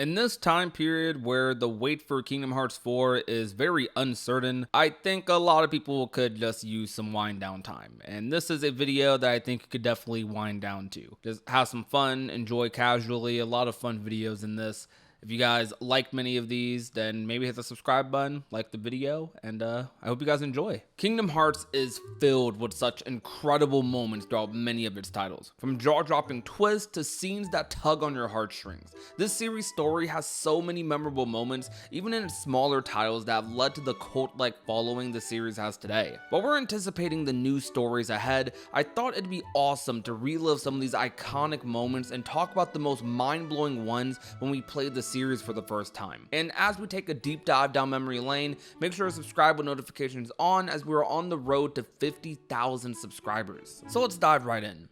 In this time period where the wait for Kingdom Hearts 4 is very uncertain, I think a lot of people could just use some wind down time. And this is a video that I think you could definitely wind down to. Just have some fun, enjoy casually, a lot of fun videos in this. If you guys like many of these, then maybe hit the subscribe button, like the video, and I hope you guys enjoy. Kingdom Hearts is filled with such incredible moments throughout many of its titles. From jaw-dropping twists to scenes that tug on your heartstrings. This series' story has so many memorable moments, even in its smaller titles that have led to the cult-like following the series has today. While we're anticipating the new stories ahead, I thought it'd be awesome to relive some of these iconic moments and talk about the most mind-blowing ones when we played the series for the first time. And as we take a deep dive down memory lane, make sure to subscribe with notifications on as we're on the road to 50,000 subscribers. So let's dive right in.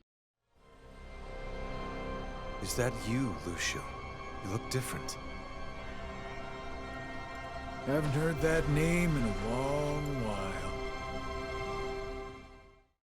Is that you, Lucio? You look different. Haven't heard that name in a long while.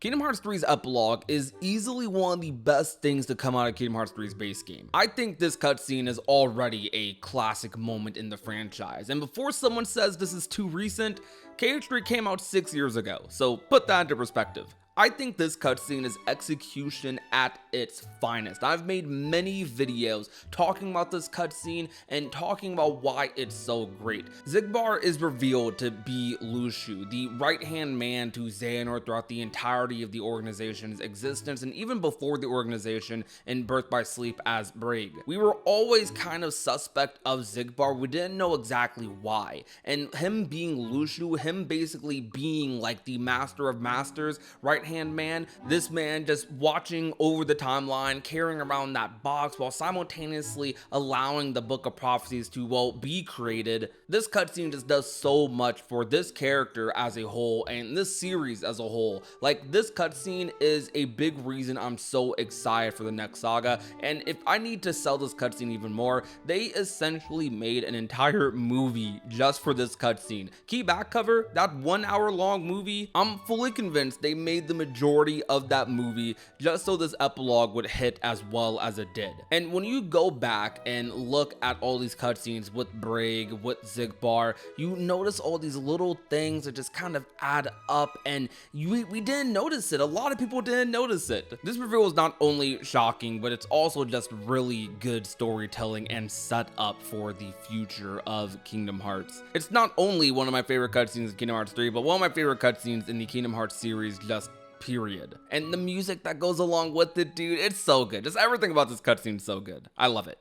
Kingdom Hearts 3's epilogue is easily one of the best things to come out of Kingdom Hearts 3's base game. I think this cutscene is already a classic moment in the franchise, and before someone says this is too recent, KH3 came out 6 years ago, so put that into perspective. I think this cutscene is execution at its finest. I've made many videos talking about this cutscene and talking about why it's so great. Xigbar is revealed to be Lucio, the right-hand man to Xehanort throughout the entirety of the organization's existence, and even before the organization in Birth by Sleep as Braig. We were always kind of suspect of Xigbar, we didn't know exactly why. And him being Lucio, him basically being like the master of masters, right-hand man, this man just watching over the timeline, carrying around that box while simultaneously allowing the Book of Prophecies to, well, be created. This cutscene just does so much for this character as a whole and this series as a whole. Like, this cutscene is a big reason I'm so excited for the next saga, and if I need to sell this cutscene even more, they essentially made an entire movie just for this cutscene. Key back cover, that 1 hour long movie, I'm fully convinced they made the majority of that movie just so this epilogue would hit as well as it did. And when you go back and look at all these cutscenes with Braig, with Xigbar, you notice all these little things that just kind of add up, and we didn't notice it. A lot of people didn't notice it. This reveal is not only shocking, but it's also just really good storytelling and set up for the future of Kingdom Hearts. It's not only one of my favorite cutscenes in Kingdom Hearts 3, but one of my favorite cutscenes in the Kingdom Hearts series, just period. And the music that goes along with it, dude, it's so good. Just everything about this cutscene is so good. I love it.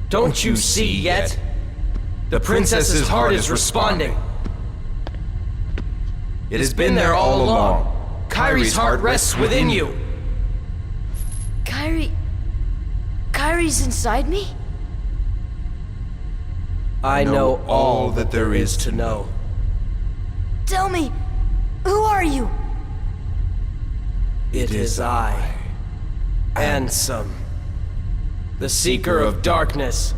Don't you see yet? The princess's heart is responding. It has been there all along. Kairi's heart rests within you. Kairi's inside me? I know all that there is to know. Tell me, who are you? It is I, Ansem, the Seeker of Darkness.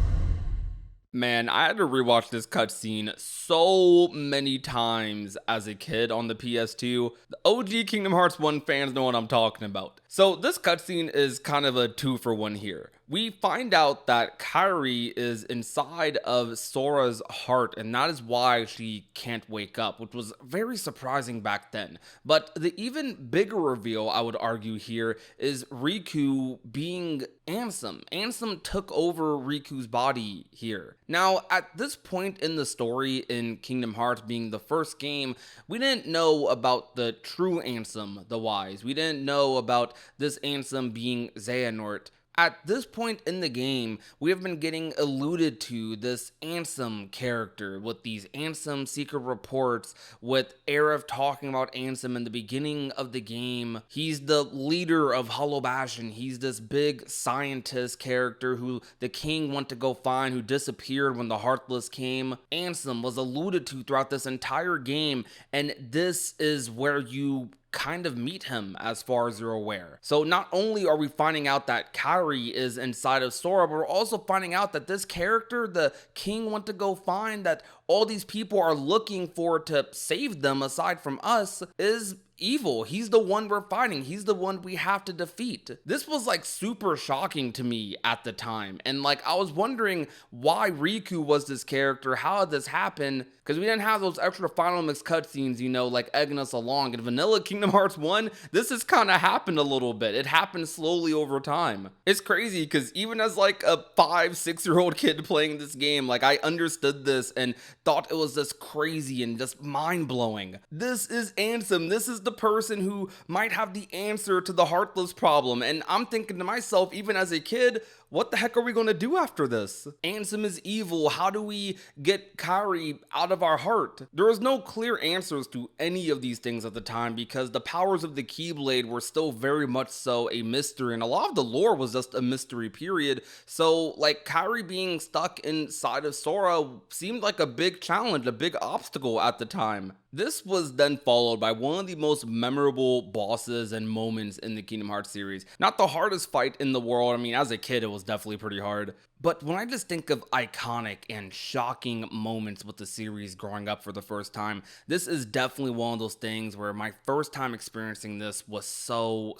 Man, I had to rewatch this cutscene so many times as a kid on the PS2. The OG Kingdom Hearts 1 fans know what I'm talking about. So this cutscene is kind of a 2-for-1 here. We find out that Kairi is inside of Sora's heart, and that is why she can't wake up, which was very surprising back then. But the even bigger reveal, I would argue here, is Riku being Ansem. Ansem took over Riku's body here. Now, at this point in the story in Kingdom Hearts being the first game, we didn't know about the true Ansem, the Wise. We didn't know about this Ansem being Xehanort. At this point in the game, we have been getting alluded to this Ansem character with these Ansem secret reports, with Aerith talking about Ansem in the beginning of the game. He's the leader of Hollow Bastion. He's this big scientist character who the king went to go find, who disappeared when the Heartless came. Ansem was alluded to throughout this entire game, and this is where you kind of meet him as far as you're aware. So not only are we finding out that Kairi is inside of Sora, but we're also finding out that this character the king went to go find, that all these people are looking for to save them aside from us, is evil. He's the one we're fighting. He's the one we have to defeat. This was like super shocking to me at the time. And like, I was wondering why Riku was this character. How did this happen? Because we didn't have those extra final mix cutscenes, you know, like egging us along. In vanilla Kingdom Hearts 1, this has kind of happened a little bit. It happened slowly over time. It's crazy because even as like a 5-6-year-old kid playing this game, like I understood this and thought it was just crazy and just mind-blowing. This is Ansem. This is the person who might have the answer to the Heartless problem. And I'm thinking to myself, even as a kid, what the heck are we going to do after this? Ansem is evil. How do we get Kairi out of our heart? There was no clear answers to any of these things at the time because the powers of the Keyblade were still very much so a mystery, and a lot of the lore was just a mystery, period. So like Kairi being stuck inside of Sora seemed like a big challenge, a big obstacle at the time. This was then followed by one of the most memorable bosses and moments in the Kingdom Hearts series. Not the hardest fight in the world. I mean, as a kid, it was definitely pretty hard. But when I just think of iconic and shocking moments with the series growing up for the first time, this is definitely one of those things where my first time experiencing this was so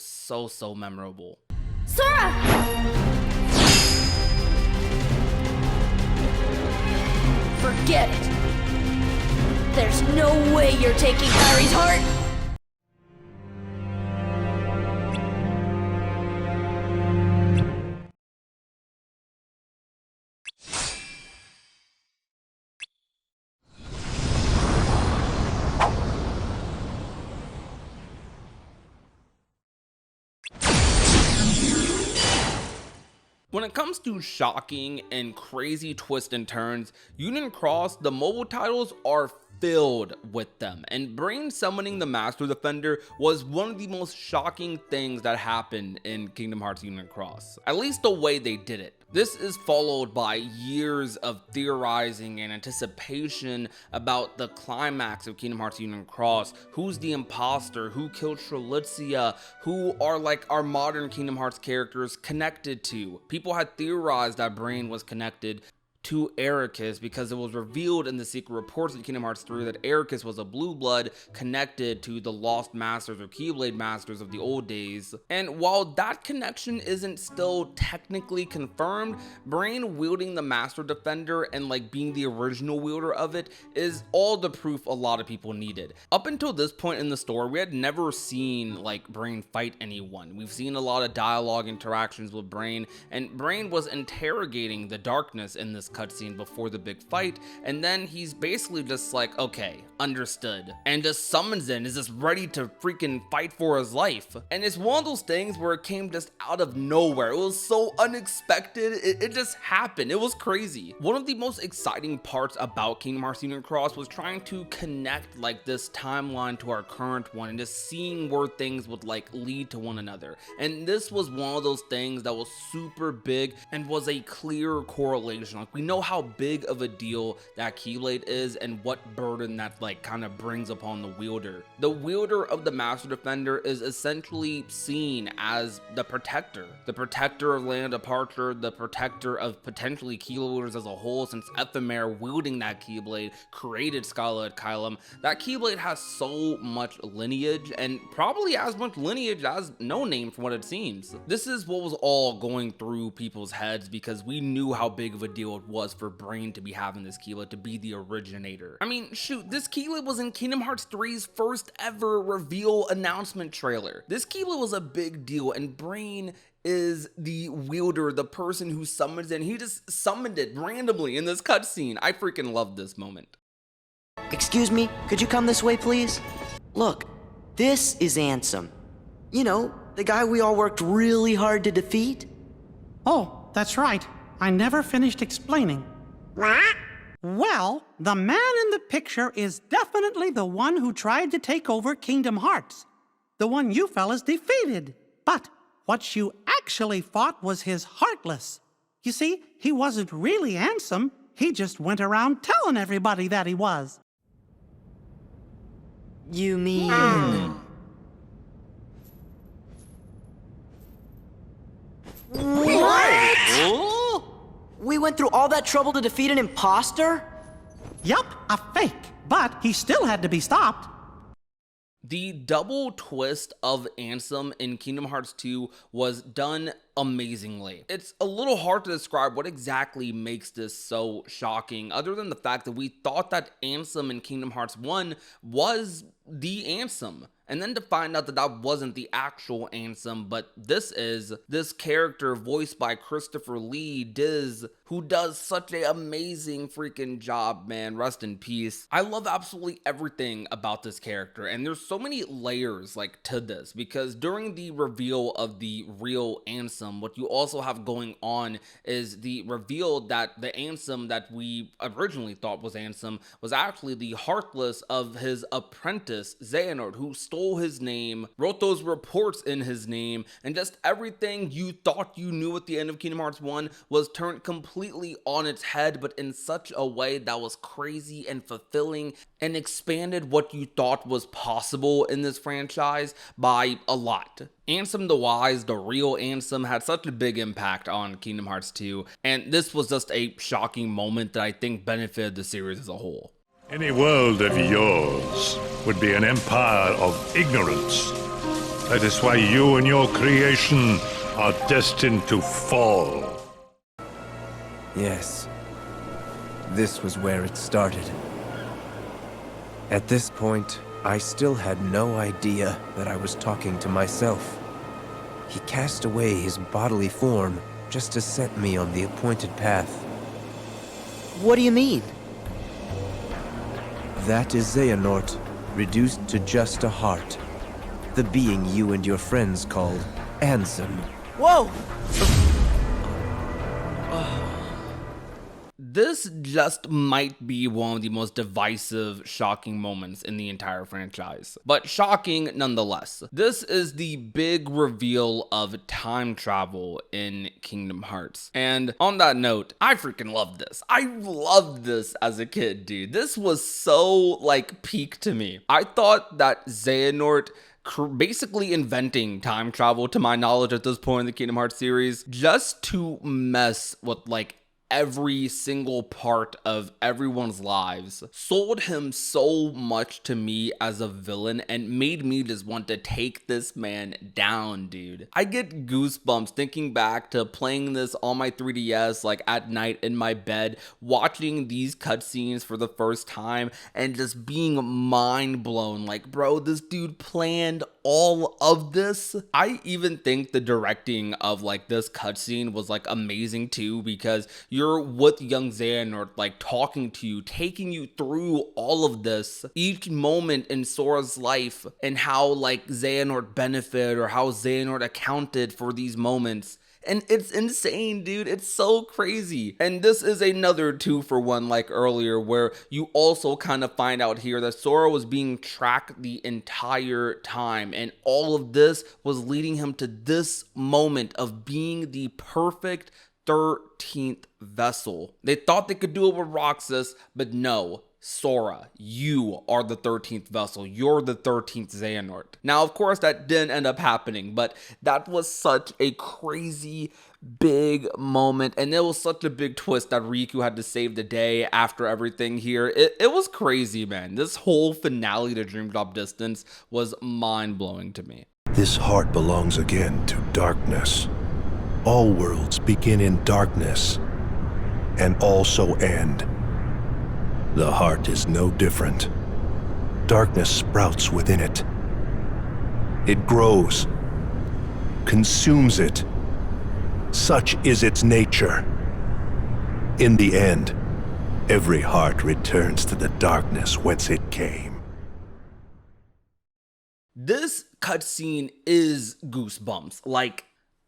memorable. Sora! Forget it. There's no way you're taking Kairi's heart! When it comes to shocking and crazy twists and turns, Union Cross, the mobile titles are filled with them, and Brain summoning the Master Defender was one of the most shocking things that happened in Kingdom Hearts Union Cross, at least the way they did it. This is followed by years of theorizing and anticipation about the climax of Kingdom Hearts Union Cross, who's the imposter, who killed Strelitzia, who are like our modern Kingdom Hearts characters connected to. People had theorized that Brain was connected to Ericus because it was revealed in the secret reports of Kingdom Hearts 3 that Ericus was a blue blood connected to the lost masters or Keyblade masters of the old days. And while that connection isn't still technically confirmed, Brain wielding the Master Defender and like being the original wielder of it is all the proof a lot of people needed. Up until this point in the story, we had never seen like Brain fight anyone. We've seen a lot of dialogue interactions with Brain, and Brain was interrogating the darkness in this cutscene before the big fight, and then he's basically just like, okay, understood, and just summons in, is just ready to freaking fight for his life. And it's one of those things where it came just out of nowhere. It was so unexpected. It just happened. It was crazy. One of the most exciting parts about Kingdom Hearts Union Cross was trying to connect like this timeline to our current one and just seeing where things would like lead to one another. And this was one of those things that was super big and was a clear correlation. Like, we know how big of a deal that Keyblade is and what burden that like kind of brings upon the wielder. The wielder of the Master Defender is essentially seen as the protector of Land Departure, the protector of potentially Keyblades as a whole, since Ephemer wielding that Keyblade created Scarlet Kylum. That Keyblade has so much lineage, and probably as much lineage as No Name from what it seems. This is what was all going through people's heads because we knew how big of a deal it was for Brain to be having this Keyblade, to be the originator. I mean, shoot, this Keyblade was in Kingdom Hearts 3's first ever reveal announcement trailer. This Keyblade was a big deal, and Brain is the wielder, the person who summons it, and he just summoned it randomly in this cutscene. I freaking love this moment. Excuse me, could you come this way, please? Look, this is Ansem. You know, the guy we all worked really hard to defeat. Oh, that's right. I never finished explaining. Well, the man in the picture is definitely the one who tried to take over Kingdom Hearts. The one you fellas defeated. But what you actually fought was his Heartless. You see, he wasn't really Ansem. He just went around telling everybody that he was. You mean... What? We went through all that trouble to defeat an imposter? Yup, a fake. But he still had to be stopped. The double twist of Ansem in Kingdom Hearts 2 was done amazingly. It's a little hard to describe what exactly makes this so shocking, other than the fact that we thought that Ansem in Kingdom Hearts 1 was the Ansem. And then to find out that that wasn't the actual Ansem, but this character voiced by Christopher Lee, Diz, who does such an amazing freaking job, man. Rest in peace. I love absolutely everything about this character, and there's so many layers like to this, because during the reveal of the real Ansem, what you also have going on is the reveal that the Ansem that we originally thought was Ansem was actually the Heartless of his apprentice, Xehanort, who stole his name, wrote those reports in his name, and just everything you thought you knew at the end of Kingdom Hearts 1 was turned completely on its head, but in such a way that was crazy and fulfilling and expanded what you thought was possible in this franchise by a lot. Ansem the Wise, the real Ansem, had such a big impact on Kingdom Hearts 2, and this was just a shocking moment that I think benefited the series as a whole. Any world of yours would be an empire of ignorance. That is why you and your creation are destined to fall. Yes. This was where it started. At this point, I still had no idea that I was talking to myself. He cast away his bodily form just to set me on the appointed path. What do you mean? That is Xehanort, reduced to just a heart. The being you and your friends called Ansem. Whoa! This just might be one of the most divisive, shocking moments in the entire franchise, but shocking nonetheless. This is the big reveal of time travel in Kingdom Hearts. And on that note, I freaking love this. I loved this as a kid, dude. This was so, like, peak to me. I thought that Xehanort basically inventing time travel, to my knowledge at this point in the Kingdom Hearts series, just to mess with, like, every single part of everyone's lives, sold him so much to me as a villain and made me just want to take this man down, dude. I get goosebumps thinking back to playing this on my 3DS, like at night in my bed, watching these cutscenes for the first time and just being mind blown. Like, bro, this dude planned all of this. I even think the directing of like this cutscene was like amazing too, because you're with young Xehanort, like talking to you, taking you through all of this, each moment in Sora's life, and how like Xehanort benefited or how Xehanort accounted for these moments. And it's insane, dude. It's so crazy. And this is another 2-for-1 like earlier, where you also kind of find out here that Sora was being tracked the entire time. And all of this was leading him to this moment of being the perfect 13th vessel. They thought they could do it with Roxas, but no. Sora, you are the 13th vessel. You're the 13th Xehanort. Now, of course, that didn't end up happening, but that was such a crazy big moment, and it was such a big twist that Riku had to save the day after everything here. It was crazy, man. This whole finale to Dream Drop Distance was mind-blowing to me. This heart belongs again to darkness. All worlds begin in darkness, and also end. The heart is no different. Darkness sprouts within it. It grows, consumes it. Such is its nature. In the end, every heart returns to the darkness whence it came. This cutscene is goosebumps. Like,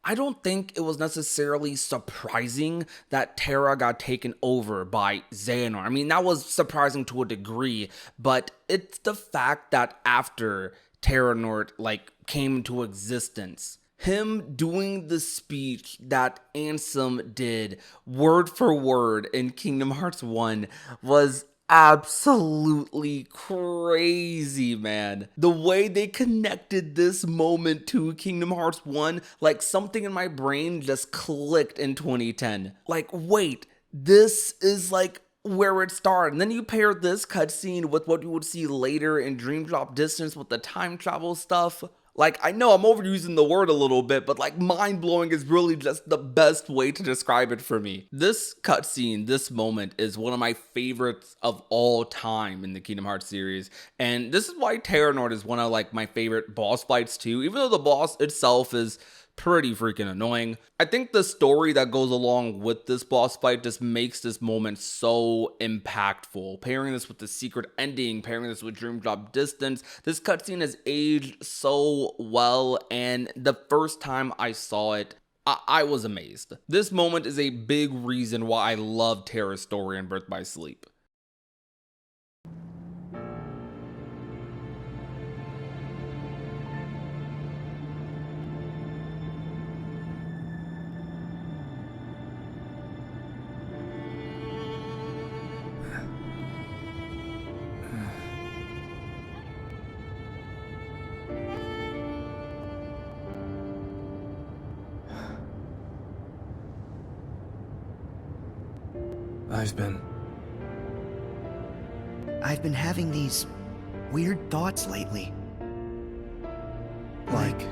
I don't think it was necessarily surprising that Terra got taken over by Xehanort. I mean, that was surprising to a degree, but it's the fact that after Terranort, like, came into existence, him doing the speech that Ansem did word for word in Kingdom Hearts 1 was absolutely crazy, man. The way they connected this moment to Kingdom Hearts 1, like something in my brain just clicked in 2010. Like, wait, this is like where it started. And then you pair this cutscene with what you would see later in Dream Drop Distance with the time travel stuff. Like, I know I'm overusing the word a little bit, but like mind-blowing is really just the best way to describe it for me. This cutscene, this moment is one of my favorites of all time in the Kingdom Hearts series. And this is why Terranord is one of like my favorite boss fights too, even though the boss itself is pretty freaking annoying. I think the story that goes along with this boss fight just makes this moment so impactful. Pairing this with the secret ending, pairing this with Dream Drop Distance, this cutscene has aged so well, and the first time I saw it, I was amazed. This moment is a big reason why I love Terra's story in Birth by Sleep. I've been having these weird thoughts lately. Like,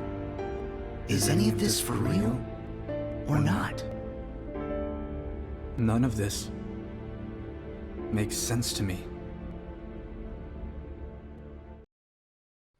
is any of this for real? Or not? None of this makes sense to me.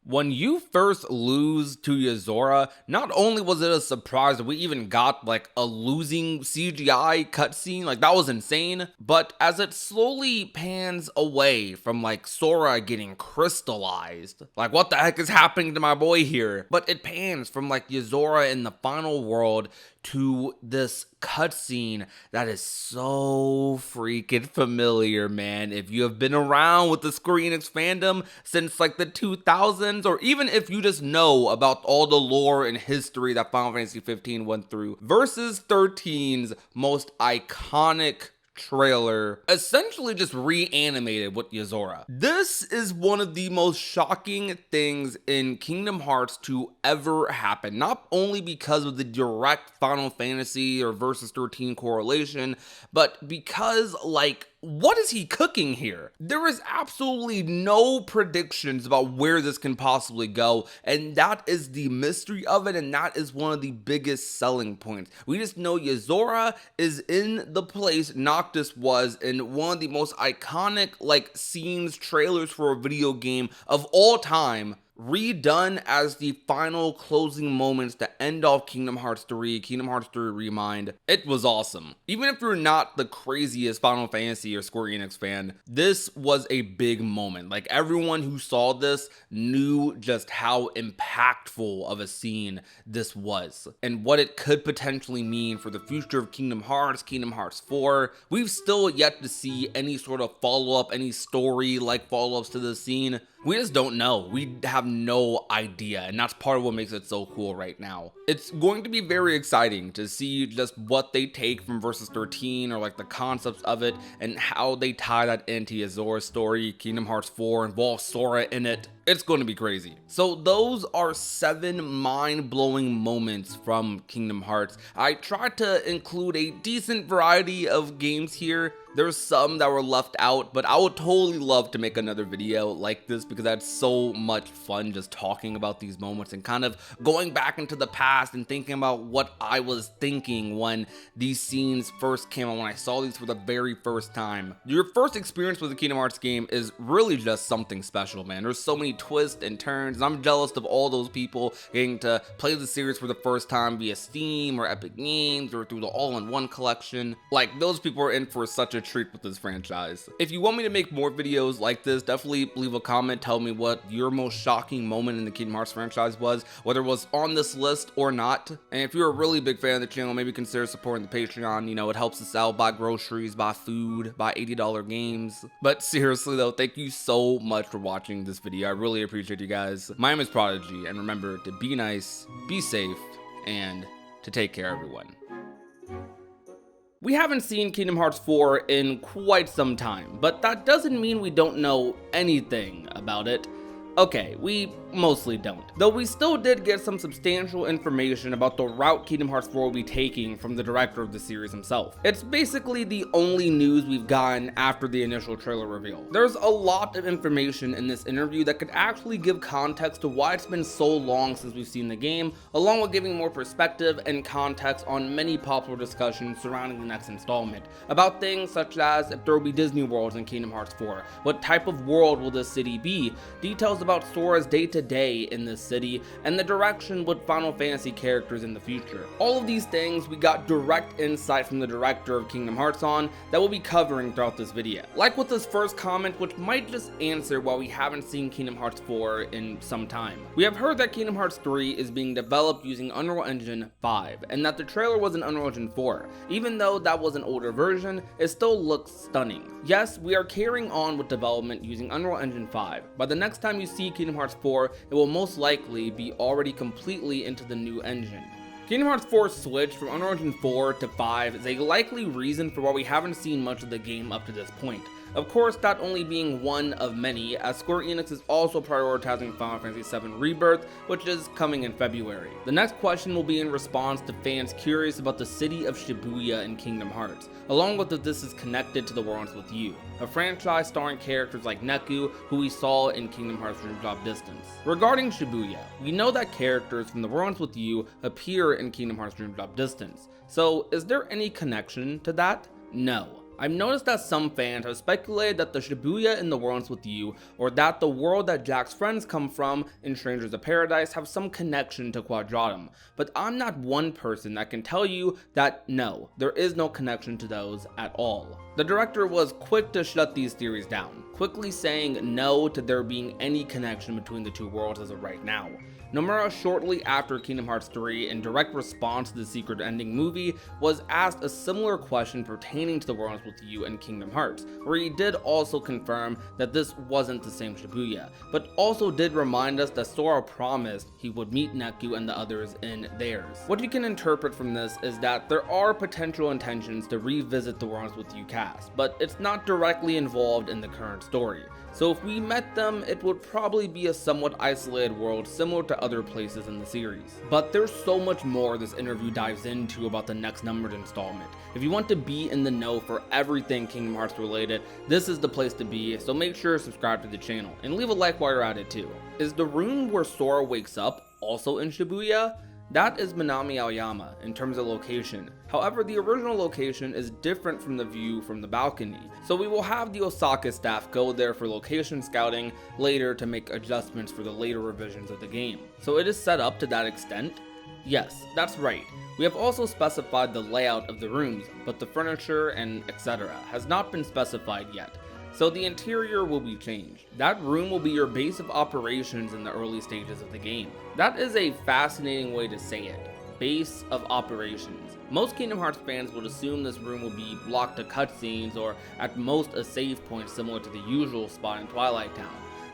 When you first lose to Yozora, not only was it a surprise that we even got like a losing CGI cutscene, like that was insane, but as it slowly pans away from like Sora getting crystallized, like what the heck is happening to my boy here? But it pans from like Yozora in the final world to this cutscene that is so freaking familiar, man. If you have been around with the Square Enix fandom since like the 2000s, or even if you just know about all the lore and history that Final Fantasy 15 went through, Versus 13's most iconic trailer essentially just reanimated with Yozora. This is one of the most shocking things in Kingdom Hearts to ever happen, not only because of the direct Final Fantasy or Versus 13 correlation, but because like, what is he cooking here? There is absolutely no predictions about where this can possibly go, and that is the mystery of it, and that is one of the biggest selling points. We just know Yozora is in the place Noctis was in one of the most iconic like scenes, trailers for a video game of all time, redone as the final closing moments to end off Kingdom Hearts 3, Kingdom Hearts 3 Remind. It was awesome. Even if you're not the craziest Final Fantasy or Square Enix fan, this was a big moment. Like everyone who saw this knew just how impactful of a scene this was and what it could potentially mean for the future of Kingdom Hearts, Kingdom Hearts 4. We've still yet to see any sort of follow-up, any story like follow-ups to this scene. We just don't know. We have no idea, and that's part of what makes it so cool right now. It's going to be very exciting to see just what they take from Versus 13 or like the concepts of it and how they tie that into Yozora's story. Kingdom Hearts 4 involves Sora in it. It's going to be crazy. So those are 7 mind-blowing moments from Kingdom Hearts. I tried to include a decent variety of games here. There's some that were left out, but I would totally love to make another video like this because that's so much fun just talking about these moments and kind of going back into the past and thinking about what I was thinking when these scenes first came out, when I saw these for the very first time. Your first experience with a Kingdom Hearts game is really just something special, man. There's so many twists and turns, and I'm jealous of all those people getting to play the series for the first time via Steam or Epic Games or through the all-in-one collection. Like, those people are in for such a treat with this franchise. If you want me to make more videos like this, definitely leave a comment, tell me what your most shocking moment in the Kingdom Hearts franchise was, whether it was on this list or not. And if you're a really big fan of the channel, maybe consider supporting the Patreon. You know, it helps us out, buy groceries, buy food, buy $80 games. But seriously though, thank you so much for watching this video. I really appreciate you guys. My name is Prodigy, and remember to be nice, be safe, and to take care, everyone. We haven't seen Kingdom Hearts 4 in quite some time, but that doesn't mean we don't know anything about it. Okay, we mostly don't. Though we still did get some substantial information about the route Kingdom Hearts 4 will be taking from the director of the series himself. It's basically the only news we've gotten after the initial trailer reveal. There's a lot of information in this interview that could actually give context to why it's been so long since we've seen the game, along with giving more perspective and context on many popular discussions surrounding the next installment, about things such as if there will be Disney worlds in Kingdom Hearts 4, what type of world will this city be, details about Sora's day-to-day in this city, and the direction with Final Fantasy characters in the future. All of these things we got direct insight from the director of Kingdom Hearts on that we'll be covering throughout this video. Like with this first comment, which might just answer why we haven't seen Kingdom Hearts 4 in some time. We have heard that Kingdom Hearts 3 is being developed using Unreal Engine 5, and that the trailer was in Unreal Engine 4. Even though that was an older version, it still looks stunning. Yes, we are carrying on with development using Unreal Engine 5. By the next time you see Kingdom Hearts 4, it will most likely be already completely into the new engine. Kingdom Hearts 4's switch from Unreal Engine 4 to 5 is a likely reason for why we haven't seen much of the game up to this point. Of course, that only being one of many, as Square Enix is also prioritizing Final Fantasy VII Rebirth, which is coming in February. The next question will be in response to fans curious about the city of Shibuya in Kingdom Hearts, along with if this is connected to The World Ends With You, a franchise starring characters like Neku, who we saw in Kingdom Hearts Dream Drop Distance. Regarding Shibuya, we know that characters from The World Ends With You appear in Kingdom Hearts Dream Drop Distance, so is there any connection to that? No. I've noticed that some fans have speculated that the Shibuya in The World Ends With You, or that the world that Jack's friends come from in Strangers of Paradise, have some connection to Quadratum, but I'm not one person that can tell you that no, there is no connection to those at all. The director was quick to shut these theories down, quickly saying no to there being any connection between the two worlds as of right now. Nomura, shortly after Kingdom Hearts 3, in direct response to the secret ending movie, was asked a similar question pertaining to The World Ends With You and Kingdom Hearts, where he did also confirm that this wasn't the same Shibuya, but also did remind us that Sora promised he would meet Neku and the others in theirs. What you can interpret from this is that there are potential intentions to revisit The World Ends With You cast, but it's not directly involved in the current story. So if we met them, it would probably be a somewhat isolated world similar to other places in the series. But there's so much more this interview dives into about the next numbered installment. If you want to be in the know for everything Kingdom Hearts related, this is the place to be, so make sure to subscribe to the channel, and leave a like while you're at it too. Is the room where Sora wakes up also in Shibuya? That is Minami Aoyama in terms of location. However, the original location is different from the view from the balcony, so we will have the Osaka staff go there for location scouting later to make adjustments for the later revisions of the game. So it is set up to that extent? Yes, that's right. We have also specified the layout of the rooms, but the furniture and etc. has not been specified yet. So the interior will be changed. That room will be your base of operations in the early stages of the game. That is a fascinating way to say it. Base of operations. Most Kingdom Hearts fans would assume this room will be blocked to cutscenes or at most a save point similar to the usual spot in Twilight Town.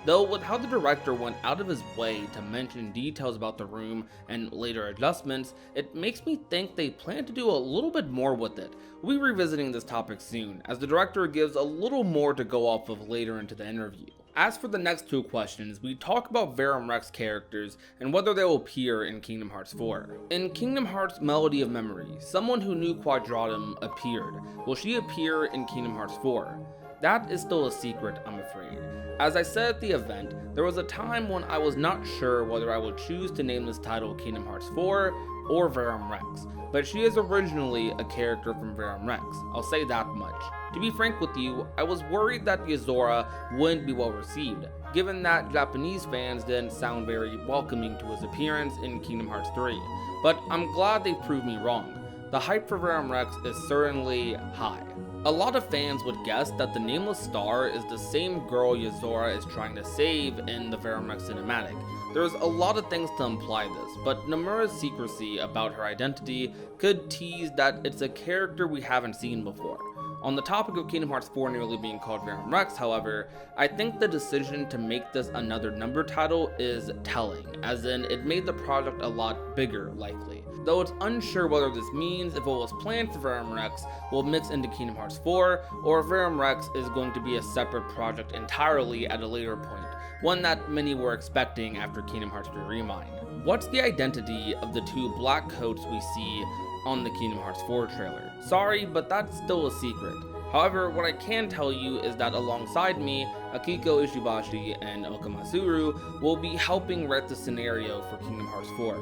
Though with how the director went out of his way to mention details about the room and later adjustments, it makes me think they plan to do a little bit more with it. We'll be revisiting this topic soon, as the director gives a little more to go off of later into the interview. As for the next two questions, we talk about Verum Rex characters and whether they will appear in Kingdom Hearts 4. In Kingdom Hearts Melody of Memory, someone who knew Quadratum appeared. Will she appear in Kingdom Hearts 4? That is still a secret, I'm afraid. As I said at the event, there was a time when I was not sure whether I would choose to name this title Kingdom Hearts 4 or Verum Rex, but she is originally a character from Verum Rex, I'll say that much. To be frank with you, I was worried that Yozora wouldn't be well received, given that Japanese fans didn't sound very welcoming to his appearance in Kingdom Hearts 3, but I'm glad they proved me wrong. The hype for Verum Rex is certainly high. A lot of fans would guess that the Nameless Star is the same girl Yozora is trying to save in the Verum Rex cinematic. There's a lot of things to imply this, but Nomura's secrecy about her identity could tease that it's a character we haven't seen before. On the topic of Kingdom Hearts 4 nearly being called Verum Rex, however, I think the decision to make this another number title is telling, as in it made the project a lot bigger, likely. Though it's unsure whether this means if what was planned for Verum Rex will mix into Kingdom Hearts 4, or if Verum Rex is going to be a separate project entirely at a later point. one that many were expecting after Kingdom Hearts 3 Remind. What's the identity of the two black coats we see on the Kingdom Hearts 4 trailer? Sorry, but that's still a secret. However, what I can tell you is that alongside me, Akiko Ishibashi and Okamasuru will be helping write the scenario for Kingdom Hearts 4.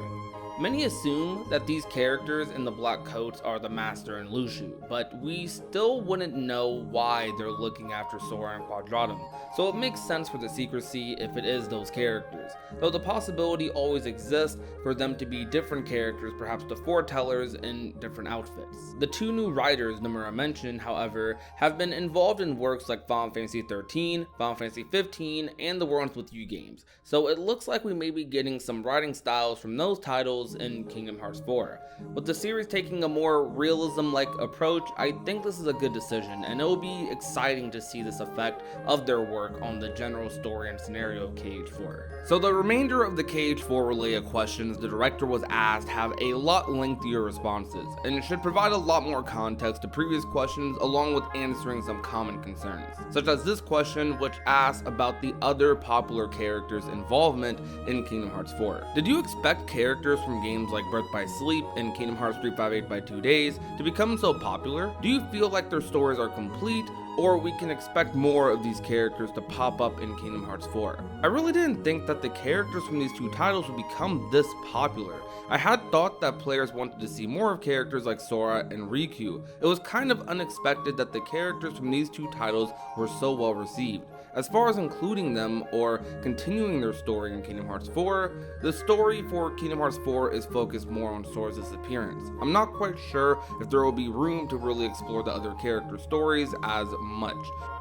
Many assume that these characters in the black coats are the Master and Luxu, but we still wouldn't know why they're looking after Sora and Quadratum, so it makes sense for the secrecy if it is those characters, though the possibility always exists for them to be different characters, perhaps the foretellers in different outfits. The two new writers Nomura mentioned, however, have been involved in works like Final Fantasy XIII, Final Fantasy XV, and the World With You games, so it looks like we may be getting some writing styles from those titles in Kingdom Hearts 4. With the series taking a more realism-like approach, I think this is a good decision, and it will be exciting to see this effect of their work on the general story and scenario of KH4. So the remainder of the KH4 related questions the director was asked have a lot lengthier responses, and it should provide a lot more context to previous questions along with answering some common concerns, such as this question, which asks about the other popular characters' involvement in Kingdom Hearts 4. Did you expect characters from games like Birth by Sleep and Kingdom Hearts 358 by 2 Days to become so popular? Do you feel like their stories are complete, or we can expect more of these characters to pop up in Kingdom Hearts 4? I really didn't think that the characters from these two titles would become this popular. I had thought that players wanted to see more of characters like Sora and Riku. It was kind of unexpected that the characters from these two titles were so well received. As far as including them or continuing their story in Kingdom Hearts 4, the story for Kingdom Hearts 4 is focused more on Sora's disappearance. I'm not quite sure if there will be room to really explore the other character stories as much,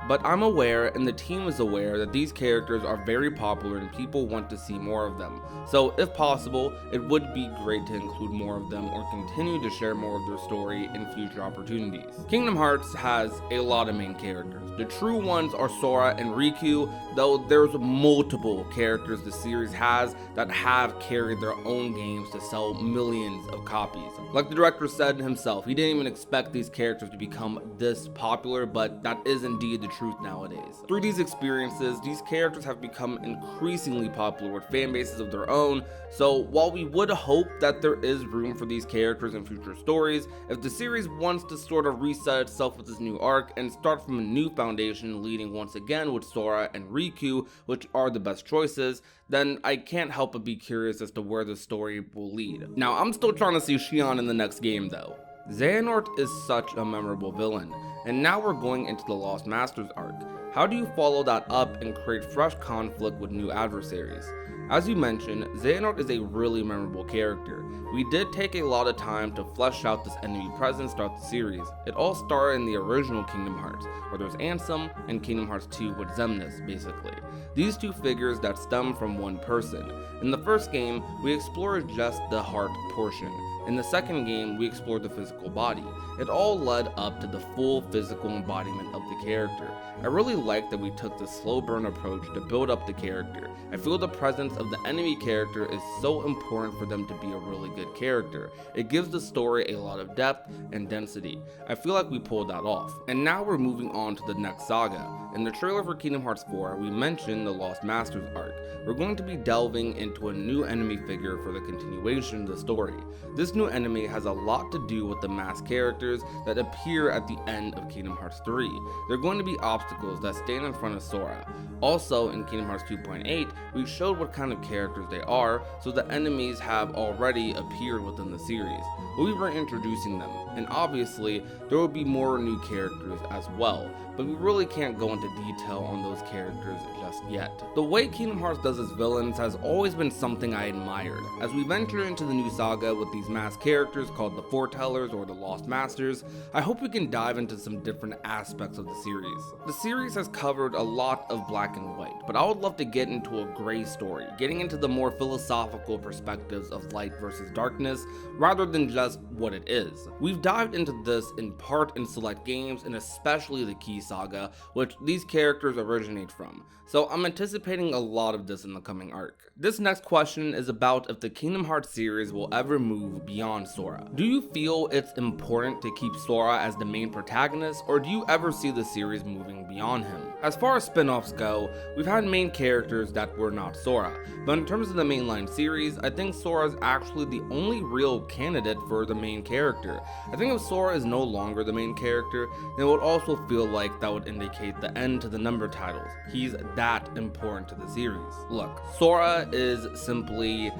but I'm aware and the team is aware that these characters are very popular and people want to see more of them. So if possible, it would be great to include more of them or continue to share more of their story in future opportunities. Kingdom Hearts has a lot of main characters. The true ones are Sora and Riku, though there's multiple characters the series has that have carried their own games to sell millions of copies. Like the director said himself, he didn't even expect these characters to become this popular, but that is indeed the truth nowadays. Through these experiences, these characters have become increasingly popular with fan bases of their own, so while we would hope that there is room for these characters in future stories, if the series wants to sort of reset itself with this new arc and start from a new foundation leading once again with Sora and Riku, which are the best choices, then I can't help but be curious as to where the story will lead. Now, I'm still trying to see Xion in the next game though. Xehanort is such a memorable villain, and now we're going into the Lost Masters arc. How do you follow that up and create fresh conflict with new adversaries? As you mentioned, Xehanort is a really memorable character. We did take a lot of time to flesh out this enemy presence throughout the series. It all started in the original Kingdom Hearts, where there's Ansem, and Kingdom Hearts 2 with Xemnas, basically. These two figures that stem from one person. In the first game, we explored just the heart portion. In the second game, we explored the physical body. It all led up to the full physical embodiment of the character. I really like that we took the slow burn approach to build up the character. I feel the presence of the enemy character is so important for them to be a really good character. It gives the story a lot of depth and density. I feel like we pulled that off. And now we're moving on to the next saga. In the trailer for Kingdom Hearts 4, we mentioned the Lost Masters arc. We're going to be delving into a new enemy figure for the continuation of the story. This new enemy has a lot to do with the masked characters that appear at the end of Kingdom Hearts 3. They're going to be obstacles that stand in front of Sora. Also, in Kingdom Hearts 2.8, we showed what kind of characters they are, so the enemies have already appeared within the series. We'll be reintroducing them, and obviously, there will be more new characters as well, but we really can't go into detail on those characters just yet. The way Kingdom Hearts does its villains has always been something I admired. As we venture into the new saga with these masked characters called the Foretellers or the Lost Masters, I hope we can dive into some different aspects of the series. The series has covered a lot of black and white, but I would love to get into a gray story, getting into the more philosophical perspectives of light versus darkness, rather than just what it is. We've dived into this in part in select games, and especially the Key Saga, which these characters originate from, so I'm anticipating a lot of this in the coming arc. This next question is about if the Kingdom Hearts series will ever move beyond Sora. Do you feel it's important to keep Sora as the main protagonist, or do you ever see the series moving beyond him? As far as spin-offs go, we've had main characters that were not Sora, but in terms of the mainline series, I think Sora is actually the only real candidate for the main character. I think if Sora is no longer the main character, then it would also feel like that would indicate the end to the number titles. He's that important to the series. Look, Sora is simply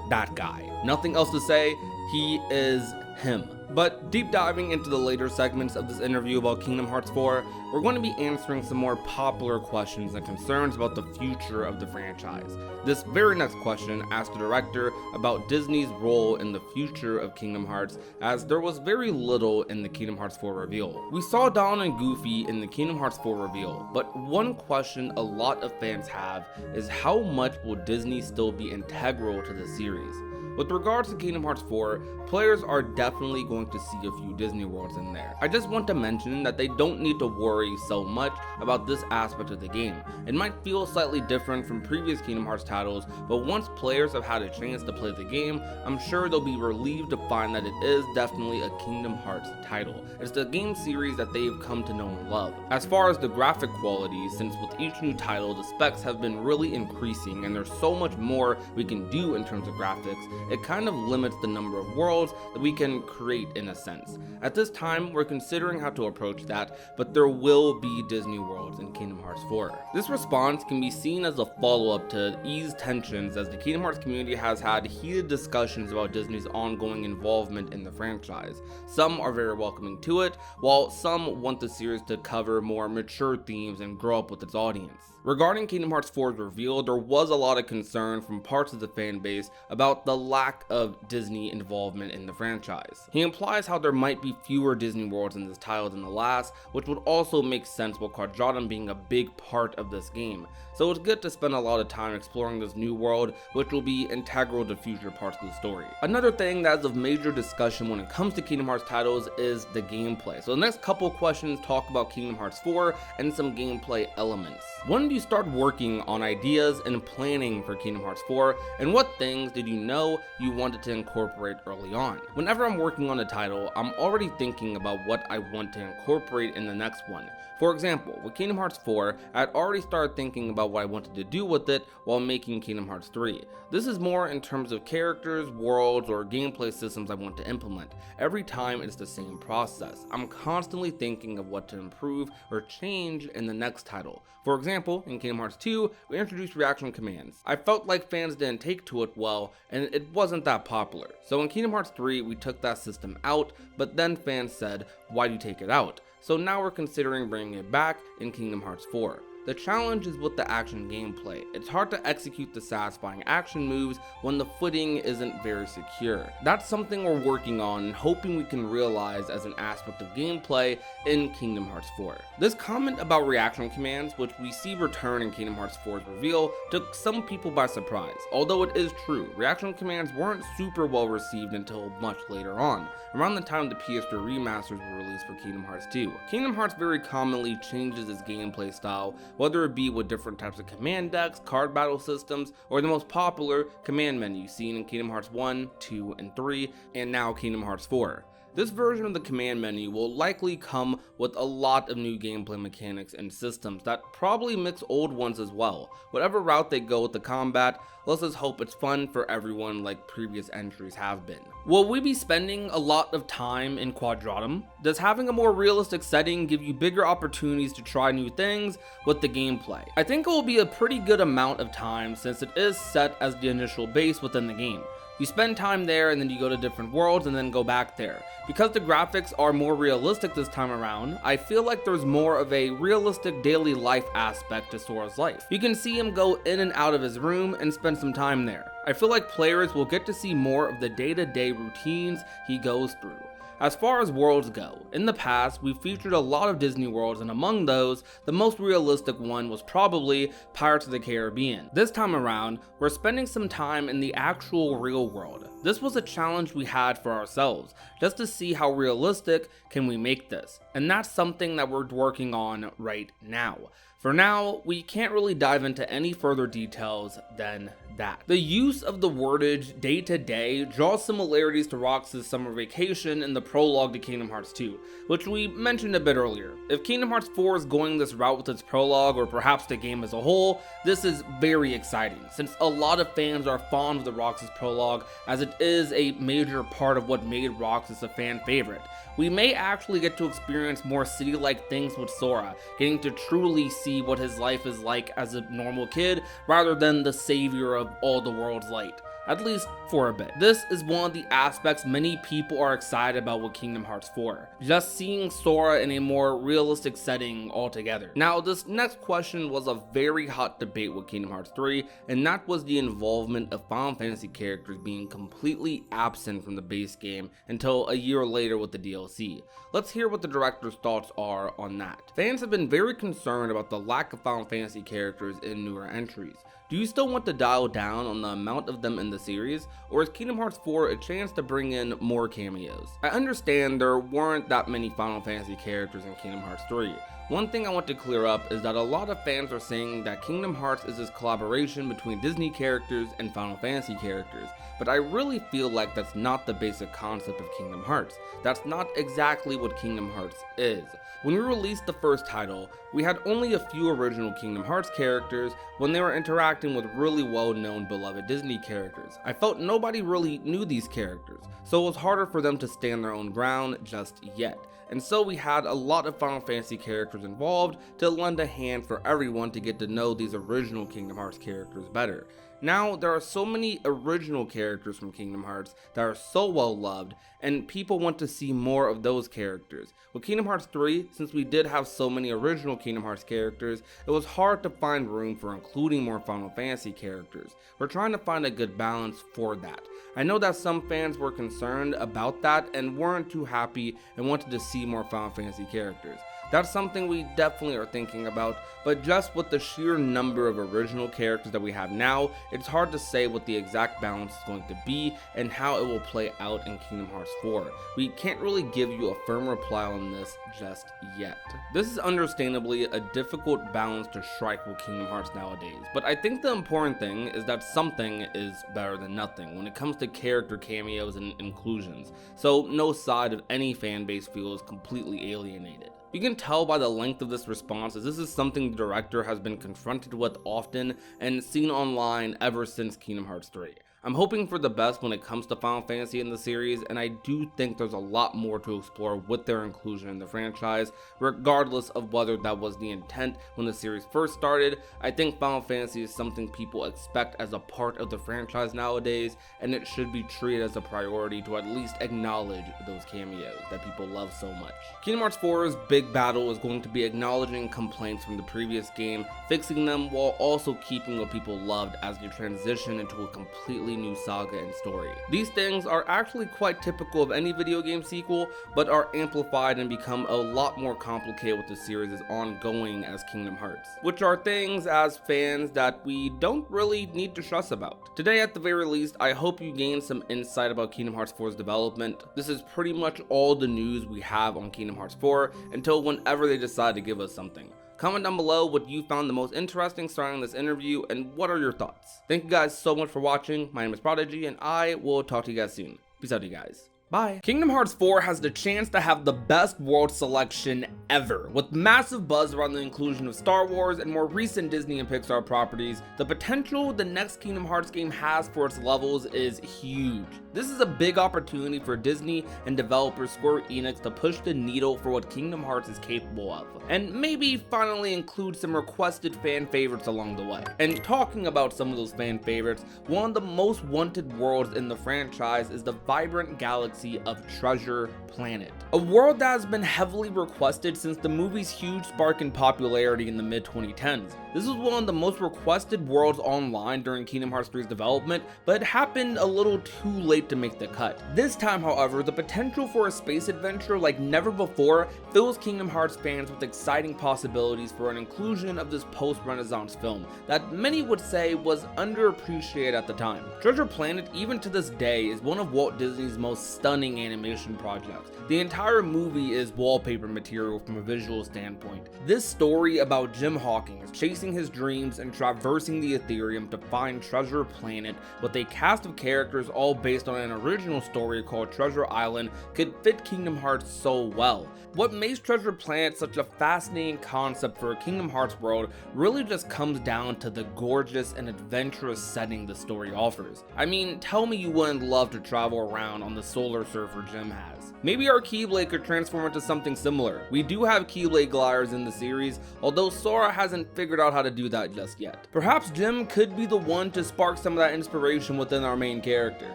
that guy. Nothing else to say, he is him. But deep diving into the later segments of this interview about Kingdom Hearts 4, we're going to be answering some more popular questions and concerns about the future of the franchise. This very next question asked the director about Disney's role in the future of Kingdom Hearts, as there was very little in the Kingdom Hearts 4 reveal. We saw Donald and Goofy in the Kingdom Hearts 4 reveal, but one question a lot of fans have is how much will Disney still be integral to the series? With regards to Kingdom Hearts 4, players are definitely going to see a few Disney worlds in there. I just want to mention that they don't need to worry so much about this aspect of the game. It might feel slightly different from previous Kingdom Hearts titles, but once players have had a chance to play the game, I'm sure they'll be relieved to find that it is definitely a Kingdom Hearts title. It's the game series that they've come to know and love. As far as the graphic quality, since with each new title, the specs have been really increasing and there's so much more we can do in terms of graphics, it kind of limits the number of worlds that we can create in a sense. At this time, we're considering how to approach that, but there will be Disney worlds in Kingdom Hearts 4. This response can be seen as a follow-up to ease tensions, as the Kingdom Hearts community has had heated discussions about Disney's ongoing involvement in the franchise. Some are very welcoming to it, while some want the series to cover more mature themes and grow up with its audience. Regarding Kingdom Hearts 4's reveal, there was a lot of concern from parts of the fan base about the lack of Disney involvement in the franchise. He implies how there might be fewer Disney worlds in this title than the last, which would also make sense with Quadratum being a big part of this game. So it's good to spend a lot of time exploring this new world, which will be integral to future parts of the story. Another thing that is of major discussion when it comes to Kingdom Hearts titles is the gameplay. So the next couple questions talk about Kingdom Hearts 4 and some gameplay elements. When do you start working on ideas and planning for Kingdom Hearts 4, and what things did you know you wanted to incorporate early on? Whenever I'm working on a title, I'm already thinking about what I want to incorporate in the next one. For example, with Kingdom Hearts 4, I had already started thinking about what I wanted to do with it while making Kingdom Hearts 3. This is more in terms of characters, worlds, or gameplay systems I want to implement. Every time it's the same process. I'm constantly thinking of what to improve or change in the next title. For example, in Kingdom Hearts 2, we introduced reaction commands. I felt like fans didn't take to it well, and it wasn't that popular. So in Kingdom Hearts 3, we took that system out, but then fans said, why do you take it out? So now we're considering bringing it back in Kingdom Hearts 4. The challenge is with the action gameplay. It's hard to execute the satisfying action moves when the footing isn't very secure. That's something we're working on and hoping we can realize as an aspect of gameplay in Kingdom Hearts 4. This comment about reaction commands, which we see return in Kingdom Hearts 4's reveal, took some people by surprise. Although it is true, reaction commands weren't super well received until much later on, around the time the PS3 remasters were released for Kingdom Hearts 2. Kingdom Hearts very commonly changes its gameplay style, whether it be with different types of command decks, card battle systems, or the most popular command menu seen in Kingdom Hearts 1, 2, and 3, and now Kingdom Hearts 4. This version of the command menu will likely come with a lot of new gameplay mechanics and systems that probably mix old ones as well. Whatever route they go with the combat, let's just hope it's fun for everyone like previous entries have been. Will we be spending a lot of time in Quadratum? Does having a more realistic setting give you bigger opportunities to try new things with the gameplay? I think it will be a pretty good amount of time since it is set as the initial base within the game. You spend time there and then you go to different worlds and then go back there. Because the graphics are more realistic this time around, I feel like there's more of a realistic daily life aspect to Sora's life. You can see him go in and out of his room and spend some time there. I feel like players will get to see more of the day-to-day routines he goes through. As far as worlds go, in the past we've featured a lot of Disney worlds, and among those, the most realistic one was probably Pirates of the Caribbean. This time around, we're spending some time in the actual real world. This was a challenge we had for ourselves, just to see how realistic can we make this, and that's something that we're working on right now. For now, we can't really dive into any further details than that. The use of the wordage day to day draws similarities to Roxas' summer vacation in the prologue to Kingdom Hearts 2, which we mentioned a bit earlier. If Kingdom Hearts 4 is going this route with its prologue, or perhaps the game as a whole, this is very exciting, since a lot of fans are fond of the Roxas prologue, as it is a major part of what made Roxas a fan favorite. We may actually get to experience more city-like things with Sora, getting to truly see what his life is like as a normal kid, rather than the savior of all the world's light. At least for a bit. This is one of the aspects many people are excited about with Kingdom Hearts 4. Just seeing Sora in a more realistic setting altogether. Now, this next question was a very hot debate with Kingdom Hearts 3, and that was the involvement of Final Fantasy characters being completely absent from the base game until a year later with the DLC. Let's hear what the director's thoughts are on that. Fans have been very concerned about the lack of Final Fantasy characters in newer entries. Do you still want to dial down on the amount of them in the series, or is Kingdom Hearts 4 a chance to bring in more cameos? I understand there weren't that many Final Fantasy characters in Kingdom Hearts 3. One thing I want to clear up is that a lot of fans are saying that Kingdom Hearts is this collaboration between Disney characters and Final Fantasy characters, but I really feel like that's not the basic concept of Kingdom Hearts. That's not exactly what Kingdom Hearts is. When we released the first title, we had only a few original Kingdom Hearts characters when they were interacting with really well-known beloved Disney characters. I felt nobody really knew these characters, so it was harder for them to stand their own ground just yet. And so we had a lot of Final Fantasy characters involved to lend a hand for everyone to get to know these original Kingdom Hearts characters better. Now, there are so many original characters from Kingdom Hearts that are so well loved, and people want to see more of those characters. With Kingdom Hearts 3, since we did have so many original Kingdom Hearts characters, it was hard to find room for including more Final Fantasy characters. We're trying to find a good balance for that. I know that some fans were concerned about that and weren't too happy and wanted to see more Final Fantasy characters. That's something we definitely are thinking about, but just with the sheer number of original characters that we have now, it's hard to say what the exact balance is going to be and how it will play out in Kingdom Hearts 4. We can't really give you a firm reply on this just yet. This is understandably a difficult balance to strike with Kingdom Hearts nowadays, but I think the important thing is that something is better than nothing when it comes to character cameos and inclusions, so no side of any fan base feels completely alienated. You can tell by the length of this response that this is something the director has been confronted with often and seen online ever since Kingdom Hearts 3. I'm hoping for the best when it comes to Final Fantasy in the series, and I do think there's a lot more to explore with their inclusion in the franchise, regardless of whether that was the intent when the series first started. I think Final Fantasy is something people expect as a part of the franchise nowadays, and it should be treated as a priority to at least acknowledge those cameos that people love so much. Kingdom Hearts 4's big battle is going to be acknowledging complaints from the previous game, fixing them while also keeping what people loved as they transition into a completely new saga and story. These things are actually quite typical of any video game sequel, but are amplified and become a lot more complicated with the series as ongoing as Kingdom Hearts, which are things as fans that we don't really need to stress about. Today, at the very least, I hope you gained some insight about Kingdom Hearts 4's development. This is pretty much all the news we have on Kingdom Hearts 4 until whenever they decide to give us something. Comment down below what you found the most interesting starting this interview and what are your thoughts. Thank you guys so much for watching. My name is Prodigy and I will talk to you guys soon. Peace out, you guys. Bye. Kingdom Hearts 4 has the chance to have the best world selection ever. With massive buzz around the inclusion of Star Wars and more recent Disney and Pixar properties, the potential the next Kingdom Hearts game has for its levels is huge. This is a big opportunity for Disney and developer Square Enix to push the needle for what Kingdom Hearts is capable of, and maybe finally include some requested fan favorites along the way. And talking about some of those fan favorites, one of the most wanted worlds in the franchise is the vibrant galaxy of Treasure Planet, a world that has been heavily requested since the movie's huge spark in popularity in the mid-2010s. This was one of the most requested worlds online during Kingdom Hearts 3's development, but it happened a little too late yet to make the cut. This time, however, the potential for a space adventure like never before fills Kingdom Hearts fans with exciting possibilities for an inclusion of this post-Renaissance film that many would say was underappreciated at the time. Treasure Planet, even to this day, is one of Walt Disney's most stunning animation projects. The entire movie is wallpaper material from a visual standpoint. This story about Jim Hawkins chasing his dreams and traversing the Ethereum to find Treasure Planet with a cast of characters all based on an original story called Treasure Island could fit Kingdom Hearts so well. What makes Treasure Planet such a fascinating concept for a Kingdom Hearts world really just comes down to the gorgeous and adventurous setting the story offers. I mean, tell me you wouldn't love to travel around on the solar surfer Jim has. Maybe our Keyblade could transform into something similar. We do have Keyblade gliders in the series, although Sora hasn't figured out how to do that just yet. Perhaps Jim could be the one to spark some of that inspiration within our main character.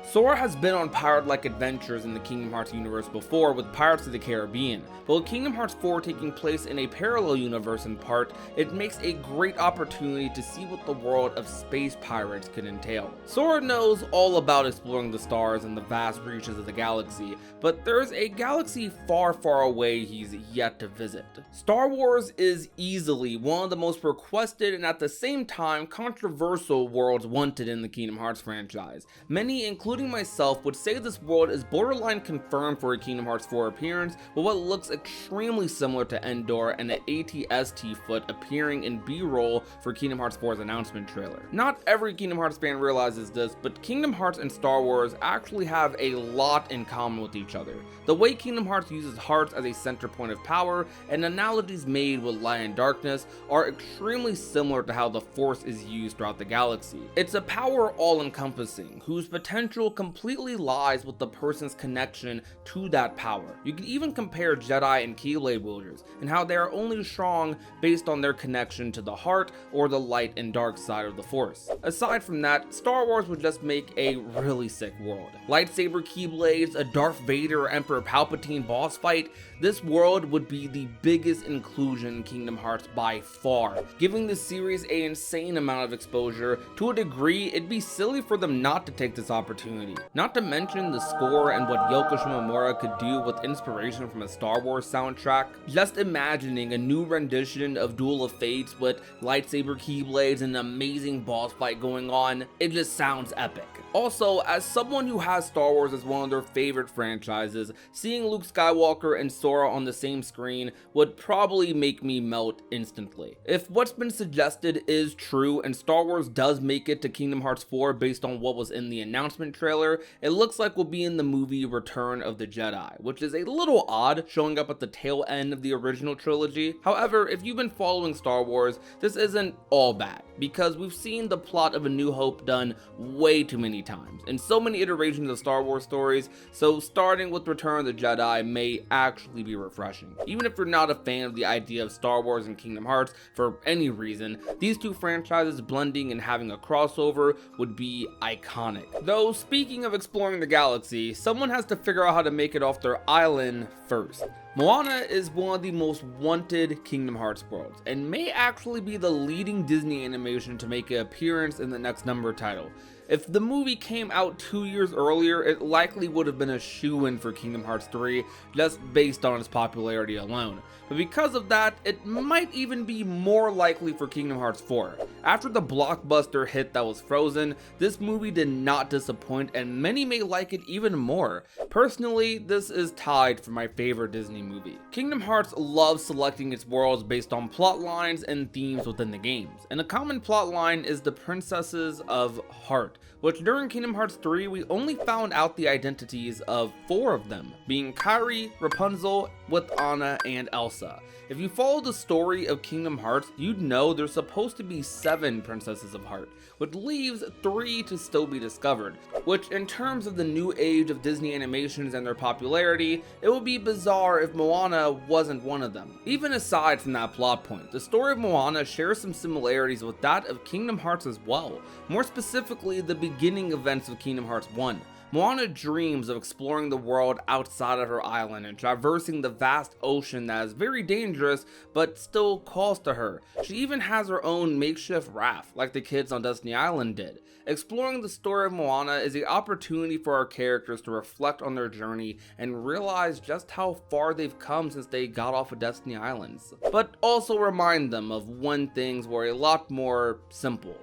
Sora has been on pirate-like adventures in the Kingdom Hearts universe before with Pirates of the Caribbean, but with Kingdom Hearts 4 taking place in a parallel universe in part, it makes a great opportunity to see what the world of space pirates could entail. Sora knows all about exploring the stars and the vast reaches of the galaxy, but there's a galaxy far, far away he's yet to visit. Star Wars is easily one of the most requested and at the same time controversial worlds wanted in the Kingdom Hearts franchise. Many, including myself, would say this world is borderline confirmed for a Kingdom Hearts 4 appearance, with what looks extremely similar to Endor and an AT-ST foot appearing in B-roll for Kingdom Hearts 4's announcement trailer. Not every Kingdom Hearts fan realizes this, but Kingdom Hearts and Star Wars actually have a lot in common with each other. The way Kingdom Hearts uses hearts as a center point of power and analogies made with light and darkness are extremely similar to how the Force is used throughout the galaxy. It's a power all-encompassing, whose potential completely lies with the person's connection to that power. You can even compare Jedi and Keyblade wielders, and how they are only strong based on their connection to the heart or the light and dark side of the Force. Aside from that, Star Wars would just make a really sick world. Lightsaber Keyblades, a Darth Vader or Emperor Palpatine boss fight, this world would be the biggest inclusion in Kingdom Hearts by far, giving the series an insane amount of exposure. To a degree, it'd be silly for them not to take this opportunity. Not to mention the score and what Yoko Shimomura could do with inspiration from a Star Wars soundtrack. Just imagining a new rendition of Duel of Fates with lightsaber Keyblades and an amazing boss fight going on, it just sounds epic. Also, as someone who has Star Wars as one of their favorite franchises, seeing Luke Skywalker and Sora on the same screen would probably make me melt instantly. If what's been suggested is true and Star Wars does make it to Kingdom Hearts 4 based on what was in the announcement trailer, it looks like we'll be in the movie Return of the Jedi, which is a little odd, showing up at the tail end of the original trilogy. However, if you've been following Star Wars, this isn't all bad, because we've seen the plot of A New Hope done way too many times in so many iterations of Star Wars stories, so starting with Return of the Jedi may actually be refreshing. Even if you're not a fan of the idea of Star Wars and Kingdom Hearts for any reason, these two franchises blending and having a crossover would be iconic. Though, speaking of exploring the galaxy, someone has to figure out how to make it off their island first. Moana is one of the most wanted Kingdom Hearts worlds, and may actually be the leading Disney animation to make an appearance in the next number title. If the movie came out 2 years earlier, it likely would have been a shoo-in for Kingdom Hearts 3, just based on its popularity alone. But because of that, it might even be more likely for Kingdom Hearts 4. After the blockbuster hit that was Frozen, this movie did not disappoint, and many may like it even more. Personally, this is tied for my favorite Disney movie. Kingdom Hearts loves selecting its worlds based on plot lines and themes within the games, and a common plot line is the Princesses of Heart, which during Kingdom Hearts 3 we only found out the identities of 4 of them, being Kairi, Rapunzel, with Anna, and Elsa. If you follow the story of Kingdom Hearts, you'd know there's supposed to be 7 Princesses of Heart, which leaves 3 to still be discovered, which in terms of the new age of Disney animations and their popularity, it would be bizarre if Moana wasn't one of them. Even aside from that plot point, the story of Moana shares some similarities with that of Kingdom Hearts as well, more specifically the beginning events of Kingdom Hearts 1. Moana dreams of exploring the world outside of her island and traversing the vast ocean that is very dangerous but still calls to her. She even has her own makeshift raft like the kids on Destiny Island did. Exploring the story of Moana is an opportunity for our characters to reflect on their journey and realize just how far they've come since they got off of Destiny Islands, but also remind them of when things were a lot more simple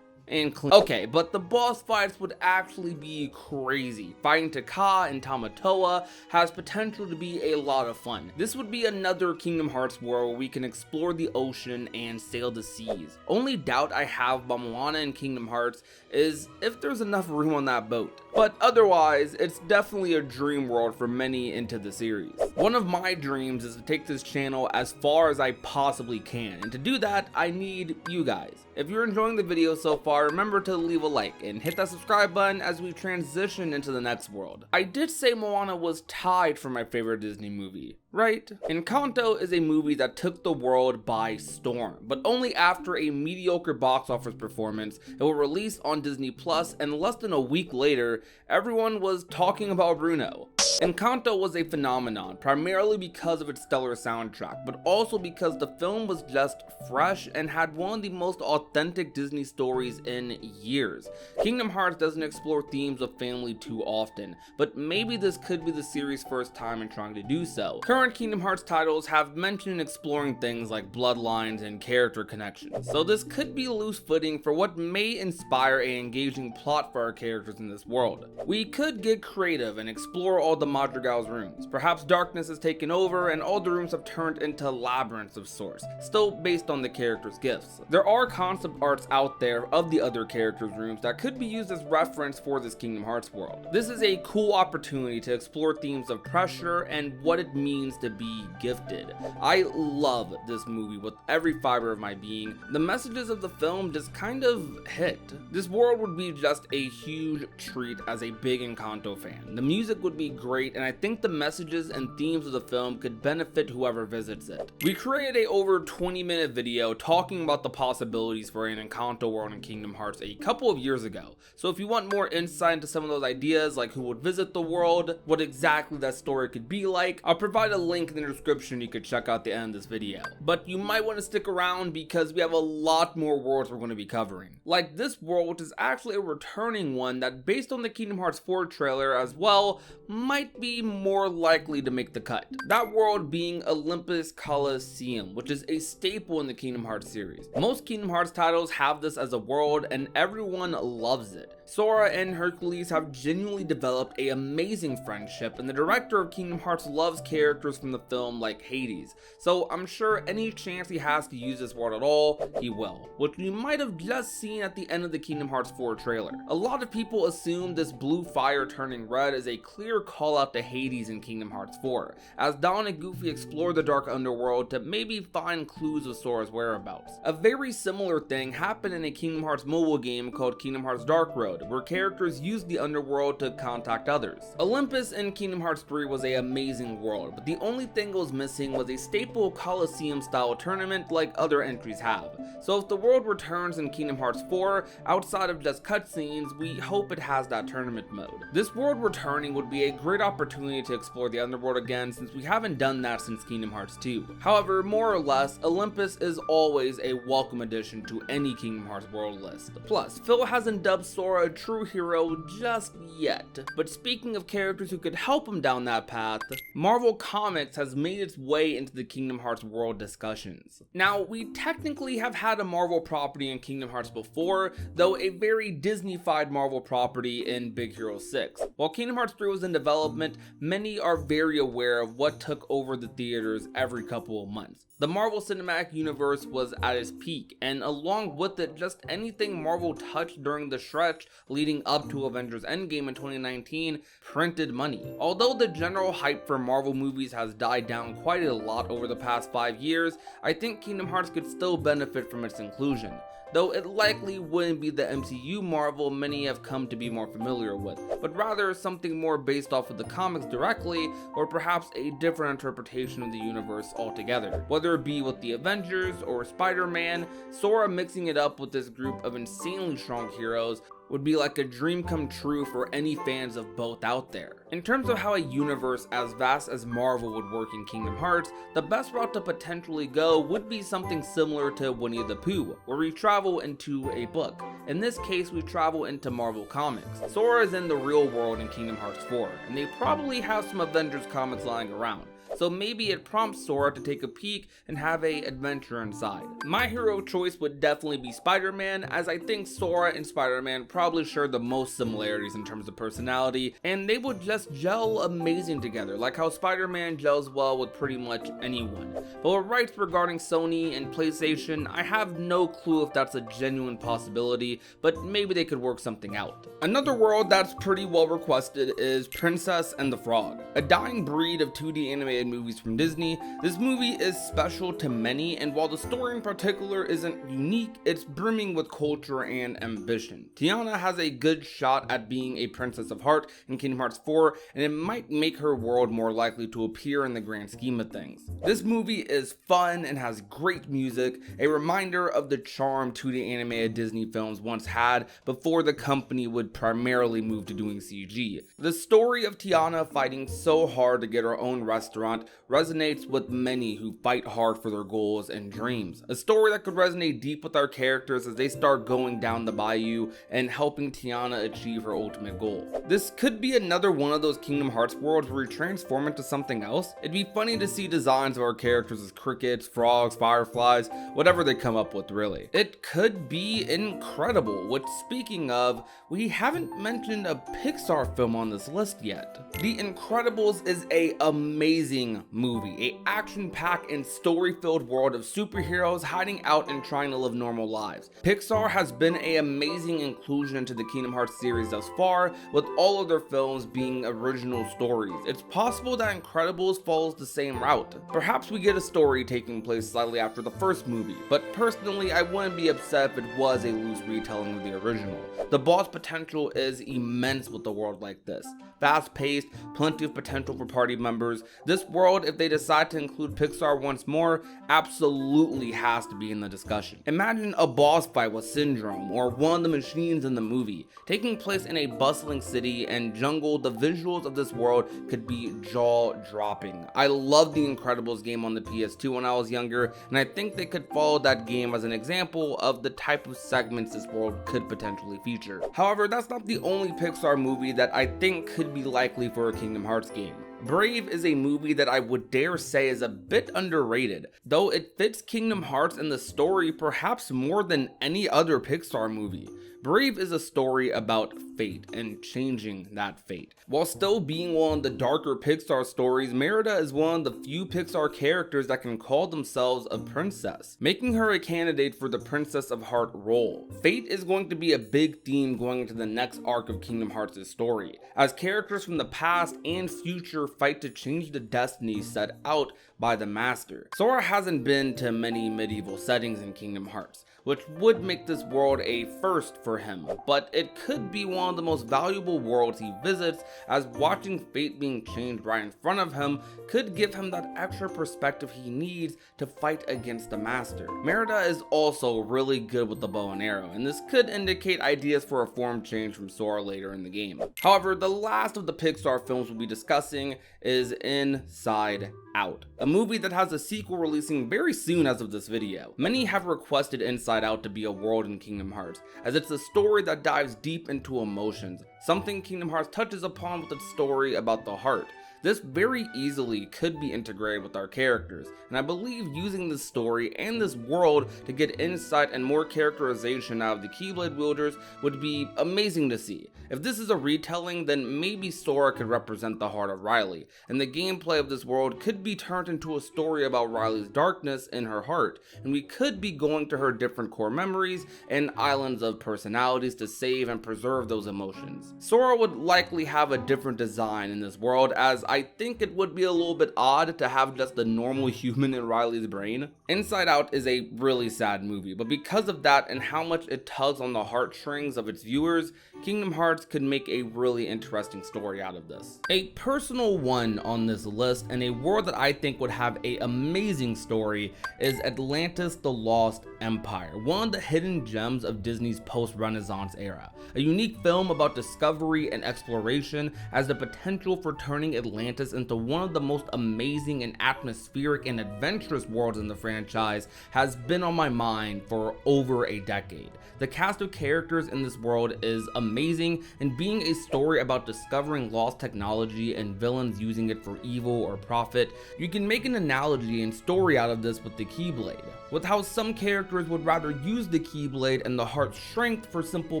and clean. Okay, but the boss fights would actually be crazy. Fighting Taka and Tamatoa has potential to be a lot of fun. This would be another Kingdom Hearts world where we can explore the ocean and sail the seas. Only doubt I have about Moana and Kingdom Hearts is if there's enough room on that boat. But otherwise, it's definitely a dream world for many into the series. One of my dreams is to take this channel as far as I possibly can, and to do that, I need you guys. If you're enjoying the video so far, remember to leave a like and hit that subscribe button as we transition into the next world. I did say Moana was tied for my favorite Disney movie, right? Encanto is a movie that took the world by storm, but only after a mediocre box office performance. It will release on Disney Plus, and less than a week later, everyone was talking about Bruno. Encanto was a phenomenon, primarily because of its stellar soundtrack, but also because the film was just fresh and had one of the most authentic Disney stories in years. Kingdom Hearts doesn't explore themes of family too often, but maybe this could be the series' first time in trying to do so. Current Kingdom Hearts titles have mentioned exploring things like bloodlines and character connections, so this could be loose footing for what may inspire an engaging plot for our characters in this world. We could get creative and explore all the Madrigal's rooms. Perhaps darkness has taken over and all the rooms have turned into labyrinths of sorts, still based on the characters' gifts. There are concept arts out there of the other characters' rooms that could be used as reference for this Kingdom Hearts world. This is a cool opportunity to explore themes of pressure and what it means to be gifted. I love this movie with every fiber of my being. The messages of the film just kind of hit. This world would be just a huge treat as a big Encanto fan. The music would be great, and I think the messages and themes of the film could benefit whoever visits it. We created a over 20-minute video talking about the possibilities for an Encanto world in Kingdom Hearts a couple of years ago, so if you want more insight into some of those ideas, like who would visit the world, what exactly that story could be like, I'll provide a link in the description you could check out the end of this video. But you might want to stick around because we have a lot more worlds we're going to be covering. Like this world, which is actually a returning one that, based on the Kingdom Hearts 4 trailer as well, might be more likely to make the cut. That world being Olympus Coliseum, which is a staple in the Kingdom Hearts series. Most Kingdom Hearts titles have this as a world and everyone loves it. Sora and Hercules have genuinely developed an amazing friendship, and the director of Kingdom Hearts loves characters from the film like Hades, so I'm sure any chance he has to use this world at all, he will, which we might have just seen at the end of the Kingdom Hearts 4 trailer. A lot of people assume this blue fire turning red is a clear call out to Hades in Kingdom Hearts 4, as Dawn and Goofy explore the dark underworld to maybe find clues of Sora's whereabouts. A very similar thing happened in a Kingdom Hearts mobile game called Kingdom Hearts Dark Road, where characters used the underworld to contact others. Olympus in Kingdom Hearts 3 was an amazing world, but the only thing it was missing was a staple Coliseum style tournament like other entries have. So if the world returns in Kingdom Hearts 4, outside of just cutscenes, we hope it has that tournament mode. This world returning would be a great opportunity to explore the underworld again, since we haven't done that since Kingdom Hearts 2. However, more or less, Olympus is always a welcome addition to any Kingdom Hearts world list. Plus, Phil hasn't dubbed Sora a true hero just yet. But speaking of characters who could help him down that path, Marvel Comics has made its way into the Kingdom Hearts world discussions. Now, we technically have had a Marvel property in Kingdom Hearts before, though a very Disney-fied Marvel property in Big Hero 6. While Kingdom Hearts 3 was in development, many are very aware of what took over the theaters every couple of months. The Marvel Cinematic Universe was at its peak, and along with it, just anything Marvel touched during the stretch leading up to Avengers Endgame in 2019 printed money. Although the general hype for Marvel movies has died down quite a lot over the past 5 years, I think Kingdom Hearts could still benefit from its inclusion, though it likely wouldn't be the MCU Marvel many have come to be more familiar with, but rather something more based off of the comics directly, or perhaps a different interpretation of the universe altogether. Whether it be with the Avengers or Spider-Man, Sora mixing it up with this group of insanely strong heroes, would be like a dream come true for any fans of both out there. In terms of how a universe as vast as Marvel would work in Kingdom Hearts, the best route to potentially go would be something similar to Winnie the Pooh, where we travel into a book. In this case, we travel into Marvel Comics. Sora is in the real world in Kingdom Hearts 4, and they probably have some Avengers comics lying around. So maybe it prompts Sora to take a peek and have a adventure inside. My hero choice would definitely be Spider-Man, as I think Sora and Spider-Man probably share the most similarities in terms of personality, and they would just gel amazing together, like how Spider-Man gels well with pretty much anyone. But with rights regarding Sony and PlayStation, I have no clue if that's a genuine possibility, but maybe they could work something out. Another world that's pretty well requested is Princess and the Frog. A dying breed of 2D animated movies from Disney, this movie is special to many, and while the story in particular isn't unique, it's brimming with culture and ambition. Tiana has a good shot at being a Princess of Heart in Kingdom Hearts 4, and it might make her world more likely to appear in the grand scheme of things. This movie is fun and has great music, a reminder of the charm 2D animated Disney films once had before the company would primarily move to doing CG. The story of Tiana fighting so hard to get her own restaurant resonates with many who fight hard for their goals and dreams. A story that could resonate deep with our characters as they start going down the bayou and helping Tiana achieve her ultimate goal. This could be another one of those Kingdom Hearts worlds where we transform into something else. It'd be funny to see designs of our characters as crickets, frogs, fireflies, whatever they come up with really. It could be incredible, which speaking of, we haven't mentioned a Pixar film on this list yet. The Incredibles is an amazing movie, a action-packed and story-filled world of superheroes hiding out and trying to live normal lives. Pixar has been an amazing inclusion into the Kingdom Hearts series thus far, with all of their films being original stories. It's possible that Incredibles follows the same route. Perhaps we get a story taking place slightly after the first movie, but personally I wouldn't be upset if it was a loose retelling of the original. The boss potential is immense with a world like this. Fast-paced, plenty of potential for party members. This world, if they decide to include Pixar once more, absolutely has to be in the discussion. Imagine a boss fight with Syndrome or one of the machines in the movie. Taking place in a bustling city and jungle, the visuals of this world could be jaw-dropping. I loved the Incredibles game on the PS2 when I was younger, and I think they could follow that game as an example of the type of segments this world could potentially feature. However, that's not the only Pixar movie that I think could be likely for a Kingdom Hearts game. Brave is a movie that I would dare say is a bit underrated, though it fits Kingdom Hearts and the story perhaps more than any other Pixar movie. Brave is a story about fate and changing that fate. While still being one of the darker Pixar stories, Merida is one of the few Pixar characters that can call themselves a princess, making her a candidate for the Princess of Heart role. Fate is going to be a big theme going into the next arc of Kingdom Hearts' story, as characters from the past and future fight to change the destinies set out by the Master. Sora hasn't been to many medieval settings in Kingdom Hearts, which would make this world a first for him, but it could be one of the most valuable worlds he visits, as watching fate being changed right in front of him could give him that extra perspective he needs to fight against the Master. Merida is also really good with the bow and arrow, and this could indicate ideas for a form change from Sora later in the game. However, the last of the Pixar films we'll be discussing is Inside Out, a movie that has a sequel releasing very soon as of this video. Many have requested Inside Out to be a world in Kingdom Hearts, as it's a story that dives deep into emotions, something Kingdom Hearts touches upon with its story about the heart. This very easily could be integrated with our characters, and I believe using this story and this world to get insight and more characterization out of the Keyblade wielders would be amazing to see. If this is a retelling, then maybe Sora could represent the heart of Riley, and the gameplay of this world could be turned into a story about Riley's darkness in her heart, and we could be going to her different core memories and islands of personalities to save and preserve those emotions. Sora would likely have a different design in this world, as I think it would be a little bit odd to have just the normal human in Riley's brain. Inside Out is a really sad movie, but because of that and how much it tugs on the heartstrings of its viewers, Kingdom Hearts could make a really interesting story out of this. A personal one on this list, and a world that I think would have an amazing story, is Atlantis: The Lost Empire, one of the hidden gems of Disney's post-Renaissance era. A unique film about discovery and exploration has the potential for turning Atlantis into one of the most amazing and atmospheric and adventurous worlds in the franchise has been on my mind for over a decade. The cast of characters in this world is amazing, and being a story about discovering lost technology and villains using it for evil or profit, you can make an analogy and story out of this with the Keyblade, with how some characters would rather use the Keyblade and the heart's strength for simple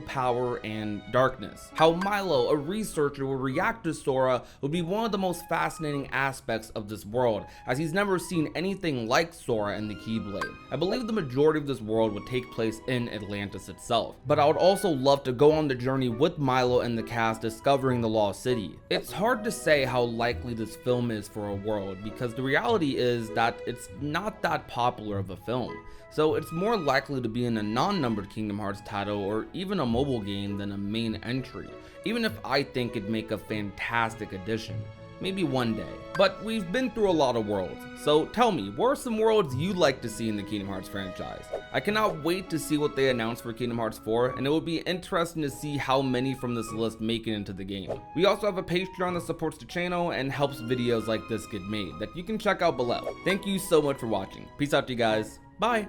power and darkness. How Milo, a researcher, would react to Sora would be one of the most fascinating aspects of this world, as he's never seen anything like Sora and the Keyblade. I believe the majority of this world would take place in Atlantis itself, but I would also love to go on the journey with Milo and the cast discovering the Lost City. It's hard to say how likely this film is for a world, because the reality is that it's not that popular of a film. So it's more likely to be in a non-numbered Kingdom Hearts title or even a mobile game than a main entry, even if I think it'd make a fantastic addition. Maybe one day. But we've been through a lot of worlds, so tell me, what are some worlds you'd like to see in the Kingdom Hearts franchise? I cannot wait to see what they announce for Kingdom Hearts 4, and it will be interesting to see how many from this list make it into the game. We also have a Patreon that supports the channel and helps videos like this get made that you can check out below. Thank you so much for watching. Peace out to you guys. Bye.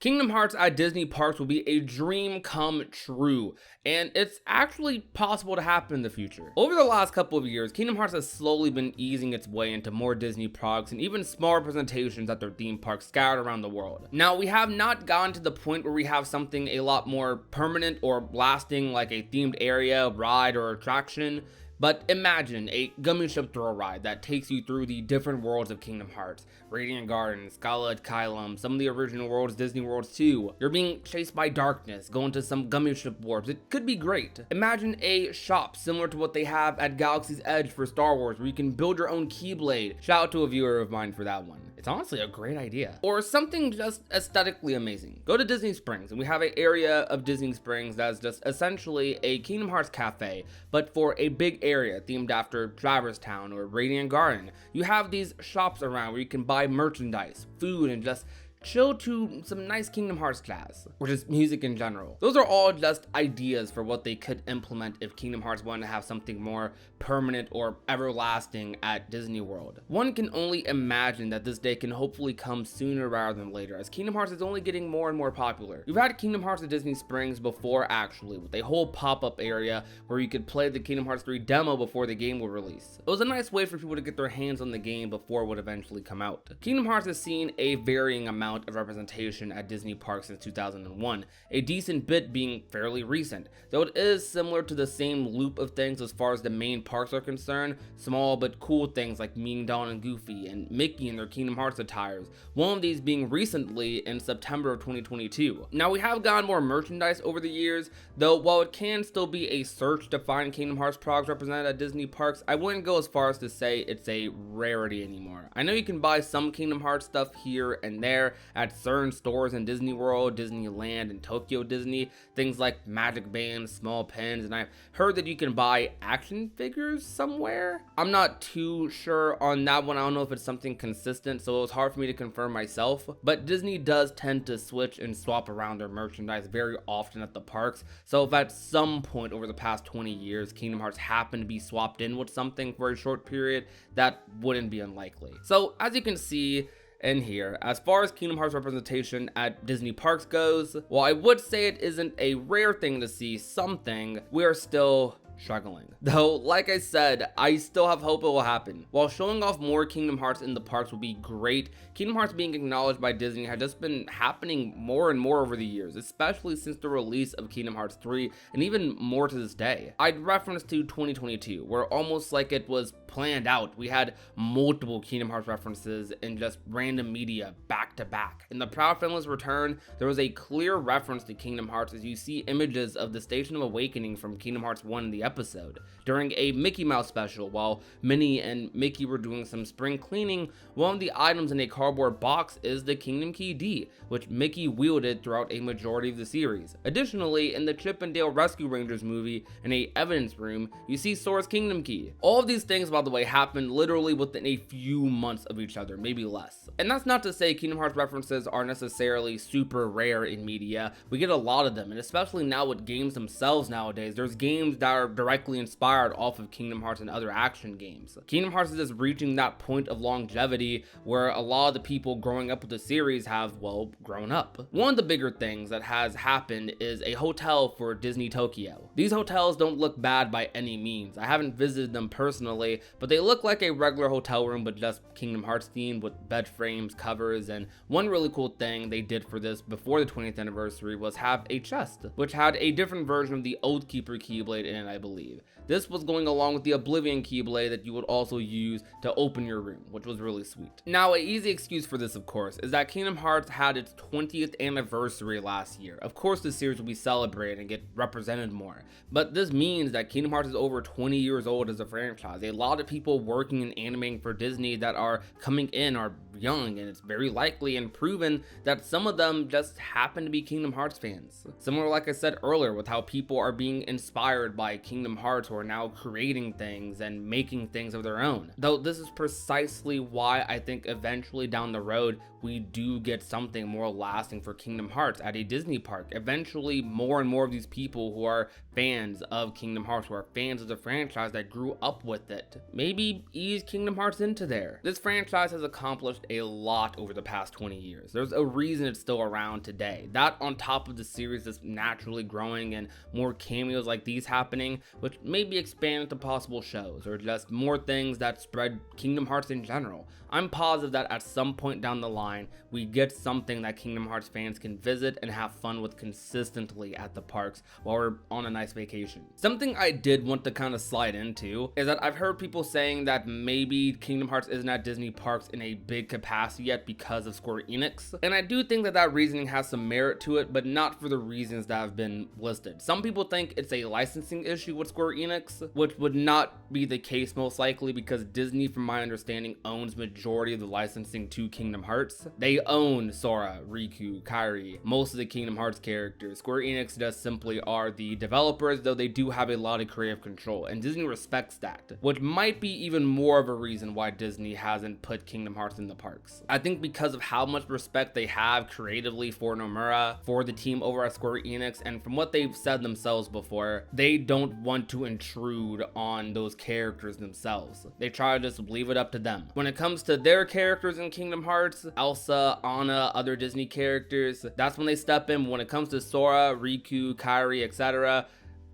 Kingdom Hearts at Disney parks will be a dream come true, and it's actually possible to happen in the future. Over the last couple of years, Kingdom Hearts has slowly been easing its way into more Disney products and even small representations at their theme parks scattered around the world. Now, we have not gotten to the point where we have something a lot more permanent or lasting, like a themed area, ride, or attraction. But imagine a gummy ship thrill ride that takes you through the different worlds of Kingdom Hearts. Radiant Garden, Scarlet Kylum, some of the original worlds, Disney Worlds too. You're being chased by darkness, going to some gummy ship warps. It could be great. Imagine a shop similar to what they have at Galaxy's Edge for Star Wars, where you can build your own Keyblade. Shout out to a viewer of mine for that one. It's honestly a great idea. Or something just aesthetically amazing. Go to Disney Springs, and we have an area of Disney Springs that's just essentially a Kingdom Hearts cafe, but for a big area themed after Traverse Town or Radiant Garden. You have these shops around where you can buy merchandise, food, and just chill to some nice Kingdom Hearts jazz, or just music in general. Those are all just ideas for what they could implement if Kingdom Hearts wanted to have something more permanent or everlasting at Disney World. One can only imagine that this day can hopefully come sooner rather than later, as Kingdom Hearts is only getting more and more popular. We've had Kingdom Hearts at Disney Springs before, actually, with a whole pop-up area where you could play the Kingdom Hearts 3 demo before the game will release. It was a nice way for people to get their hands on the game before it would eventually come out. Kingdom Hearts has seen a varying amount of representation at Disney parks since 2001, a decent bit being fairly recent, though it is similar to the same loop of things as far as the main parks are concerned. Small but cool things like Ming Don and Goofy and Mickey in their Kingdom Hearts attires, one of these being recently in September of 2022. Now, we have gotten more merchandise over the years, though while it can still be a search to find Kingdom Hearts products represented at Disney parks, I wouldn't go as far as to say it's a rarity anymore. I know you can buy some Kingdom Hearts stuff here and there at certain stores in Disney World, Disneyland, and Tokyo Disney, things like magic bands, small pens, and I've heard that you can buy action figures somewhere. I'm not too sure on that one. I don't know if it's something consistent, so it was hard for me to confirm myself, but Disney does tend to switch and swap around their merchandise very often at the parks, so if at some point over the past 20 years Kingdom Hearts happened to be swapped in with something for a short period, that wouldn't be unlikely. So as you can see in here, as far as Kingdom Hearts representation at Disney parks goes, while I would say it isn't a rare thing to see something, we are still struggling. Though, like I said, I still have hope it will happen. While showing off more Kingdom Hearts in the parks would be great, Kingdom Hearts being acknowledged by Disney has just been happening more and more over the years, especially since the release of Kingdom Hearts 3, and even more to this day. I'd reference to 2022, where almost like it was planned out. We had multiple Kingdom Hearts references in just random media back to back. In the Proud Family's return, there was a clear reference to Kingdom Hearts as you see images of the Station of Awakening from Kingdom Hearts 1 in the episode. During a Mickey Mouse special, while Minnie and Mickey were doing some spring cleaning, one of the items in a cardboard box is the Kingdom Key D, which Mickey wielded throughout a majority of the series. Additionally, in the Chip and Dale Rescue Rangers movie, in a evidence room, you see Sora's Kingdom Key. All of these things, by the way, happened literally within a few months of each other, maybe less. And that's not to say Kingdom Hearts references are necessarily super rare in media. We get a lot of them, and especially now with games themselves nowadays, there's games that are directly inspired off of Kingdom Hearts and other action games. Kingdom Hearts is just reaching that point of longevity where a lot of the people growing up with the series have, well, grown up. One of the bigger things that has happened is a hotel for Disney Tokyo. These hotels don't look bad by any means. I haven't visited them personally, but they look like a regular hotel room, but just Kingdom Hearts themed with bed frames, covers, and one really cool thing they did for this before the 20th anniversary was have a chest, which had a different version of the Oathkeeper Keyblade in it, I believe. This was going along with the Oblivion Keyblade that you would also use to open your room, which was really sweet. Now, an easy excuse for this, of course, is that Kingdom Hearts had its 20th anniversary last year. Of course, the series will be celebrated and get represented more, but this means that Kingdom Hearts is over 20 years old as a franchise. A lot of people working and animating for Disney that are coming in are young, and it's very likely and proven that some of them just happen to be Kingdom Hearts fans. Similar, like I said earlier, with how people are being inspired by Kingdom Hearts who are now creating things and making things of their own. Though this is precisely why I think eventually down the road we do get something more lasting for Kingdom Hearts at a Disney park. Eventually, more and more of these people who are fans of Kingdom Hearts, who are fans of the franchise that grew up with it, maybe ease Kingdom Hearts into there. This franchise has accomplished a lot over the past 20 years. There's a reason it's still around today. That on top of the series that's naturally growing and more cameos like these happening, which maybe expand into possible shows or just more things that spread Kingdom Hearts in general. I'm positive that at some point down the line, we get something that Kingdom Hearts fans can visit and have fun with consistently at the parks while we're on a nice vacation. Something I did want to kind of slide into is that I've heard people saying that maybe Kingdom Hearts isn't at Disney parks in a big capacity yet because of Square Enix. And I do think that that reasoning has some merit to it, but not for the reasons that have been listed. Some people think it's a licensing issue with Square Enix, which would not be the case most likely because Disney, from my understanding, owns majority of the licensing to Kingdom Hearts. They own Sora, Riku, Kairi, most of the Kingdom Hearts characters. Square Enix just simply are the developers, though they do have a lot of creative control, and Disney respects that, which might be even more of a reason why Disney hasn't put Kingdom Hearts in the parks. I think because of how much respect they have creatively for Nomura, for the team over at Square Enix, and from what they've said themselves before, they don't want to intrude on those characters themselves. They try to just leave it up to them. When it comes to their characters in Kingdom Hearts, Elsa, Anna, other Disney characters, that's when they step in. When it comes to Sora, Riku, Kairi, etc.,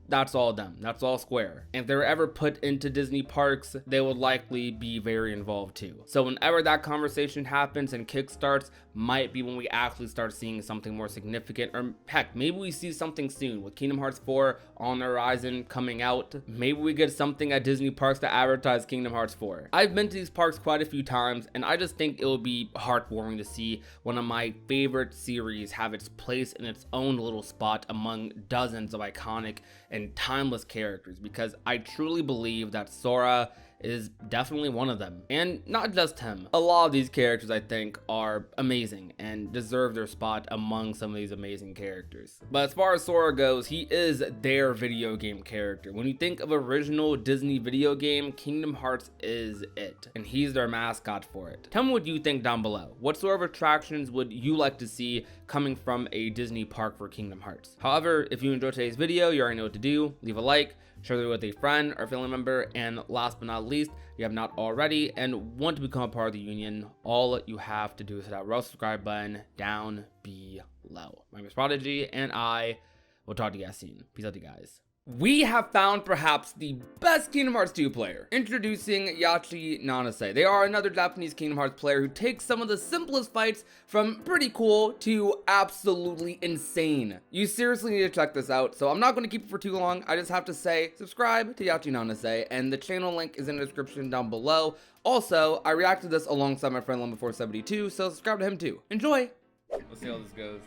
that's all them. That's all Square. And if they're ever put into Disney parks, they would likely be very involved too. So whenever that conversation happens and kickstarts, might be when we actually start seeing something more significant, or heck, maybe we see something soon with Kingdom Hearts 4 on the horizon coming out. Maybe we get something at Disney parks to advertise Kingdom Hearts 4. I've been to these parks quite a few times, and I just think it will be heartwarming to see one of my favorite series have its place in its own little spot among dozens of iconic and timeless characters, because I truly believe that Sora is definitely one of them. And not just him. A lot of these characters I think are amazing and deserve their spot among some of these amazing characters. But as far as Sora goes, he is their video game character. When you think of original Disney video game, Kingdom Hearts is it. And he's their mascot for it. Tell me what you think down below. What sort of attractions would you like to see coming from a Disney park for Kingdom Hearts? However, if you enjoyed today's video, you already know what to do. Leave a like, share it with a friend or family member, and last but not least, if you have not already and want to become a part of the union, all you have to do is hit that red subscribe button down below. My name is Prodigy, and I will talk to you guys soon. Peace out, you guys. We have found perhaps the best Kingdom Hearts 2 player. Introducing Yachi Nanase. They are another Japanese Kingdom Hearts player who takes some of the simplest fights from pretty cool to absolutely insane. You seriously need to check this out, so I'm not going to keep it for too long. I just have to say, subscribe to Yachi Nanase, and the channel link is in the description down below. Also, I reacted to this alongside my friend Lemon472, so subscribe to him too. Enjoy! Let's see how this goes.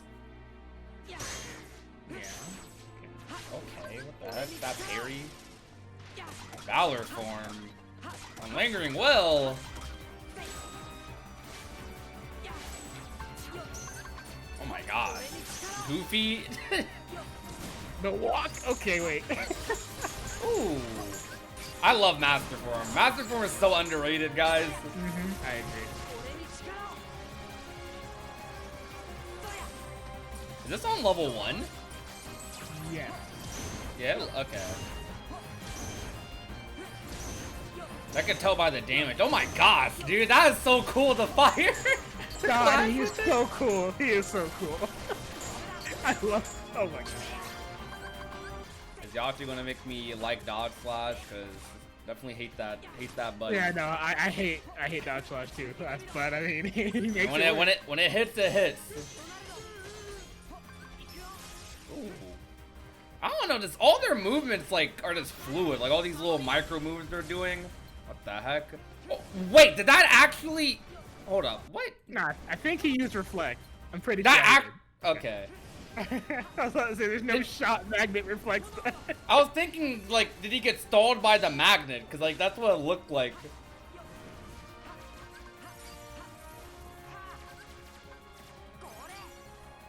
Yeah. Okay, what the heck? That parry? Valor form. I'm lingering well. Oh my god. Goofy. The walk? Okay, wait. Ooh. I love Master Form. Master Form is so underrated, guys. I agree. Is this on level 1? Yeah. Yeah, okay. I can tell by the damage. Oh my gosh, dude, that is so cool, the fire! God, he is so cool. He is so cool. I love. Oh my god. Is y'all actually gonna make me like Dodge Slash? Cause definitely hate that button. Yeah, no, I hate dodge slash too. But I mean, he makes when it hits, it hits. Ooh. I don't know, just all their movements like are just fluid. Like all these little micro movements they're doing. What the heck? Oh, wait, did that actually? Hold up, what? Nah, I think he used reflect. I'm pretty that sure. Okay. I was about to say, there's no shot magnet reflects that. I was thinking, like, did he get stalled by the magnet? Because, like, that's what it looked like.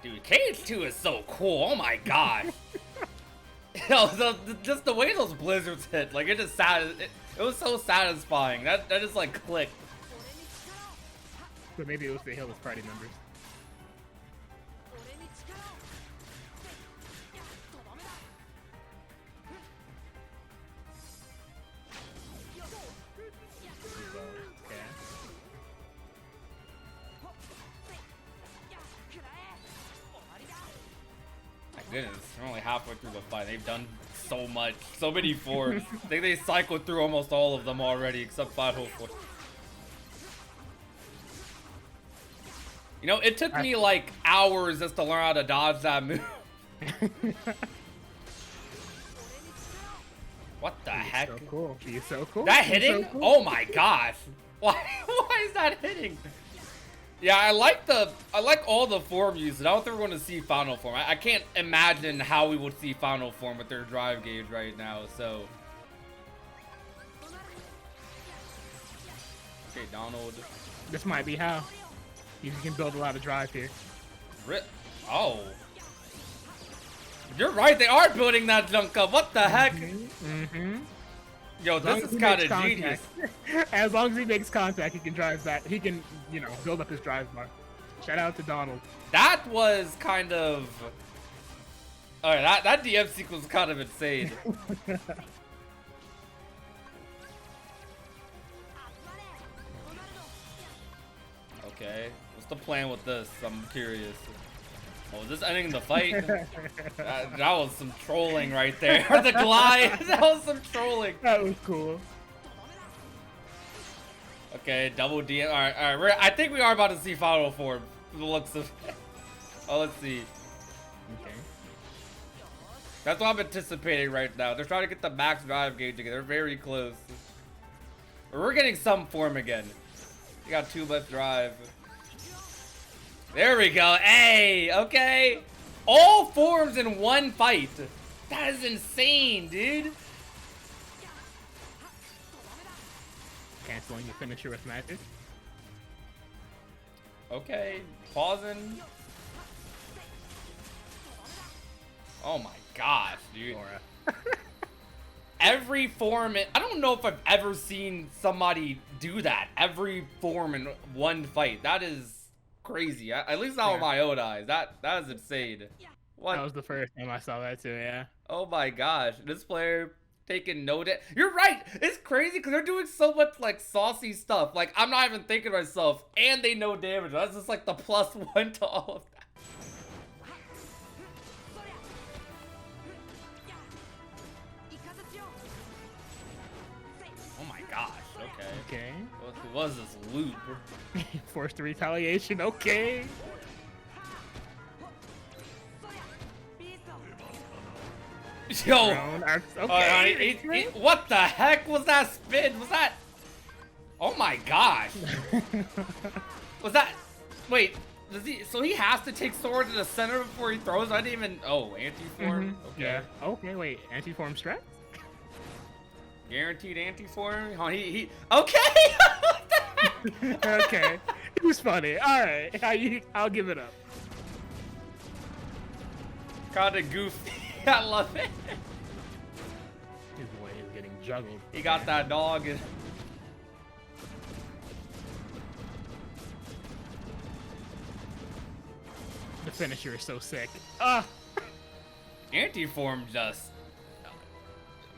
Dude, KH2 is so cool. Oh my gosh. Just the way those blizzards hit, like, it just it was so satisfying. That just, like, clicked. But maybe it was the Hill's party members. Goodness, we're only halfway through the fight. They've done so much, so many forms. I think they cycled through almost all of them already, except Final Form. You know, it took me like hours just to learn how to dodge that move. What the heck? So cool. He's so cool. That hitting? So cool. Oh my gosh! Why is that hitting? Yeah, I like all the form uses. I don't think we're going to see Final Form. I can't imagine how we would see Final Form with their drive gauge right now, so. Okay, Donald. This might be how. You can build a lot of drive here. Oh. You're right, they are building that junk up. What the heck? Yo, this is kind of genius. As long as he makes contact, he can drive back. He can, you know, build up his drive bar. Shout out to Donald. That was kind of... Alright, that DM sequence was kind of insane. Okay, what's the plan with this? I'm curious. Oh, is this ending the fight? that was some trolling right there. The glide, that was some trolling. That was cool. Okay, double DM. All right. I think we are about to see Final Form. From the looks of. Oh, let's see. Okay. That's what I'm anticipating right now. They're trying to get the max drive gauge again. They're very close. We're getting some form again. You got 2 left drive. There we go. Hey, okay. All forms in one fight. That is insane, dude. Canceling your finisher with magic. Okay, pausing. Oh my gosh, dude. Every form, I don't know if I've ever seen somebody do that. Every form in one fight. That is crazy. At least not with my own eyes. That is insane. What? That was the first time I saw that too, yeah. Oh my gosh. This player taking no damage. You're right. It's crazy because they're doing so much like saucy stuff. Like I'm not even thinking to myself, and they no damage. That's just like the +1 to all of that. Oh my gosh. Okay. Okay. What was this loop? Forced retaliation. Okay. Yo. Okay. What the heck was that spin? Was that? Oh my gosh. Was that? Wait. Does he? So he has to take sword to the center before he throws. I didn't even. Oh, anti-form. Okay. Yeah. Okay. Wait. Anti-form strat. Guaranteed anti-form? Oh, he okay! Okay. It was funny. Alright, I'll give it up. Kinda goofy. I love it. His way is getting juggled. He got that dog. The finisher is so sick. Ah! Anti-form just...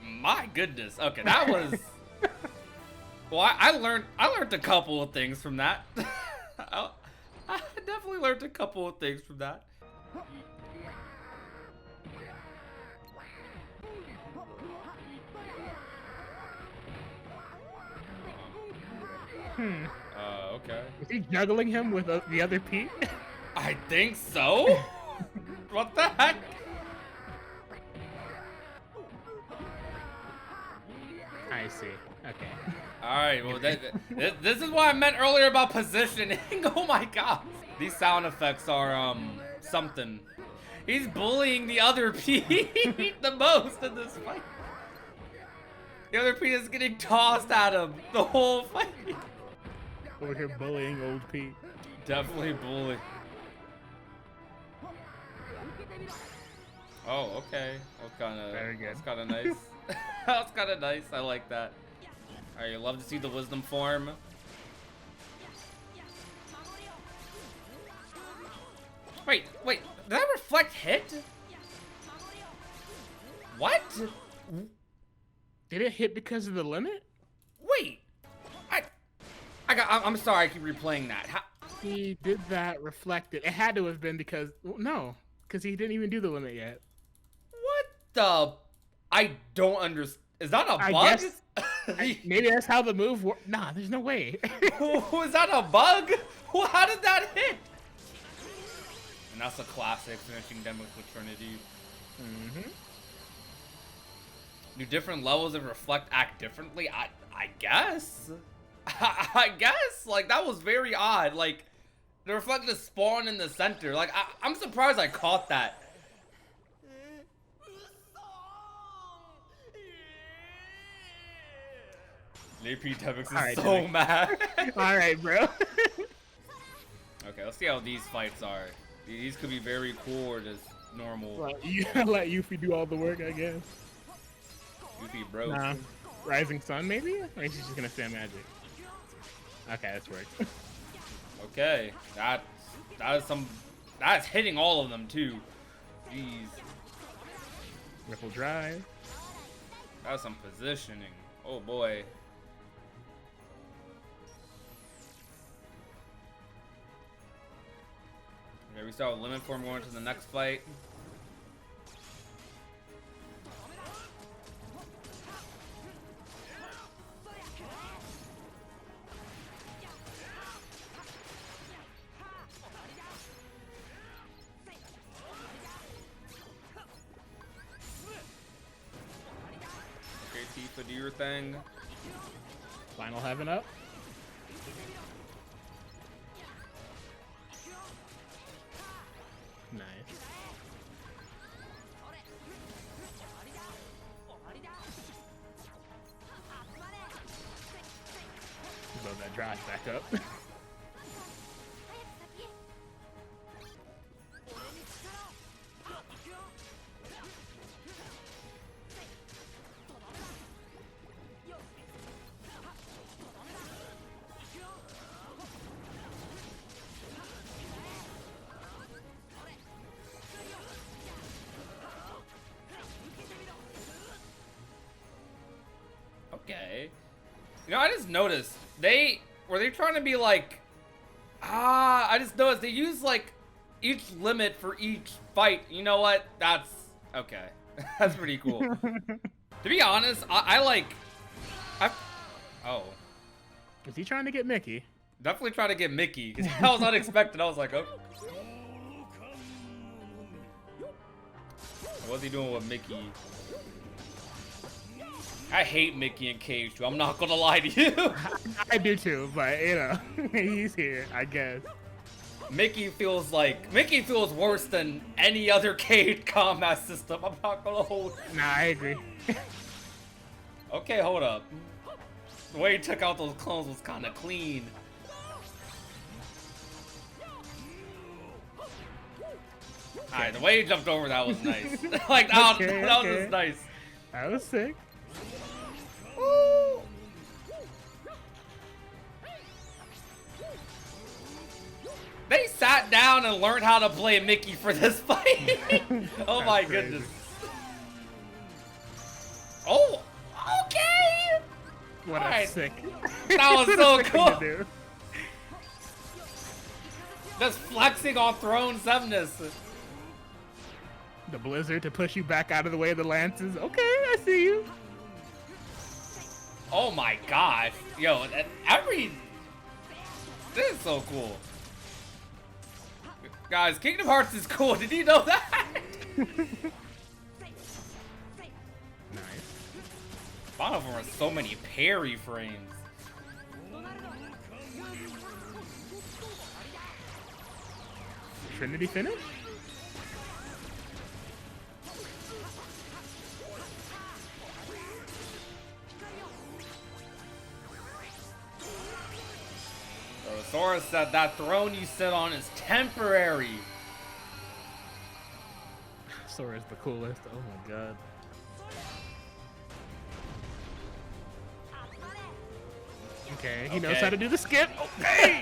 My goodness. Okay, that was... Well, I learned a couple of things from that. I definitely learned a couple of things from that. Okay. Is he juggling him with the other Pete? I think so. What the heck? I see. Okay. Alright, well, this is what I meant earlier about positioning. Oh my god. These sound effects are, something. He's bullying the other Pete the most in this fight. The other Pete is getting tossed at him the whole fight. Over here bullying old Pete. Definitely bully. Oh, okay. That's kind of nice. That's kind of nice. I like that. Alright, you love to see the wisdom form. Wait, did that reflect hit? What? Did it hit because of the limit? Wait, I'm sorry, I keep replaying that. He did that reflected. It had to have been because, no, because he didn't even do the limit yet. What the? I don't understand. Is that a bug? Guess, maybe that's how the move worked. Nah, there's no way. Was that a bug? How did that hit? And that's a classic, finishing them with Trinity. Mm-hmm. Do different levels of reflect act differently? I guess. I guess. Like, that was very odd. Like, the reflect is spawned in the center. Like, I'm surprised I caught that. JP Tevix is so mad. Alright, bro. Okay, let's see how these fights are. These could be very cool or just normal. Well, you gotta let Yuffie do all the work, I guess. Yuffie, bro. Nah. Rising Sun, maybe? Or is she just gonna stand magic? Okay, that's worked. Okay, that's hitting all of them too. Jeez. Ripple Drive. That's some positioning. Oh boy. Okay, we start with limit form going to the next fight. Okay, Tifa, do your thing. Final heaven up. Nice. Load that drive back up. Okay. You know, I just noticed were they trying to be like, I just noticed they use like each limit for each fight. You know what? That's okay. That's pretty cool. To be honest, oh. Is he trying to get Mickey? Definitely trying to get Mickey. That was unexpected. I was like, oh. What's he doing with Mickey? I hate Mickey and Cage too. I'm not gonna lie to you. I do too, but you know, he's here, I guess. Mickey feels worse than any other Cage combat system. I'm not gonna hold. Nah, I agree. Okay, hold up. The way he took out those clones was kind of clean. Alright, the way he jumped over that was nice. Like, that was just nice. That was sick. Woo! They sat down and learned how to play Mickey for this fight. Oh my goodness. Oh, okay. What a sick. That was so cool. Just flexing on Throne 7ness. The blizzard to push you back out of the way of the lances. Okay, I see you. Oh my gosh. Yo, this is so cool. Guys, Kingdom Hearts is cool. Did you know that? Nice. Final Form has so many parry frames. Trinity finish? Sora said that throne you sit on is temporary. Sora's the coolest. Oh my god. Okay, he knows how to do the skip. Okay.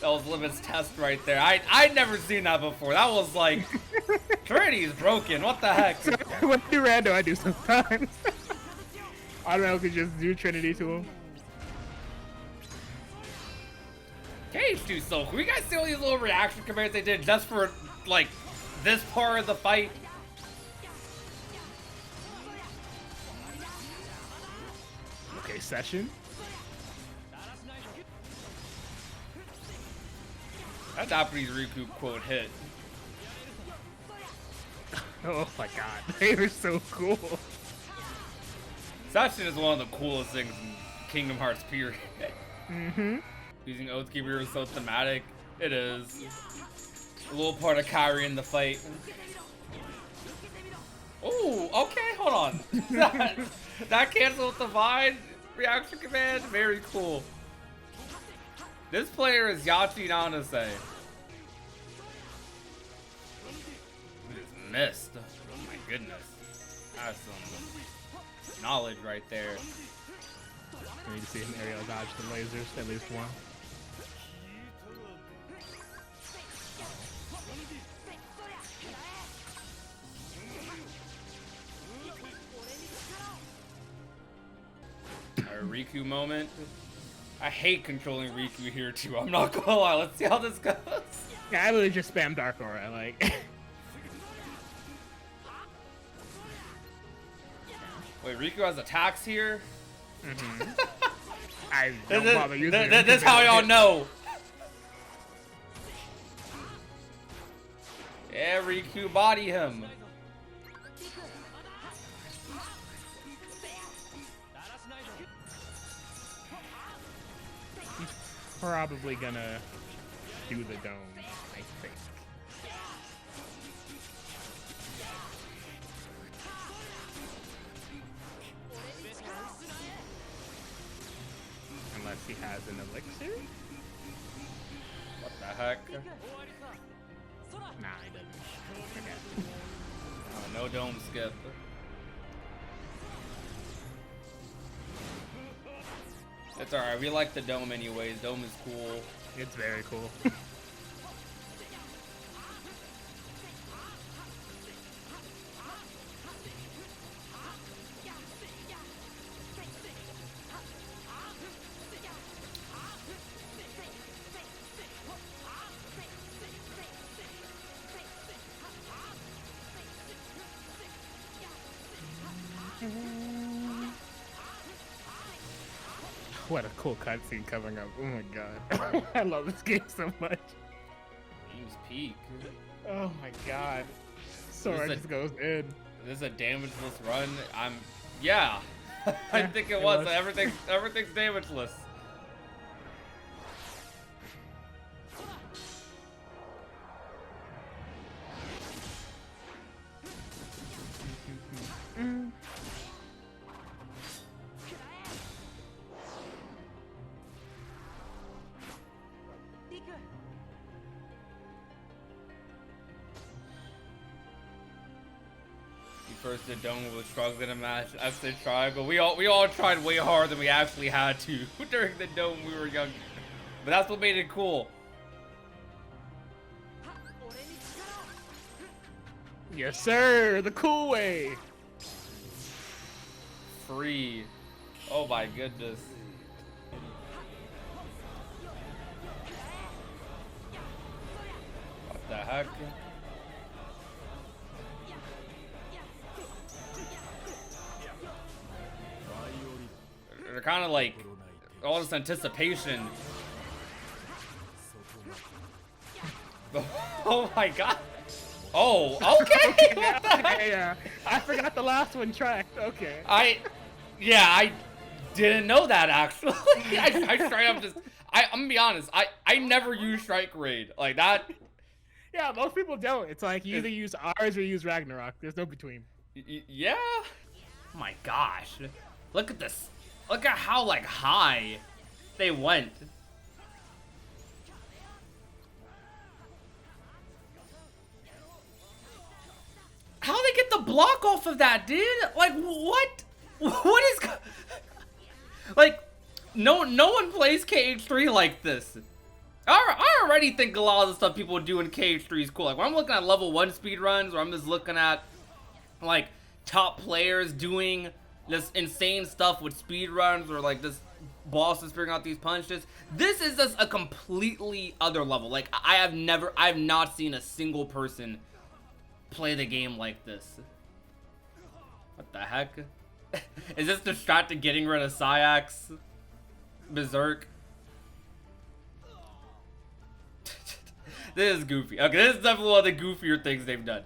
That was Limit's test right there. I'd never seen that before. That was like, Trinity's broken. What the heck? So, what do rando I do sometimes? I don't know, could just do Trinity to him. KH2's so cool. You guys see all these little reaction commands they did just for, like, this part of the fight? Okay, session. That Japanese Riku quote hit. Oh my god, they were so cool. Session is one of the coolest things in Kingdom Hearts period. Mm-hmm. Using Oathkeeper is so thematic. It is. A little part of Kairi in the fight. Oh, okay, hold on. that cancels the Vine reaction command. Very cool. This player is Yachi Nanase. We just missed. Oh my goodness. That's some knowledge right there. I need to see him aerial dodge the lasers, at least one. A Riku moment. I hate controlling Riku here too. I'm not gonna lie. Let's see how this goes. Yeah, I literally just spam Dark Aura, like. Wait, Riku has attacks here? Mm-hmm. I don't bother using it. This is how y'all know. Yeah, Riku body him. Probably gonna do the dome, I think. Unless he has an elixir? What the heck? Nah, he doesn't. Okay. Oh, no dome skip. It's alright, we like the dome anyways. Dome is cool. It's very cool. What a cool cutscene coming up. Oh my god. I love this game so much. Game's peak. Oh my god. Sora just goes in. This is a damageless run. Yeah. I think it was. Everything's damageless. First the dome was struggling to match FC Triangle. We all tried way harder than we actually had to during the dome when we were young. But that's what made it cool. Yes, sir. The cool way. Free. Oh my goodness. What the heck? They're kind of like all this anticipation. Oh my god. Oh, okay. What the heck? Yeah, I forgot the last one tracked. Okay. I didn't know that actually. I straight up just, I'm gonna be honest. I never use Strike Raid like that. Yeah, most people don't. It's like you either use ours or you use Ragnarok. There's no between. Yeah. Oh my gosh. Look at this. Look at how like high they went. How they get the block off of that, dude? Like what? What is like? No one plays KH3 like this. I already think a lot of the stuff people do in KH3 is cool. Like when I'm looking at level 1 speedruns, or I'm just looking at like top players doing this insane stuff with speedruns, or like this bosses figuring out these punches. This is just a completely other level. Like I've not seen a single person play the game like this. What the heck? Is this the strat to getting rid of Syax? Berserk? This is goofy. Okay, this is definitely one of the goofier things they've done.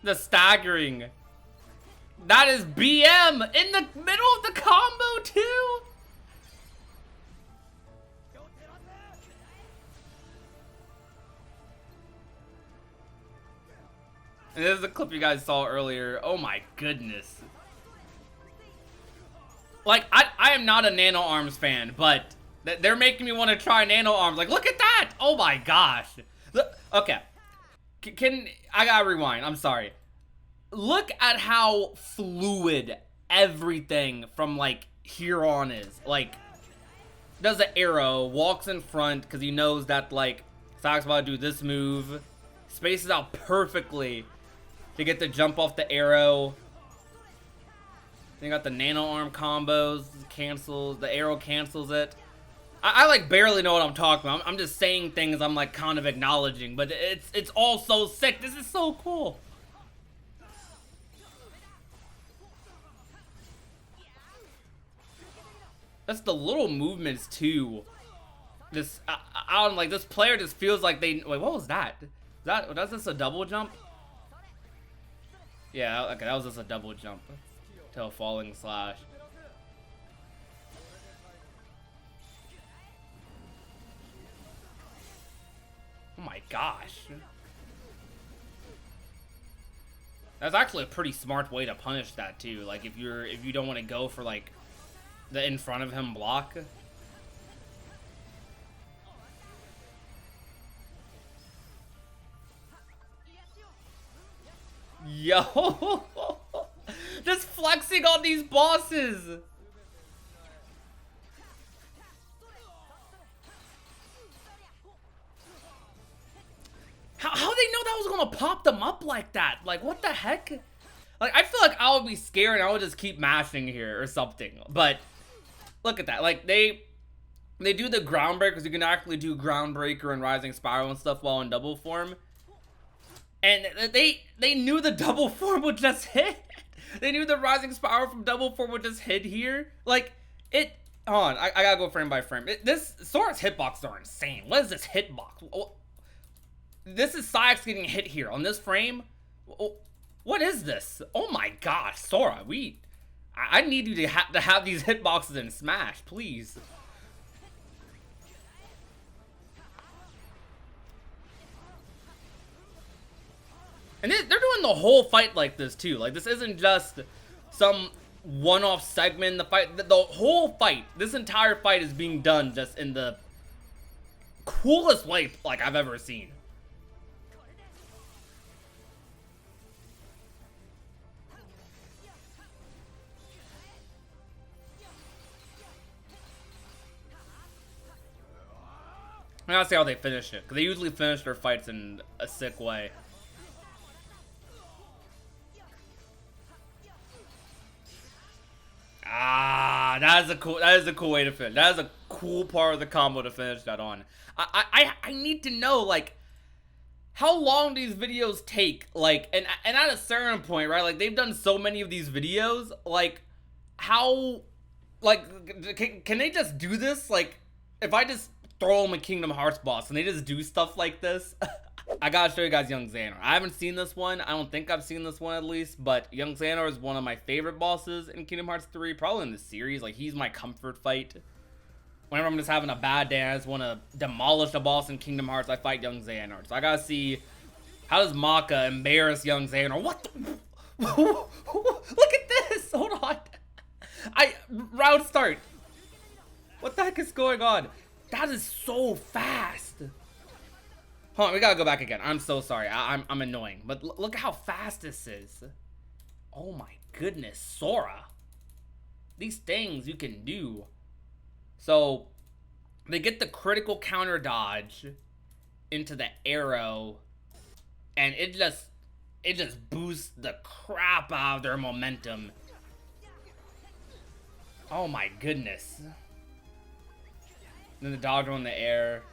The staggering. That is BM in the middle of the combo too. And this is the clip you guys saw earlier. Oh my goodness. Like, I am not a Nano Arms fan, but they're making me want to try Nano Arms. Like, look at that! Oh my gosh. Look, okay. I gotta rewind. I'm sorry. Look at how fluid everything from, like, here on is. Like, does an arrow, walks in front because he knows that, like, Syax's about to do this move. Spaces out perfectly to get the jump off the arrow. Then you got the nano arm combos, cancels, the arrow cancels it. I like barely know what I'm talking about. I'm just saying things I'm like kind of acknowledging, but it's all so sick. This is so cool. That's the little movements too. This I don't like, this player just feels like they wait, what was that? Was this a double jump? Yeah, okay, that was just a double jump to a falling slash. Oh my gosh. That's actually a pretty smart way to punish that too. Like if you don't want to go for like the in front of him block. Yo, just flexing on these bosses. How they know that was gonna pop them up like that? Like what the heck? Like I feel like I would be scared and I would just keep mashing here or something. But look at that. Like they do the ground break because you can actually do ground breaker and rising spiral and stuff while in double form. And they knew the double form would just hit. They knew the rising spiral from double form would just hit here. Like, it... Hold on, I gotta go frame by frame. This Sora's hitboxes are insane. What is this hitbox? This is Syax getting hit here on this frame. What is this? Oh my gosh, Sora, I need you to have these hitboxes in Smash, please. And they're doing the whole fight like this too. Like this isn't just some one-off segment in the fight. The whole fight, this entire fight is being done just in the coolest way like I've ever seen. I gotta see how they finish it, because they usually finish their fights in a sick way. Ah, that is a cool way to finish. That is a cool part of the combo to finish that on. I need to know, like, how long these videos take, like, and at a certain point, right, like, they've done so many of these videos, like, how, like, can they just do this? Like, if I just throw them a Kingdom Hearts boss and they just do stuff like this. I gotta show you guys Young Xehanort. I haven't seen this one. I don't think I've seen this one at least, but Young Xehanort is one of my favorite bosses in Kingdom Hearts 3, probably in the series. Like, he's my comfort fight. Whenever I'm just having a bad day, I just want to demolish a boss in Kingdom Hearts, I fight Young Xehanort. So I gotta see, how does Maka embarrass Young Xehanort? What the? Look at this! Hold on. Round start. What the heck is going on? That is so fast. Hold on, we gotta go back again. I'm so sorry. I'm annoying. But look how fast this is. Oh my goodness, Sora. These things you can do. So, they get the critical counter dodge into the arrow. And it just boosts the crap out of their momentum. Oh my goodness. Then the dodge on the air.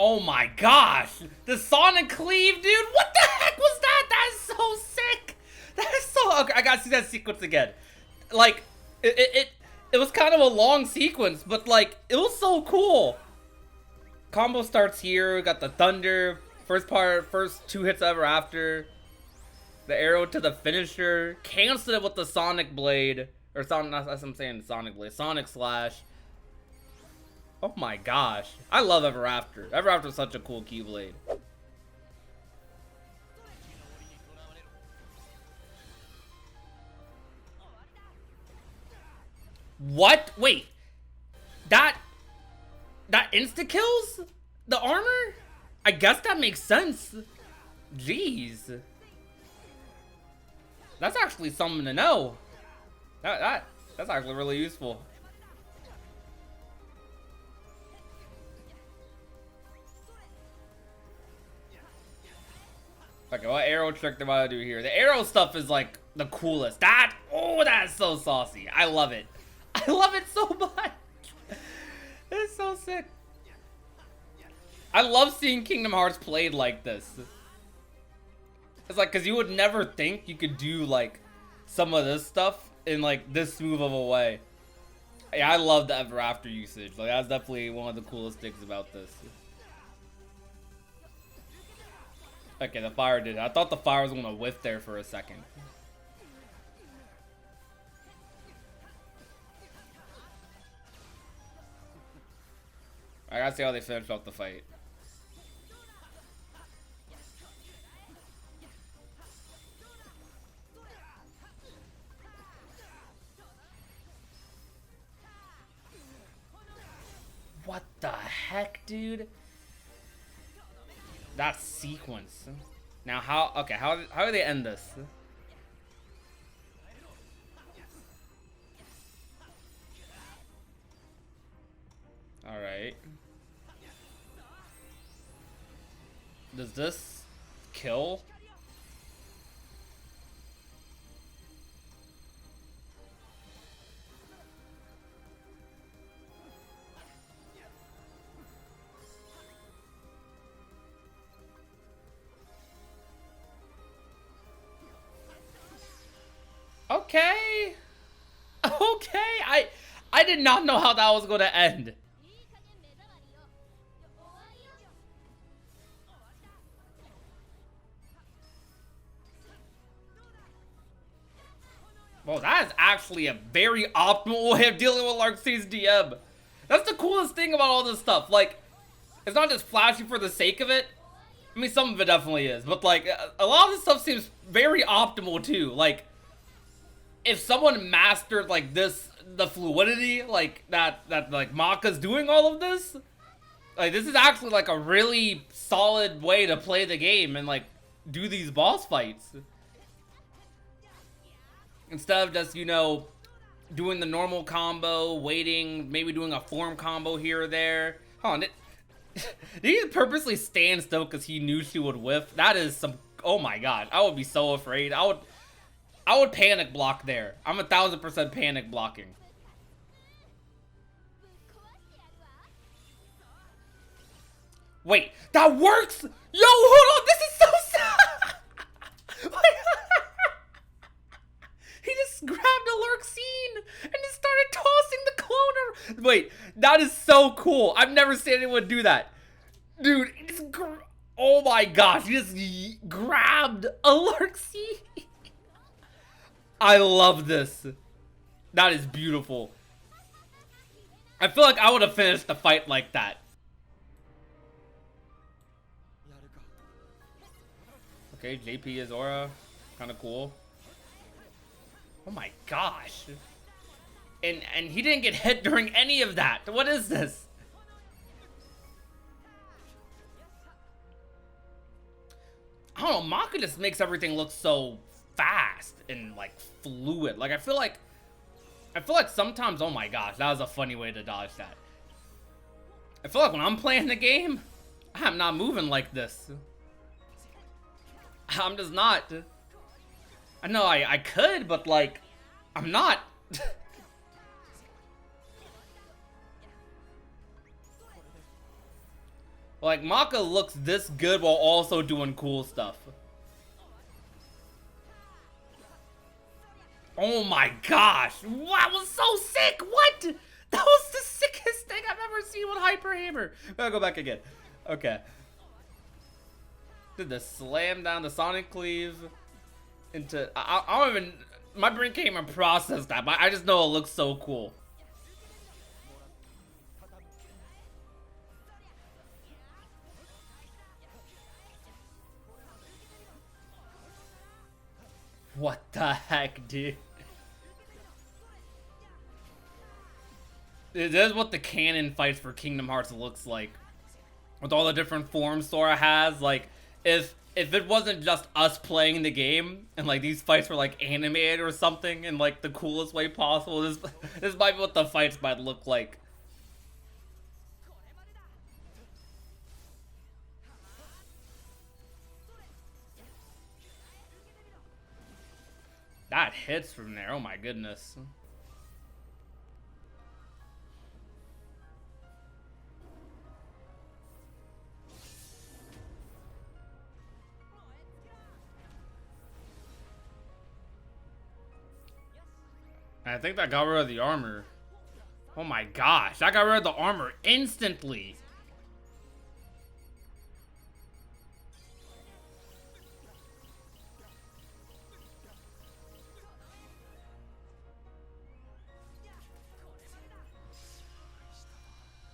Oh my gosh! The Sonic Cleave, dude! What the heck was that? That is so sick! That is so... Okay, I gotta see that sequence again. Like, it was kind of a long sequence, but like, it was so cool. Combo starts here, we got the thunder, first two hits ever after. The arrow to the finisher, cancel it with the Sonic Blade. Or Sonic, that's what I'm saying, Sonic Blade, Sonic Slash. Oh my gosh. I love Ever After. Ever After is such a cool Keyblade. What? Wait. That insta-kills the armor? I guess that makes sense. Jeez. That's actually something to know. That's actually really useful. Okay, what arrow trick do I do here? The arrow stuff is like the coolest. That is so saucy. I love it. I love it so much. It's so sick. I love seeing Kingdom Hearts played like this. It's like, cause you would never think you could do like some of this stuff in like this smooth of a way. Yeah, I love the Ever After usage. Like, that's definitely one of the coolest things about this. Okay, the fire did it. I thought the fire was gonna whiff there for a second. I gotta see how they finish off the fight. What the heck, dude? That sequence. Now how do they end this? All right. Does this kill? Okay. Okay. I did not know how that was going to end. Well, that is actually a very optimal way of dealing with Larxene's DM. That's the coolest thing about all this stuff. Like, it's not just flashy for the sake of it. I mean, some of it definitely is, but like, a lot of this stuff seems very optimal too. Like, if someone mastered like this, the fluidity, like that like Maka's doing all of this, like this is actually like a really solid way to play the game and like do these boss fights. Instead of just, you know, doing the normal combo, waiting, maybe doing a form combo here or there. Hold on, did he purposely stand still because he knew she would whiff? That is some, oh my god, I would be so afraid. I would panic block there. I'm 1000% panic blocking. Wait, that works? Yo, hold on, this is so sad. He just grabbed a Larxene and just started tossing the cloner. Wait, that is so cool. I've never seen anyone do that. Dude, oh my gosh, he just grabbed a Larxene. I love this. That is beautiful. I feel like I would have finished the fight like that. Okay, JP is aura. Kind of cool. Oh my gosh. And he didn't get hit during any of that. What is this? I don't know, Maka just makes everything look so fast and like fluid. Like I feel like sometimes, oh my gosh, that was a funny way to dodge that. I feel like when I'm playing the game, I'm not moving like this. I'm just not. I know I could, but like, I'm not. Like, Maka looks this good while also doing cool stuff. Oh my gosh. That was so sick. What? That was the sickest thing I've ever seen with Hyper Hammer. I'll go back again. Okay. Did the slam down the Sonic Cleave into... I don't even... My brain can't even process that, but I just know it looks so cool. What the heck, dude? This is what the canon fights for Kingdom Hearts looks like. With all the different forms Sora has, like, if it wasn't just us playing the game, and like these fights were like animated or something in like the coolest way possible, this might be what the fights might look like. That hits from there, oh my goodness. I think that got rid of the armor. Oh my gosh, that got rid of the armor instantly.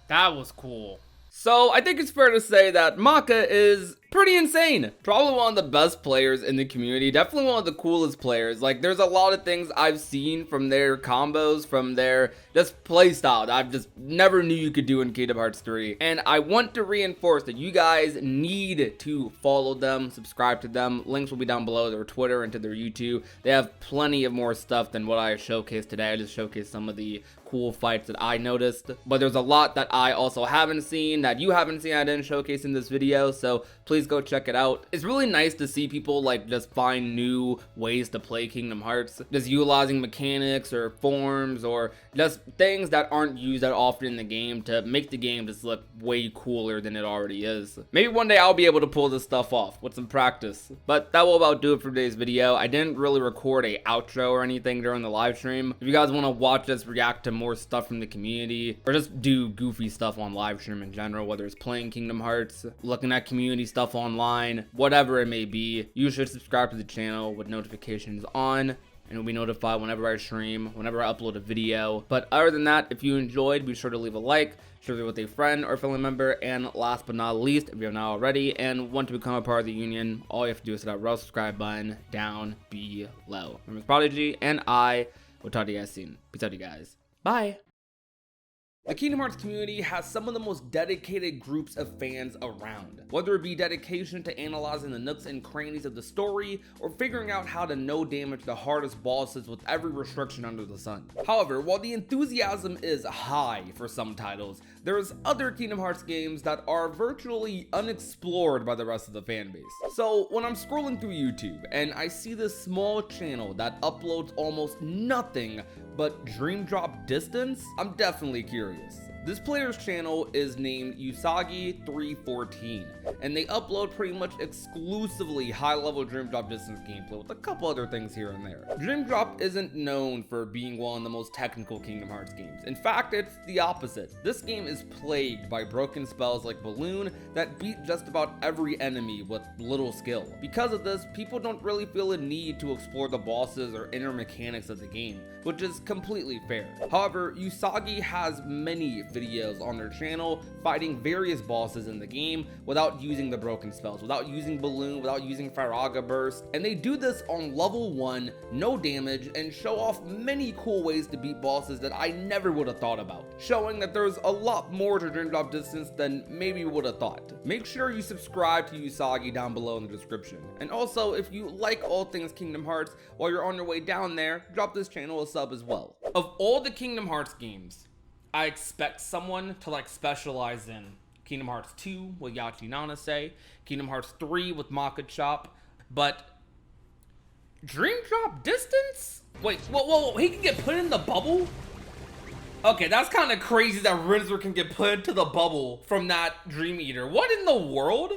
That was cool. So I think it's fair to say that Maka is pretty insane. Probably one of the best players in the community. Definitely one of the coolest players. Like, there's a lot of things I've seen from their combos, from their just playstyle that I've just never knew you could do in Kingdom Hearts 3. And I want to reinforce that you guys need to follow them, subscribe to them. Links will be down below, their Twitter and to their YouTube. They have plenty of more stuff than what I showcased today. I just showcased some of the cool fights that I noticed, but there's a lot that I also haven't seen, that you haven't seen, I didn't showcase in this video, so please go check it out. It's really nice to see people like just find new ways to play Kingdom Hearts, just utilizing mechanics or forms or just things that aren't used that often in the game to make the game just look way cooler than it already is. Maybe one day I'll be able to pull this stuff off with some practice, but that will about do it for today's video. I didn't really record a outro or anything during the live stream. If you guys want to watch us react to more stuff from the community or just do goofy stuff on live stream in general, whether it's playing Kingdom Hearts, looking at community stuff online, whatever it may be, you should subscribe to the channel with notifications on. and you'll be notified whenever I stream, whenever I upload a video. But other than that, if you enjoyed, be sure to leave a like, share it with a friend or family member, and last but not least, if you have not already and want to become a part of the union, all you have to do is hit that red subscribe button down below. My name is Prodigy, and I will talk to you guys soon. Peace out, you guys. Bye. The Kingdom Hearts community has some of the most dedicated groups of fans around, whether it be dedication to analyzing the nooks and crannies of the story, or figuring out how to no damage the hardest bosses with every restriction under the sun. However, while the enthusiasm is high for some titles, there's other Kingdom Hearts games that are virtually unexplored by the rest of the fan base. So when I'm scrolling through YouTube and I see this small channel that uploads almost nothing but Dream Drop Distance, I'm definitely curious. This player's channel is named Usagi314, and they upload pretty much exclusively high-level Dream Drop Distance gameplay with a couple other things here and there. Dream Drop isn't known for being one of the most technical Kingdom Hearts games. In fact, it's the opposite. This game is plagued by broken spells like Balloon that beat just about every enemy with little skill. Because of this, people don't really feel a need to explore the bosses or inner mechanics of the game, which is completely fair. However, Usagi has many videos on their channel fighting various bosses in the game without using the broken spells, without using Balloon, without using Firaga Burst, and they do this on level 1, no damage, and show off many cool ways to beat bosses that I never would have thought about, showing that there's a lot more to Dream Drop Distance than maybe you would have thought. Make sure you subscribe to Usagi down below in the description, and also if you like all things Kingdom Hearts, while you're on your way down there, drop this channel a sub as well. Of all the Kingdom Hearts games, I expect someone to like specialize in Kingdom Hearts 2 with Yachi Nanase, Kingdom Hearts 3 with Maka Chop, but Dream Drop Distance? Wait, whoa, he can get put in the bubble? Okay, that's kind of crazy that Rinzer can get put into the bubble from that Dream Eater. What in the world?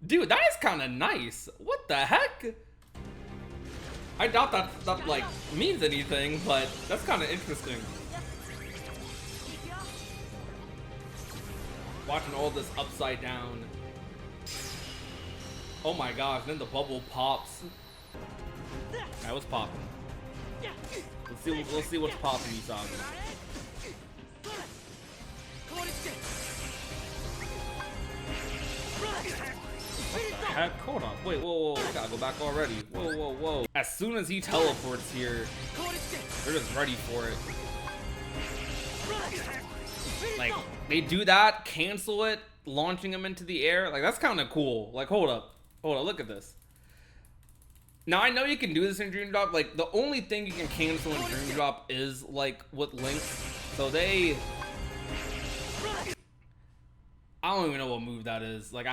Dude, that is kind of nice. What the heck? I doubt that like means anything, but that's kind of interesting. Watching all this upside down. Oh my gosh, then the bubble pops. That was popping. Let's see what's popping, Usagi. What the heck? Hold on. Wait, whoa. I gotta go back already. Whoa. As soon as he teleports here, they're just ready for it. Like, they do that, cancel it, launching him into the air. Like, that's kind of cool. Like, hold up, look at this. Now, I know you can do this in Dream Drop. Like, the only thing you can cancel in Dream Drop is, like, with links. So they... I don't even know what move that is. Like,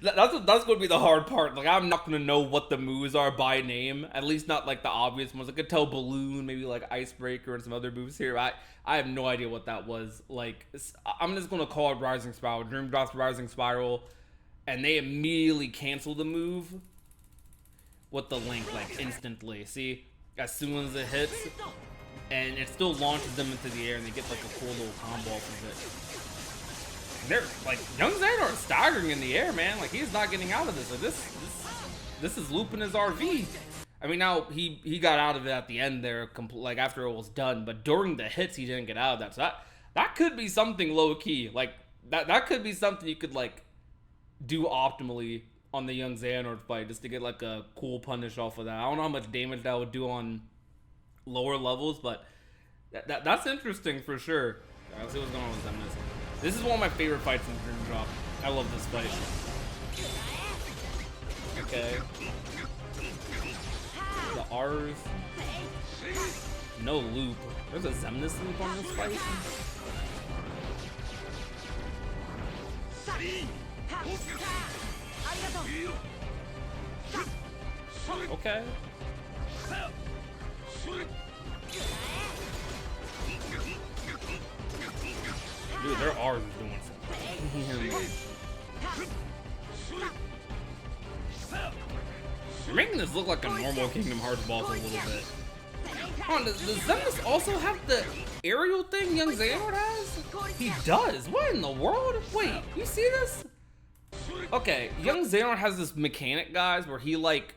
that's going to be the hard part. Like, I'm not going to know what the moves are by name. At least not, like, the obvious ones. I could tell Balloon, maybe, like, Icebreaker and some other moves here. I have no idea what that was. Like, I'm just going to call it Rising Spiral. Dream Drop's Rising Spiral. And they immediately cancel the move with the link, like, instantly. See? As soon as it hits. And it still launches them into the air, and they get, like, a cool little combo off of it. They're like, Young Xehanort is staggering in the air, man. Like, he's not getting out of this. Like, this is looping his RV. I mean, now he got out of it at the end there, like after it was done. But during the hits, he didn't get out of that. So that could be something low key. Like that could be something you could like do optimally on the Young Xehanort fight, just to get like a cool punish off of that. I don't know how much damage that would do on lower levels, but that's interesting for sure. Right, let's see what's going on with them. This is one of my favorite fights in Dream Drop. I love this fight. Okay. The R's. No loop. There's a Xemnas loop on this fight. Okay. Dude, their R's is doing something. You're making this look like a normal Kingdom Hearts boss a little bit. Hold on, does Xemnas also have the aerial thing Young Xehanort has? He does. What in the world? Wait, you see this? Okay, Young Xehanort has this mechanic, guys, where he like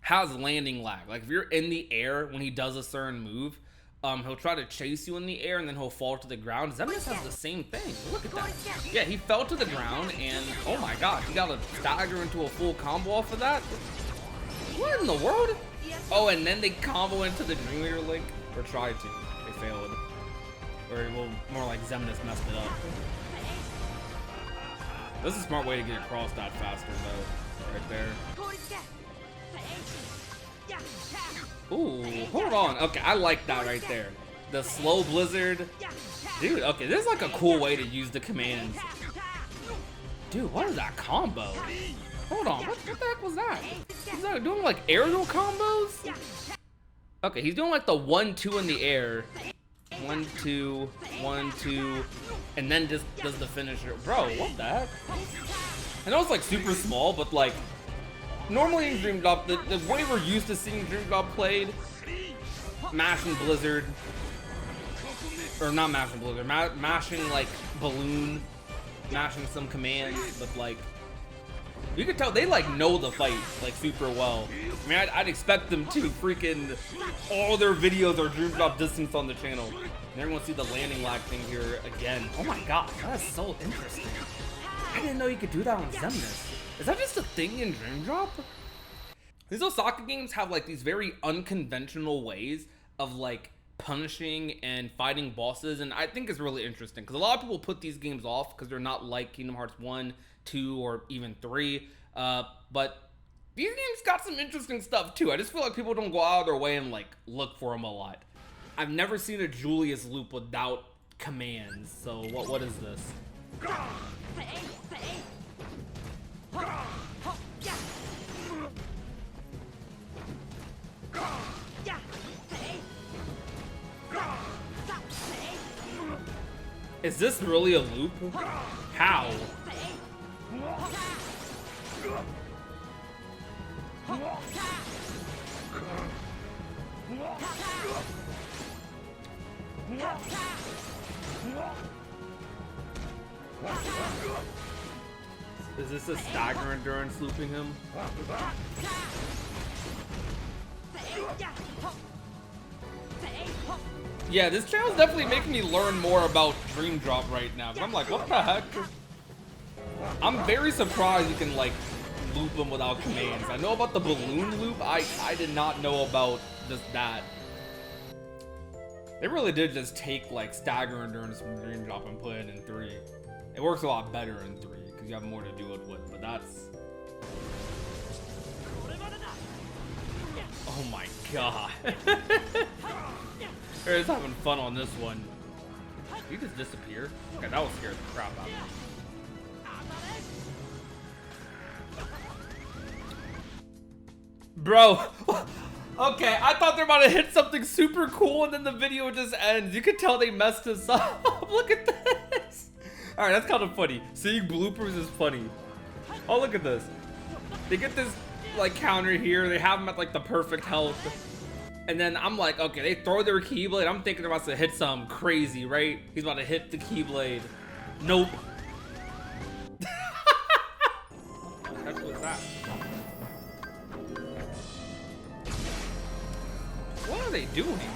has landing lag. Like if you're in the air when he does a certain move, he'll try to chase you in the air and then he'll fall to the ground. Xemnas has the same thing. Look at that. Yeah, he fell to the ground and oh my god, he got a stagger into a full combo off of that. What in the world? Oh, and then they combo into the Dream Leader Link, or tried to. They failed. Or well, more like Xemnas messed it up. This is a smart way to get across that faster though, right there. Ooh, hold on. Okay, I like that right there. The slow blizzard. Dude, okay, this is like a cool way to use the commands. Dude, what is that combo? Hold on, what the heck was that? Is that doing like aerial combos? Okay, he's doing like the 1-2 in the air. 1-2, 1-2, and then just does the finisher. Bro, what the heck? I know it's like super small, but like normally in Dream Drop, the way we're used to seeing Dream Drop played, mashing Blizzard, or not mashing Blizzard, mashing like Balloon, mashing some commands, but like you can tell they like know the fight like super well. I mean, I'd expect them to freaking all their videos are Dream Drop distance on the channel. And everyone see the landing lag thing here again. Oh my god, that is so interesting. I didn't know you could do that on Xemnas. Is that just a thing in Dream Drop? These Osaka games have like these very unconventional ways of like punishing and fighting bosses, and I think it's really interesting because a lot of people put these games off because they're not like Kingdom Hearts 1, 2, or even 3, but these games got some interesting stuff too. I just feel like people don't go out of their way and like look for them a lot. I've never seen a Julius loop without commands, so what is this? Is this really a loop? How? Is this a stagger endurance looping him? Yeah, this channel's definitely making me learn more about Dream Drop right now. I'm like, what the heck? I'm very surprised you can like loop them without commands. I know about the balloon loop. I did not know about just that. They really did just take like stagger endurance from Dream Drop and put it in 3. It works a lot better in 3 because you have more to do it with, but that's... Oh my god. They're just having fun on this one. Did he just disappear? Okay, that was scared the crap out of me. Bro, okay, I thought they were about to hit something super cool and then the video just ends. You can tell they messed this up. Look at this. All right, that's kind of funny. Seeing bloopers is funny. Oh, look at this. They get this like counter here. They have them at like the perfect health. And then I'm like, okay, they throw their Keyblade. I'm thinking they're about to hit something crazy, right? He's about to hit the Keyblade. Nope. What was that? What are they doing?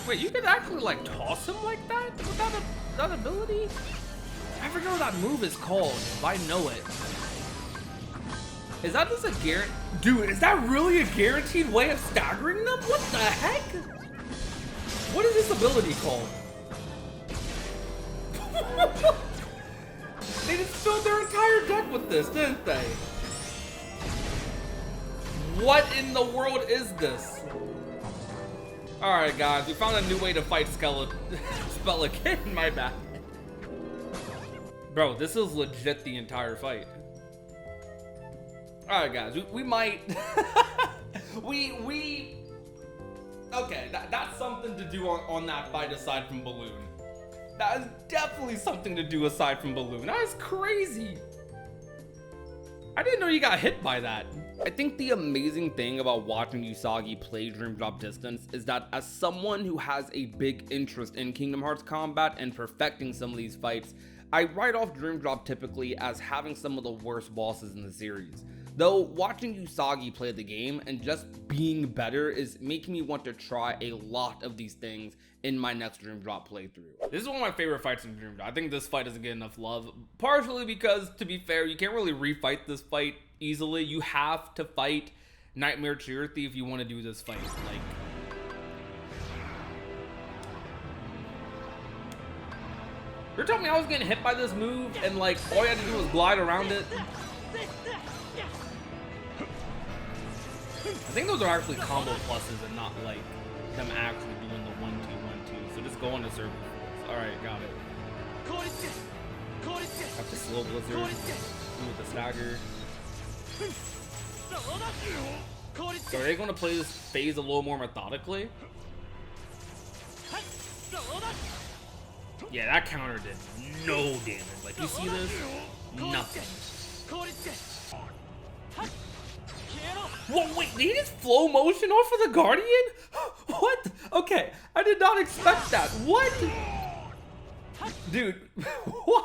Wait, you can actually like toss him like that without that ability? I forget what that move is called, if I know it. Is that just a guarantee? Dude, is that really a guaranteed way of staggering them? What the heck? What is this ability called? They just filled their entire deck with this, didn't they? What in the world is this? Alright guys, we found a new way to fight Spellican, my bad. Bro, this is legit the entire fight. Alright guys, we might... Okay, that's something to do on that fight aside from Balloon. That is definitely something to do aside from Balloon. That is crazy. I didn't know you got hit by that. I think the amazing thing about watching Usagi play Dream Drop Distance is that as someone who has a big interest in Kingdom Hearts combat and perfecting some of these fights, I write off Dream Drop typically as having some of the worst bosses in the series. Though watching Usagi play the game and just being better is making me want to try a lot of these things in my next Dream Drop playthrough. This is one of my favorite fights in Dream Drop. I think this fight doesn't get enough love, partially because, to be fair, you can't really refight this fight easily. You have to fight Nightmare Chirithy if you want to do this fight. Like, you're telling me I was getting hit by this move and like all you had to do was glide around it? I think those are actually combo pluses and not like them actually doing the 1-2-1-2. So just go on the circle. Alright, got it. Got the slow blizzard. With the stagger. So are they going to play this phase a little more methodically? Yeah, that counter did no damage. Like, you see this? Nothing. Whoa, wait, did he just flow motion off of the Guardian? What? Okay, I did not expect that. What? Dude, what?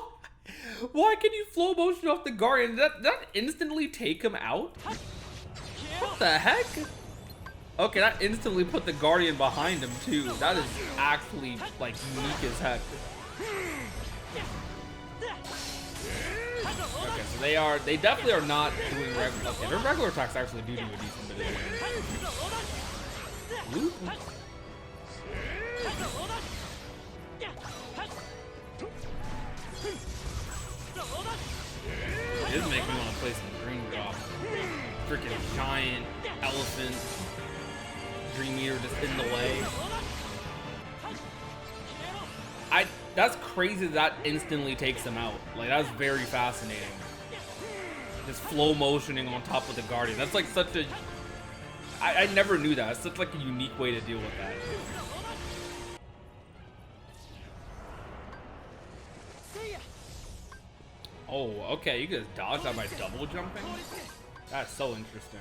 Why can you flow motion off the Guardian? Did that instantly take him out? What the heck? Okay, that instantly put the Guardian behind him too. That is actually like unique as heck. Okay, so they definitely are not doing regular. Okay, their regular attacks actually do a decent bit of damage. Ooh. It is making me want to play some Dream Drop. Freaking giant elephant Dream Eater just in the way. That's crazy that instantly takes him out. Like, that's very fascinating. Just flow motioning on top of the Guardian. That's like such a... I never knew that. It's such like a unique way to deal with that. Oh, okay. You can just dodge that by double jumping? That's so interesting.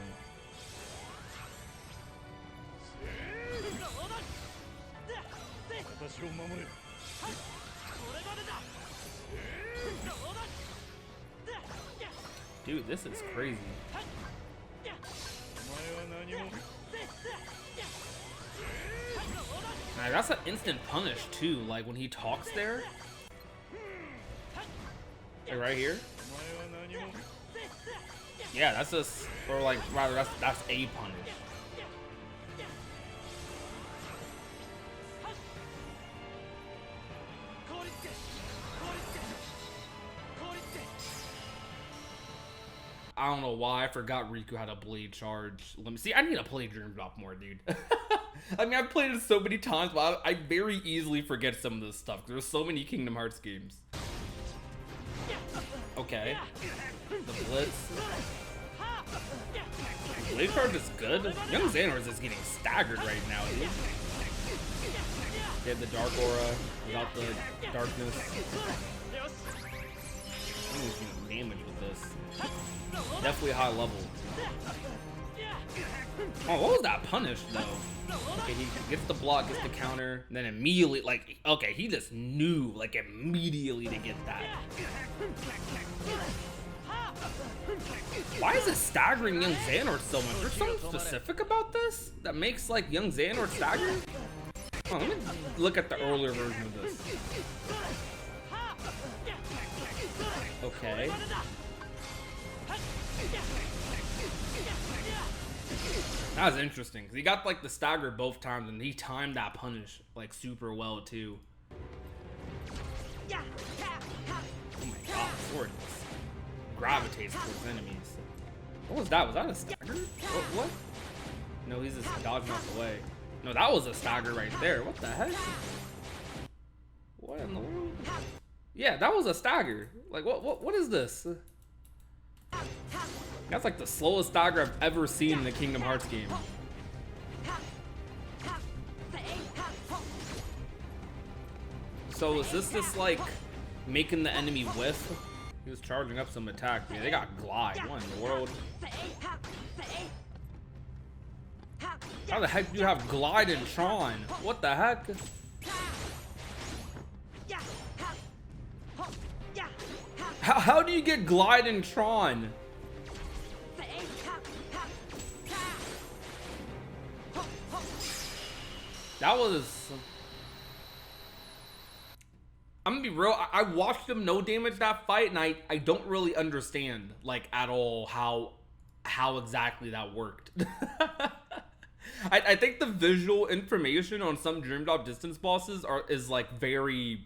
Dude, this is crazy. Now, that's an instant punish too, like when he talks there. Like right here. Yeah, that's just, or like rather that's a punish. I don't know why I forgot Riku had a blade charge. Let me see. I need to play Dream Drop more, dude. I mean, I've played it so many times, but I very easily forget some of this stuff. There's so many Kingdom Hearts games. Okay. The Blitz. Blade charge is good. Young Xehanort is just getting staggered right now, dude. Get the Dark Aura without the darkness. I'm using damage with this. Definitely high level. Oh, what was that punish though? Okay, he gets the block, gets the counter, and then immediately, like, okay, he just knew, like, immediately to get that. Why is it staggering Young Xehanort so much? There's something specific about this that makes, like, Young Xehanort stagger? Oh, let me look at the earlier version of this. Okay. That was interesting because he got like the stagger both times and he timed that punish like super well too. Oh my god, sword gravitates towards enemies. What was that? Was that a stagger? What? No, he's just dodging out the way. No, that was a stagger right there. What the heck? What in the world? Yeah, that was a stagger. Like, what is this? That's like the slowest stagger I've ever seen in a Kingdom Hearts game. So is this just like making the enemy whiff? He was charging up some attack. Yeah, they got glide. What in the world? How the heck do you have glide in Tron? What the heck? How do you get glide in Tron? That was... I'm gonna be real, I watched him no damage that fight, and I don't really understand, like, at all how exactly that worked. I think the visual information on some Dream Drop Distance bosses is like very,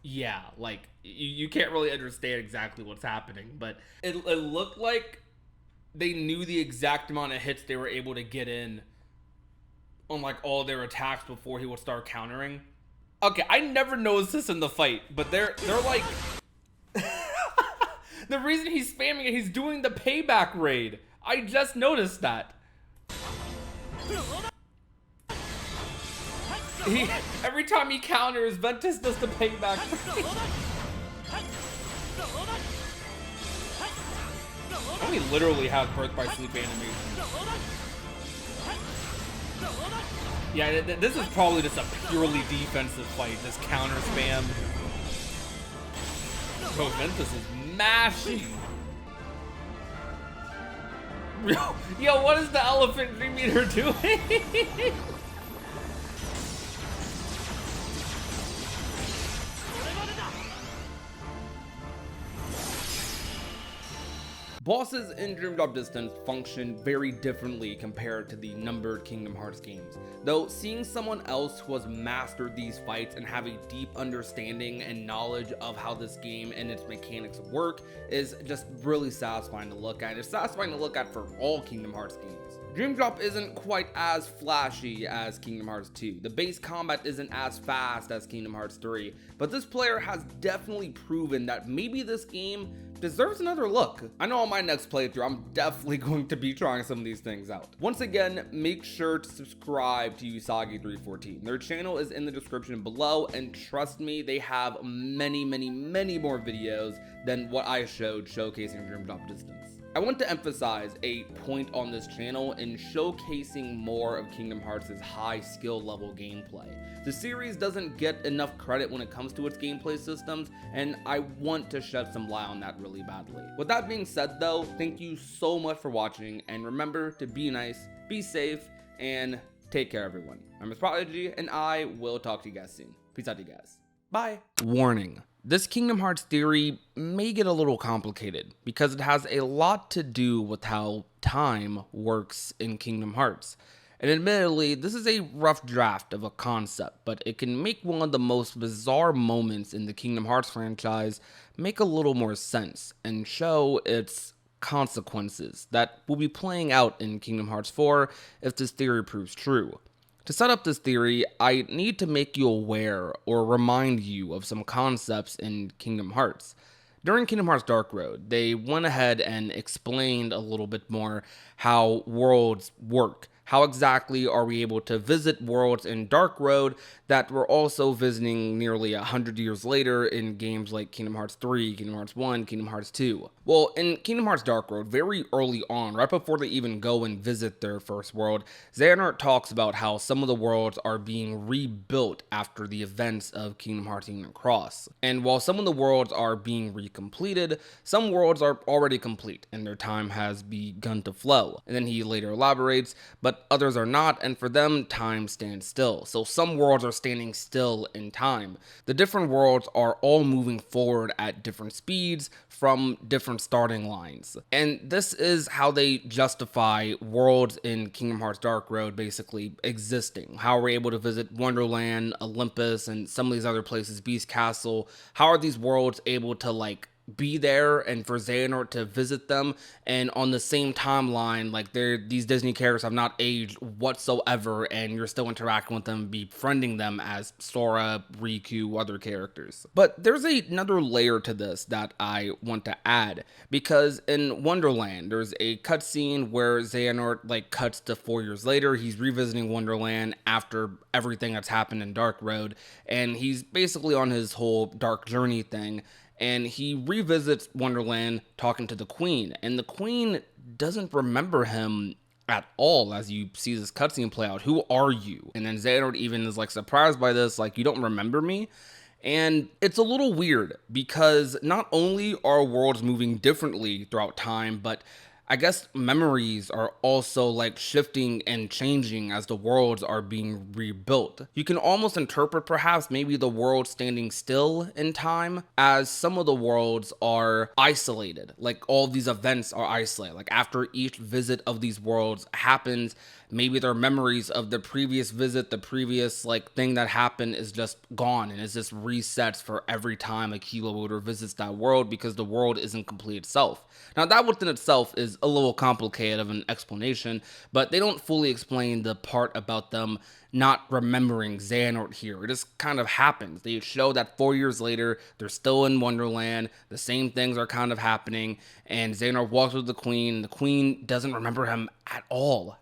yeah, like you can't really understand exactly what's happening, but it looked like they knew the exact amount of hits they were able to get in on like all their attacks before he would start countering. Okay, I never noticed this in the fight, but they're like the reason he's spamming it, he's doing the payback raid. I just noticed that. Every time he counters, Ventus does the payback raid. Oh, he literally has Birth by Sleep animation. Yeah, this is probably just a purely defensive fight. This counter spam. Bro, Ventus is mashing. Yo, what is the elephant dream eater doing? Bosses in Dream Drop Distance function very differently compared to the numbered Kingdom Hearts games, though seeing someone else who has mastered these fights and have a deep understanding and knowledge of how this game and its mechanics work is just really satisfying to look at. It's satisfying to look at for all Kingdom Hearts games. Dream Drop isn't quite as flashy as Kingdom Hearts 2. The base combat isn't as fast as Kingdom Hearts 3, but this player has definitely proven that maybe this game deserves another look. I know on my next playthrough, I'm definitely going to be trying some of these things out. Once again, make sure to subscribe to Usagi314. Their channel is in the description below, and trust me, they have many more videos than what I showed showcasing Dream Drop Distance. I want to emphasize a point on this channel in showcasing more of Kingdom Hearts' high skill level gameplay. The series doesn't get enough credit when it comes to its gameplay systems, and I want to shed some light on that really badly. With that being said though, thank you so much for watching, and remember to be nice, be safe, and take care everyone. I'm Miss Prodigy, and I will talk to you guys soon. Peace out to you guys. Bye. Warning. This Kingdom Hearts theory may get a little complicated because it has a lot to do with how time works in Kingdom Hearts. And admittedly, this is a rough draft of a concept, but it can make one of the most bizarre moments in the Kingdom Hearts franchise make a little more sense and show its consequences that will be playing out in Kingdom Hearts 4 if this theory proves true. To set up this theory, I need to make you aware or remind you of some concepts in Kingdom Hearts. During Kingdom Hearts Dark Road, they went ahead and explained a little bit more how worlds work. How exactly are we able to visit worlds in Dark Road that we're also visiting nearly 100 years later in games like Kingdom Hearts 3, Kingdom Hearts 1, Kingdom Hearts 2? Well, in Kingdom Hearts Dark Road, very early on, right before they even go and visit their first world, Xehanort talks about how some of the worlds are being rebuilt after the events of Kingdom Hearts Union Cross. And while some of the worlds are being recompleted, some worlds are already complete and their time has begun to flow. And then he later elaborates, but others are not, and for them, time stands still. So some worlds are standing still in time. The different worlds are all moving forward at different speeds from different starting lines. And this is how they justify worlds in Kingdom Hearts Dark Road basically existing. How are we able to visit Wonderland, Olympus, and some of these other places, Beast Castle? How are these worlds able to like be there and for Xehanort to visit them, and on the same timeline, like these Disney characters have not aged whatsoever and you're still interacting with them, befriending them as Sora, Riku, other characters. But there's another layer to this that I want to add, because in Wonderland there's a cutscene where Xehanort like cuts to 4 years later. He's revisiting Wonderland after everything that's happened in Dark Road, and he's basically on his whole dark journey thing. And he revisits Wonderland talking to the Queen, and the Queen doesn't remember him at all as you see this cutscene play out. Who are you? And then Xehanort even is like surprised by this, like, you don't remember me? And it's a little weird because not only are worlds moving differently throughout time, but I guess memories are also like shifting and changing as the worlds are being rebuilt. You can almost interpret perhaps maybe the world standing still in time, as some of the worlds are isolated. Like all these events are isolated. Like after each visit of these worlds happens, maybe their memories of the previous visit, the previous like thing that happened is just gone, and it's just resets for every time a Kilo Wielder visits that world, because the world isn't complete itself. Now that within itself is a little complicated of an explanation, but they don't fully explain the part about them not remembering Xehanort here. It just kind of happens. They show that 4 years later, they're still in Wonderland, the same things are kind of happening, and Xehanort walks with the Queen. The Queen doesn't remember him at all,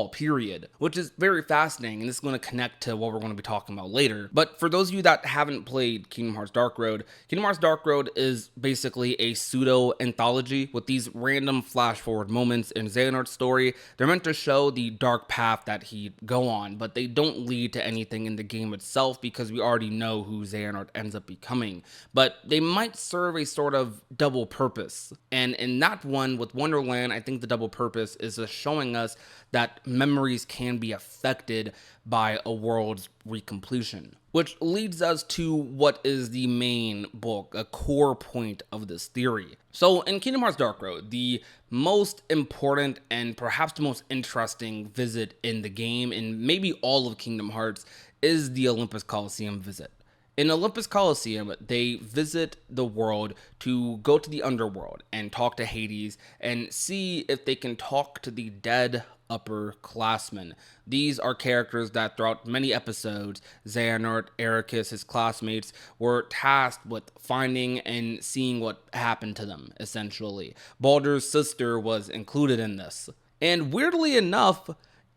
period. Which is very fascinating, and this is going to connect to what we're going to be talking about later. But for those of you that haven't played Kingdom Hearts Dark Road, Kingdom Hearts Dark Road is basically a pseudo-anthology with these random flash-forward moments in Xehanort's story. They're meant to show the dark path that he'd go on, but they don't lead to anything in the game itself because we already know who Xehanort ends up becoming. But they might serve a sort of double purpose. And in that one, with Wonderland, I think the double purpose is just showing us that memories can be affected by a world's recompletion. Which leads us to what is the main bulk, a core point of this theory. So in Kingdom Hearts Dark Road, the most important and perhaps the most interesting visit in the game, and maybe all of Kingdom Hearts, is the Olympus Coliseum visit. In Olympus Coliseum, they visit the world to go to the underworld and talk to Hades and see if they can talk to the dead upperclassmen. These are characters that throughout many episodes, Xehanort, Ericus, his classmates, were tasked with finding and seeing what happened to them, essentially. Baldur's sister was included in this. And weirdly enough,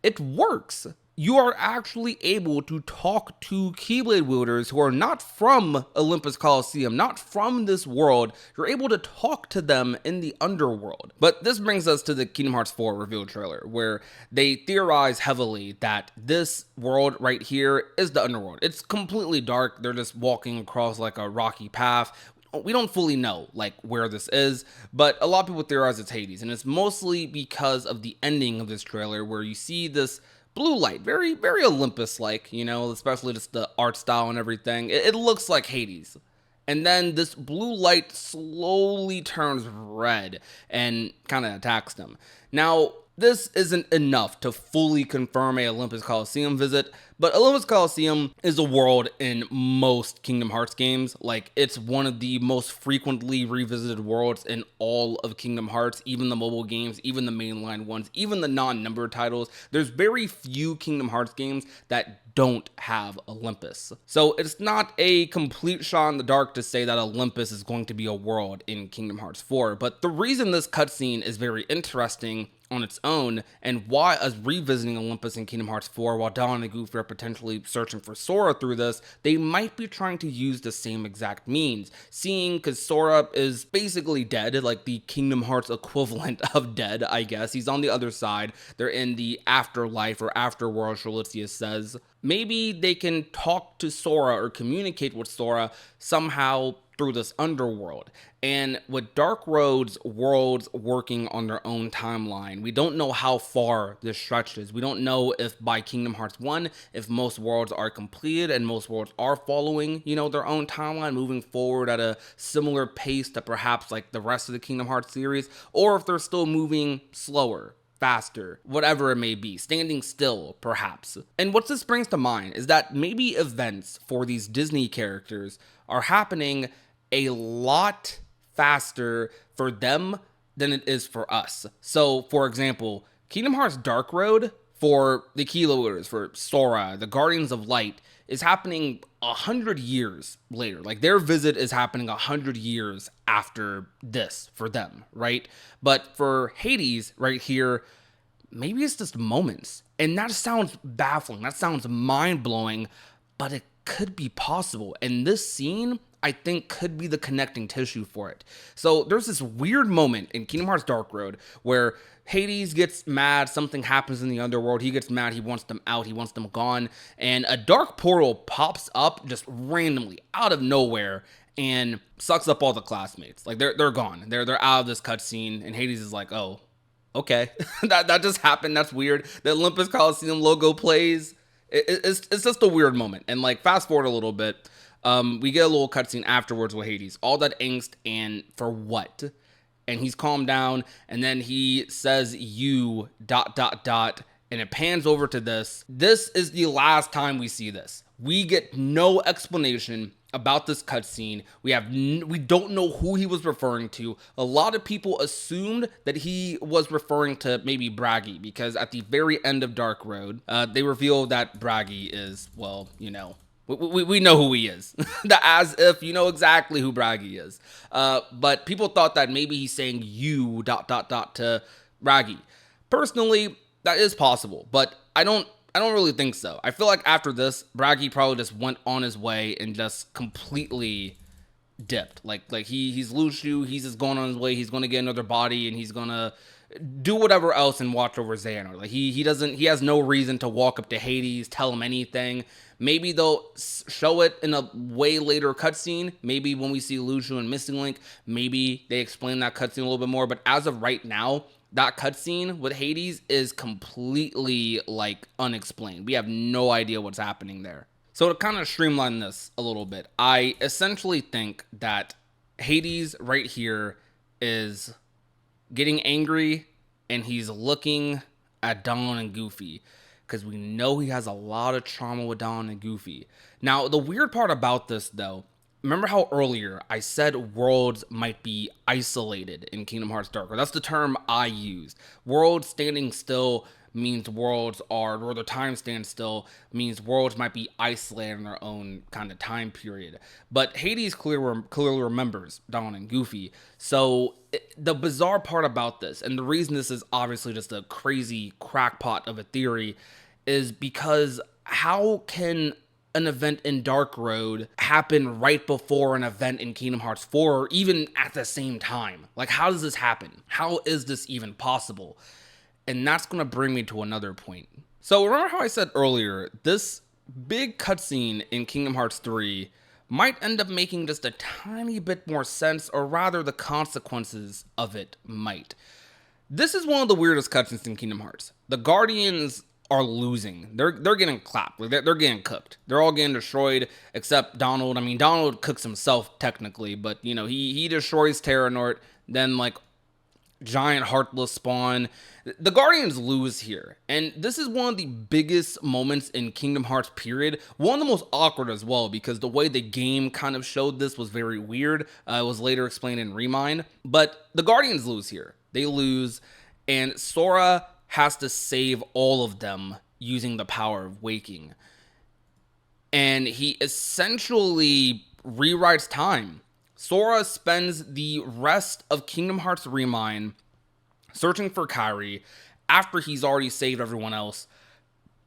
it works. You are actually able to talk to Keyblade wielders who are not from Olympus Coliseum, not from this world. You're able to talk to them in the underworld. But this brings us to the Kingdom Hearts 4 reveal trailer, where they theorize heavily that this world right here is the underworld. It's completely dark. They're just walking across like a rocky path. We don't fully know like where this is, but a lot of people theorize it's Hades, and it's mostly because of the ending of this trailer where you see this blue light, very, very Olympus-like, you know, especially just the art style and everything. It looks like Hades. And then this blue light slowly turns red and kind of attacks them. Now, this isn't enough to fully confirm a Olympus Coliseum visit, but Olympus Coliseum is a world in most Kingdom Hearts games. Like, it's one of the most frequently revisited worlds in all of Kingdom Hearts, even the mobile games, even the mainline ones, even the non-numbered titles. There's very few Kingdom Hearts games that don't have Olympus. So it's not a complete shot in the dark to say that Olympus is going to be a world in Kingdom Hearts 4, but the reason this cutscene is very interesting on its own, and why us revisiting Olympus in Kingdom Hearts 4 while Donald and Goofy are potentially searching for Sora through this, they might be trying to use the same exact means. Seeing, because Sora is basically dead, like the Kingdom Hearts equivalent of dead, I guess. He's on the other side. They're in the afterlife or afterworld, Shrilitia says. Maybe they can talk to Sora or communicate with Sora somehow through this underworld. And with Dark Road's worlds working on their own timeline, we don't know how far this stretches. We don't know if by Kingdom Hearts 1, if most worlds are completed and most worlds are following, you know, their own timeline, moving forward at a similar pace to perhaps like the rest of the Kingdom Hearts series, or if they're still moving slower, faster, whatever it may be, standing still, perhaps. And what this brings to mind is that maybe events for these Disney characters are happening a lot faster for them than it is for us. So, for example, Kingdom Hearts Dark Road for the Kilo Wielers, for Sora, the Guardians of Light, is happening 100 years later. Like, their visit is happening 100 years after this for them, right? But for Hades right here, maybe it's just moments. And that sounds baffling. That sounds mind-blowing, but it could be possible. And this scene, I think, could be the connecting tissue for it. So there's this weird moment in Kingdom Hearts Dark Road where Hades gets mad, something happens in the underworld, he gets mad, he wants them out, he wants them gone, and a dark portal pops up just randomly out of nowhere and sucks up all the classmates. Like, they're gone. They're out of this cutscene, and Hades is like, oh, okay, that just happened. That's weird. The Olympus Coliseum logo plays. It's just a weird moment. And like, fast forward a little bit, we get a little cutscene afterwards with Hades. All that angst, and for what? And he's calmed down, and then he says you ... and it pans over to this. This is the last time we see this. We get no explanation about this cutscene. We don't know who he was referring to. A lot of people assumed that he was referring to maybe Bragi, because at the very end of Dark Road, they reveal that Bragi is, well, you know, we know who he is. As if you know exactly who Bragi is. But people thought that maybe he's saying you ... to Bragi. Personally, that is possible, but I don't really think so. I feel like after this, Bragi probably just went on his way and just completely dipped. Like he's Lucio, he's just going on his way, he's gonna get another body, and he's gonna do whatever else and watch over Xehanort. Like he has no reason to walk up to Hades, tell him anything. Maybe they'll show it in a way later cutscene. Maybe when we see Lucio and Missing Link, maybe they explain that cutscene a little bit more. But as of right now, that cutscene with Hades is completely like unexplained. We have no idea what's happening there. So to kind of streamline this a little bit, I essentially think that Hades right here is getting angry, and he's looking at Don and Goofy, because we know he has a lot of trauma with Don and Goofy. Now, the weird part about this, though, remember how earlier I said worlds might be isolated in Kingdom Hearts Dark Road? That's the term I used. Worlds standing still means worlds are, or the time stands still means worlds might be isolated in their own kind of time period. But Hades clearly remembers Don and Goofy. So the bizarre part about this, and the reason this is obviously just a crazy crackpot of a theory, is because how can an event in Dark Road happen right before an event in Kingdom Hearts 4, or even at the same time? Like, how does this happen? How is this even possible? And that's going to bring me to another point. So remember how I said earlier, this big cutscene in Kingdom Hearts 3 might end up making just a tiny bit more sense, or rather the consequences of it might. This is one of the weirdest cutscenes in Kingdom Hearts. The Guardians are losing. They're getting clapped. They're getting cooked. They're all getting destroyed except Donald. I mean, Donald cooks himself technically, but you know, he destroys Terranort, then like giant heartless spawn. The Guardians lose here, and this is one of the biggest moments in Kingdom Hearts period. One of the most awkward as well, because the way the game kind of showed this was very weird. It was later explained in Remind, but the Guardians lose here. They lose, and Sora has to save all of them using the power of waking. And he essentially rewrites time. Sora spends the rest of Kingdom Hearts Remind searching for Kairi after he's already saved everyone else,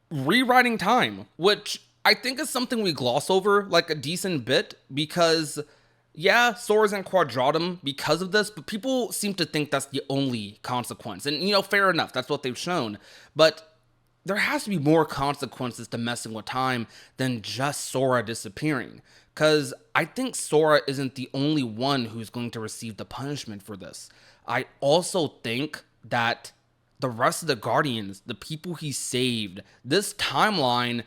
rewriting time, which I think is something we gloss over like a decent bit, because yeah, Sora's in Quadratum because of this, but people seem to think that's the only consequence. And, you know, fair enough, that's what they've shown. But there has to be more consequences to messing with time than just Sora disappearing. Because I think Sora isn't the only one who's going to receive the punishment for this. I also think that the rest of the Guardians, the people he saved, this timeline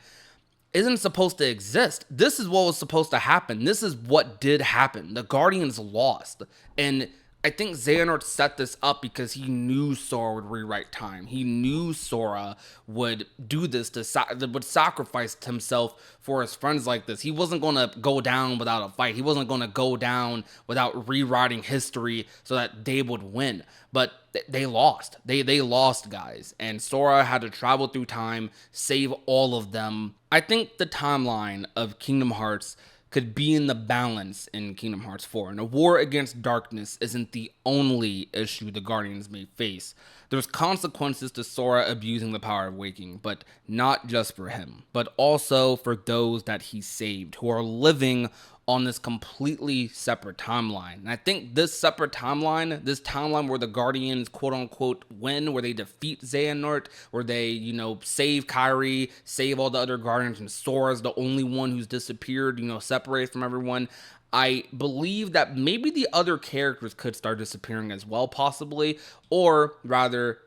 isn't supposed to exist. This is what was supposed to happen. This is what did happen. The Guardians lost. And I think Xehanort set this up because he knew Sora would rewrite time. He knew Sora would do this, would sacrifice himself for his friends like this. He wasn't going to go down without a fight. He wasn't going to go down without rewriting history so that they would win. But they lost. They lost, guys. And Sora had to travel through time, save all of them. I think the timeline of Kingdom Hearts could be in the balance in Kingdom Hearts 4. And a war against darkness isn't the only issue the Guardians may face. There's consequences to Sora abusing the power of waking, but not just for him, but also for those that he saved, who are living on this completely separate timeline. And I think this separate timeline, this timeline where the Guardians quote unquote win, where they defeat Xehanort, where they, you know, save Kairi, save all the other Guardians, and Sora's the only one who's disappeared, you know, separated from everyone. I believe that maybe the other characters could start disappearing as well, possibly, or rather,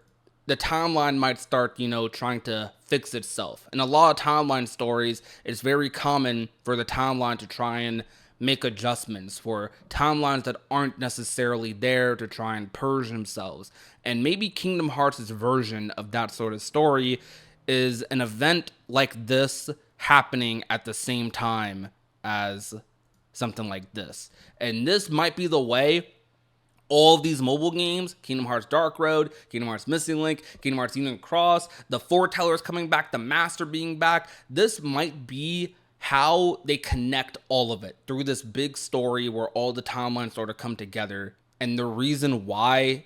the timeline might start, trying to fix itself. In a lot of timeline stories, it's very common for the timeline to try and make adjustments for timelines that aren't necessarily there to try and purge themselves. And maybe Kingdom Hearts' version of that sort of story is an event like this happening at the same time as something like this. And this might be the way all of these mobile games, Kingdom Hearts Dark Road, Kingdom Hearts Missing Link, Kingdom Hearts Union Cross, the Foretellers coming back, the Master being back, this might be how they connect all of it through this big story where all the timelines sort of come together. And the reason why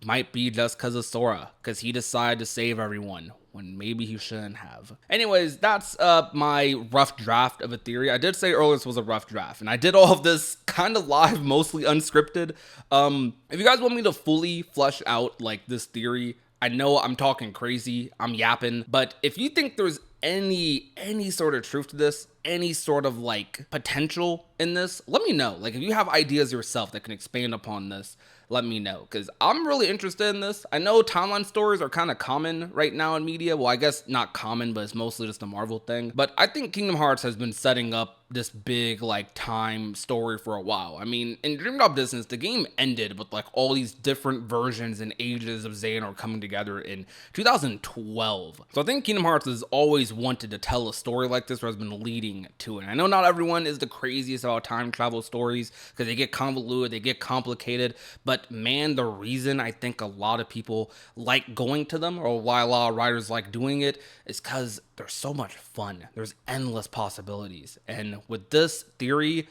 might be just because of Sora, because he decided to save everyone when maybe he shouldn't have. Anyways, that's my rough draft of a theory. I did say earlier this was a rough draft, and I did all of this kind of live, mostly unscripted. If you guys want me to fully flesh out like this theory, I know I'm talking crazy, I'm yapping, but if you think there's any sort of truth to this, any sort of like potential in this, let me know. Like if you have ideas yourself that can expand upon this, let me know, because I'm really interested in this. I know timeline stories are kind of common right now in media. Well, I guess not common, but it's mostly just a Marvel thing. But I think Kingdom Hearts has been setting up this big like time story for a while. I mean, in Dream Drop Distance, the game ended with like all these different versions and ages of Xehanort coming together in 2012. So I think Kingdom Hearts has always wanted to tell a story like this, or has been leading to it. I know not everyone is the craziest about time travel stories because they get convoluted, they get complicated, but man, the reason I think a lot of people like going to them, or why a lot of writers like doing it, is because they're so much fun. There's endless possibilities. And with this theory,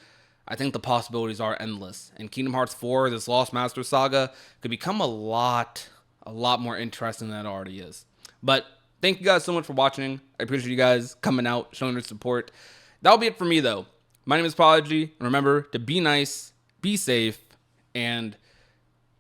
I think the possibilities are endless. And Kingdom Hearts 4, this Lost Master saga, could become a lot more interesting than it already is. But thank you guys so much for watching. I appreciate you guys coming out, showing your support. That'll be it for me, though. My name is Prodigy, and remember to be nice, be safe, and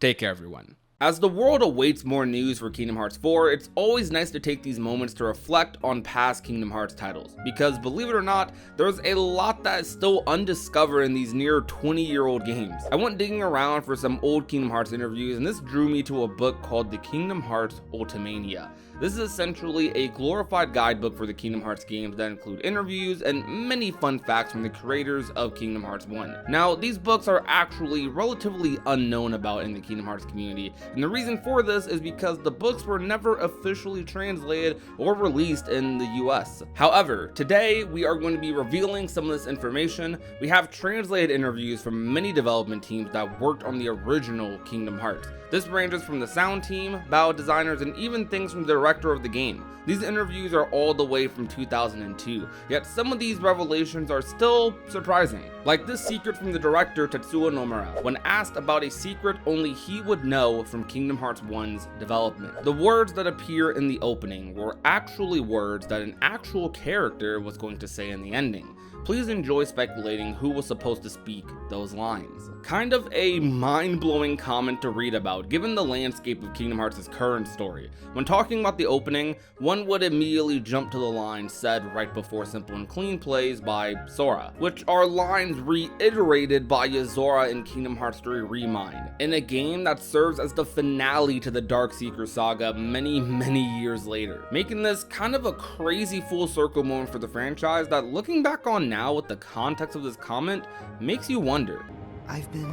take care, everyone. As the world awaits more news for Kingdom Hearts 4, it's always nice to take these moments to reflect on past Kingdom Hearts titles, because believe it or not, there's a lot that is still undiscovered in these near 20-year-old games. I went digging around for some old Kingdom Hearts interviews, and this drew me to a book called The Kingdom Hearts Ultimania. This is essentially a glorified guidebook for the Kingdom Hearts games that include interviews and many fun facts from the creators of Kingdom Hearts 1. Now, these books are actually relatively unknown about in the Kingdom Hearts community, and the reason for this is because the books were never officially translated or released in the US. However, today we are going to be revealing some of this information. We have translated interviews from many development teams that worked on the original Kingdom Hearts. This ranges from the sound team, battle designers, and even things from the director of the game. These interviews are all the way from 2002, yet some of these revelations are still surprising. Like this secret from the director Tetsuo Nomura, when asked about a secret only he would know from Kingdom Hearts 1's development. The words that appear in the opening were actually words that an actual character was going to say in the ending. Please enjoy speculating who was supposed to speak those lines. Kind of a mind-blowing comment to read about, given the landscape of Kingdom Hearts' current story. When talking about the opening, one would immediately jump to the line said right before Simple and Clean plays by Sora, which are lines reiterated by Yozora in Kingdom Hearts 3 Remind, in a game that serves as the finale to the Darkseeker saga many years later, making this kind of a crazy full circle moment for the franchise that, looking back on now with the context of this comment, makes you wonder. I've been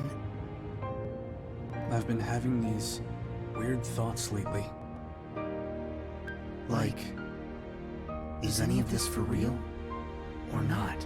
having these weird thoughts lately. Like, is any of this for real or not?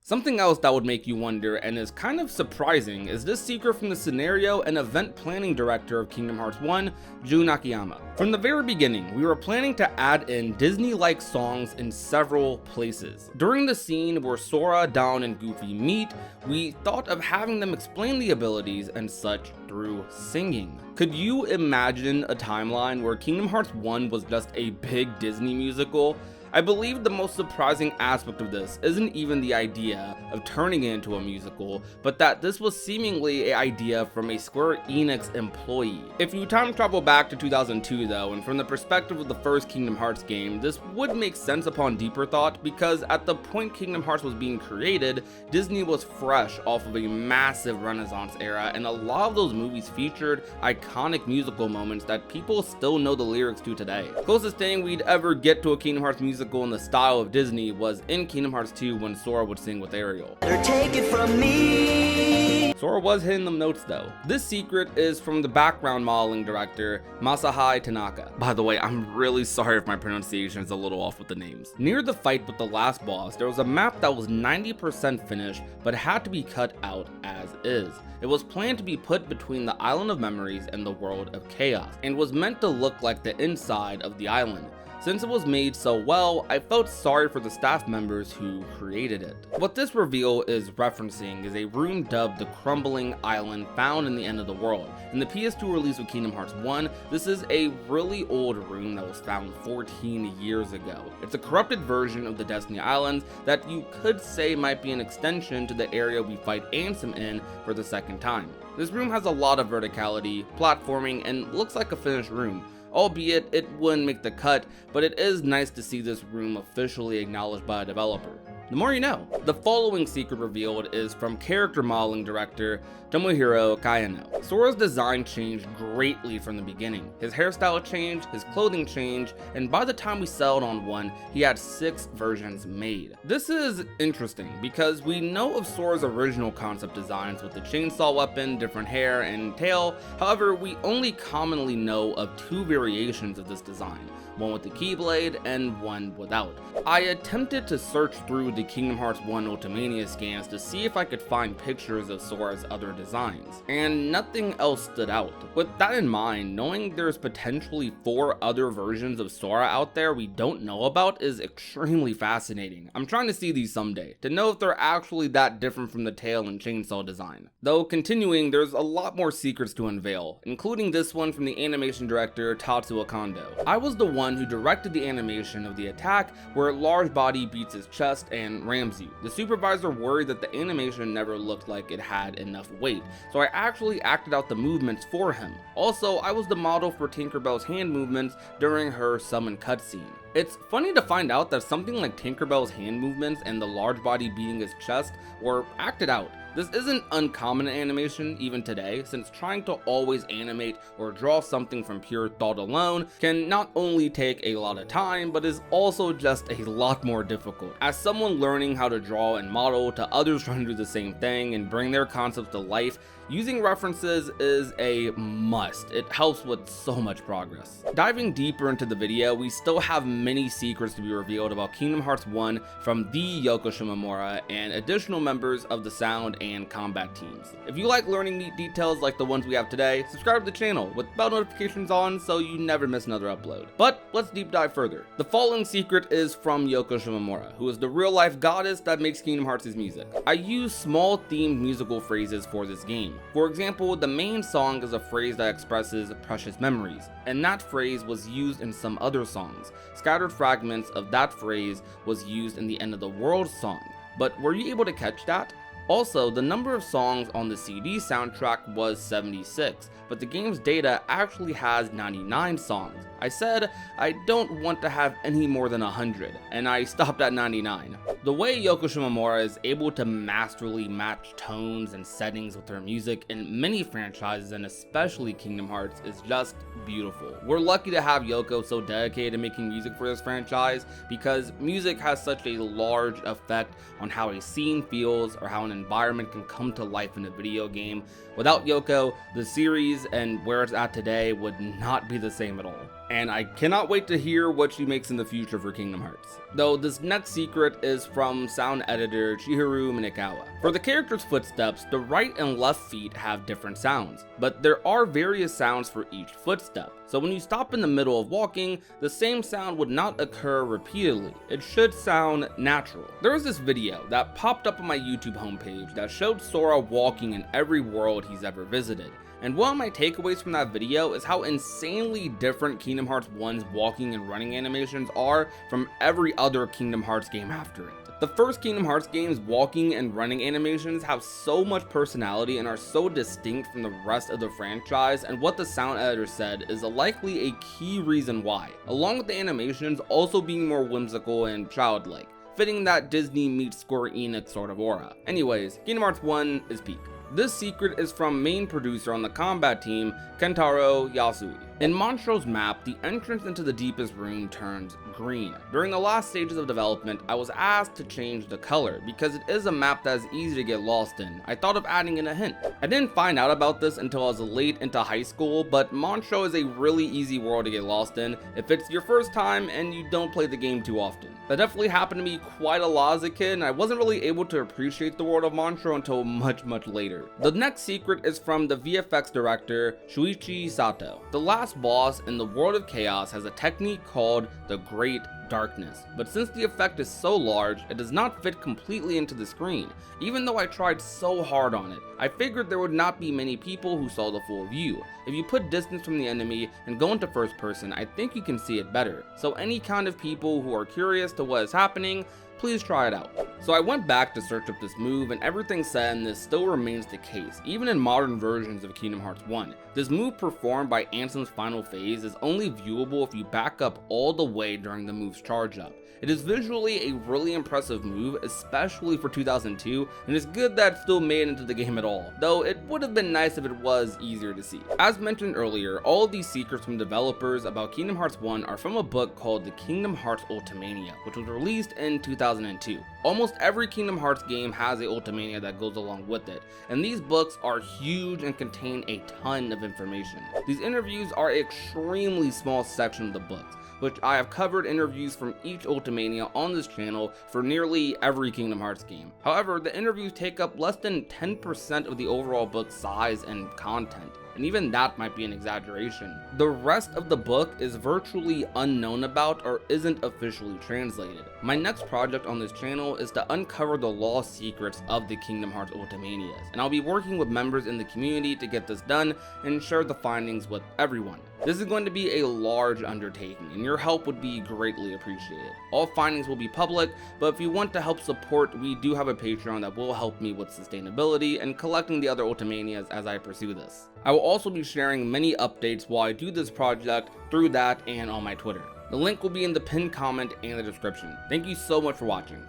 Something else that would make you wonder and is kind of surprising is this secret from the scenario and event planning director of Kingdom Hearts 1, Jun Akiyama. From the very beginning, we were planning to add in Disney-like songs in several places. During the scene where Sora, Dawn, and Goofy meet, we thought of having them explain the abilities and such through singing. Could you imagine a timeline where Kingdom Hearts 1 was just a big Disney musical? I believe the most surprising aspect of this isn't even the idea of turning it into a musical, but that this was seemingly an idea from a Square Enix employee. If you time travel back to 2002 though, and from the perspective of the first Kingdom Hearts game, this would make sense upon deeper thought, because at the point Kingdom Hearts was being created, Disney was fresh off of a massive Renaissance era, and a lot of those movies featured iconic musical moments that people still know the lyrics to today. Closest thing we'd ever get to a Kingdom Hearts musical in the style of Disney was in Kingdom Hearts 2 when Sora would sing with Ariel. Take it from me. Sora was hitting them notes though. This secret is from the background modeling director, Masahide Tanaka. By the way, I'm really sorry if my pronunciation is a little off with the names. Near the fight with the last boss, there was a map that was 90% finished, but had to be cut out as is. It was planned to be put between the Island of Memories and the World of Chaos, and was meant to look like the inside of the island. Since it was made so well, I felt sorry for the staff members who created it. What this reveal is referencing is a room dubbed the Crumbling Island found in the end of the world. In the PS2 release of Kingdom Hearts 1, this is a really old room that was found 14 years ago. It's a corrupted version of the Destiny Islands that you could say might be an extension to the area we fight Ansem in for the second time. This room has a lot of verticality, platforming, and looks like a finished room. Albeit it wouldn't make the cut, but it is nice to see this room officially acknowledged by a developer. The more you know. The following secret revealed is from character modeling director Tomohiro Kayano. Sora's design changed greatly from the beginning. His hairstyle changed, his clothing changed, and by the time we settled on one, he had 6 versions made. This is interesting because we know of Sora's original concept designs with the chainsaw weapon, different hair, and tail. However, we only commonly know of 2 variations of this design. One with the Keyblade and one without. I attempted to search through the Kingdom Hearts 1 Ultimania scans to see if I could find pictures of Sora's other designs, and nothing else stood out. With that in mind, knowing there's potentially 4 other versions of Sora out there we don't know about is extremely fascinating. I'm trying to see these someday, to know if they're actually that different from the tail and chainsaw design. Though continuing, there's a lot more secrets to unveil, including this one from the animation director Tatsuo Kondo. I was the one who directed the animation of the attack where Large Body beats his chest and rams you. The supervisor worried that the animation never looked like it had enough weight, so I actually acted out the movements for him. Also, I was the model for Tinkerbell's hand movements during her summon cutscene. It's funny to find out that something like Tinkerbell's hand movements and the Large Body beating his chest were acted out. This isn't uncommon in animation even today, since trying to always animate or draw something from pure thought alone can not only take a lot of time, but is also just a lot more difficult. As someone learning how to draw and model to others trying to do the same thing and bring their concepts to life, using references is a must. It helps with so much progress. Diving deeper into the video, we still have many secrets to be revealed about Kingdom Hearts 1 from the Yoko Shimomura and additional members of the sound and combat teams. If you like learning neat details like the ones we have today, subscribe to the channel with bell notifications on so you never miss another upload. But let's deep dive further. The following secret is from Yoko Shimomura, who is the real life goddess that makes Kingdom Hearts' music. I use small themed musical phrases for this game. For example, the main song is a phrase that expresses precious memories, and that phrase was used in some other songs. Scattered fragments of that phrase was used in the End of the World song. But were you able to catch that? Also, the number of songs on the CD soundtrack was 76, but the game's data actually has 99 songs. I said I don't want to have any more than 100, and I stopped at 99. The way Yoko Shimomura is able to masterfully match tones and settings with her music in many franchises, and especially Kingdom Hearts, is just beautiful. We're lucky to have Yoko so dedicated to making music for this franchise, because music has such a large effect on how a scene feels or how an environment can come to life in a video game. Without Yoko, the series and where it's at today would not be the same at all. And I cannot wait to hear what she makes in the future for Kingdom Hearts. Though this next secret is from sound editor Chihiru Minekawa. For the character's footsteps, the right and left feet have different sounds, but there are various sounds for each footstep. So when you stop in the middle of walking, the same sound would not occur repeatedly. It should sound natural. There was this video that popped up on my YouTube homepage that showed Sora walking in every world he's ever visited. And one of my takeaways from that video is how insanely different Kingdom Hearts 1's walking and running animations are from every other Kingdom Hearts game after it. The first Kingdom Hearts game's walking and running animations have so much personality and are so distinct from the rest of the franchise, and what the sound editor said is likely a key reason why, along with the animations also being more whimsical and childlike, fitting that Disney meets Square Enix sort of aura. Anyways, Kingdom Hearts 1 is peak. This secret is from main producer on the combat team, Kentaro Yasui. In Monstro's map, the entrance into the deepest room turns green. During the last stages of development, I was asked to change the color because it is a map that is easy to get lost in. I thought of adding in a hint. I didn't find out about this until I was late into high school, but Monstro is a really easy world to get lost in if it's your first time and you don't play the game too often. That definitely happened to me quite a lot as a kid, and I wasn't really able to appreciate the world of Monstro until much later. The next secret is from the VFX director, Shuichi Sato. The last boss in the World of Chaos has a technique called the Great Darkness, but since the effect is so large, it does not fit completely into the screen. Even though I tried so hard on it, I figured there would not be many people who saw the full view. If you put distance from the enemy and go into first person, I think you can see it better. So any kind of people who are curious to what is happening, please try it out. So I went back to search up this move, and everything said and this still remains the case, even in modern versions of Kingdom Hearts 1. This move performed by Ansem's final phase is only viewable if you back up all the way during the move's charge up. It is visually a really impressive move, especially for 2002, and it's good that it still made it into the game at all, though it would have been nice if it was easier to see. As mentioned earlier, all of these secrets from developers about Kingdom Hearts 1 are from a book called The Kingdom Hearts Ultimania, which was released in 2002. Almost every Kingdom Hearts game has a Ultimania that goes along with it, and these books are huge and contain a ton of information. These interviews are an extremely small section of the books, which I have covered interviews from each Ultimania on this channel for nearly every Kingdom Hearts game. However, the interviews take up less than 10% of the overall book size and content, and even that might be an exaggeration. The rest of the book is virtually unknown about or isn't officially translated. My next project on this channel is to uncover the lost secrets of the Kingdom Hearts Ultimanias, and I'll be working with members in the community to get this done and share the findings with everyone. This is going to be a large undertaking, and your help would be greatly appreciated. All findings will be public, but if you want to help support, we do have a Patreon that will help me with sustainability and collecting the other Ultimanias as I pursue this. I will also be sharing many updates while I do this project through that and on my Twitter. The link will be in the pinned comment and the description. Thank you so much for watching.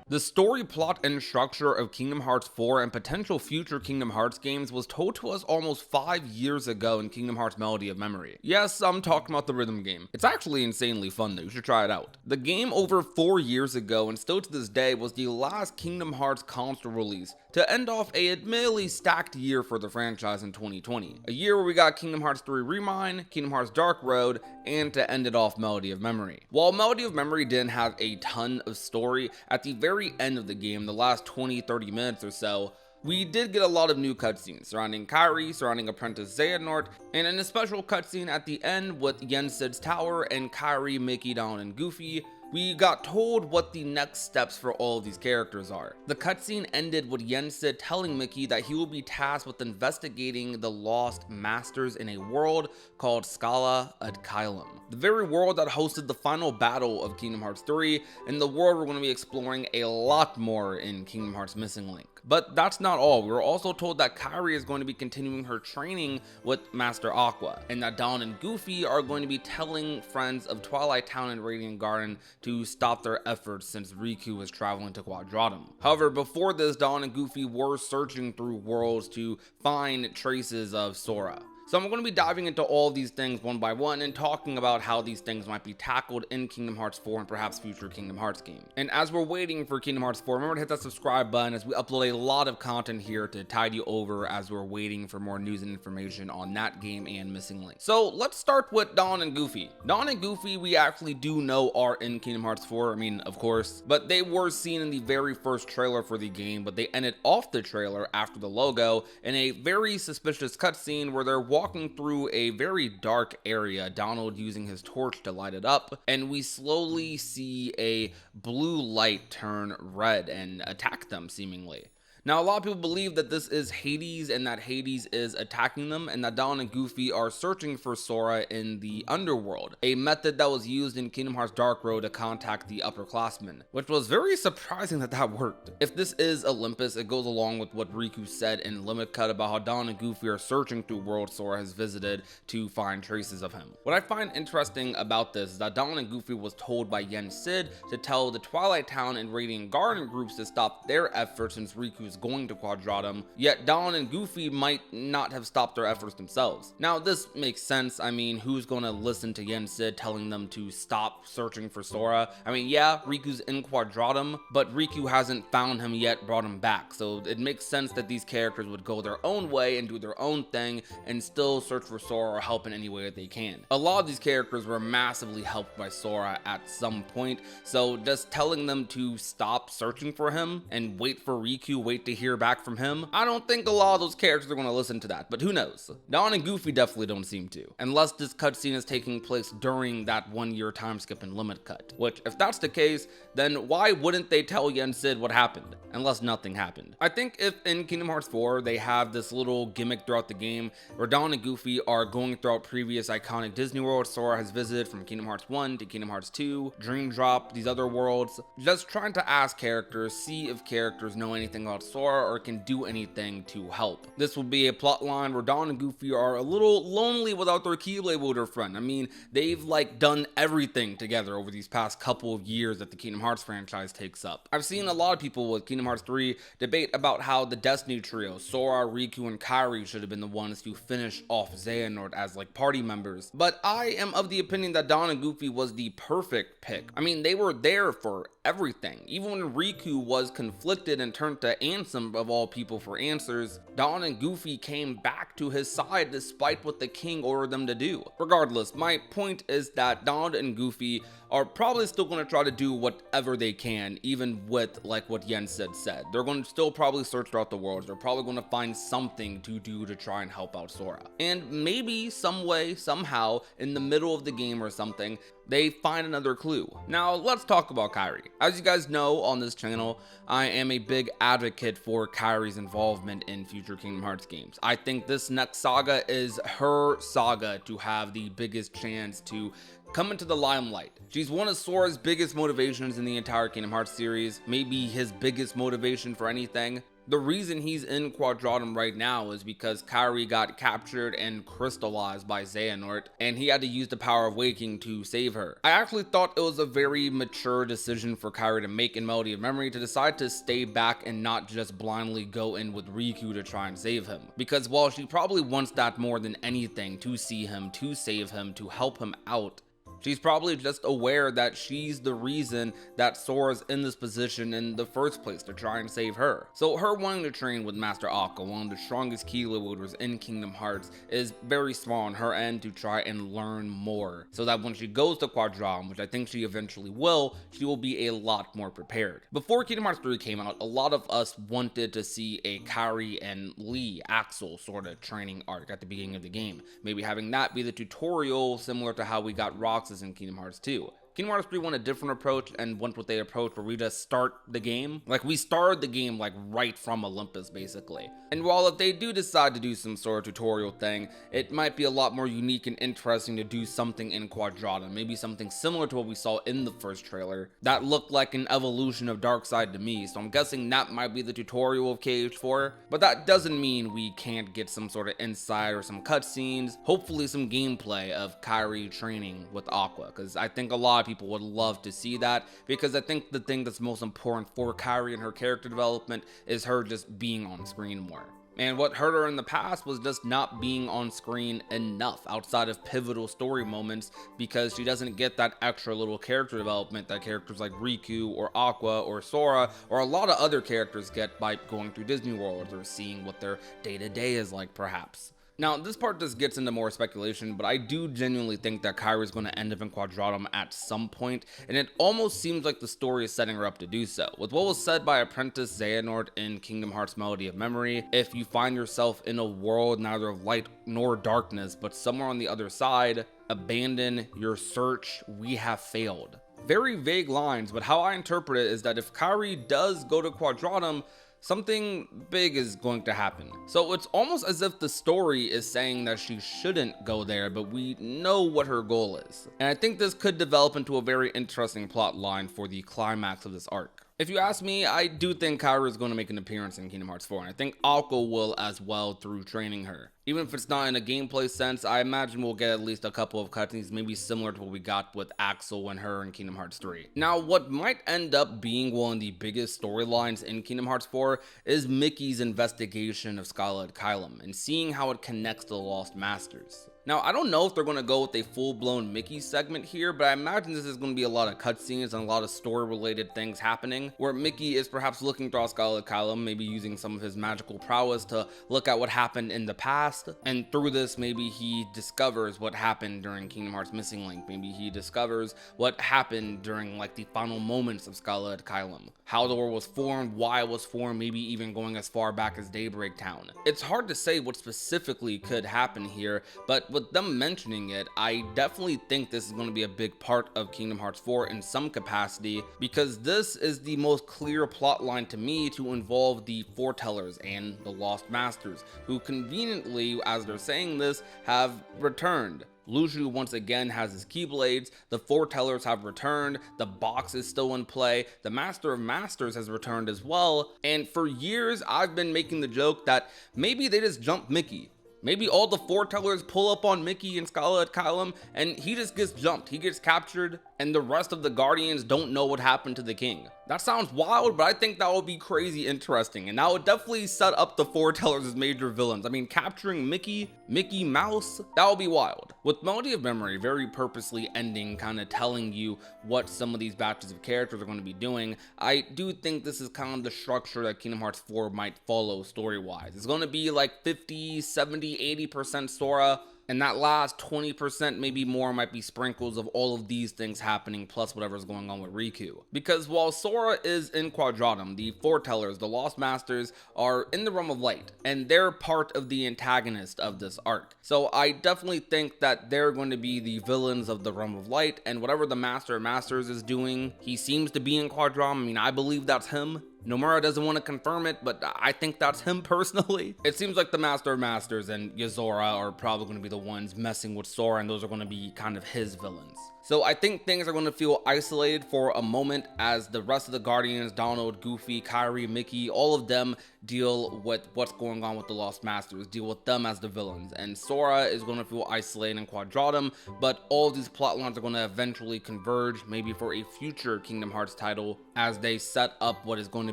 The story, plot, and structure of Kingdom Hearts 4 and potential future Kingdom Hearts games was told to us almost 5 years ago in Kingdom Hearts Melody of Memory. Yes, I'm talking about the rhythm game. It's actually insanely fun though, you should try it out. The game over 4 years ago and still to this day was the last Kingdom Hearts console release to end off a admittedly stacked year for the franchise in 2020. A year where we got Kingdom Hearts 3 Remind, Kingdom Hearts Dark Road, and to end it off Melody of Memory. While Melody of Memory didn't have a ton of story, at the very end of the game, the last 20-30 minutes or so, we did get a lot of new cutscenes surrounding Kairi, surrounding Apprentice Xehanort, and in a special cutscene at the end with Yen Sid's Tower and Kairi, Mickey, Donald, and Goofy, we got told what the next steps for all of these characters are. The cutscene ended with Yen Sid telling Mickey that he will be tasked with investigating the lost masters in a world called Scala ad Caelum, the very world that hosted the final battle of Kingdom Hearts 3, and the world we're going to be exploring a lot more in Kingdom Hearts Missing Link. But that's not all. We were also told that Kairi is going to be continuing her training with Master Aqua, and that Donald and Goofy are going to be telling friends of Twilight Town and Radiant Garden to stop their efforts since Riku is traveling to Quadratum. However, before this, Donald and Goofy were searching through worlds to find traces of Sora. So I'm going to be diving into all of these things one by one and talking about how these things might be tackled in Kingdom Hearts 4 and perhaps future Kingdom Hearts games. And as we're waiting for Kingdom Hearts 4, remember to hit that subscribe button as we upload a lot of content here to tide you over as we're waiting for more news and information on that game and Missing Link. So let's start with Donald and Goofy. Donald and Goofy we actually do know are in Kingdom Hearts 4, I mean of course, but they were seen in the very first trailer for the game, but they ended off the trailer after the logo in a very suspicious cutscene where they're walking through a very dark area, Donald using his torch to light it up, and we slowly see a blue light turn red and attack them seemingly. Now, a lot of people believe that this is Hades and that Hades is attacking them, and that Donald and Goofy are searching for Sora in the underworld, a method that was used in Kingdom Hearts Dark Road to contact the upperclassmen, which was very surprising that that worked. If this is Olympus, it goes along with what Riku said in Limit Cut about how Donald and Goofy are searching through worlds Sora has visited to find traces of him. What I find interesting about this is that Donald and Goofy was told by Yen Sid to tell the Twilight Town and Radiant Garden groups to stop their efforts since Riku's going to Quadratum, yet Donald and Goofy might not have stopped their efforts themselves. Now, this makes sense. I mean, who's gonna listen to Yen Sid telling them to stop searching for Sora? I mean, yeah, Riku's in Quadratum, but Riku hasn't found him yet, brought him back, so it makes sense that these characters would go their own way and do their own thing and still search for Sora or help in any way that they can. A lot of these characters were massively helped by Sora at some point, so just telling them to stop searching for him and wait for Riku, wait to hear back from him, I don't think a lot of those characters are going to listen to that, but who knows? Don and Goofy definitely don't seem to, unless this cutscene is taking place during that 1 year time skip in Limit Cut, which if that's the case, then why wouldn't they tell Yen Sid what happened, unless nothing happened? I think if in Kingdom Hearts 4 they have this little gimmick throughout the game where Don and Goofy are going throughout previous iconic Disney worlds Sora has visited from Kingdom Hearts 1 to Kingdom Hearts 2, Dream Drop, these other worlds, just trying to ask characters, see if characters know anything about Sora or can do anything to help. This will be a plot line where Don and Goofy are a little lonely without their Keyblade Wielder friend. I mean, they've like done everything together over these past couple of years that the Kingdom Hearts franchise takes up. I've seen a lot of people with Kingdom Hearts 3 debate about how the Destiny trio, Sora, Riku, and Kairi should have been the ones to finish off Xehanort as like party members, but I am of the opinion that Don and Goofy was the perfect pick. I mean, they were there for everything. Even when Riku was conflicted and turned to Ansem of all people for answers, Don and Goofy came back to his side despite what the king ordered them to do. Regardless, my point is that Don and Goofy are probably still going to try to do whatever they can, even with like what Yen Sid said. They're going to still probably search throughout the world. They're probably going to find something to do to try and help out Sora. And maybe some way, somehow, in the middle of the game or something, they find another clue. Now, let's talk about Kairi. As you guys know on this channel, I am a big advocate for Kairi's involvement in future Kingdom Hearts games. I think this next saga is her saga to have the biggest chance to come into the limelight. She's one of Sora's biggest motivations in the entire Kingdom Hearts series, maybe his biggest motivation for anything. The reason he's in Quadratum right now is because Kairi got captured and crystallized by Xehanort, and he had to use the power of waking to save her. I actually thought it was a very mature decision for Kairi to make in Melody of Memory to decide to stay back and not just blindly go in with Riku to try and save him. Because while she probably wants that more than anything, to see him, to save him, to help him out, she's probably just aware that she's the reason that Sora's in this position in the first place, to try and save her. So her wanting to train with Master Aqua, one of the strongest Keyblade wielders in Kingdom Hearts, is very small on her end to try and learn more, so that when she goes to Quadram, which I think she eventually will, she will be a lot more prepared. Before Kingdom Hearts 3 came out, a lot of us wanted to see a Kairi and Lee, Axel sort of training arc at the beginning of the game. Maybe having that be the tutorial, similar to how we got Roxas in Kingdom Hearts 2. Kingdom Hearts 3 went a different approach and went with the approach where we just start the game. Like, we started the game like right from Olympus, basically. And while if they do decide to do some sort of tutorial thing, it might be a lot more unique and interesting to do something in Quadratum, maybe something similar to what we saw in the first trailer. That looked like an evolution of Darkseid to me, so I'm guessing that might be the tutorial of KH4. But that doesn't mean we can't get some sort of insight or some cutscenes, hopefully some gameplay of Kairi training with Aqua, because I think a lot of people would love to see that, because I think the thing that's most important for Kairi and her character development is her just being on screen more. And what hurt her in the past was just not being on screen enough outside of pivotal story moments, because she doesn't get that extra little character development that characters like Riku or Aqua or Sora or a lot of other characters get by going through Disney World or seeing what their day-to-day is like, perhaps. Now, this part just gets into more speculation, but I do genuinely think that Kairi is going to end up in Quadratum at some point, and it almost seems like the story is setting her up to do so. With what was said by Apprentice Xehanort in Kingdom Hearts Melody of Memory, if you find yourself in a world neither of light nor darkness, but somewhere on the other side, abandon your search, we have failed. Very vague lines, but how I interpret it is that if Kairi does go to Quadratum, something big is going to happen. So it's almost as if the story is saying that she shouldn't go there, but we know what her goal is. And I think this could develop into a very interesting plot line for the climax of this arc. If you ask me, I do think Kairi is going to make an appearance in Kingdom Hearts 4, and I think Akko will as well through training her. Even if it's not in a gameplay sense, I imagine we'll get at least a couple of cutscenes, maybe similar to what we got with Axel and her in Kingdom Hearts 3. Now, what might end up being one of the biggest storylines in Kingdom Hearts 4 is Mickey's investigation of Scarlet Kylam and seeing how it connects to the Lost Masters. Now, I don't know if they're going to go with a full-blown Mickey segment here, but I imagine this is going to be a lot of cutscenes and a lot of story-related things happening, where Mickey is perhaps looking through Scarlet Kylam, maybe using some of his magical prowess to look at what happened in the past, and through this, maybe he discovers what happened during Kingdom Hearts Missing Link. Maybe he discovers what happened during like the final moments of Scarlet Kylam, how the world was formed, why it was formed, maybe even going as far back as Daybreak Town. It's hard to say what specifically could happen here, but with them mentioning it, I definitely think this is going to be a big part of Kingdom Hearts 4 in some capacity, because this is the most clear plot line to me to involve the Foretellers and the Lost Masters, who conveniently, as they're saying this, have returned. Luxu once again has his Keyblades, the Foretellers have returned, the box is still in play, the Master of Masters has returned as well, and for years I've been making the joke that maybe they just jumped Mickey. Maybe all the Foretellers pull up on Mickey and Scarlet Kylam and he just gets jumped, he gets captured, and the rest of the Guardians don't know what happened to the king. That sounds wild, but I think that would be crazy interesting, and that would definitely set up the Foretellers as major villains. I mean, capturing Mickey Mouse, that would be wild. With Melody of Memory very purposely ending, kind of telling you what some of these batches of characters are going to be doing, I do think this is kind of the structure that Kingdom Hearts 4 might follow story-wise. It's going to be like 50, 70, 80% Sora, and that last 20%, maybe more, might be sprinkles of all of these things happening, plus whatever's going on with Riku. Because while Sora is in Quadratum, the Foretellers, the Lost Masters, are in the Realm of Light, and they're part of the antagonist of this arc. So I definitely think that they're going to be the villains of the Realm of Light, and whatever the Master of Masters is doing, he seems to be in Quadratum. I mean, I believe that's him. Nomura doesn't want to confirm it, but I think that's him personally. It seems like the Master of Masters and Yozora are probably going to be the ones messing with Sora, and those are going to be kind of his villains. So I think things are going to feel isolated for a moment as the rest of the Guardians, Donald, Goofy, Kairi, Mickey, all of them deal with what's going on with the Lost Masters, deal with them as the villains. And Sora is going to feel isolated in Quadratum, but all of these plot lines are going to eventually converge, maybe for a future Kingdom Hearts title, as they set up what is going to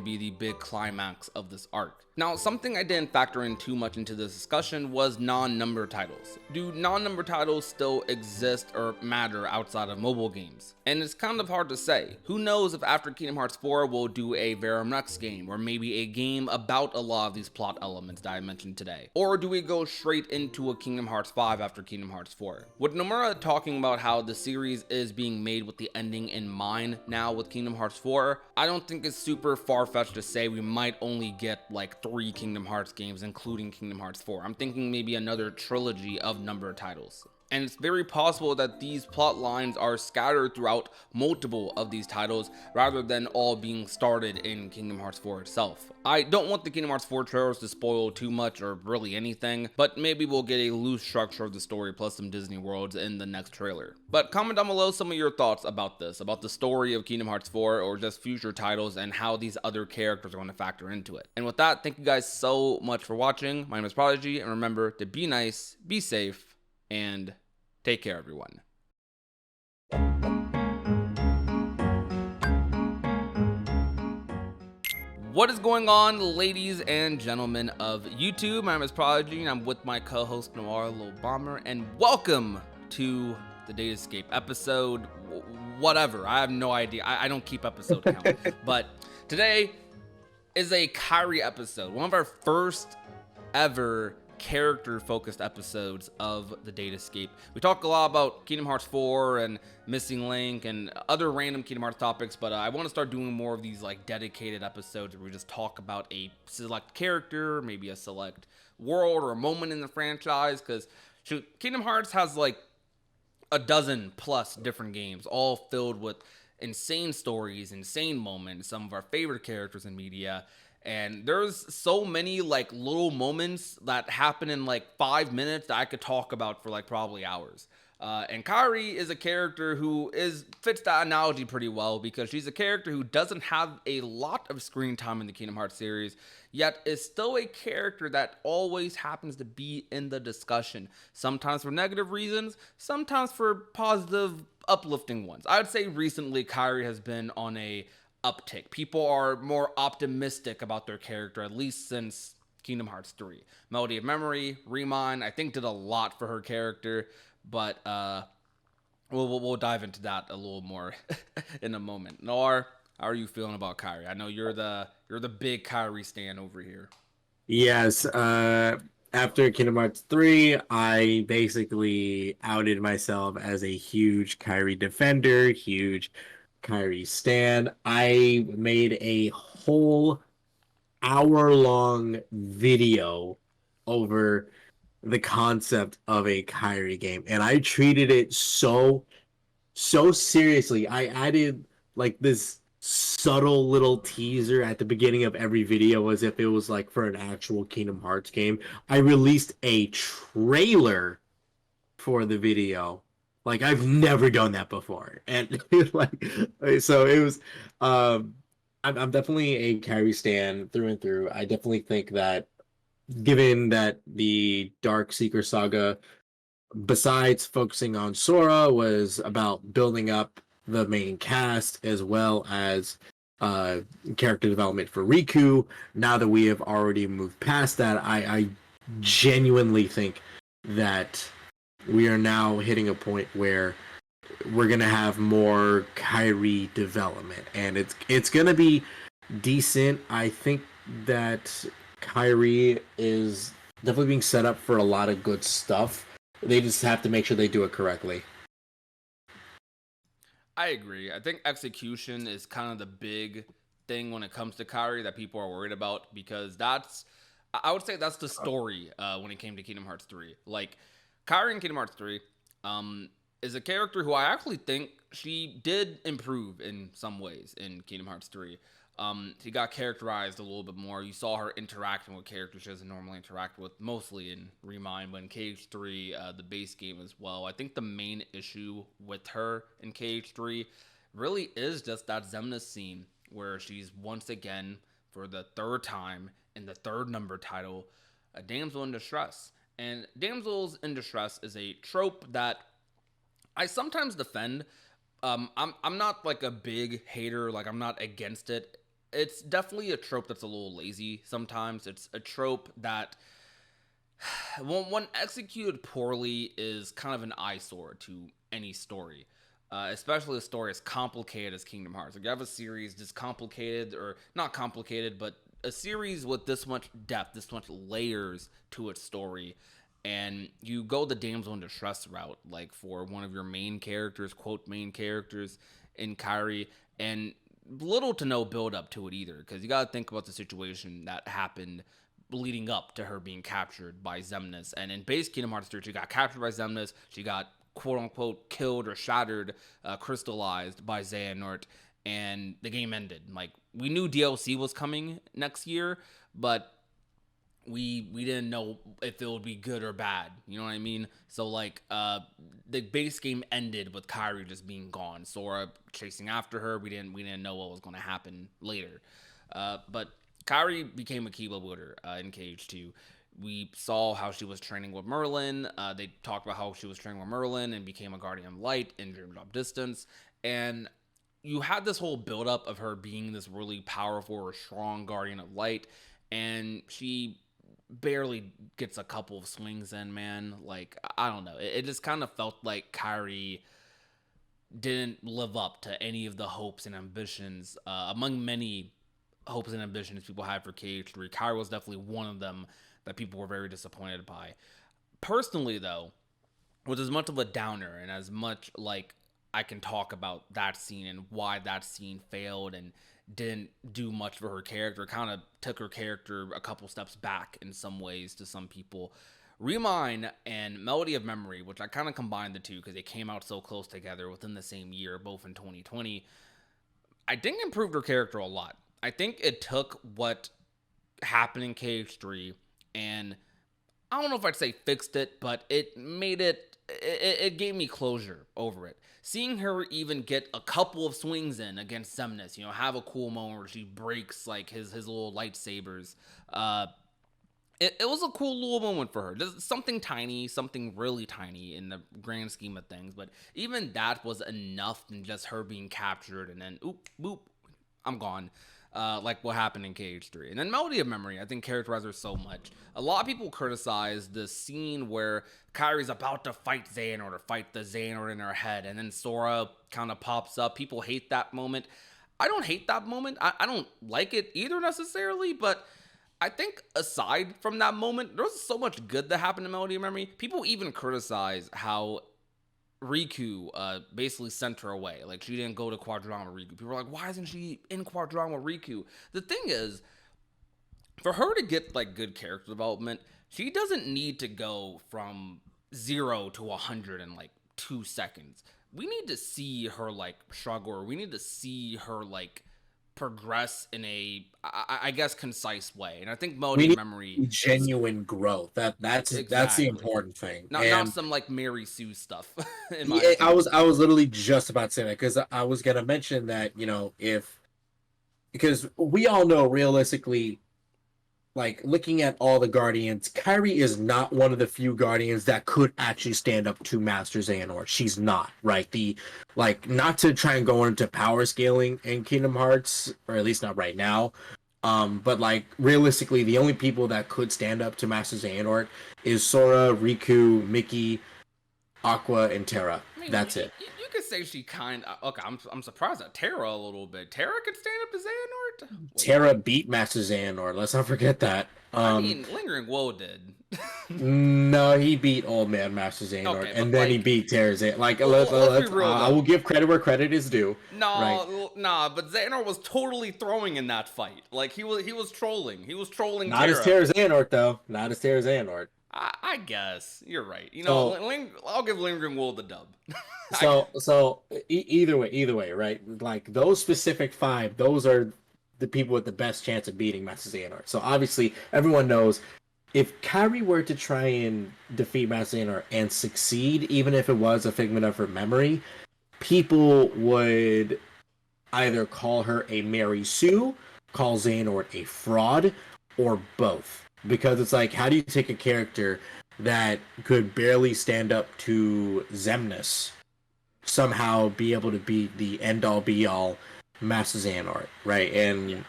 be the big climax of this arc. Now, something I didn't factor in too much into this discussion was non-number titles. Do non-number titles still exist or matter outside of mobile games? And it's kind of hard to say. Who knows if after Kingdom Hearts 4 we'll do a Verum Rex game, or maybe a game about a lot of these plot elements that I mentioned today. Or do we go straight into a Kingdom Hearts 5 after Kingdom Hearts 4? With Nomura talking about how the series is being made with the ending in mind now with Kingdom Hearts 4, I don't think it's super far-fetched to say we might only get like 3 Kingdom Hearts games, including Kingdom Hearts 4. I'm thinking maybe another trilogy of numbered titles. And it's very possible that these plot lines are scattered throughout multiple of these titles rather than all being started in Kingdom Hearts 4 itself. I don't want the Kingdom Hearts 4 trailers to spoil too much or really anything, but maybe we'll get a loose structure of the story plus some Disney worlds in the next trailer. But comment down below some of your thoughts about this, about the story of Kingdom Hearts 4 or just future titles and how these other characters are going to factor into it. And with that, thank you guys so much for watching. My name is Prodigy, and remember to be nice, be safe, and take care, everyone. What is going on, ladies and gentlemen of YouTube? My name is Prodigy, and I'm with my co-host Noir Little Bomber, and welcome to the Datascape episode, whatever. I have no idea. I don't keep episode count. But today is a Kairi episode, one of our first ever character-focused episodes of the Datascape. We talk a lot about Kingdom Hearts 4 and Missing Link and other random Kingdom Hearts topics, but I want to start doing more of these like dedicated episodes where we just talk about a select character, maybe a select world or a moment in the franchise, because Kingdom Hearts has like a dozen plus different games, all filled with insane stories, insane moments, some of our favorite characters in media. And there's so many like little moments that happen in like 5 minutes that I could talk about for like probably hours. And Kairi is a character who fits that analogy pretty well, because she's a character who doesn't have a lot of screen time in the Kingdom Hearts series, yet is still a character that always happens to be in the discussion. Sometimes for negative reasons, sometimes for positive, uplifting ones. I would say recently Kairi has been on a uptick. People are more optimistic about their character, at least since Kingdom Hearts 3. Melody of Memory, Remind, I think did a lot for her character, but we'll dive into that a little more in a moment. Noir, how are you feeling about Kairi? I know you're the big Kairi stan over here. Yes, after Kingdom Hearts 3, I basically outed myself as a huge Kairi defender, huge Kairi stan. I made a whole hour-long video over the concept of a Kairi game, and I treated it so seriously. I added like this subtle little teaser at the beginning of every video as if it was like for an actual Kingdom Hearts game. I released a trailer for the video. Like I've never done that before. And like so it was I'm definitely a Kairi stan through and through. I definitely think that given that the Dark Seeker saga, besides focusing on Sora, was about building up the main cast as well as character development for Riku. Now that we have already moved past that, I genuinely think that we are now hitting a point where we're gonna have more Kairi development, and it's gonna be decent. I think that Kairi is definitely being set up for a lot of good stuff. They just have to make sure they do it correctly. I agree. I think execution is kind of the big thing when it comes to Kairi that people are worried about, because I would say that's the story when it came to Kingdom Hearts 3. Like, Kairi in Kingdom Hearts 3 is a character who I actually think she did improve in some ways in Kingdom Hearts 3. She got characterized a little bit more. You saw her interacting with characters she doesn't normally interact with, mostly in Remind, but in KH3, the base game as well. I think the main issue with her in KH3 really is just that Xemnas scene where she's once again, for the third time in the third number title, a damsel in distress. And damsels in distress is a trope that I sometimes defend. I'm not like a big hater, like I'm not against it. It's definitely a trope that's a little lazy sometimes. It's a trope that, when executed poorly, is kind of an eyesore to any story. Especially a story as complicated as Kingdom Hearts. Like, you have a series this complicated, or not complicated, but a series with this much depth, this much layers to its story, and you go the damsel in distress route, like for one of your main characters, quote main characters in Kairi, and little to no build up to it either, because you got to think about the situation that happened leading up to her being captured by Xemnas. And in base Kingdom Hearts 3, she got captured by Xemnas, she got quote unquote killed or shattered, crystallized by Xehanort, and the game ended. Like, we knew DLC was coming next year, but we didn't know if it would be good or bad, you know what I mean? So like, the base game ended with Kairi just being gone, Sora chasing after her. We didn't know what was going to happen later, but Kairi became a keyblade wielder in KH2. We saw how she was training with Merlin. They talked about how she was training with Merlin and became a Guardian of Light in Dream Drop Distance, and you had this whole buildup of her being this really powerful or strong Guardian of Light, and she barely gets a couple of swings in, man. Like, I don't know. It just kind of felt like Kairi didn't live up to any of the hopes and ambitions, among many hopes and ambitions people had for KH3. Kairi was definitely one of them that people were very disappointed by. Personally, though, with as much of a downer and as much like I can talk about that scene and why that scene failed and didn't do much for her character, kind of took her character a couple steps back in some ways to some people. Remind and Melody of Memory, which I kind of combined the two because they came out so close together within the same year, both in 2020, I think improved her character a lot. I think it took what happened in KH3, and I don't know if I'd say fixed it, but it made it gave me closure over it. Seeing her even get a couple of swings in against Xemnas, have a cool moment where she breaks like his little lightsabers. It was a cool little moment for her. Just something tiny, something really tiny in the grand scheme of things. But even that was enough than just her being captured and then oop, boop, I'm gone. Like what happened in KH3. And then Melody of Memory, I think characterized her so much. A lot of people criticize the scene where Kairi's about to fight Xehanort or fight the Xehanort in her head, and then Sora kind of pops up. People hate that moment. I don't hate that moment. I don't like it either necessarily, but I think aside from that moment, there was so much good that happened in Melody of Memory. People even criticize how Riku basically sent her away. Like, she didn't go to Quadrants with Riku. People were like, why isn't she in Quadrants with Riku? The thing is, for her to get like good character development, she doesn't need to go from 0 to 100 in like 2 seconds. We need to see her like struggle, or we need to see her like progress in a, I guess, concise way. And I think Melody of Memory, genuine growth. That's the important thing. Not some like Mary Sue stuff. I was literally just about to say that, because I was gonna mention that, because we all know realistically, like, looking at all the Guardians, Kairi is not one of the few Guardians that could actually stand up to Master Xehanort. She's not, right? Not to try and go into power scaling in Kingdom Hearts, or at least not right now. But like, realistically, the only people that could stand up to Master Xehanort is Sora, Riku, Mickey, Aqua, and Terra. That's it. You could say she kind of... Okay, I'm surprised at Terra a little bit. Terra could stand up to Xehanort? Terra beat Master Xehanort. Let's not forget that. I mean, Lingering Woe did. No, he beat Old Man Master Xehanort, okay, and then he beat Terra Xehanort. Like, let's be real, I will give credit where credit is due. Nah, but Xehanort was totally throwing in that fight. Like, he was trolling. He was trolling Not Terra. as Terra Xehanort, though. Not as Terra Xehanort. I guess you're right. I'll give Lingering Woe the dub. Either way, right? Like, those specific 5, those are the people with the best chance of beating Master Xehanort. So obviously, everyone knows if Kairi were to try and defeat Master Xehanort and succeed, even if it was a figment of her memory, people would either call her a Mary Sue, call Xehanort a fraud, or both. Because it's like, how do you take a character that could barely stand up to Xemnas, somehow be able to beat the end-all be-all Master Xehanort, right? And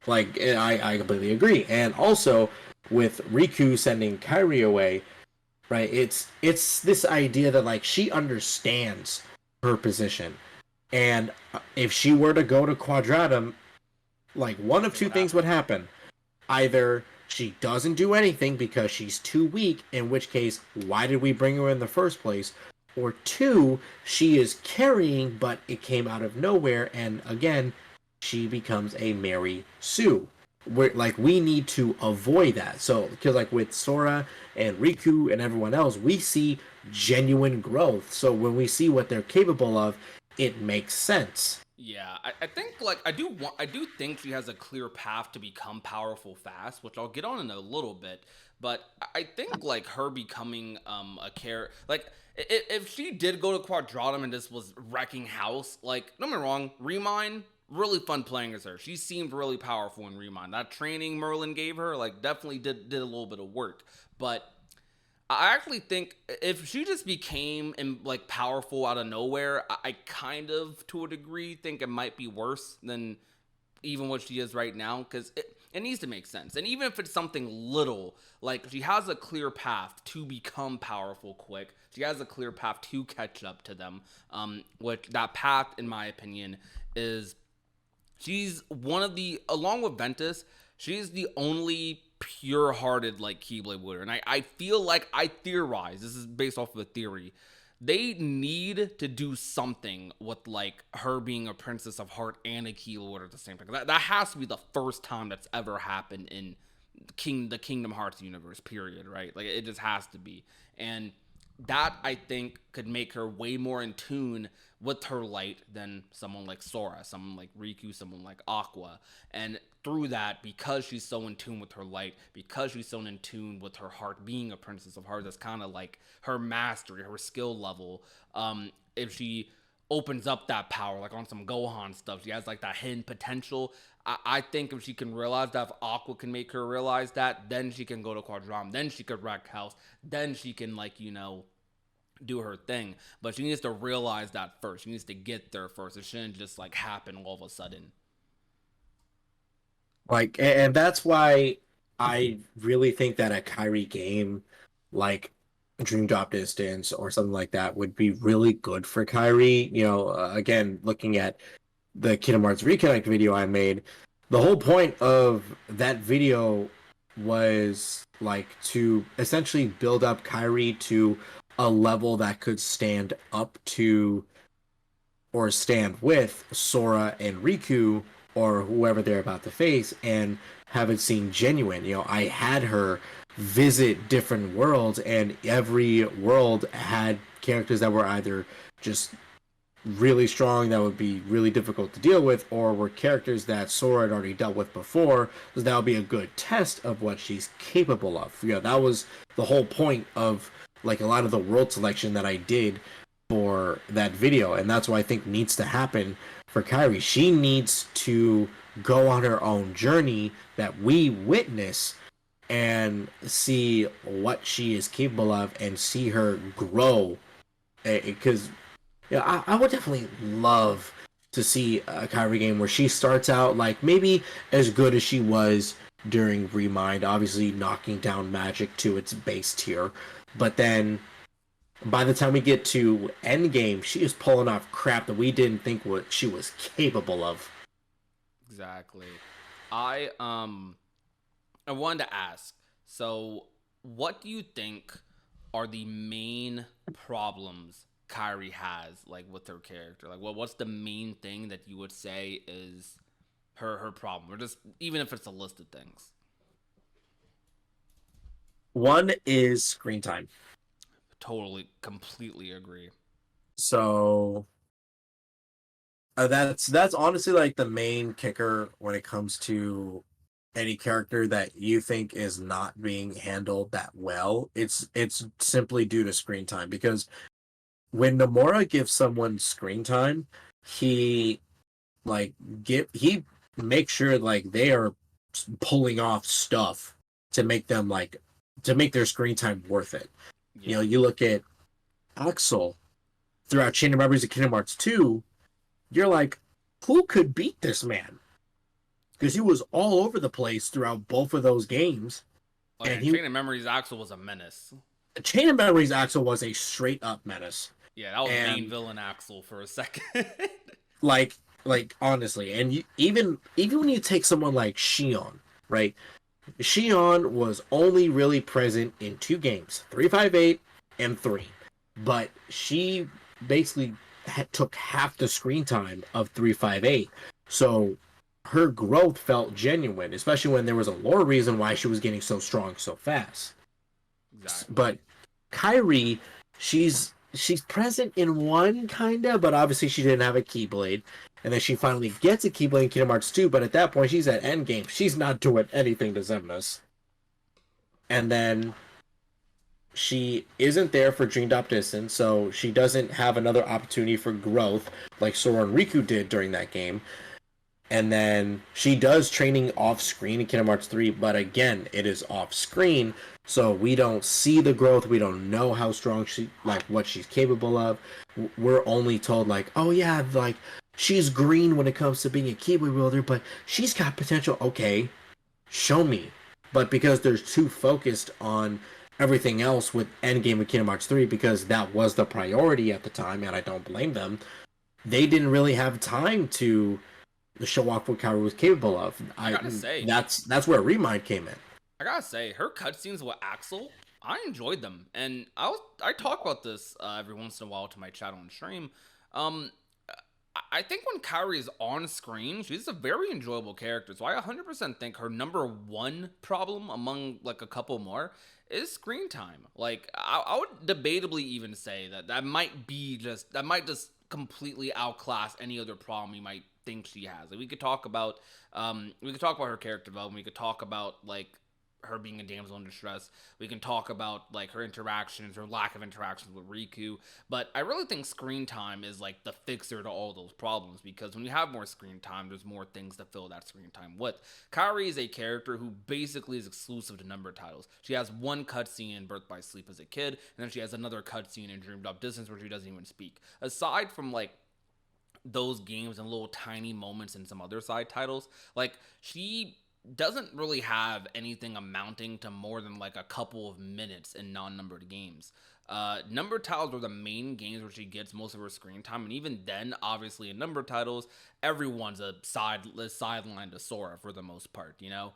like, I completely agree. And also, with Riku sending Kairi away, right, it's this idea that, like, she understands her position. And if she were to go to Quadratum, like, one of two things would happen. Either she doesn't do anything because she's too weak, in which case, why did we bring her in the first place? Or 2, she is carrying, but it came out of nowhere, and again, she becomes a Mary Sue. We need to avoid that. So, because like with Sora and Riku and everyone else, we see genuine growth. So when we see what they're capable of, it makes sense. Yeah, I think, like, I do think she has a clear path to become powerful fast, which I'll get on in a little bit. But I think, like, her becoming a character, like, if she did go to Quadratum and this was wrecking house, like, don't get me wrong, Remind, really fun playing as her. She seemed really powerful in Remind. That training Merlin gave her, like, definitely did a little bit of work. But I actually think if she just became like powerful out of nowhere, I kind of, to a degree, think it might be worse than even what she is right now, because it needs to make sense. And even if it's something little, like, she has a clear path to become powerful quick. She has a clear path to catch up to them. Which that path, in my opinion, is she's one of the, along with Ventus, she's the only pure-hearted, like, Keyblade wielder. And I feel like, I theorize, this is based off of a theory, they need to do something with, like, her being a Princess of Heart and a Keyblade wielder at the same time. That has to be the first time that's ever happened in the Kingdom Hearts universe, period, right? Like, it just has to be. And that I think could make her way more in tune with her light than someone like Sora, someone like Riku, someone like Aqua. And through that, because she's so in tune with her light, because she's so in tune with her heart, being a princess of hearts, that's kind of like her mastery, her skill level. If she opens up that power, like on some Gohan stuff, she has like that hidden potential. I think if she can realize that, if Aqua can make her realize that, then she can go to Quadram, then she could wreck house, then she can, like, you know, do her thing. But she needs to realize that first. She needs to get there first. It shouldn't just like happen all of a sudden. Like, and that's why I really think that a Kyrie game like Dream Drop Distance or something like that would be really good for Kyrie. You know, again, looking at the Kingdom Hearts Reconnect video I made, the whole point of that video was like to essentially build up Kyrie to a level that could stand up to or stand with Sora and Riku or whoever they're about to face and have it seem genuine. You know, I had her visit different worlds, and every world had characters that were either just really strong that would be really difficult to deal with, or were characters that Sora had already dealt with before, so that would be a good test of what she's capable of. You know, that was the whole point of like a lot of the world selection that I did for that video, and that's what I think needs to happen for Kyrie. She needs to go on her own journey that we witness and see what she is capable of and see her grow. Because yeah, I would definitely love to see a Kyrie game where she starts out like maybe as good as she was during Remind, obviously knocking down Magic to its base tier, but then by the time we get to Endgame, she is pulling off crap that we didn't think what she was capable of. Exactly. I I wanted to ask, so what do you think are the main problems Kyrie has, like, with her character? Like, what's the main thing that you would say is her problem, or just even if it's a list of things? One is screen time. Totally, completely agree. So that's honestly like the main kicker when it comes to any character that you think is not being handled that well. It's simply due to screen time, because when Nomura gives someone screen time, he like he makes sure like they are pulling off stuff to make them like to make their screen time worth it. You know, you look at Axel throughout Chain of Memories of Kingdom Hearts 2, you're like, who could beat this man? Because he was all over the place throughout both of those games. Oh, and Chain of Memories Axel was a menace. Chain of Memories Axel was a straight up menace. Yeah, that was main villain Axel for a second. like honestly, and even when you take someone like Shion, right? Shion was only really present in 2 games, 358 and 3. But she basically took half the screen time of 358. So her growth felt genuine, especially when there was a lore reason why she was getting so strong so fast. Exactly. But Kyrie, she's present in one kinda, but obviously she didn't have a Keyblade. And then she finally gets a Keyblade in Kingdom Hearts 2, but at that point she's at endgame. She's not doing anything to Xemnas. And then she isn't there for Dream Drop Distance, so she doesn't have another opportunity for growth like Sora and Riku did during that game. And then she does training off screen in Kingdom Hearts 3, but again, it is off screen, so we don't see the growth. We don't know how strong she, like, what she's capable of. We're only told, like, oh yeah, like, she's green when it comes to being a Keyblade wielder, but she's got potential. Okay, show me. But because they're too focused on everything else with Endgame of Kingdom Hearts 3, because that was the priority at the time, and I don't blame them, they didn't really have time to show off what Kyrie was capable of. I gotta say, that's where Remind came in. I gotta say, her cutscenes with Axel, I enjoyed them, and I talk about this every once in a while to my chat on stream. I think when Kyrie is on screen, she's a very enjoyable character. So I 100% think her number one problem, among like a couple more, is screen time. Like I would debatably even say that might just completely outclass any other problem you might think she has. Like we could talk about her character development. We could talk about like her being a damsel in distress. We can talk about like her interactions or lack of interactions with Riku, but I really think screen time is like the fixer to all those problems, because when you have more screen time, there's more things to fill that screen time with. Kairi is a character who basically is exclusive to number titles. She has one cutscene in Birth by Sleep as a kid, and then she has another cutscene in Dream Drop Distance where she doesn't even speak. Aside from like those games and little tiny moments in some other side titles, like she doesn't really have anything amounting to more than like a couple of minutes in non-numbered games. Number titles are the main games where she gets most of her screen time, and even then, obviously in number titles, everyone's a sideline to Sora for the most part, you know.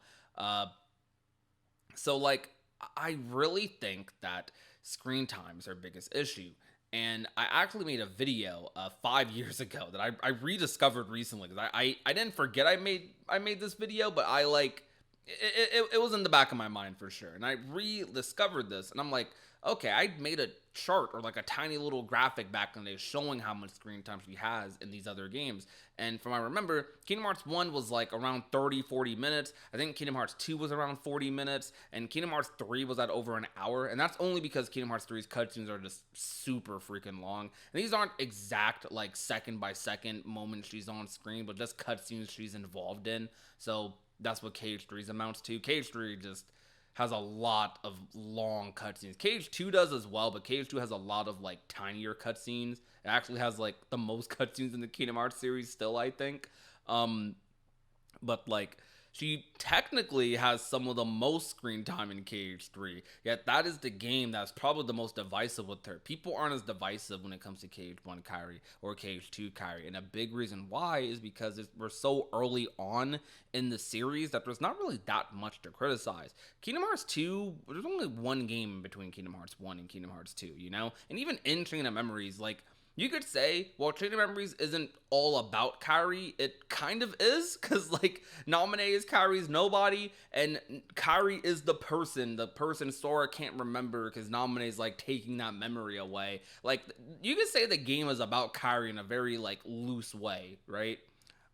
So like, I really think that screen time is her biggest issue. And I actually made a video 5 years ago that I rediscovered recently, because I didn't forget I made this video, but I like it was in the back of my mind for sure. And I rediscovered this, and I'm like, okay, I made a chart or like a tiny little graphic back in the day showing how much screen time she has in these other games. And from what I remember, Kingdom Hearts 1 was like around 30-40 minutes. I think Kingdom Hearts 2 was around 40 minutes, and Kingdom Hearts 3 was at over an hour. And that's only because Kingdom Hearts 3's cutscenes are just super freaking long. And these aren't exact like second by second moments she's on screen, but just cutscenes she's involved in. So that's what KH3's amounts to. KH3 just has a lot of long cutscenes. KH2 does as well, but KH2 has a lot of like tinier cutscenes. It actually has like the most cutscenes in the Kingdom Hearts series still, I think. But like, she technically has some of the most screen time in KH3, yet that is the game that's probably the most divisive with her. People aren't as divisive when it comes to KH1 Kairi or KH2 Kairi, and a big reason why is because we're so early on in the series that there's not really that much to criticize. Kingdom Hearts 2, there's only one game between Kingdom Hearts 1 and Kingdom Hearts 2, you know? And even in Chain of Memories, like, you could say, well, Chain of Memories isn't all about Kairi. It kind of is, because, like, Naminé is Kairi's nobody, and Kairi is the person Sora can't remember, because Naminé's, like, taking that memory away. Like, you could say the game is about Kairi in a very, like, loose way, right?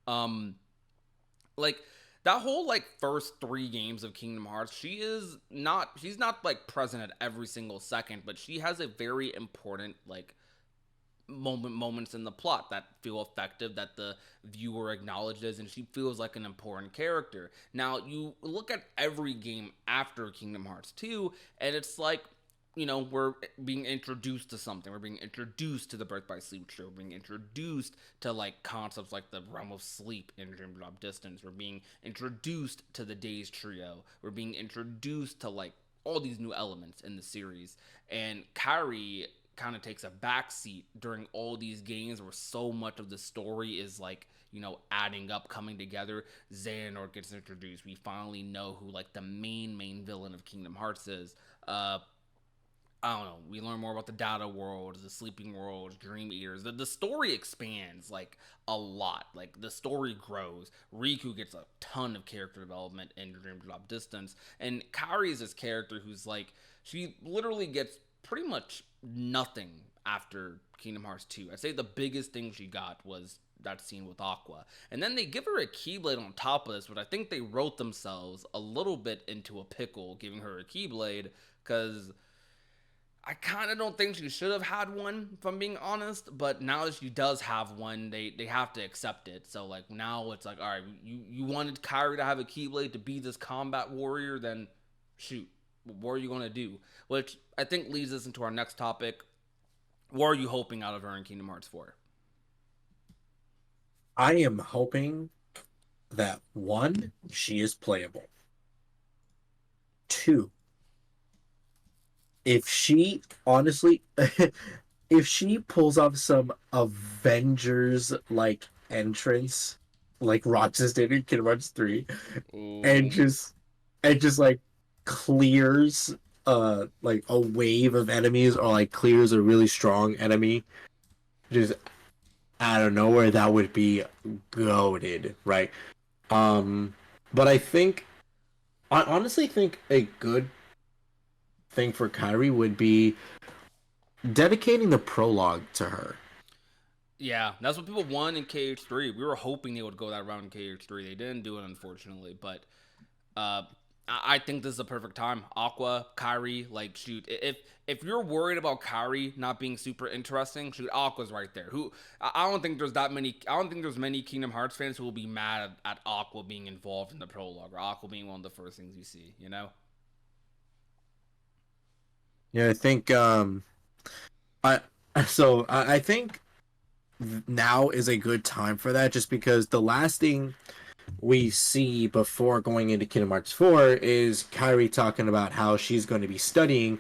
Like, that whole, like, first 3 games of Kingdom Hearts, she's not, like, present at every single second, but she has a very important, like, moments in the plot that feel effective, that the viewer acknowledges, and she feels like an important character. Now, you look at every game after Kingdom Hearts 2, and it's like, you know, we're being introduced to something. We're being introduced to the Birth by Sleep trio. We're being introduced to, like, concepts like the Realm of Sleep in Dream Drop Distance. We're being introduced to the Days trio. We're being introduced to, like, all these new elements in the series. And Kairi kind of takes a backseat during all these games where so much of the story is, like, you know, adding up, coming together. Xehanort gets introduced. We finally know who, like, the main villain of Kingdom Hearts is. I don't know, we learn more about the Data World, the Sleeping World, Dream Eaters. The story expands, like, a lot. Like, the story grows. Riku gets a ton of character development in Dream Drop Distance. And Kairi is this character who's, like, she literally gets pretty much nothing after Kingdom Hearts 2. I'd say the biggest thing she got was that scene with Aqua. And then they give her a Keyblade on top of this, but I think they wrote themselves a little bit into a pickle giving her a Keyblade, because I kind of don't think she should have had one, if I'm being honest, but now that she does have one, they have to accept it. So, like, now it's like, all right, you wanted Kairi to have a Keyblade to be this combat warrior, then shoot, what are you going to do? Which I think leads us into our next topic. What are you hoping out of her in Kingdom Hearts 4? I am hoping that, 1, she is playable. 2, if she, honestly, if she pulls off some Avengers-like entrance, like Roxas did in Kingdom Hearts 3, and just like clears like a wave of enemies, or like clears a really strong enemy just out of nowhere, that would be goated, right? But I honestly think a good thing for Kyrie would be dedicating the prologue to her. Yeah, that's what people want in KH3. We were hoping they would go that route in KH3. They didn't do it, unfortunately. But I think this is a perfect time. Aqua, Kyrie, like, shoot. If you're worried about Kyrie not being super interesting, shoot, Aqua's right there. I don't think there's that many. I don't think there's many Kingdom Hearts fans who will be mad at Aqua being involved in the prologue, or Aqua being one of the first things you see. You know. Yeah, I think I think now is a good time for that, just because the last thing we see before going into Kingdom Hearts 4 is Kyrie talking about how she's going to be studying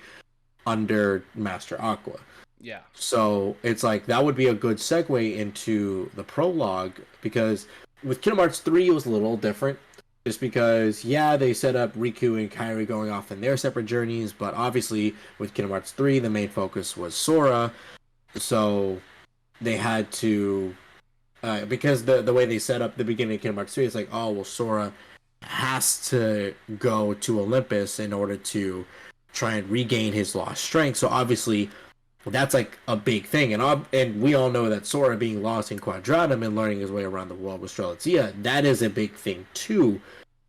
under Master Aqua. Yeah. So it's like that would be a good segue into the prologue, because with Kingdom Hearts 3 it was a little different. Just because, yeah, they set up Riku and Kyrie going off in their separate journeys, but obviously with Kingdom Hearts 3 the main focus was Sora. So they had to, because the way they set up the beginning of Kingdom Hearts 3, it's like, oh, well, Sora has to go to Olympus in order to try and regain his lost strength. So obviously, that's like a big thing. And we all know that Sora being lost in Quadratum and learning his way around the world with Strelitzia, that is a big thing too.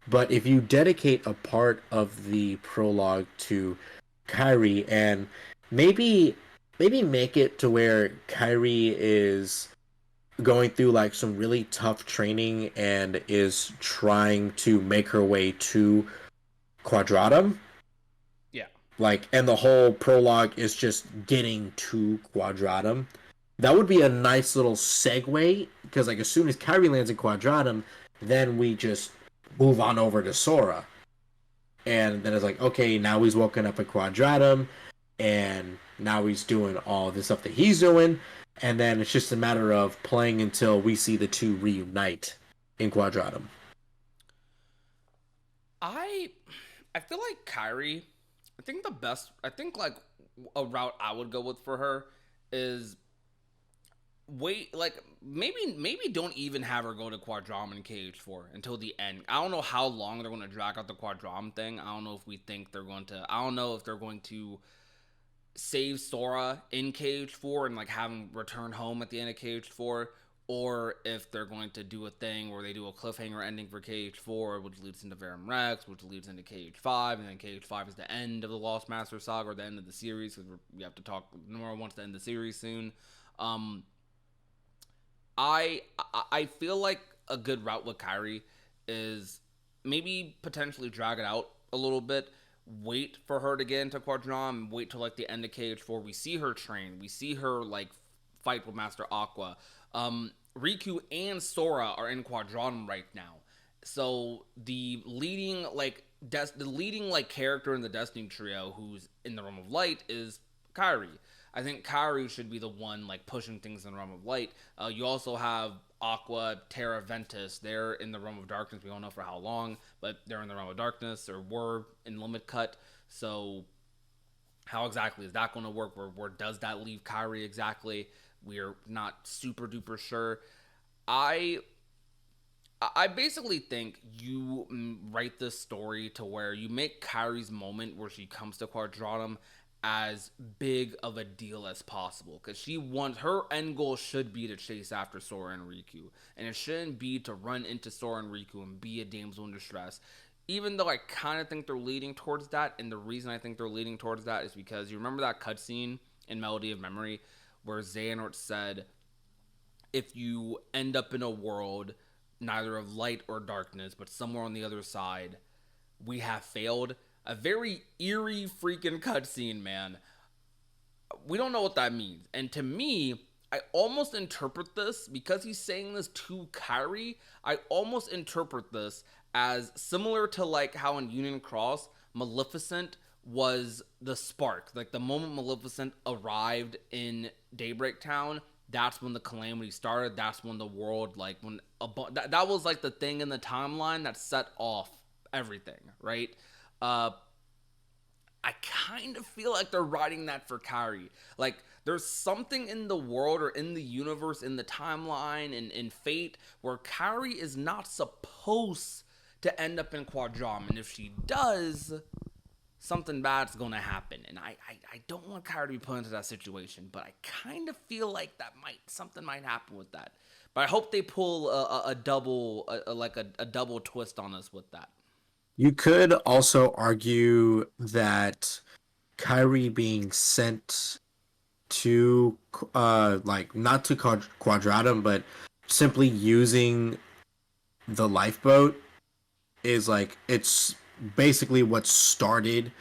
But if you dedicate a part of the prologue to Kyrie, and maybe make it to where Kyrie is going through like some really tough training and is trying to make her way to Quadratum. Yeah. Like, and the whole prologue is just getting to Quadratum. That would be a nice little segue, because like as soon as Kyrie lands in Quadratum, then we just move on over to Sora. And then it's like, okay, now he's woken up at Quadratum, and now he's doing all this stuff that he's doing, and then it's just a matter of playing until we see the two reunite in Quadratum. I feel like Kyrie, I think like a route I would go with for her is maybe don't even have her go to Quadram in KH4 until the end. I don't know how long they're going to drag out the Quadram thing. I don't know if they're going to save Sora in KH4 and like have him return home at the end of KH4, or if they're going to do a thing where they do a cliffhanger ending for KH4, which leads into Verum Rex, which leads into KH5, and then KH5 is the end of the Lost Master Saga, or the end of the series, because we have to talk. Nora wants to end the series soon. I feel like a good route with Kyrie is maybe potentially drag it out a little bit. Wait for her to get into Quadram. Wait till like the end of KH4. We see her train. We see her like fight with Master Aqua. Riku and Sora are in Quadram right now. So the leading character in the Destiny trio who's in the Realm of Light is Kyrie. I think Kyrie should be the one like pushing things in the Realm of Light. You also have Aqua, Terra, Ventus. They're in the Realm of Darkness. We don't know for how long, but they're in the Realm of Darkness, or were in Limit Cut. So how exactly is that going to work? Where does that leave Kyrie exactly? We're not super duper sure. I basically think you write this story to where you make Kyrie's moment where she comes to Quadratum as big of a deal as possible, because her end goal should be to chase after Sora and Riku, and it shouldn't be to run into Sora and Riku and be a damsel in distress. Even though I kind of think they're leading towards that, and the reason I think they're leading towards that is because you remember that cutscene in Melody of Memory where Xehanort said, if you end up in a world neither of light or darkness, but somewhere on the other side, we have failed. A very eerie freaking cutscene, man. We don't know what that means. And to me, I almost interpret this, because he's saying this to Kyrie, I almost interpret this as similar to like how in Union Cross, Maleficent was the spark. Like the moment Maleficent arrived in Daybreak Town, that's when the calamity started. That's when the world, like, when that was like the thing in the timeline that set off everything, right? I kind of feel like they're writing that for Kyrie. Like, there's something in the world or in the universe, in the timeline, and in fate, where Kyrie is not supposed to end up in Quadram. And if she does, something bad's gonna happen, and I don't want Kyrie to be put into that situation, but I kind of feel like something might happen with that. But I hope they pull a double twist on us with that. You could also argue that Kyrie being sent to like not to Quadratum, but simply using the lifeboat is like it's basically what started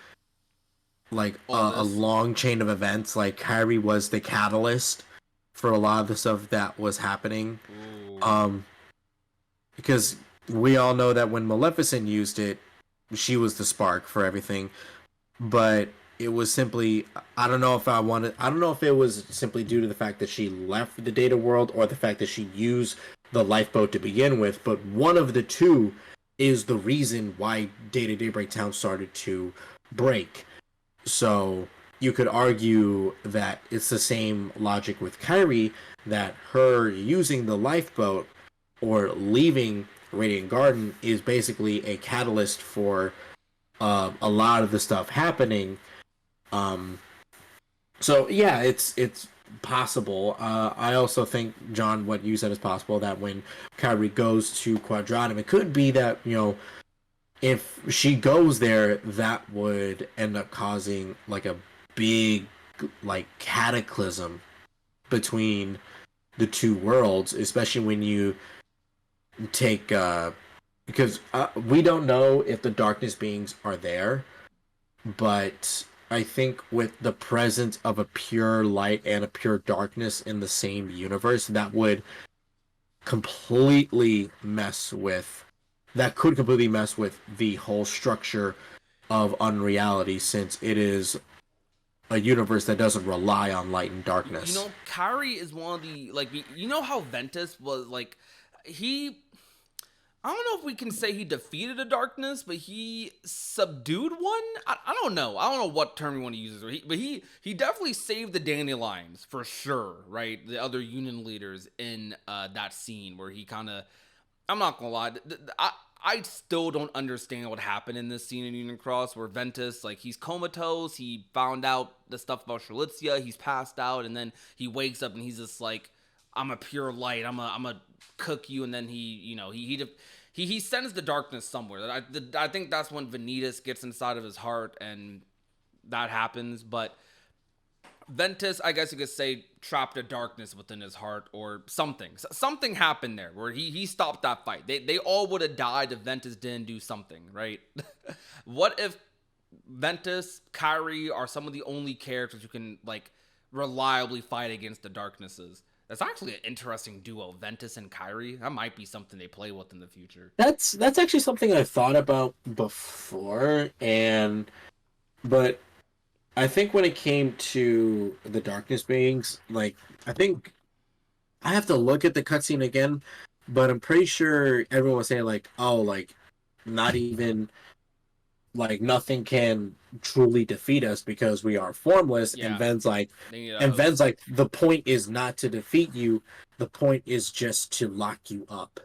like a long chain of events. Like Kyrie was the catalyst for a lot of the stuff that was happening. Because we all know that when Maleficent used it, she was the spark for everything. But it was simply I don't know if it was simply due to the fact that she left the data world or the fact that she used the lifeboat to begin with, but one of the two is the reason why Data Daybreak Town started to break. So you could argue that it's the same logic with Kyrie, that her using the lifeboat or leaving Radiant Garden is basically a catalyst for a lot of the stuff happening. So yeah, it's possible. I also think, John, what you said is possible, that when Kyrie goes to Quadratum, it could be that, if she goes there, that would end up causing like a big like cataclysm between the two worlds, especially when you take because we don't know if the darkness beings are there, but I think with the presence of a pure light and a pure darkness in the same universe, that could completely mess with the whole structure of unreality, since it is a universe that doesn't rely on light and darkness. Kyrie is one of the, like, how Ventus was, like, I don't know if we can say he defeated a darkness, but he subdued one? I don't know. I don't know what term you want to use, but he definitely saved the Dandelions, for sure, right? The other Union leaders in that scene where he kind of... I'm not gonna lie, I still don't understand what happened in this scene in Union Cross, where Ventus, like, he's comatose, he found out the stuff about Strelitzia, he's passed out, and then he wakes up and he's just like, I'm a pure light, I'm a cook you, and then he sends the darkness somewhere. I think that's when Vanitas gets inside of his heart, and that happens. But Ventus, I guess you could say, trapped a darkness within his heart, or something. Something happened there where he stopped that fight. They all would have died if Ventus didn't do something, right? What if Ventus, Kyrie are some of the only characters who can, like, reliably fight against the darknesses? That's actually an interesting duo, Ventus and Kyrie. That might be something they play with in the future. That's actually something I thought about before, but I think when it came to the darkness beings, like, I think I have to look at the cutscene again, but I'm pretty sure everyone was saying, like, oh, like, not even, like, nothing can truly defeat us because we are formless. Yeah. And Ven's like, the point is not to defeat you, the point is just to lock you up.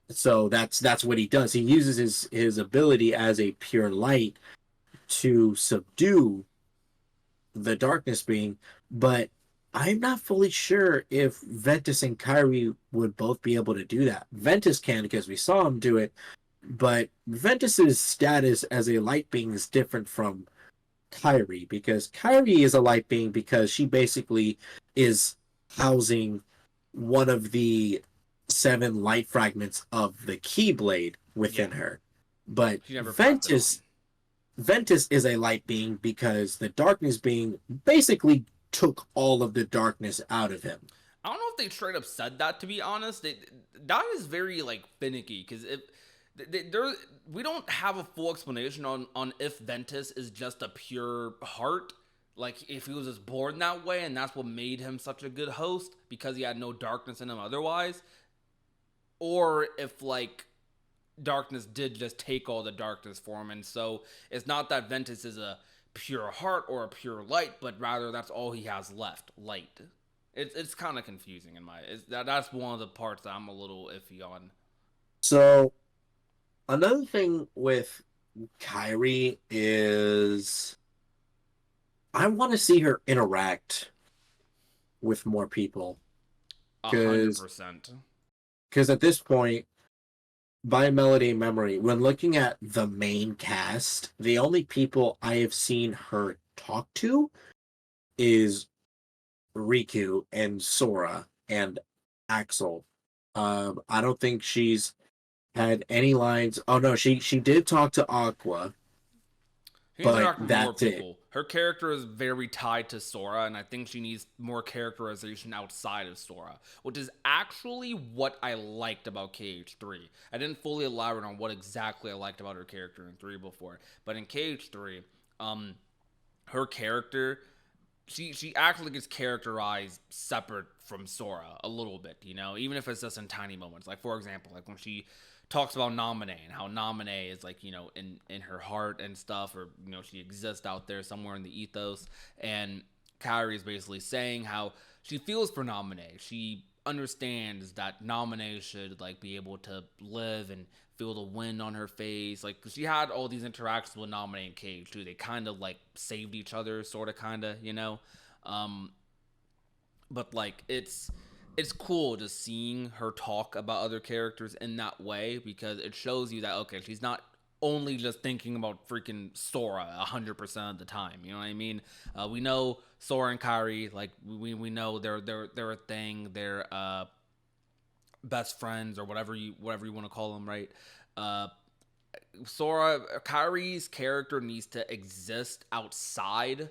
So that's what he does. He uses his ability as a pure light to subdue the darkness being, but I'm not fully sure if Ventus and Kyrie would both be able to do that. Ventus can, because we saw him do it, but Ventus's status as a light being is different from Kyrie, because Kyrie is a light being because she basically is housing one of the 7 light fragments of the Keyblade within her. But Ventus is a light being because the darkness being basically took all of the darkness out of him. I don't know if they straight up said that, to be honest. That is very, like, finicky, because we don't have a full explanation on if Ventus is just a pure heart, like if he was just born that way and that's what made him such a good host because he had no darkness in him otherwise, or if, like, darkness did just take all the darkness for him, and so it's not that Ventus is a pure heart or a pure light, but rather that's all he has left, light. It's kind of confusing in my... That's one of the parts that I'm a little iffy on. So, another thing with Kyrie is. I want to see her interact with more people. Because 100%. at this point, by melody and memory, when looking at the main cast, the only people I have seen her talk to is Riku and Sora and Axel. I don't think she's had any lines. Oh no, she did talk to Aqua, She needs to but interact with more that's it. people. Her character is very tied to Sora, and I think she needs more characterization outside of Sora, which is actually what I liked about KH3. I didn't fully elaborate on what exactly I liked about her character in 3 before, but in KH3, her character, she actually gets characterized separate from Sora a little bit, you know, even if it's just in tiny moments. Like, for example, like when she talks about Naminé and how Naminé is like, you know, in her heart and stuff, or, you know, she exists out there somewhere in the ethos. And Kairi is basically saying how she feels for Naminé. She understands that Naminé should like be able to live and feel the wind on her face. Like, she had all these interactions with Naminé and Cage too. They kind of like saved each other, sort of, kind of, you know. But like it's cool just seeing her talk about other characters in that way, because it shows you that, okay, she's not only just thinking about freaking Sora 100% of the time. You know what I mean? We know Sora and Kairi, like we know they're a thing. They're best friends, or whatever you want to call them, right? Uh, Kairi's character needs to exist outside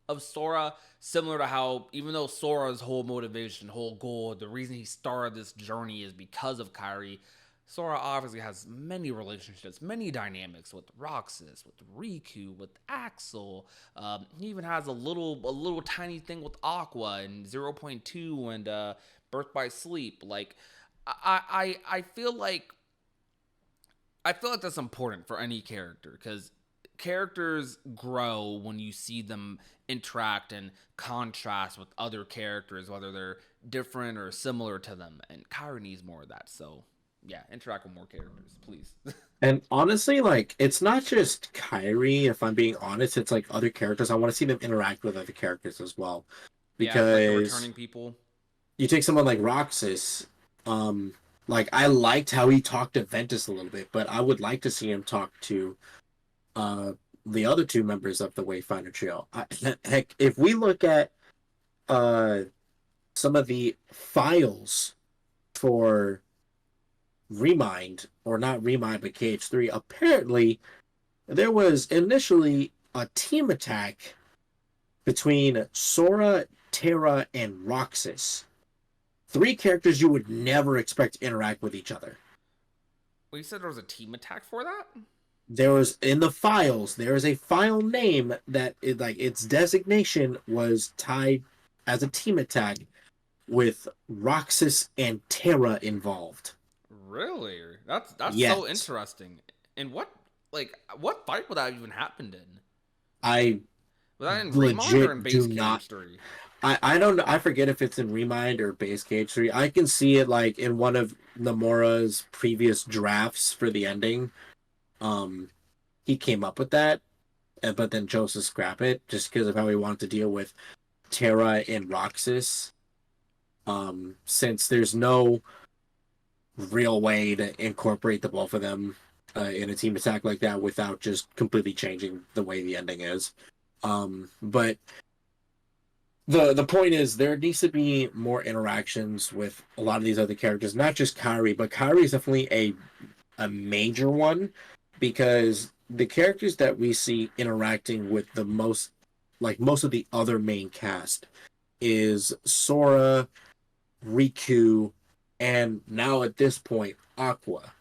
of Sora, similar to how, even though Sora's whole motivation, whole goal, the reason he started this journey is because of Kairi, Sora obviously has many relationships, many dynamics with Roxas, with Riku, with Axel. He even has a little tiny thing with Aqua and 0.2 and Birth by Sleep. Like, I feel like that's important for any character, because characters grow when you see them interact and contrast with other characters, whether they're different or similar to them. And Kairi needs more of that. So, yeah, interact with more characters, please. And honestly, like, it's not just Kyrie, if I'm being honest, it's like other characters. I want to see them interact with other characters as well. Yeah, like the Because returning people. you take someone like Roxas, like, I liked how he talked to Ventus a little bit, but I would like to see him talk to uh the other two members of the Wayfinder trio. Heck, if we look at uh some of the files for Remind, or not Remind, but KH3, apparently there was initially a team attack between Sora, Terra, and Roxas. Three characters you would never expect to interact with each other. Well, you said there was a team attack for that? There was, in the files, there is a file name that like its designation was tied as a team attack with Roxas and Terra involved. Really? That's Yes. so interesting. And what fight would that even happened in? I Was that in Remind or in legit base do not. KH3? I don't know. I forget if it's in Remind or base KH3. I can see it like in one of Nomura's previous drafts for the ending. He came up with that, but then chose to scrap it just because of how he wanted to deal with Terra and Roxas. Since there's no real way to incorporate the both of them in a team attack like that without just completely changing the way the ending is. But the point is, there needs to be more interactions with a lot of these other characters, not just Kairi, but Kairi is definitely a major one, because the characters that we see interacting with the most, like most of the other main cast, is Sora, Riku, and now at this point, Aqua.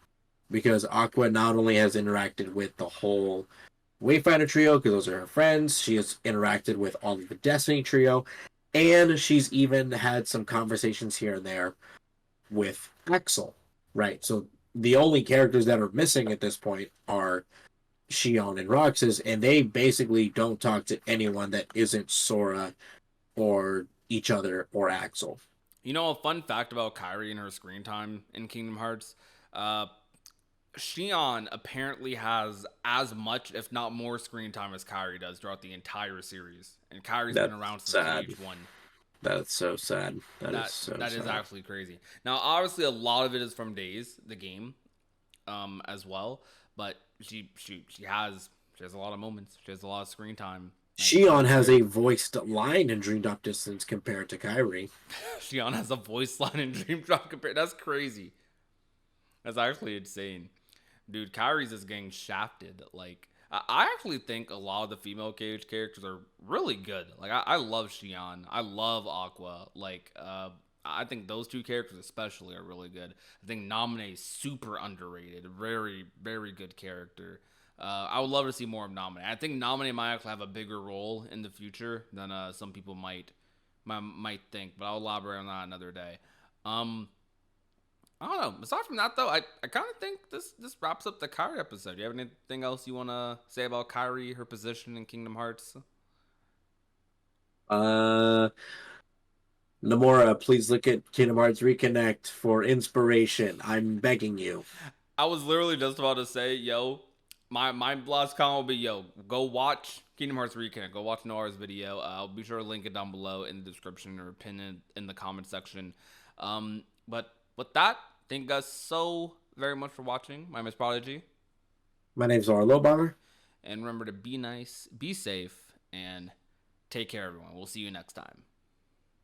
Because Aqua not only has interacted with the whole Wayfinder trio, because those are her friends, she has interacted with all of the Destiny trio, and she's even had some conversations here and there with Axel. Right, so the only characters that are missing at this point are Shion and Roxas, and they basically don't talk to anyone that isn't Sora or each other or Axel. You know, a fun fact about Kairi and her screen time in Kingdom Hearts? Xion apparently has as much, if not more, screen time as Kairi does throughout the entire series, and Kairi's been around since sad. KH1. That's so sad. That is so that sad. is actually crazy. Now, obviously, a lot of it is from Days, the game, as well. But she has a lot of moments. She has a lot of screen time. Xion has a voiced line in Dream Drop Distance compared to Kairi. Xion has a voice line in Dream Drop compared. That's crazy. That's actually insane. Dude, Kairi's is getting shafted. Like, I actually think a lot of the female KH characters are really good. Like, I love Xion. I love Aqua. Like, I think those two characters especially are really good. I think Naminé is super underrated. Very, very good character. I would love to see more of Naminé. I think Naminé might actually have a bigger role in the future than some people might think, but I'll elaborate on that another day. I don't know. Aside from that, though, I kind of think this wraps up the Kairi episode. Do you have anything else you want to say about Kairi, her position in Kingdom Hearts? Nomura, please look at Kingdom Hearts Reconnect for inspiration. I'm begging you. I was literally just about to say, yo, my last comment will be, yo, go watch Kingdom Hearts Reconnect. Go watch Nora's video. I'll be sure to link it down below in the description or pin it in the comment section. But with that, thank you guys so very much for watching. My name is Prodigy. My name's Arlo Bomber. And remember to be nice, be safe, and take care, everyone. We'll see you next time.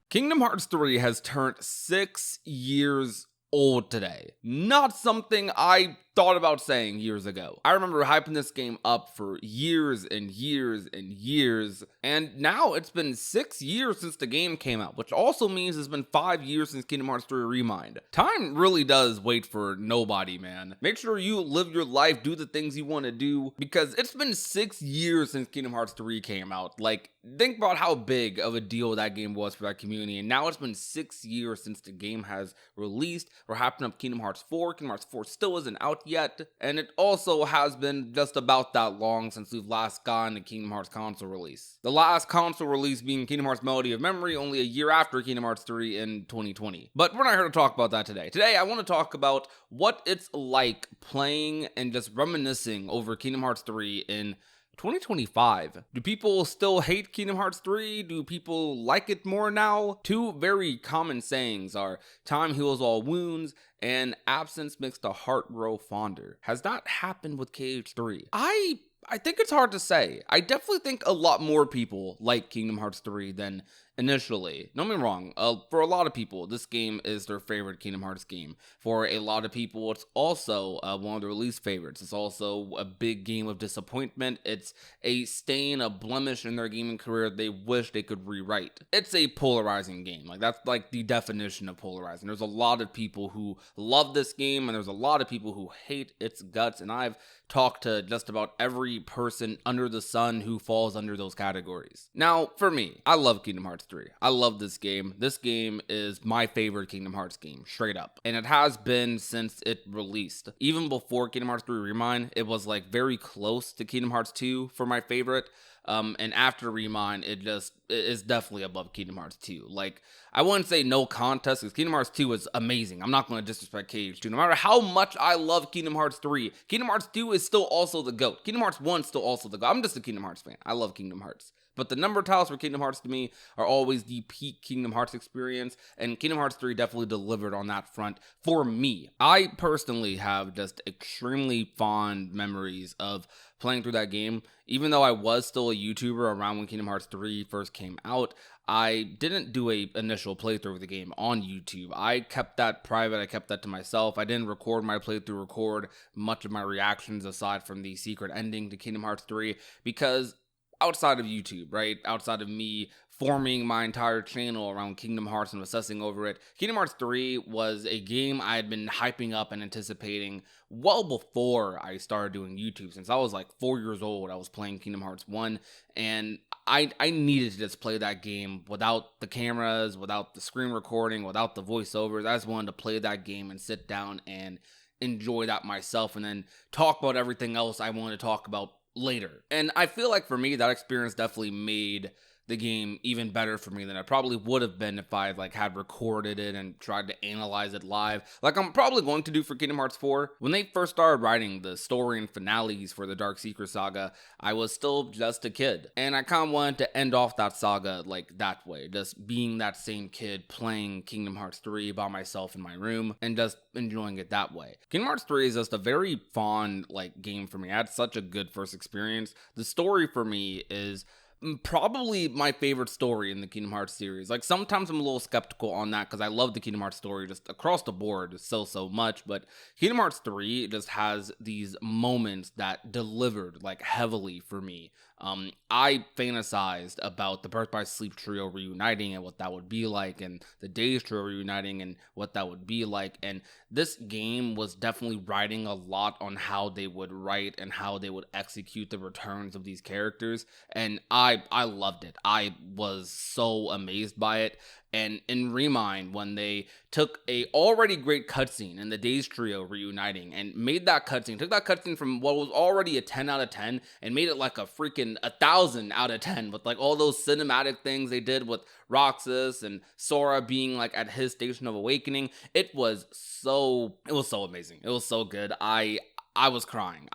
Kingdom Hearts 3 has turned 6 years old today. Not something I thought about saying years ago. I remember hyping this game up for years and years and years, and now it's been 6 years since the game came out, which also means it's been 5 years since Kingdom Hearts 3 Remind. Time really does wait for nobody, man. Make sure you live your life, do the things you want to do, because it's been 6 years since Kingdom Hearts 3 came out. Like, think about how big of a deal that game was for that community, and now it's been 6 years since the game has released. We're hyping up Kingdom Hearts 4. Kingdom Hearts 4 still isn't out yet, and it also has been just about that long since we've last gotten a Kingdom Hearts console release. The last console release being Kingdom Hearts Melody of Memory, only a year after Kingdom Hearts 3 in 2020. But we're not here to talk about that today. Today, I want to talk about what it's like playing and just reminiscing over Kingdom Hearts 3 in 2025. Do people still hate Kingdom Hearts 3? Do people like it more now? Two very common sayings are time heals all wounds and absence makes the heart grow fonder. Has that happened with KH3? I think it's hard to say. I definitely think a lot more people like Kingdom Hearts 3 than initially. Don't get me wrong, for a lot of people, this game is their favorite Kingdom Hearts game. For a lot of people, it's also one of their least favorites. It's also a big game of disappointment. It's a stain, a blemish in their gaming career they wish they could rewrite. It's a polarizing game. Like, that's like the definition of polarizing. There's a lot of people who love this game, and there's a lot of people who hate its guts, and I've talked to just about every person under the sun who falls under those categories. Now, for me, I love Kingdom Hearts 3. I love this game. This game is my favorite Kingdom Hearts game, straight up. And it has been since it released. Even before Kingdom Hearts 3 Remind, it was like very close to Kingdom Hearts 2 for my favorite. And after Remind, it is definitely above Kingdom Hearts 2. Like, I wouldn't say no contest, because Kingdom Hearts 2 is amazing. I'm not going to disrespect KH2. No matter how much I love Kingdom Hearts 3, Kingdom Hearts 2 is still also the GOAT. Kingdom Hearts 1 is still also the GOAT. I'm just a Kingdom Hearts fan. I love Kingdom Hearts. But the number titles for Kingdom Hearts to me are always the peak Kingdom Hearts experience, and Kingdom Hearts 3 definitely delivered on that front for me. I personally have just extremely fond memories of playing through that game. Even though I was still a YouTuber around when Kingdom Hearts 3 first came out, I didn't do a initial playthrough of the game on YouTube. I kept that private. I kept that to myself. I didn't record my playthrough, record much of my reactions aside from the secret ending to Kingdom Hearts 3, because outside of YouTube, right? Outside of me forming my entire channel around Kingdom Hearts and obsessing over it, Kingdom Hearts 3 was a game I had been hyping up and anticipating well before I started doing YouTube. Since I was like 4 years old, I was playing Kingdom Hearts 1, and I needed to just play that game without the cameras, without the screen recording, without the voiceovers. I just wanted to play that game and sit down and enjoy that myself, and then talk about everything else I wanted to talk about later. And I feel like for me, that experience definitely made the game even better for me than it probably would have been if I like had recorded it and tried to analyze it live, like I'm probably going to do for Kingdom Hearts 4. When they first started writing the story and finales for the Dark Secret saga, I was still just a kid, and I kind of wanted to end off that saga like that way, just being that same kid playing Kingdom Hearts 3 by myself in my room and just enjoying it that way. Kingdom Hearts 3 is just a very fond like game for me. I had such a good first experience. The story for me is probably my favorite story in the Kingdom Hearts series. Like sometimes I'm a little skeptical on that because I love the Kingdom Hearts story just across the board so much, but Kingdom Hearts 3 just has these moments that delivered like heavily for me. I fantasized about the Birth by Sleep trio reuniting and what that would be like, and the Days trio reuniting and what that would be like, and this game was definitely writing a lot on how they would write and how they would execute the returns of these characters, and I loved it. I was so amazed by it. And in Remind, when they took a already great cutscene in the Days trio reuniting and made that cutscene, took that cutscene from what was already a 10 out of 10 and made it like a freaking 1,000 out of 10 with like all those cinematic things they did with Roxas and Sora being like at his station of awakening. It was so amazing. It was so good. I was crying.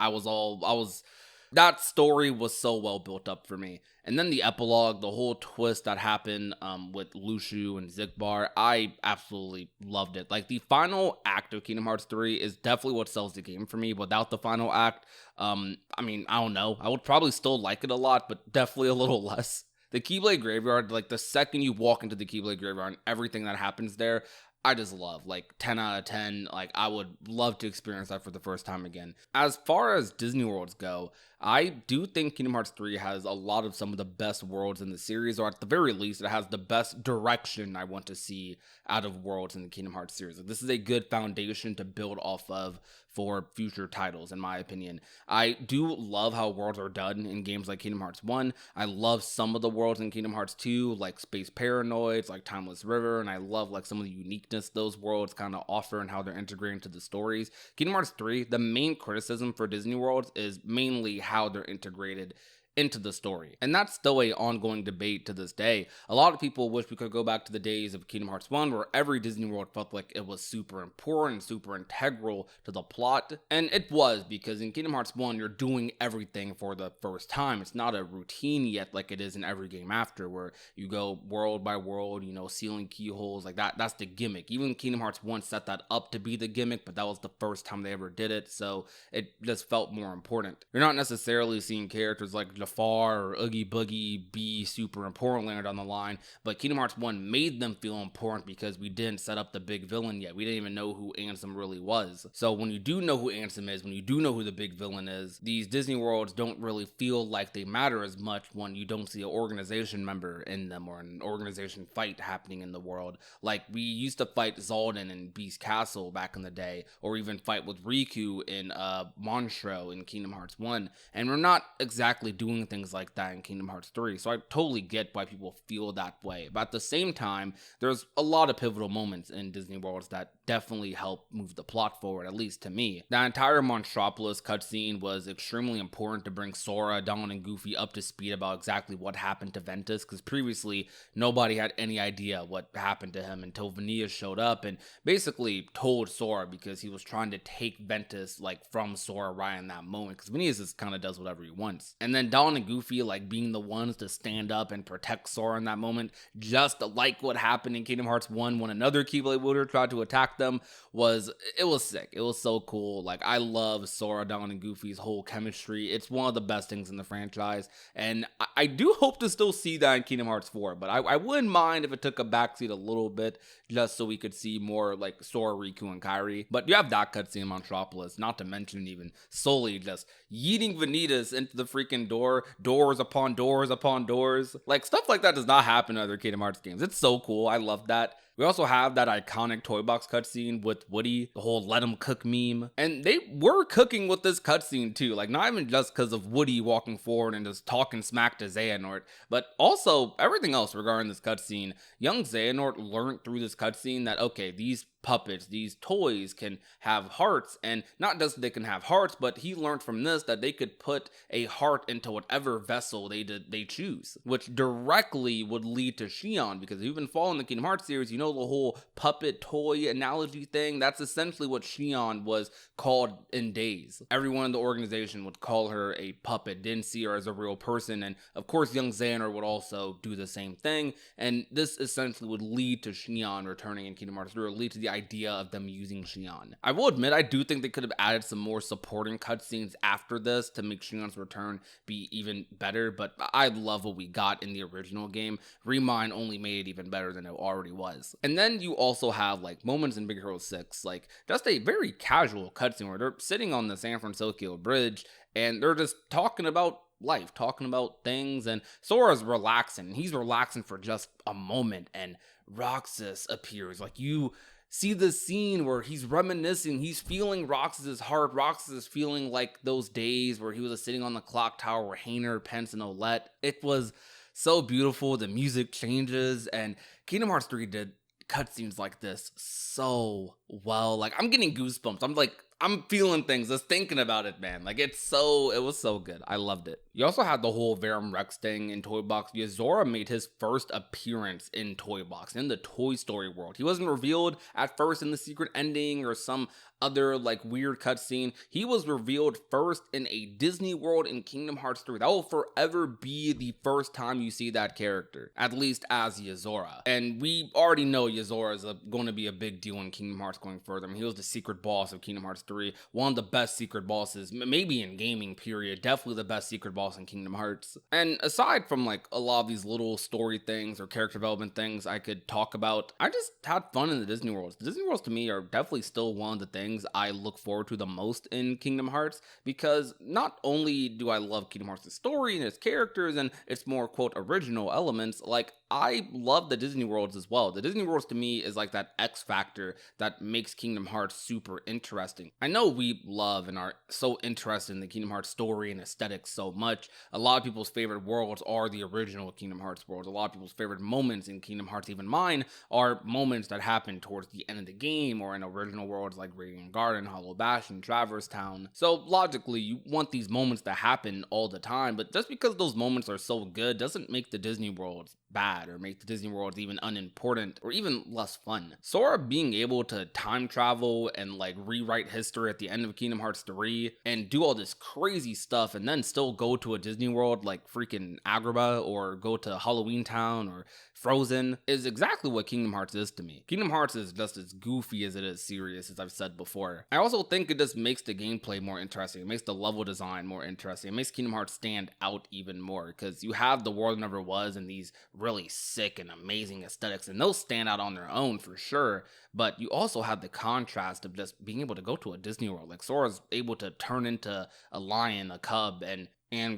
That story was so well built up for me. And then the epilogue, the whole twist that happened with Lushu and Zigbar, I absolutely loved it. Like the final act of Kingdom Hearts 3 is definitely what sells the game for me. Without the final act, I don't know. I would probably still like it a lot, but definitely a little less. The Keyblade Graveyard, like the second you walk into the Keyblade Graveyard and everything that happens there, I just love, like 10 out of 10. Like I would love to experience that for the first time again. As far as Disney Worlds go, I do think Kingdom Hearts 3 has a lot of some of the best worlds in the series, or at the very least, it has the best direction I want to see out of worlds in the Kingdom Hearts series. Like, this is a good foundation to build off of for future titles, in my opinion. I do love how worlds are done in games like Kingdom Hearts 1. I love some of the worlds in Kingdom Hearts 2, like Space Paranoids, like Timeless River, and I love like some of the uniqueness those worlds kind of offer and how they're integrated into the stories. Kingdom Hearts 3, the main criticism for Disney Worlds is mainly how they're integrated into the story. And that's still a ongoing debate to this day. A lot of people wish we could go back to the days of Kingdom Hearts 1 where every Disney World felt like it was super important, super integral to the plot. And it was, because in Kingdom Hearts 1, you're doing everything for the first time. It's not a routine yet like it is in every game after, where you go world by world, sealing keyholes like that. That's the gimmick. Even Kingdom Hearts 1 set that up to be the gimmick, but that was the first time they ever did it, so it just felt more important. You're not necessarily seeing characters like Jafar or Oogie Boogie be super important later down the line, but Kingdom Hearts 1 made them feel important because we didn't set up the big villain yet. We didn't even know who Ansem really was. So when you do know who Ansem is, when you do know who the big villain is, these Disney worlds don't really feel like they matter as much when you don't see an organization member in them or an organization fight happening in the world. Like we used to fight Zaldin in Beast Castle back in the day, or even fight with Riku in Monstro in Kingdom Hearts 1, and we're not exactly doing things like that in Kingdom Hearts 3, so I totally get why people feel that way. But at the same time, there's a lot of pivotal moments in Disney Worlds that definitely help move the plot forward, at least to me. That entire Monstropolis cutscene was extremely important to bring Sora, Donald, and Goofy up to speed about exactly what happened to Ventus, because previously nobody had any idea what happened to him until Vanilla showed up and basically told Sora, because he was trying to take Ventus like from Sora right in that moment, because Vanilla just kind of does whatever he wants. And then Donald and Goofy like being the ones to stand up and protect Sora in that moment, just like what happened in Kingdom Hearts 1 when another Keyblade wielder tried to attack them, was sick. It was so cool. Like I love Sora, Donald, and Goofy's whole chemistry. It's one of the best things in the franchise, and I do hope to still see that in Kingdom Hearts 4, but I wouldn't mind if it took a backseat a little bit, just so we could see more like Sora, Riku, and Kairi. But you have that cutscene in Monstropolis, not to mention even Sully just yeeting Vanitas into the freaking doors upon doors upon doors. Like stuff like that does not happen in other Kingdom Hearts games. It's so cool. I love that. We also have that iconic Toy Box cutscene with Woody, the whole let him cook meme. And they were cooking with this cutscene too, like not even just because of Woody walking forward and just talking smack to Xehanort, but also everything else regarding this cutscene. Young Xehanort learned through this cutscene that, okay, these puppets, these toys can have hearts, and not just they can have hearts, but he learned from this that they could put a heart into whatever vessel they choose, which directly would lead to Xion, because if you've been following the Kingdom Hearts series, you know the whole puppet toy analogy thing. That's essentially what Xion was called in Days. Everyone in the organization would call her a puppet, didn't see her as a real person, and of course young Xehanort would also do the same thing, and this essentially would lead to Xion returning in Kingdom Hearts 3, or lead to the idea of them using Xion. I will admit, I do think they could have added some more supporting cutscenes after this to make Xion's return be even better, but I love what we got in the original game. Remind only made it even better than it already was. And then you also have like moments in Big Hero 6, like just a very casual cutscene where they're sitting on the San Francisco Bridge and they're just talking about life, talking about things, and Sora's relaxing. He's relaxing for just a moment, and Roxas appears. Like, you see the scene where he's reminiscing, he's feeling Roxas's heart. Roxas is feeling like those days where he was sitting on the clock tower with Hayner, Pence, and Olette. It was so beautiful. The music changes, and Kingdom Hearts 3 did cutscenes like this so well. Like, I'm getting goosebumps. I'm feeling things just thinking about it, man. Like, it was so good. I loved it. You also had the whole Verum Rex thing in Toy Box. Yozora made his first appearance in Toy Box, in the Toy Story world. He wasn't revealed at first in the secret ending or some other like weird cutscene. He was revealed first in a Disney World in Kingdom Hearts 3. That will forever be the first time you see that character, at least as Yozora. And we already know Yozora is going to be a big deal in Kingdom Hearts going further. I mean, he was the secret boss of Kingdom Hearts 3, one of the best secret bosses, maybe in gaming period, definitely the best secret boss in Kingdom Hearts. And aside from like a lot of these little story things or character development things I could talk about, I just had fun in the Disney Worlds. The Disney Worlds to me are definitely still one of the things I look forward to the most in Kingdom Hearts, because not only do I love Kingdom Hearts' story and its characters and its more quote original elements, like I love the Disney Worlds as well. The Disney Worlds to me is like that X factor that makes Kingdom Hearts super interesting. I know we love and are so interested in the Kingdom Hearts story and aesthetics so much. A lot of people's favorite worlds are the original Kingdom Hearts worlds. A lot of people's favorite moments in Kingdom Hearts, even mine, are moments that happen towards the end of the game or in original worlds like Radiant Garden, Hollow Bastion, Traverse Town. So logically, you want these moments to happen all the time, but just because those moments are so good doesn't make the Disney worlds bad or make the Disney worlds even unimportant or even less fun. Sora being able to time travel and like rewrite history at the end of Kingdom Hearts 3 and do all this crazy stuff and then still go to a Disney world like freaking Agrabah or go to Halloween Town or Frozen is exactly what Kingdom Hearts is to me. Kingdom Hearts is just as goofy as it is serious, as I've said before. I also think it just makes the gameplay more interesting. It makes the level design more interesting. It makes Kingdom Hearts stand out even more because you have the world never was and these really sick and amazing aesthetics, and those stand out on their own for sure, but you also have the contrast of just being able to go to a Disney world. Like Sora's able to turn into a lion, a cub, and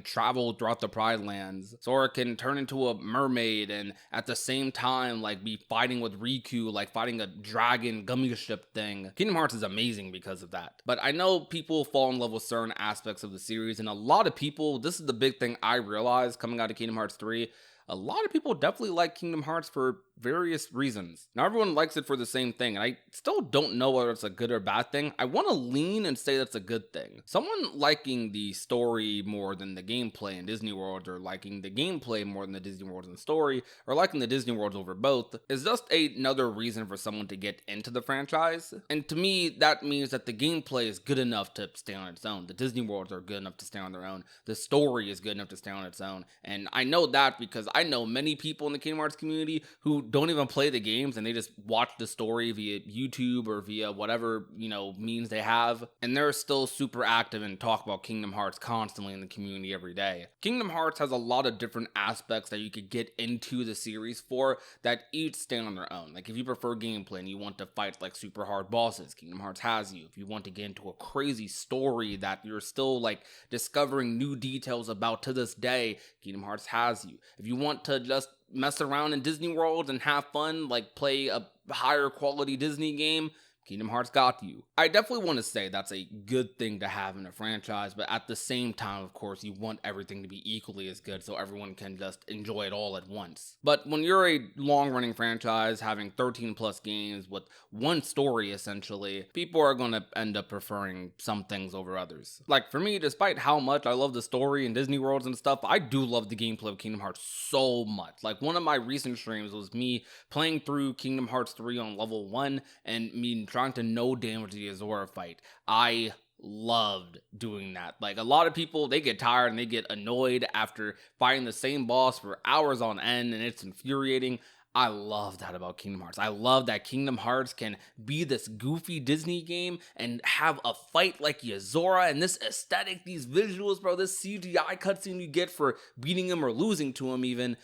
travel throughout the Pride Lands. Sora can turn into a mermaid and at the same time like be fighting with Riku, like fighting a dragon gummy ship thing. Kingdom Hearts is amazing because of that. But I know people fall in love with certain aspects of the series, and a lot of people, this is the big thing I realized coming out of Kingdom Hearts 3, a lot of people definitely like Kingdom Hearts for various reasons. Now everyone likes it for the same thing, and I still don't know whether it's a good or bad thing. I want to lean and say that's a good thing. Someone liking the story more than the gameplay in Disney World, or liking the gameplay more than the Disney World and the story, or liking the Disney Worlds over both, is just another reason for someone to get into the franchise. And to me, that means that the gameplay is good enough to stay on its own. The Disney Worlds are good enough to stay on their own. The story is good enough to stay on its own. And I know that because I know many people in the Kingdom Hearts community who don't even play the games and they just watch the story via YouTube or via whatever, means they have. And they're still super active and talk about Kingdom Hearts constantly in the community every day. Kingdom Hearts has a lot of different aspects that you could get into the series for that each stand on their own. Like if you prefer gameplay and you want to fight like super hard bosses, Kingdom Hearts has you. If you want to get into a crazy story that you're still like discovering new details about to this day, Kingdom Hearts has you. If you want to just mess around in Disney World and have fun, like play a higher quality Disney game, Kingdom Hearts got you. I definitely want to say that's a good thing to have in a franchise, but at the same time, of course, you want everything to be equally as good so everyone can just enjoy it all at once. But when you're a long-running franchise having 13 plus games with one story essentially, people are going to end up preferring some things over others. Like for me, despite how much I love the story and Disney Worlds and stuff, I do love the gameplay of Kingdom Hearts so much. Like one of my recent streams was me playing through Kingdom Hearts 3 on level 1 and me trying to no damage the Azora fight. I loved doing that. Like a lot of people, they get tired and they get annoyed after fighting the same boss for hours on end, and it's infuriating. I love that about Kingdom Hearts. I love that Kingdom Hearts can be this goofy Disney game and have a fight like Azora, and this aesthetic, these visuals, bro, this CGI cutscene you get for beating him or losing to him even.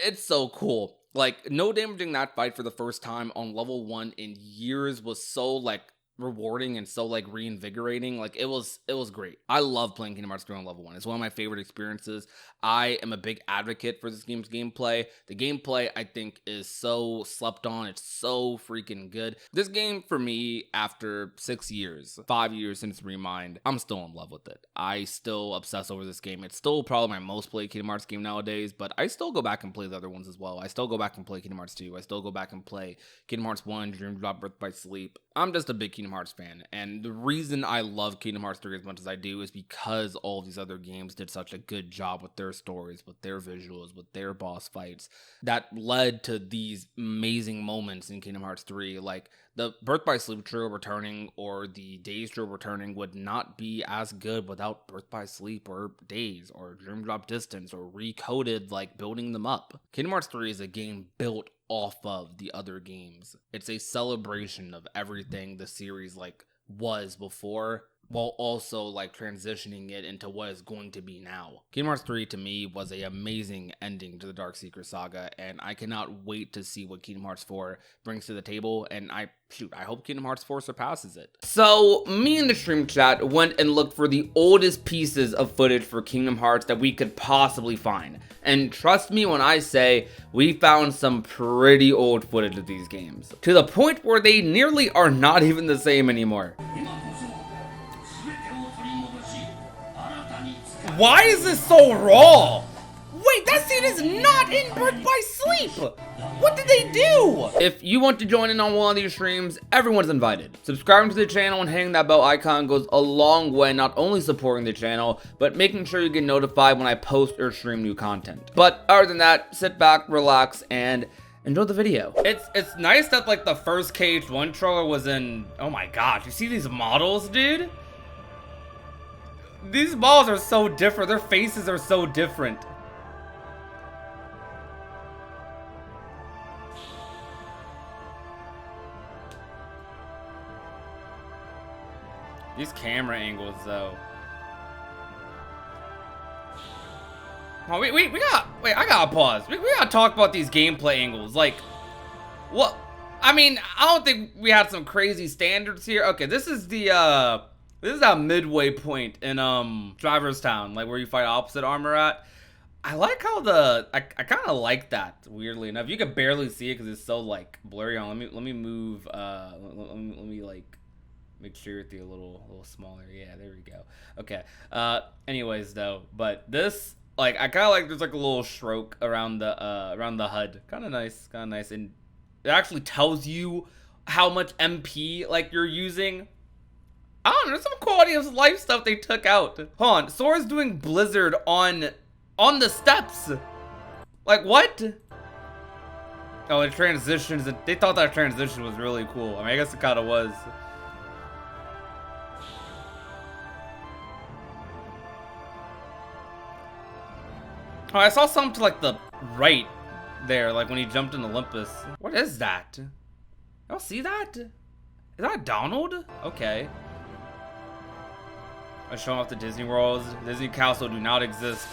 It's so cool. Like, no damaging that fight for the first time on level 1 in years was so, like, rewarding and so, like, reinvigorating. Like, it was great. I love playing Kingdom Hearts 3 on level 1. It's one of my favorite experiences. I am a big advocate for this game's gameplay. The gameplay, I think, is so slept on. It's so freaking good. This game, for me, after 6 years, 5 years since Remind, I'm still in love with it. I still obsess over this game. It's still probably my most played Kingdom Hearts game nowadays, but I still go back and play the other ones as well. I still go back and play Kingdom Hearts 2. I still go back and play Kingdom Hearts 1, Dream Drop, Birth by Sleep. I'm just a big Kingdom Hearts fan, and the reason I love Kingdom Hearts 3 as much as I do is because all of these other games did such a good job with their stories, with their visuals, with their boss fights, that led to these amazing moments in Kingdom Hearts 3. Like, the Birth by Sleep trio returning or the Days trio returning would not be as good without Birth by Sleep or Days or Dream Drop Distance or Recoded, like, building them up. Kingdom Hearts 3 is a game built off of the other games. It's a celebration of everything the series, like, was before, while also like transitioning it into what is going to be now. Kingdom Hearts 3 to me was an amazing ending to the Dark Seeker saga, and I cannot wait to see what Kingdom Hearts 4 brings to the table, and I hope Kingdom Hearts 4 surpasses it. So me and the stream chat went and looked for the oldest pieces of footage for Kingdom Hearts that we could possibly find, and trust me when I say we found some pretty old footage of these games, to the point where they nearly are not even the same anymore. Why is this so raw? Wait, that scene is not in Birth by Sleep! What did they do? If you want to join in on one of these streams, everyone's invited. Subscribing to the channel and hitting that bell icon goes a long way, not only supporting the channel, but making sure you get notified when I post or stream new content. But other than that, sit back, relax, and enjoy the video. It's nice that like the first KH1 trailer was in, oh my gosh, you see these models, dude? These balls are so different. Their faces are so different. These camera angles, though. Oh, I gotta pause. We gotta talk about these gameplay angles. Like, what? I mean, I don't think we had some crazy standards here. Okay, this is the, this is that midway point in Driver's Town, like where you fight opposite armor at. I like how I kind of like that, weirdly enough. You can barely see it because it's so like blurry on. Let me move. Let me like make sure it's a little smaller. Yeah, there we go. Okay. Anyways though, but this, like, I kind of like there's like a little stroke around the HUD. Kind of nice, and it actually tells you how much MP like you're using. I don't know, there's some quality of life stuff they took out. Hold on, Sora's doing Blizzard on the steps. Like, what? Oh, it transitions. They thought that transition was really cool. I mean, I guess it kind of was. Oh, I saw something to like the right there, like when he jumped in Olympus. What is that? Y'all see that? Is that Donald? Okay. I'm showing off the Disney Worlds. Disney Castle do not exist.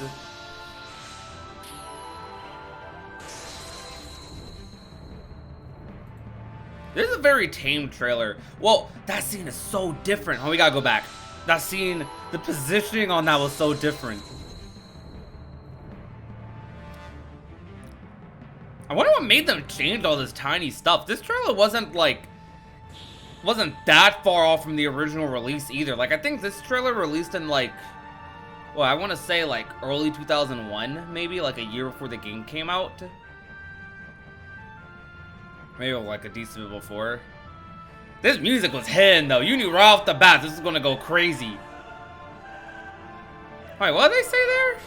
This is a very tame trailer. Well, that scene is so different. Oh, we gotta go back. That scene, the positioning on that was so different. made them change all this tiny stuff? This trailer wasn't that far off from the original release either. Like, I think this trailer released in like, well, I want to say like early 2001, maybe like a year before the game came out. Maybe like a decent bit before. This music was hitting though. You knew right off the bat this was gonna go crazy. Wait, what did they say there?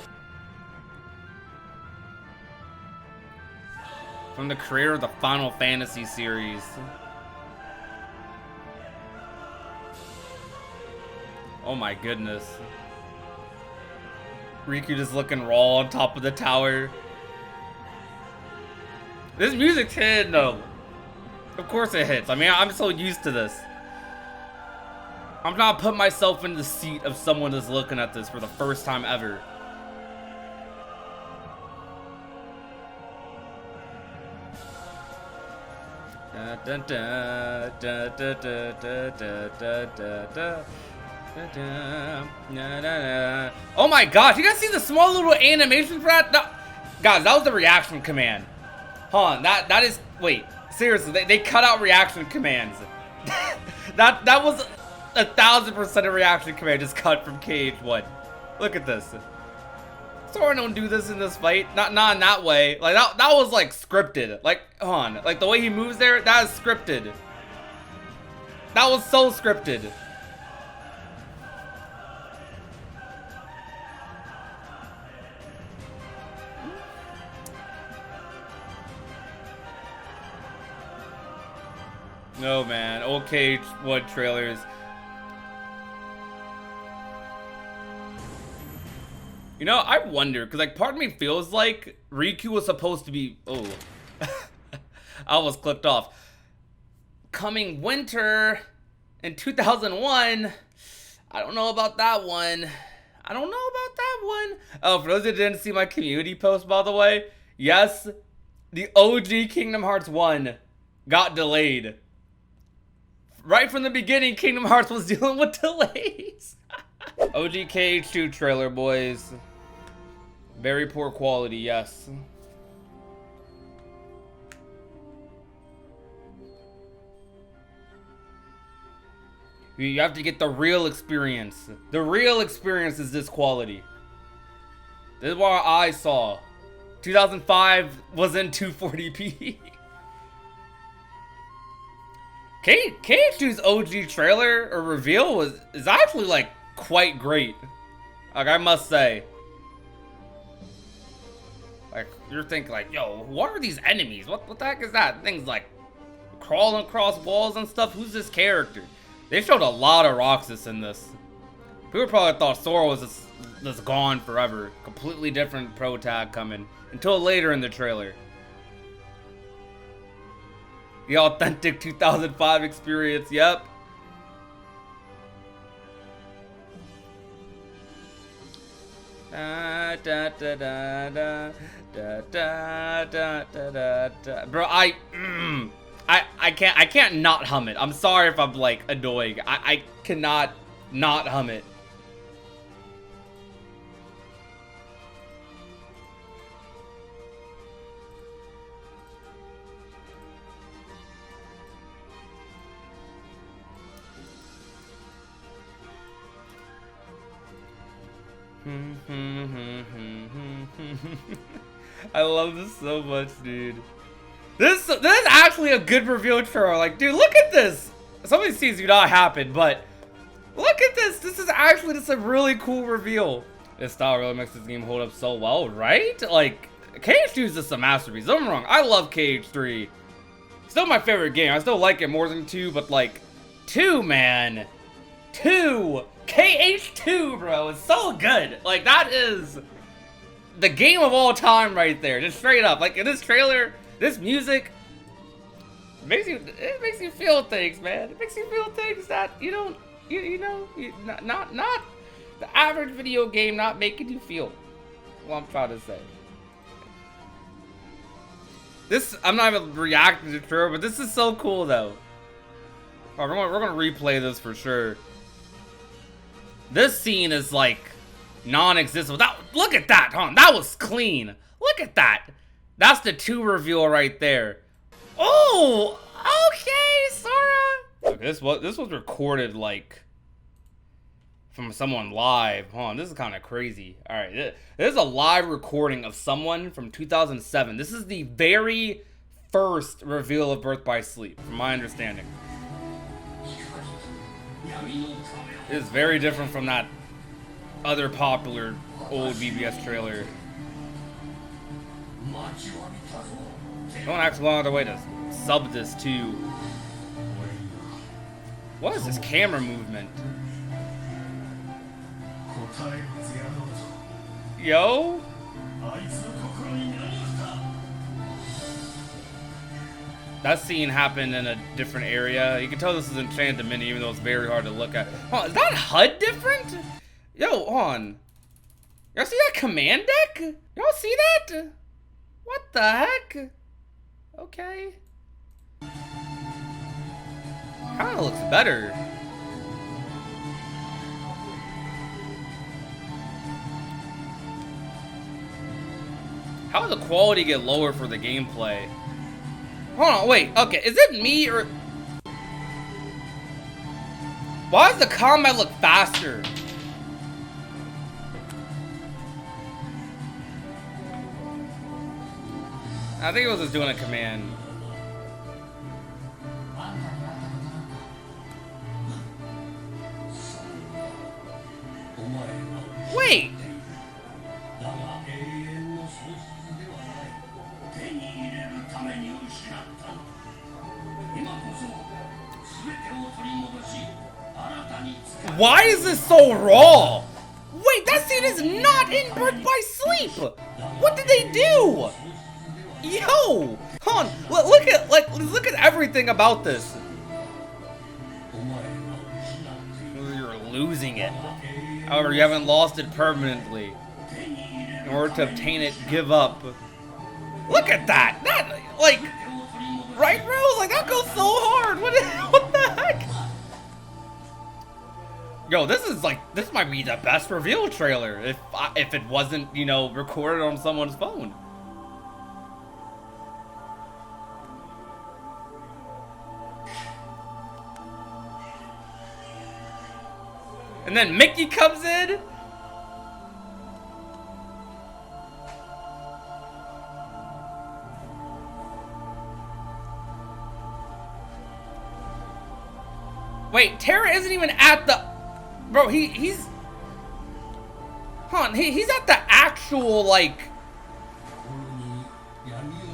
From the creator of the Final Fantasy series. Oh my goodness. Riku just looking raw on top of the tower. This music's hitting though. Of course it hits. I mean, I'm so used to this. I'm not putting myself in the seat of someone that's looking at this for the first time ever. Da, da, da, da, da, da, da, da, da, da. Oh my gosh, you guys see the small little animation for that? No. Guys, that was the reaction command. Hold on, that is, wait, seriously, they cut out reaction commands. that was 1000% a reaction command just cut from KH1. Look at this. Sora don't do this in this fight. Not in that way. Like that was like scripted. Like, hold on. Like the way he moves there, that is scripted. That was so scripted. No man, old KH1 trailers. You know, I wonder, because like part of me feels like Riku was supposed to be, oh, I was clicked off. Coming winter in 2001, I don't know about that one. I don't know about that one. Oh, for those that didn't see my community post, by the way, yes, the OG Kingdom Hearts 1 got delayed. Right from the beginning, Kingdom Hearts was dealing with delays. OG KH2 trailer, boys. Very poor quality, yes. You have to get the real experience. The real experience is this quality. This is what I saw. 2005 was in 240p. KH2's OG trailer or reveal is actually like quite great. Like I must say. Like you're thinking like, yo, what are these enemies? What the heck is that? Things like crawling across walls and stuff. Who's this character? They showed a lot of Roxas in this. People probably thought Sora was just gone forever. Completely different pro tag coming until later in the trailer. The authentic 2005 experience, yep. Da, da, da, da, da, da, da, da, da, da. Bro, I can't not hum it. I'm sorry if I'm like annoying. I cannot not hum it. I love this so much, dude. This is actually a good reveal trailer. Like, dude, look at this. Some of these scenes do not happen, but look at this. This is actually just a really cool reveal. This style really makes this game hold up so well, right? Like, KH2 is just a masterpiece. Don't get me wrong. I love KH3. Still my favorite game. I still like it more than 2, but like 2, man. 2. KH2, bro, is so good. Like, that is the game of all time right there. Just straight up. Like, in this trailer, this music, it makes you feel things, man. It makes you feel things that you don't, not the average video game not making you feel. What I'm trying to say. This, I'm not even reacting to the trailer, but this is so cool, though. Oh, we're gonna replay this for sure. This scene is like non-existent. Look at that, huh? That was clean. Look at that. That's the 2 reveal right there. Oh, okay, Sora. Okay, this was recorded like from someone live. Hold on, this is kind of crazy. All right, this is a live recording of someone from 2007. This is the very first reveal of Birth by Sleep, from my understanding. It is very different from that other popular old BBS trailer. Don't actually go out of the way to sub this too. What is this camera movement? Yo? That scene happened in a different area. You can tell this is Enchanted Dominion, even though it's very hard to look at. Hold on, is that HUD different? Yo, hold on. Y'all see that command deck? Y'all see that? What the heck? Okay. Kinda looks better. How did the quality get lower for the gameplay? Hold on, wait, okay, is it me or... Why does the combat look faster? I think it was just doing a command. Wait! Why is this so raw? Wait, that scene is not in Birth by Sleep! What did they do? Yo! Hold on, look at everything about this. You're losing it. However, you haven't lost it permanently. In order to obtain it, give up. Look at that! That, like... Right, bro? Like, that goes so hard! What the heck? Yo, this might be the best reveal trailer if it wasn't, you know, recorded on someone's phone. And then Mickey comes in. Wait, Terra isn't even at the... Bro, he's... Hold on, he's at the actual, like...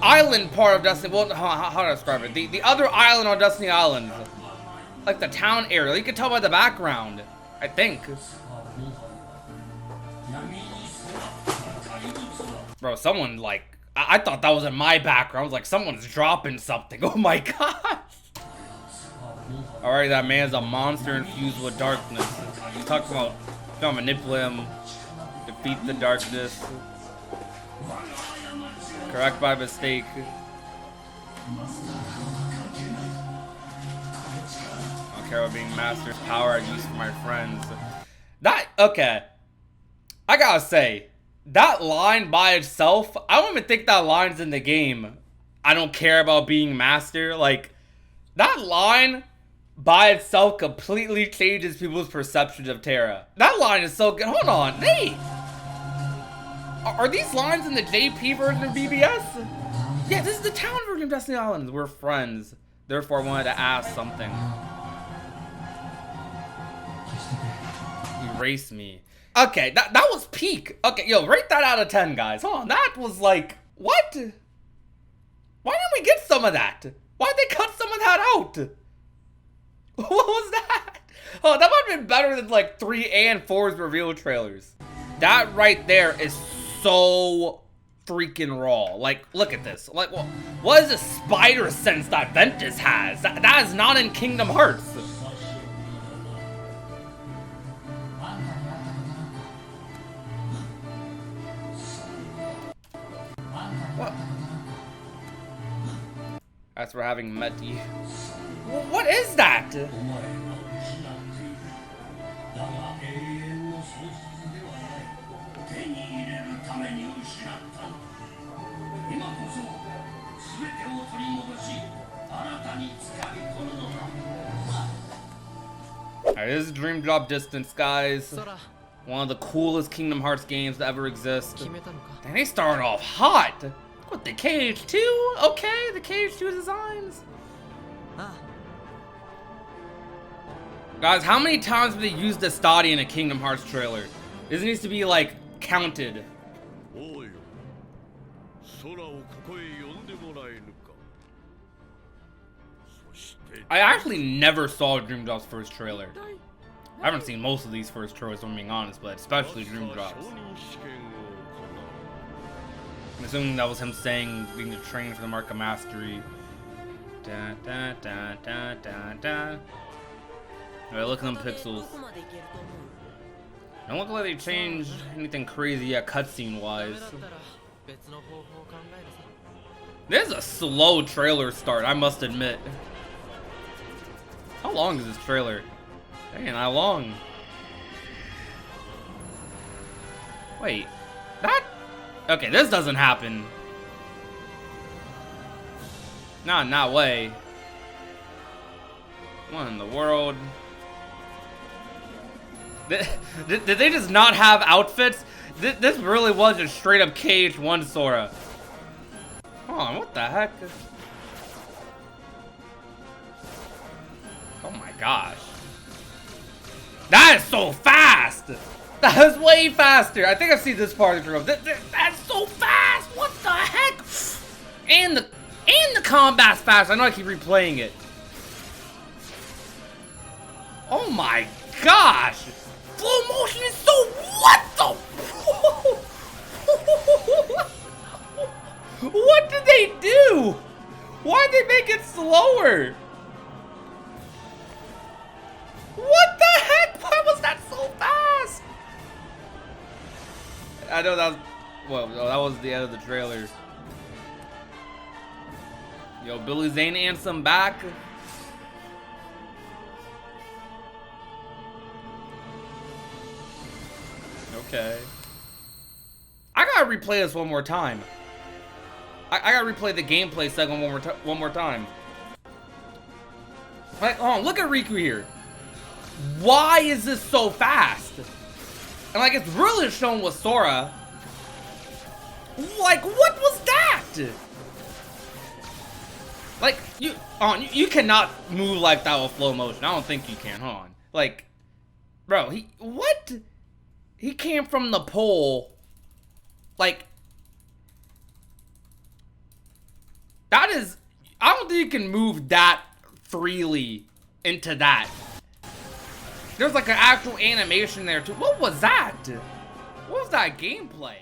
island part of Destiny... Well, how do I describe it? The other island on Destiny Island. Like the town area. You can tell by the background. I think. Bro, someone, like... I thought that was in my background. I was like, someone's dropping something. Oh my gosh. Alright, that man's a monster infused with darkness. He's talking about trying to manipulate him, defeat the darkness, correct by mistake. I don't care about being master's power I use for my friends. That, okay. I gotta say, that line by itself, I don't even think that line's in the game. I don't care about being master. Like, that line by itself completely changes people's perceptions of Terra. That line is so good. Hold on, hey! Are these lines in the JP version of BBS? Yeah, this is the town version of Destiny Islands. We're friends. Therefore, I wanted to ask something. Erase me. Okay, that was peak. Okay, yo, rate that out of 10, guys. Hold on, that was like, what? Why didn't we get some of that? Why'd they cut some of that out? What was that? Oh, that might have been better than like 3 and 4's reveal trailers. That right there is so freaking raw. Like, look at this. Like, what is the spider sense that Ventus has? That is not in Kingdom Hearts. What? That's for having met you. What is that? Alright, this is Dream Drop Distance, guys. One of the coolest Kingdom Hearts games to ever exist. Dang, they started off hot! What, the KH2? Okay, the KH2 designs. Guys, how many times have they used the Stadi in a Kingdom Hearts trailer? This needs to be, like, counted. I actually never saw Dream Drop's first trailer. I haven't seen most of these first trailers, if I'm being honest, but especially Dream Drops. I'm assuming that was him saying being trained for the Mark of Mastery. Da, da, da, da, da, da. Alright, look at them pixels. Don't look like they changed anything crazy yet, cutscene wise. This is a slow trailer start, I must admit. How long is this trailer? Dang, not long. Wait, that? Okay, this doesn't happen. Not in that way. What in the world? Did they just not have outfits? This really was just straight up KH1 Sora. Hold on, what the heck? Oh my gosh. That is so fast! That is way faster! I think I've seen this part of the drill. That's so fast! What the heck? And the combat's fast. I know I keep replaying it. Oh my gosh! Flow motion is so... What the... What did they do? Why did they make it slower? What the heck? Why was that so fast? I know that was... Well, that was the end of the trailer. Yo, Billy Zane Ansem back. Okay. I gotta replay this one more time. I gotta replay the gameplay segment one more time. Like, hold on, look at Riku here. Why is this so fast? And like, it's really shown with Sora. Like, what was that? Like, you cannot move like that with flow motion. I don't think you can. Hold on. Like, bro, what? He came from the pole. Like, that is, I don't think you can move that freely into that. There's like an actual animation there too. What was that? What was that gameplay?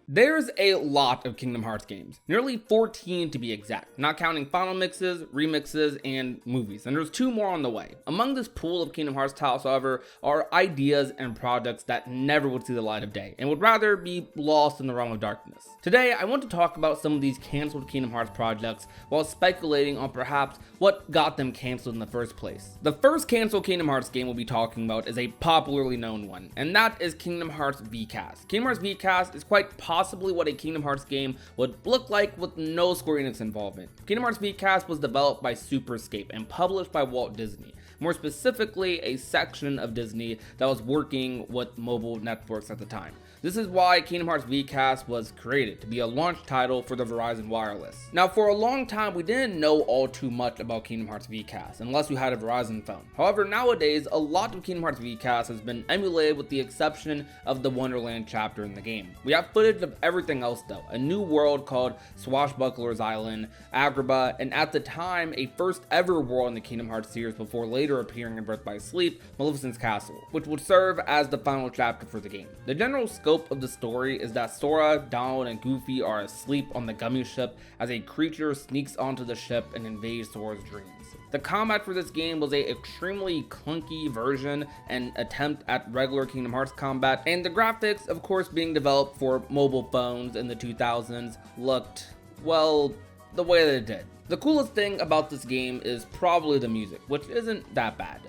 There's a lot of Kingdom Hearts games, nearly 14 to be exact, not counting final mixes, remixes, and movies, and there's 2 more on the way. Among this pool of Kingdom Hearts titles, however, are ideas and projects that never would see the light of day, and would rather be lost in the realm of darkness. Today, I want to talk about some of these cancelled Kingdom Hearts projects, while speculating on perhaps what got them cancelled in the first place. The first cancelled Kingdom Hearts game we'll be talking about is a popularly known one, and that is Kingdom Hearts VCast. Kingdom Hearts VCast is quite possibly what a Kingdom Hearts game would look like with no Square Enix involvement. Kingdom Hearts VCast was developed by Superscape and published by Walt Disney, more specifically a section of Disney that was working with mobile networks at the time. This is why Kingdom Hearts VCast was created, to be a launch title for the Verizon Wireless. Now, for a long time, we didn't know all too much about Kingdom Hearts VCast, unless you had a Verizon phone. However, nowadays, a lot of Kingdom Hearts VCast has been emulated with the exception of the Wonderland chapter in the game. We have footage of everything else though, a new world called Swashbuckler's Island, Agrabah, and at the time, a first ever world in the Kingdom Hearts series before later appearing in Birth by Sleep, Maleficent's Castle, which would serve as the final chapter for the game. The general scope of the story is that Sora, Donald, and Goofy are asleep on the Gummy ship as a creature sneaks onto the ship and invades Sora's dreams. The combat for this game was a extremely clunky version and attempt at regular Kingdom Hearts combat, and the graphics, of course being developed for mobile phones in the 2000s, looked, well, the way that it did. The coolest thing about this game is probably the music, which isn't that bad.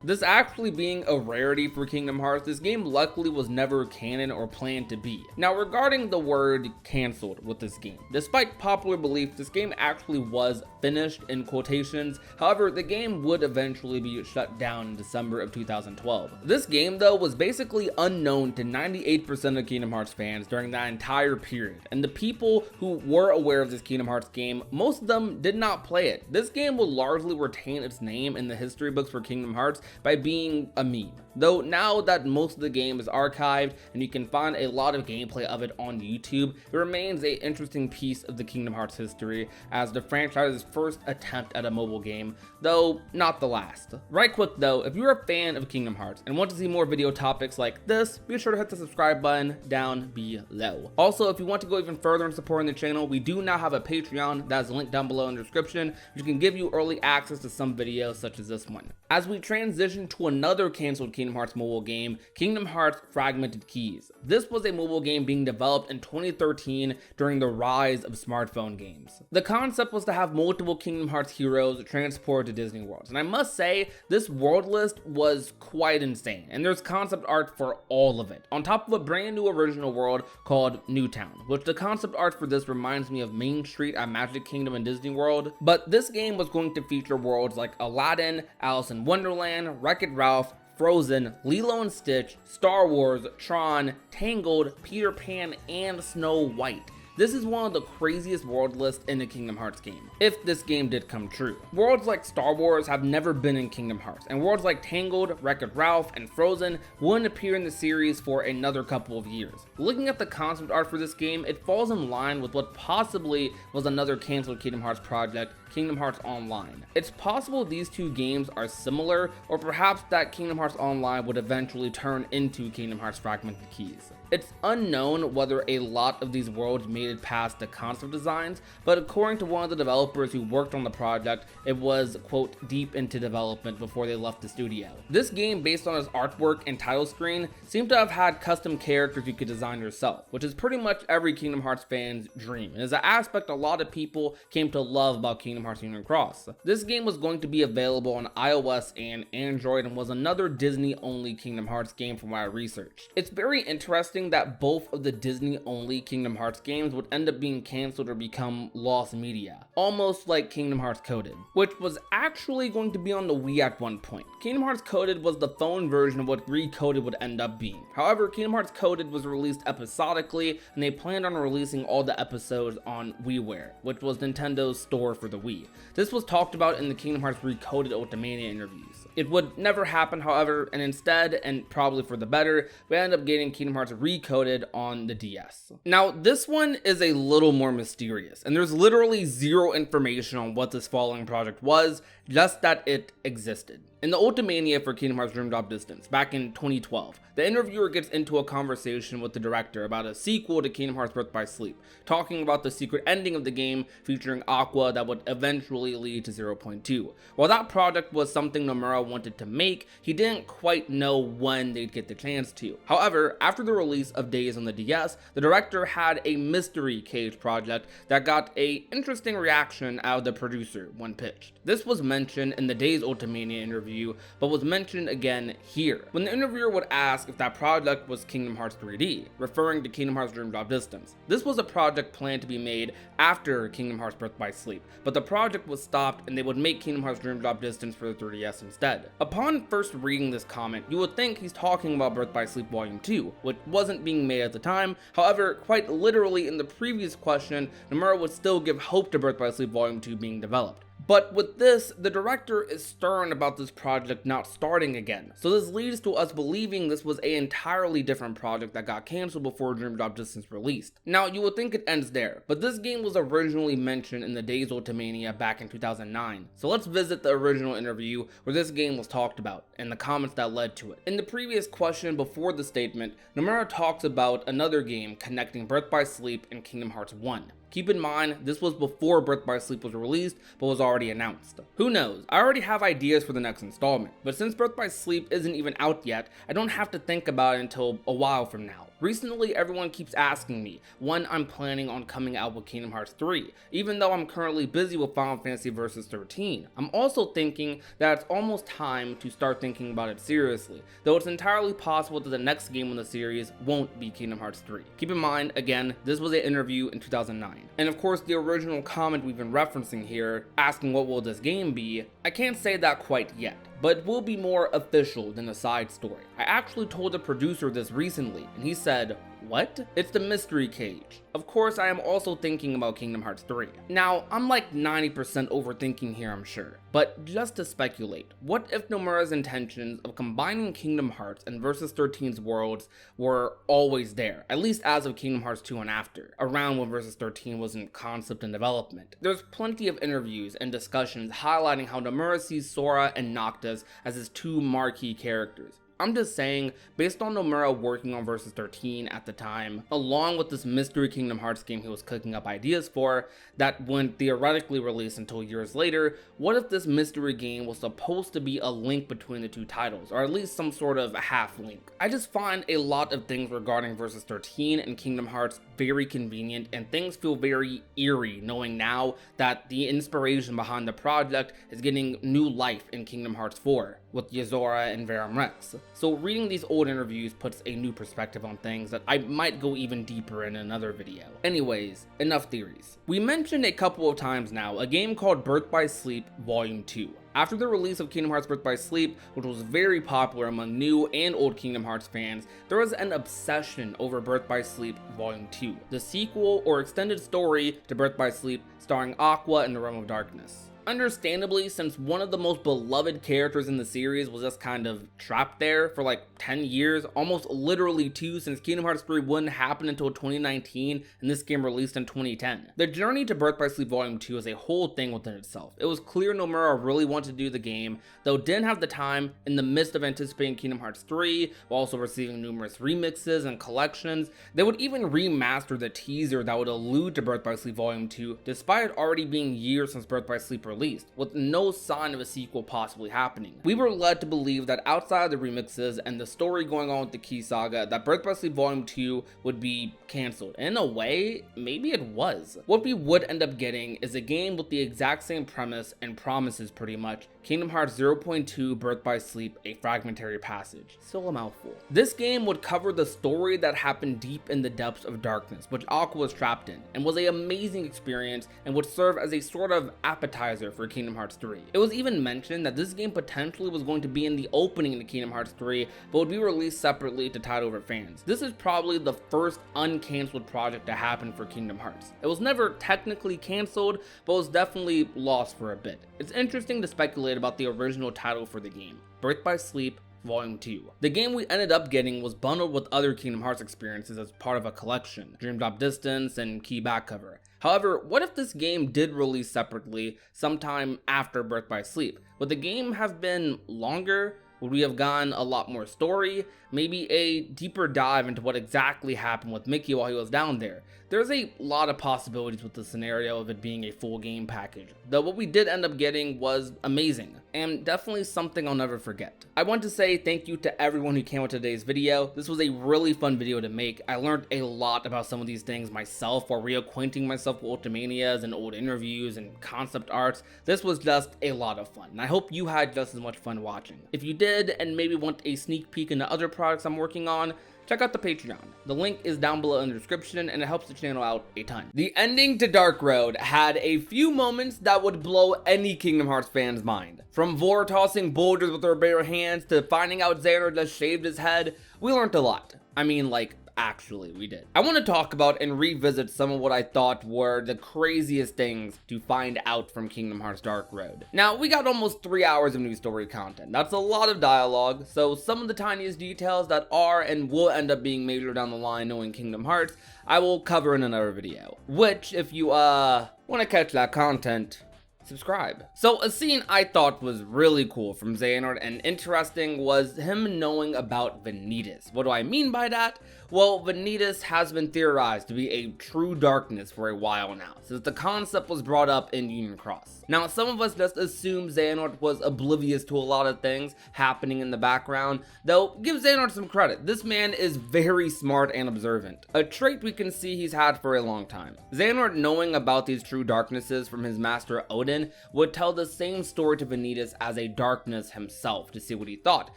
This actually being a rarity for Kingdom Hearts, this game luckily was never canon or planned to be. Now, regarding the word cancelled with this game, despite popular belief, this game actually was finished in quotations. However, the game would eventually be shut down in December of 2012. This game though was basically unknown to 98% of Kingdom Hearts fans during that entire period, and the people who were aware of this Kingdom Hearts game, most of them did not play it. This game will largely retain its name in the history books for Kingdom Hearts by being a meme. Though now that most of the game is archived and you can find a lot of gameplay of it on YouTube, it remains an interesting piece of the Kingdom Hearts history as the franchise's first attempt at a mobile game, though not the last. Right quick though, if you're a fan of Kingdom Hearts and want to see more video topics like this, be sure to hit the subscribe button down below. Also, if you want to go even further in supporting the channel, we do now have a Patreon that is linked down below in the description, which can give you early access to some videos such as this one. As we transition to another canceled Kingdom Hearts mobile game, Kingdom Hearts Fragmented Keys. This was a mobile game being developed in 2013 during the rise of smartphone games. The concept was to have multiple Kingdom Hearts heroes transported to Disney Worlds, and I must say, this world list was quite insane, and there's concept art for all of it, on top of a brand new original world called Newtown, which the concept art for this reminds me of Main Street at Magic Kingdom and Disney World. But this game was going to feature worlds like Aladdin, Alice in Wonderland, Wreck-It Ralph, Frozen, Lilo and Stitch, Star Wars, Tron, Tangled, Peter Pan, and Snow White. This is one of the craziest world lists in a Kingdom Hearts game, if this game did come true. Worlds like Star Wars have never been in Kingdom Hearts, and worlds like Tangled, Wreck-It Ralph, and Frozen wouldn't appear in the series for another couple of years. Looking at the concept art for this game, it falls in line with what possibly was another canceled Kingdom Hearts project, Kingdom Hearts Online. It's possible these two games are similar, or perhaps that Kingdom Hearts Online would eventually turn into Kingdom Hearts Fragmented Keys. It's unknown whether a lot of these worlds made it past the concept designs, but according to one of the developers who worked on the project, it was, quote, deep into development before they left the studio. This game, based on its artwork and title screen, seemed to have had custom characters you could design yourself, which is pretty much every Kingdom Hearts fan's dream, and is an aspect a lot of people came to love about Kingdom Hearts Union Cross. This game was going to be available on iOS and Android and was another Disney-only Kingdom Hearts game from what I researched. It's very interesting that both of the Disney-only Kingdom Hearts games would end up being canceled or become lost media, almost like Kingdom Hearts Coded, which was actually going to be on the Wii at one point. Kingdom Hearts Coded was the phone version of what Recoded would end up being. However, Kingdom Hearts Coded was released episodically, and they planned on releasing all the episodes on WiiWare, which was Nintendo's store for the Wii. This was talked about in the Kingdom Hearts Recoded Ultimania interviews. It would never happen, however, and instead, and probably for the better, we ended up getting Kingdom Hearts Recoded on the DS. Now, this one is a little more mysterious, and there's literally zero information on what this following project was, just that it existed. In the Ultimania for Kingdom Hearts Dream Drop Distance, back in 2012, the interviewer gets into a conversation with the director about a sequel to Kingdom Hearts Birth by Sleep, talking about the secret ending of the game featuring Aqua that would eventually lead to 0.2. While that project was something Nomura wanted to make, he didn't quite know when they'd get the chance to. However, after the release of Days on the DS, the director had a mystery cage project that got an interesting reaction out of the producer when pitched. This was mentioned in the Days Ultimania interview interview, but was mentioned again here, when the interviewer would ask if that project was Kingdom Hearts 3D, referring to Kingdom Hearts Dream Drop Distance. This was a project planned to be made after Kingdom Hearts Birth by Sleep, but the project was stopped and they would make Kingdom Hearts Dream Drop Distance for the 3DS instead. Upon first reading this comment, you would think he's talking about Birth by Sleep Volume 2, which wasn't being made at the time. However, quite literally in the previous question, Nomura would still give hope to Birth by Sleep Volume 2 being developed. But with this, the director is stern about this project not starting again, so this leads to us believing this was an entirely different project that got cancelled before Dream Drop Distance released. Now, you would think it ends there, but this game was originally mentioned in the Days Ultimania back in 2009, so let's visit the original interview where this game was talked about, and the comments that led to it. In the previous question before the statement, Nomura talks about another game connecting Birth by Sleep and Kingdom Hearts 1. Keep in mind, this was before Birth by Sleep was released, but was already announced. Who knows, I already have ideas for the next installment, but since Birth by Sleep isn't even out yet, I don't have to think about it until a while from now. Recently, everyone keeps asking me when I'm planning on coming out with Kingdom Hearts 3, even though I'm currently busy with Final Fantasy Versus 13. I'm also thinking that it's almost time to start thinking about it seriously, though it's entirely possible that the next game in the series won't be Kingdom Hearts 3. Keep in mind, again, this was an interview in 2009. And of course, the original comment we've been referencing here, asking what will this game be, I can't say that quite yet, but it will be more official than a side story. I actually told the producer this recently, and he said, "What? It's the Mystery Cage." Of course, I am also thinking about Kingdom Hearts 3. Now, I'm like 90% overthinking here, I'm sure, but just to speculate, what if Nomura's intentions of combining Kingdom Hearts and Versus 13's worlds were always there, at least as of Kingdom Hearts 2 and after, around when Versus 13 was in concept and development? There's plenty of interviews and discussions highlighting how Nomura sees Sora and Noctis as his two marquee characters. I'm just saying, based on Nomura working on Versus 13 at the time, along with this Mystery Kingdom Hearts game he was cooking up ideas for, that wouldn't theoretically release until years later, what if this mystery game was supposed to be a link between the two titles, or at least some sort of half link? I just find a lot of things regarding Versus 13 and Kingdom Hearts very convenient, and things feel very eerie knowing now that the inspiration behind the project is getting new life in Kingdom Hearts 4, with Yozora and Verum Rex. So reading these old interviews puts a new perspective on things that I might go even deeper in another video. Anyways, enough theories. We mentioned a couple of times now a game called Birth by Sleep Volume 2. After the release of Kingdom Hearts Birth by Sleep, which was very popular among new and old Kingdom Hearts fans, there was an obsession over Birth by Sleep Volume 2, the sequel or extended story to Birth by Sleep starring Aqua in the Realm of Darkness. Understandably, since one of the most beloved characters in the series was just kind of trapped there for like 10 years, almost literally 2, since Kingdom Hearts 3 wouldn't happen until 2019 and this game released in 2010. The journey to Birth by Sleep Volume 2 is a whole thing within itself. It was clear Nomura really wanted to do the game, though didn't have the time in the midst of anticipating Kingdom Hearts 3, while also receiving numerous remixes and collections. They would even remaster the teaser that would allude to Birth by Sleep Volume 2, despite it already being years since Birth by Sleep released, with no sign of a sequel possibly happening. We were led to believe that outside of the remixes and the story going on with the Key Saga, that Birth by Sleep Volume 2 would be cancelled. In a way, maybe it was. What we would end up getting is a game with the exact same premise and promises pretty much. Kingdom Hearts 0.2 Birth by Sleep, a fragmentary passage. Still a mouthful. This game would cover the story that happened deep in the depths of darkness, which Aqua was trapped in, and was an amazing experience and would serve as a sort of appetizer for Kingdom Hearts 3. It was even mentioned that this game potentially was going to be in the opening to Kingdom Hearts 3, but would be released separately to tide over fans. This is probably the first uncancelled project to happen for Kingdom Hearts. It was never technically cancelled, but was definitely lost for a bit. It's interesting to speculate about the original title for the game, Birth by Sleep Volume 2. The game we ended up getting was bundled with other Kingdom Hearts experiences as part of a collection, Dream Drop Distance and Key Back Cover. However, what if this game did release separately sometime after Birth by Sleep? Would the game have been longer? Would we have gotten a lot more story? Maybe a deeper dive into what exactly happened with Mickey while he was down there? There's a lot of possibilities with the scenario of it being a full game package, though what we did end up getting was amazing, and definitely something I'll never forget. I want to say thank you to everyone who came with today's video. This was a really fun video to make. I learned a lot about some of these things myself while reacquainting myself with Ultimanias and old interviews and concept arts. This was just a lot of fun, and I hope you had just as much fun watching. If you did, and maybe want a sneak peek into other products I'm working on, check out the Patreon. The link is down below in the description, and it helps the channel out a ton. The ending to Dark Road had a few moments that would blow any Kingdom Hearts fan's mind. From Vor tossing boulders with her bare hands to finding out Xehanort just shaved his head, we learned a lot. I mean, like, actually, we did. I want to talk about and revisit some of what I thought were the craziest things to find out from Kingdom Hearts Dark Road. Now, we got almost 3 hours of new story content. That's a lot of dialogue, so some of the tiniest details that are and will end up being major down the line knowing Kingdom Hearts, I will cover in another video. Which, if you, want to catch that content, subscribe. So a scene I thought was really cool from Xehanort and interesting was him knowing about Vanitas. What do I mean by that? Well, Vanitas has been theorized to be a true darkness for a while now, since the concept was brought up in Union Cross. Now, some of us just assume Xehanort was oblivious to a lot of things happening in the background, though give Xehanort some credit. This man is very smart and observant, a trait we can see he's had for a long time. Xehanort knowing about these true darknesses from his master Odin would tell the same story to Vanitas as a darkness himself to see what he thought,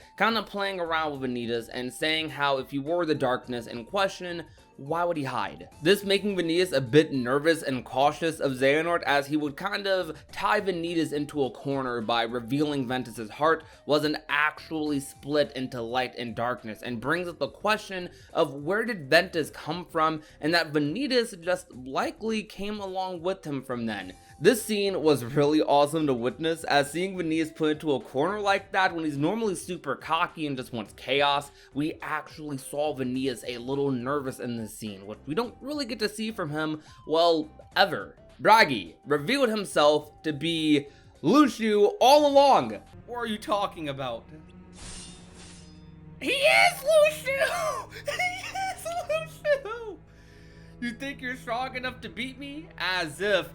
kind of playing around with Vanitas and saying how if he were the darkness in question, why would he hide? This making Vanitas a bit nervous and cautious of Xehanort, as he would kind of tie Vanitas into a corner by revealing Ventus's heart wasn't actually split into light and darkness, and brings up the question of where did Ventus come from, and that Vanitas just likely came along with him from then. This scene was really awesome to witness, as seeing Vanitas put into a corner like that when he's normally super cocky and just wants chaos, we actually saw Vanitas a little nervous in this scene, which we don't really get to see from him, well, ever. Bragi revealed himself to be Luxu all along. What are you talking about? He is Luxu! He is Luxu! You think you're strong enough to beat me? As if...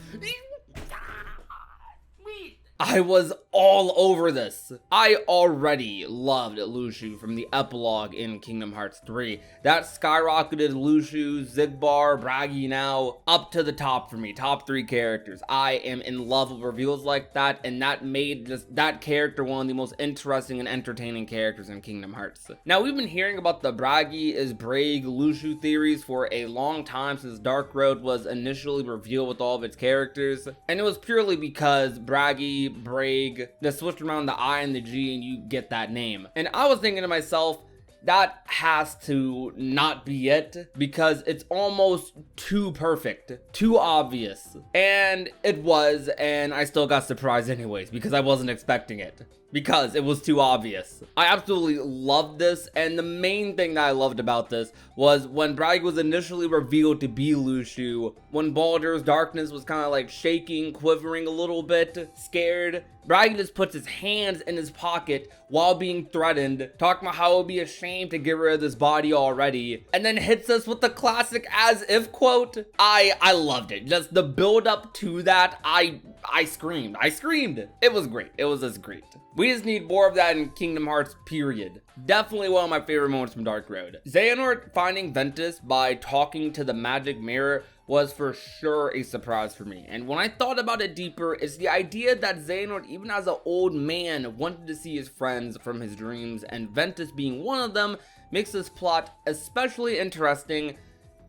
I was all over this. I already loved Luxu from the epilogue in Kingdom Hearts 3. That skyrocketed Luxu, Xigbar, Bragi now up to the top for me. Top 3 characters. I am in love with reveals like that, and that made just that character one of the most interesting and entertaining characters in Kingdom Hearts. Now, we've been hearing about the Bragi is Braig Luxu theories for a long time since Dark Road was initially revealed with all of its characters, and it was purely because Bragi, Braig, just switch around the I and the G and you get that name. And I was thinking to myself, that has to not be it, because it's almost too perfect, too obvious. And it was, and I still got surprised anyways, because I wasn't expecting it. Because it was too obvious. I absolutely loved this, and the main thing that I loved about this was when Bragi was initially revealed to be Luxu, when Baldur's darkness was kind of like shaking, quivering a little bit, scared, Bragi just puts his hands in his pocket while being threatened, talking about how it would be a shame to get rid of this body already, and then hits us with the classic as if quote. I loved it. Just the build up to that, I screamed. It was great. It was just great. We just need more of that in Kingdom Hearts, period. Definitely one of my favorite moments from Dark Road. Xehanort finding Ventus by talking to the magic mirror was for sure a surprise for me. And when I thought about it deeper, it's the idea that Xehanort, even as an old man, wanted to see his friends from his dreams, and Ventus being one of them makes this plot especially interesting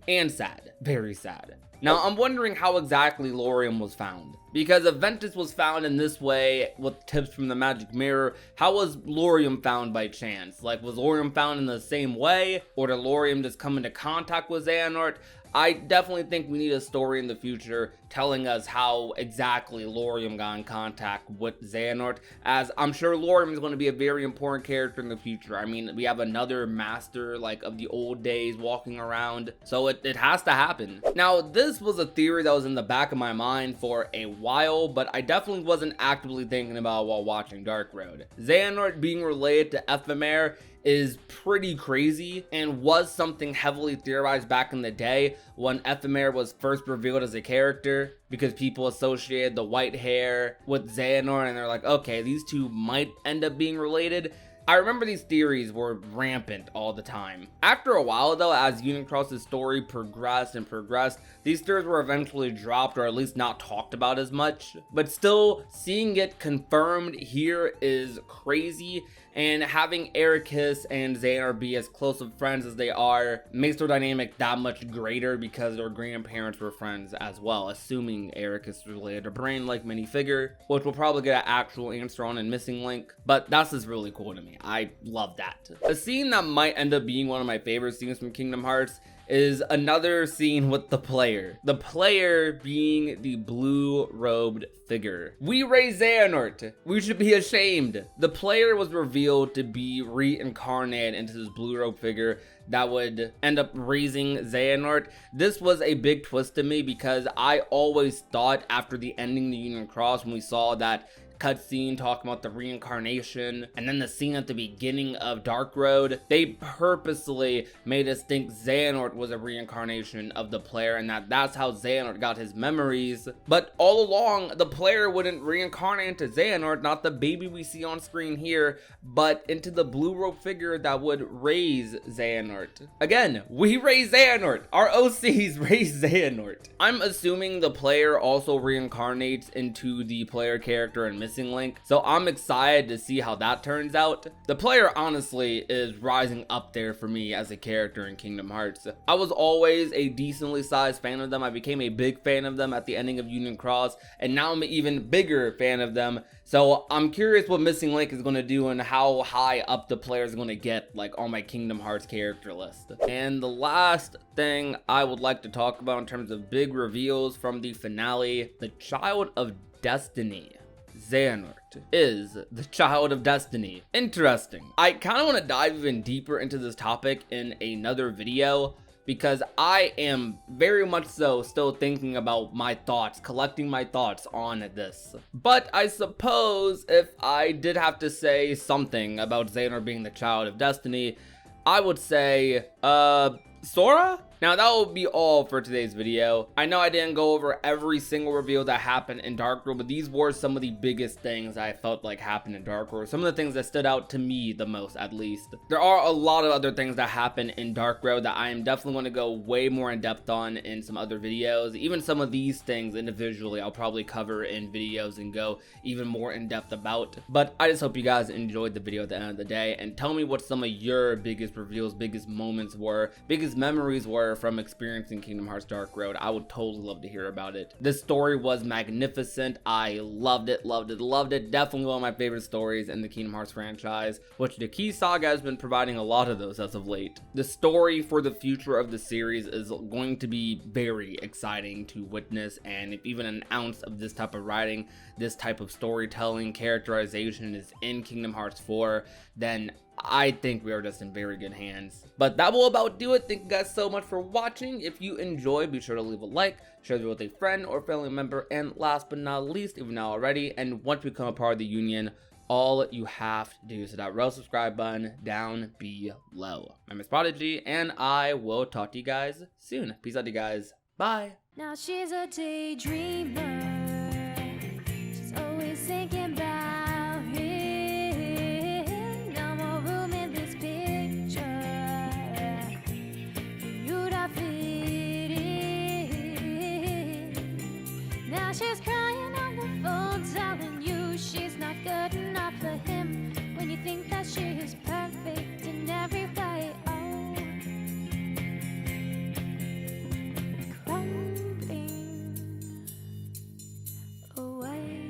and sad. Very sad. Now, I'm wondering how exactly Lauriam was found. Because if Ventus was found in this way, with tips from the magic mirror, how was Lauriam found by chance? Like, was Lauriam found in the same way? Or did Lauriam just come into contact with Xehanort? I definitely think we need a story in the future telling us how exactly Laurium got in contact with Xehanort, as I'm sure Laurium is going to be a very important character in the future. I mean, we have another master like of the old days walking around, so it has to happen. Now, this was a theory that was in the back of my mind for a while, but I definitely wasn't actively thinking about it while watching Dark Road. Xehanort being related to Ephemer is pretty crazy and was something heavily theorized back in the day when Ephemer was first revealed as a character, because people associated the white hair with Xehanort and they're like, okay, these two might end up being related. I remember these theories were rampant all the time. After a while though, as Unicross's story progressed and progressed, these theories were eventually dropped, or at least not talked about as much. But still, seeing it confirmed here is crazy, and having Ericus and Xehanort be as close of friends as they are makes their dynamic that much greater, because their grandparents were friends as well, assuming Ericus is related to Brain like minifigure, which we'll probably get an actual answer on in Missing Link, but that's just really cool to me. I love that. A scene that might end up being one of my favorite scenes from Kingdom Hearts is another scene with the player. The player being the blue-robed figure. We raised Xehanort. We should be ashamed. The player was revealed to be reincarnated into this blue-robed figure that would end up raising Xehanort. This was a big twist to me, because I always thought after the ending of the Union Cross, when we saw that cutscene talking about the reincarnation, and then the scene at the beginning of Dark Road, they purposely made us think Xehanort was a reincarnation of the player, and that's how Xehanort got his memories. But all along, the player wouldn't reincarnate into Xehanort, not the baby we see on screen here, but into the blue robe figure that would raise Xehanort. Again, we raise Xehanort. Our OCs raise Xehanort. I'm assuming the player also reincarnates into the player character in Missing Link, so I'm excited to see how that turns out. The player honestly is rising up there for me as a character in Kingdom Hearts. I was always a decently sized fan of them. I became a big fan of them at the ending of Union Cross, and now I'm an even bigger fan of them. So I'm curious what Missing Link is going to do and how high up the player is going to get, like, on my Kingdom Hearts character list. And the last thing I would like to talk about in terms of big reveals from the finale, the Child of Destiny. Xehanort is the Child of Destiny. Interesting. I kind of want to dive even deeper into this topic in another video, because I am very much so still thinking about my thoughts, collecting my thoughts on this. But I suppose if I did have to say something about Xehanort being the Child of Destiny, I would say, Sora? Now that will be all for today's video. I know I didn't go over every single reveal that happened in Dark Road, but these were some of the biggest things I felt like happened in Dark Road. Some of the things that stood out to me the most, at least. There are a lot of other things that happen in Dark Road that I am definitely going to go way more in depth on in some other videos. Even some of these things individually I'll probably cover in videos and go even more in depth about. But I just hope you guys enjoyed the video at the end of the day, and tell me what some of your biggest reveals, biggest moments were, biggest memories were from experiencing Kingdom Hearts Dark Road. I would totally love to hear about it. This story was magnificent. I loved it, loved it, loved it. Definitely one of my favorite stories in the Kingdom Hearts franchise, which the Key Saga has been providing a lot of those as of late. The story for the future of the series is going to be very exciting to witness, and if even an ounce of this type of writing, this type of storytelling, characterization is in Kingdom Hearts 4, then I think we are just in very good hands. But that will about do it. Thank you guys so much for watching. If you enjoyed, be sure to leave a like, share it with a friend or family member, and last but not least, if you're not already, and want to become a part of the Union, all you have to do is hit that red subscribe button down below. My name is Prodigy, and I will talk to you guys soon. Peace out, you guys. Bye. Now she's a daydreamer. She's always thinking about him. No more room in this picture for you to fit in. Now she's crying on the phone, telling you she's not good enough for him. When you think that she is perfect in every way, oh, crumbling away.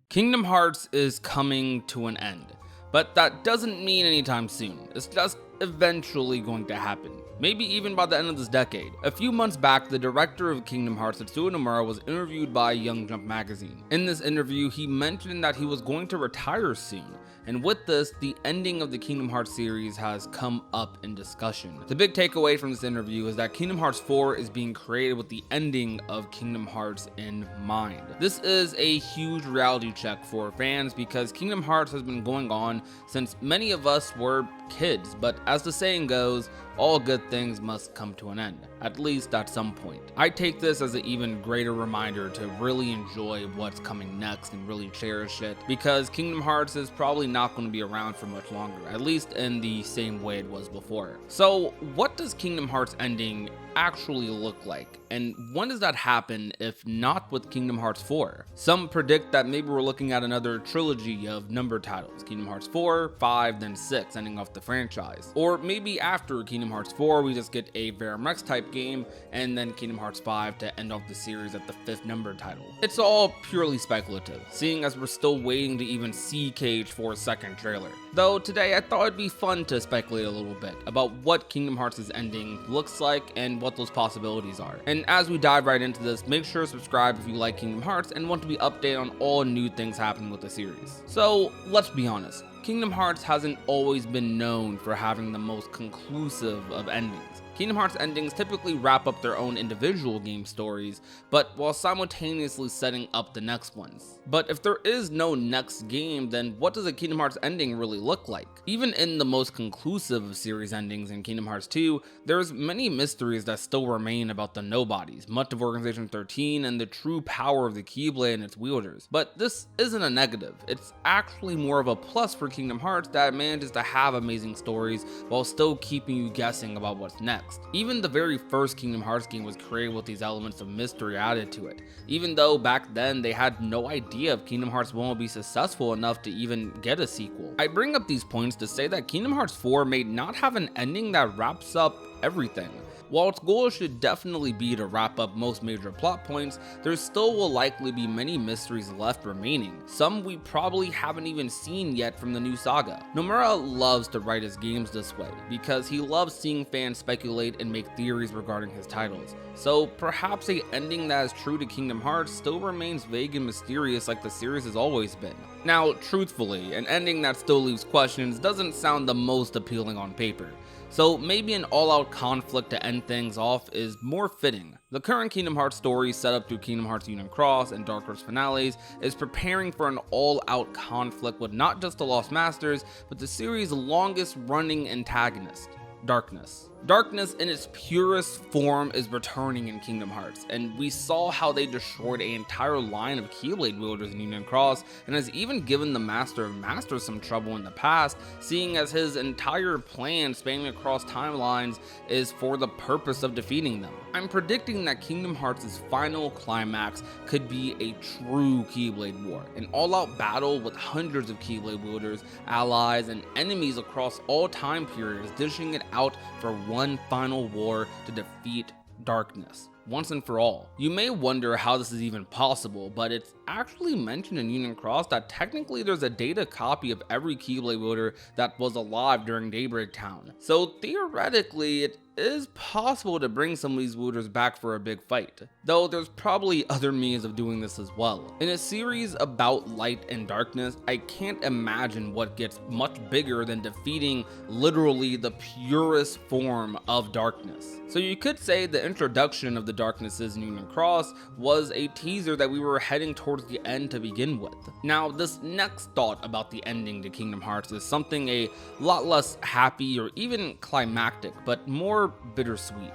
Kingdom Hearts is coming to an end, but that doesn't mean anytime soon. It's just eventually going to happen. Maybe even by the end of this decade. A few months back, the director of Kingdom Hearts, Tetsuya Nomura, was interviewed by Young Jump magazine. In this interview, he mentioned that he was going to retire soon. And with this, the ending of the Kingdom Hearts series has come up in discussion. The big takeaway from this interview is that Kingdom Hearts 4 is being created with the ending of Kingdom Hearts in mind. This is a huge reality check for fans because Kingdom Hearts has been going on since many of us were kids, but as the saying goes, all good things must come to an end, at least at some point. I take this as an even greater reminder to really enjoy what's coming next and really cherish it, because Kingdom Hearts is probably not going to be around for much longer, at least in the same way it was before. So what does Kingdom Hearts ending actually look like, and when does that happen if not with Kingdom Hearts 4? Some predict that maybe we're looking at another trilogy of numbered titles, Kingdom Hearts 4, 5, then 6, ending off the franchise. Or maybe after Kingdom Hearts 4 we just get a Verimax type game, and then Kingdom Hearts 5 to end off the series at the 5th numbered title. It's all purely speculative, seeing as we're still waiting to even see KH4's second trailer. Though today I thought it'd be fun to speculate a little bit about what Kingdom Hearts' ending looks like and what those possibilities are. And as we dive right into this, make sure to subscribe if you like Kingdom Hearts and want to be updated on all new things happening with the series. So let's be honest, Kingdom Hearts hasn't always been known for having the most conclusive of endings. Kingdom Hearts endings typically wrap up their own individual game stories, but while simultaneously setting up the next ones. But if there is no next game, then what does a Kingdom Hearts ending really look like? Even in the most conclusive of series endings in Kingdom Hearts 2, there's many mysteries that still remain about the nobodies, much of Organization 13, and the true power of the Keyblade and its wielders. But this isn't a negative, it's actually more of a plus for Kingdom Hearts that manages to have amazing stories while still keeping you guessing about what's next. Even the very first Kingdom Hearts game was created with these elements of mystery added to it, even though back then they had no idea if Kingdom Hearts 1 would be successful enough to even get a sequel. I bring up these points to say that Kingdom Hearts 4 may not have an ending that wraps up everything. While its goal should definitely be to wrap up most major plot points, there still will likely be many mysteries left remaining, some we probably haven't even seen yet from the new saga. Nomura loves to write his games this way, because he loves seeing fans speculate and make theories regarding his titles. So perhaps a ending that is true to Kingdom Hearts still remains vague and mysterious like the series has always been. Now, truthfully, an ending that still leaves questions doesn't sound the most appealing on paper. So maybe an all-out conflict to end things off is more fitting. The current Kingdom Hearts story set up through Kingdom Hearts Union Cross and Dark Horse finales is preparing for an all-out conflict with not just the Lost Masters, but the series' longest running antagonist, Darkness. Darkness in its purest form is returning in Kingdom Hearts, and we saw how they destroyed an entire line of Keyblade wielders in Union Cross, and has even given the Master of Masters some trouble in the past, seeing as his entire plan spanning across timelines is for the purpose of defeating them. I'm predicting that Kingdom Hearts' final climax could be a true Keyblade war, an all-out battle with hundreds of Keyblade wielders, allies, and enemies across all time periods, dishing it out for one final war to defeat Darkness once and for all. You may wonder how this is even possible, but it's actually mentioned in Union Cross that technically there's a data copy of every Keyblade wielder that was alive during Daybreak Town. So theoretically, it is possible to bring some of these wielders back for a big fight, though there's probably other means of doing this as well. In a series about light and darkness, I can't imagine what gets much bigger than defeating literally the purest form of darkness. So you could say the introduction of the Darknesses in Union Cross was a teaser that we were heading towards the end to begin with. Now, this next thought about the ending to Kingdom Hearts is something a lot less happy or even climactic, but more bittersweet.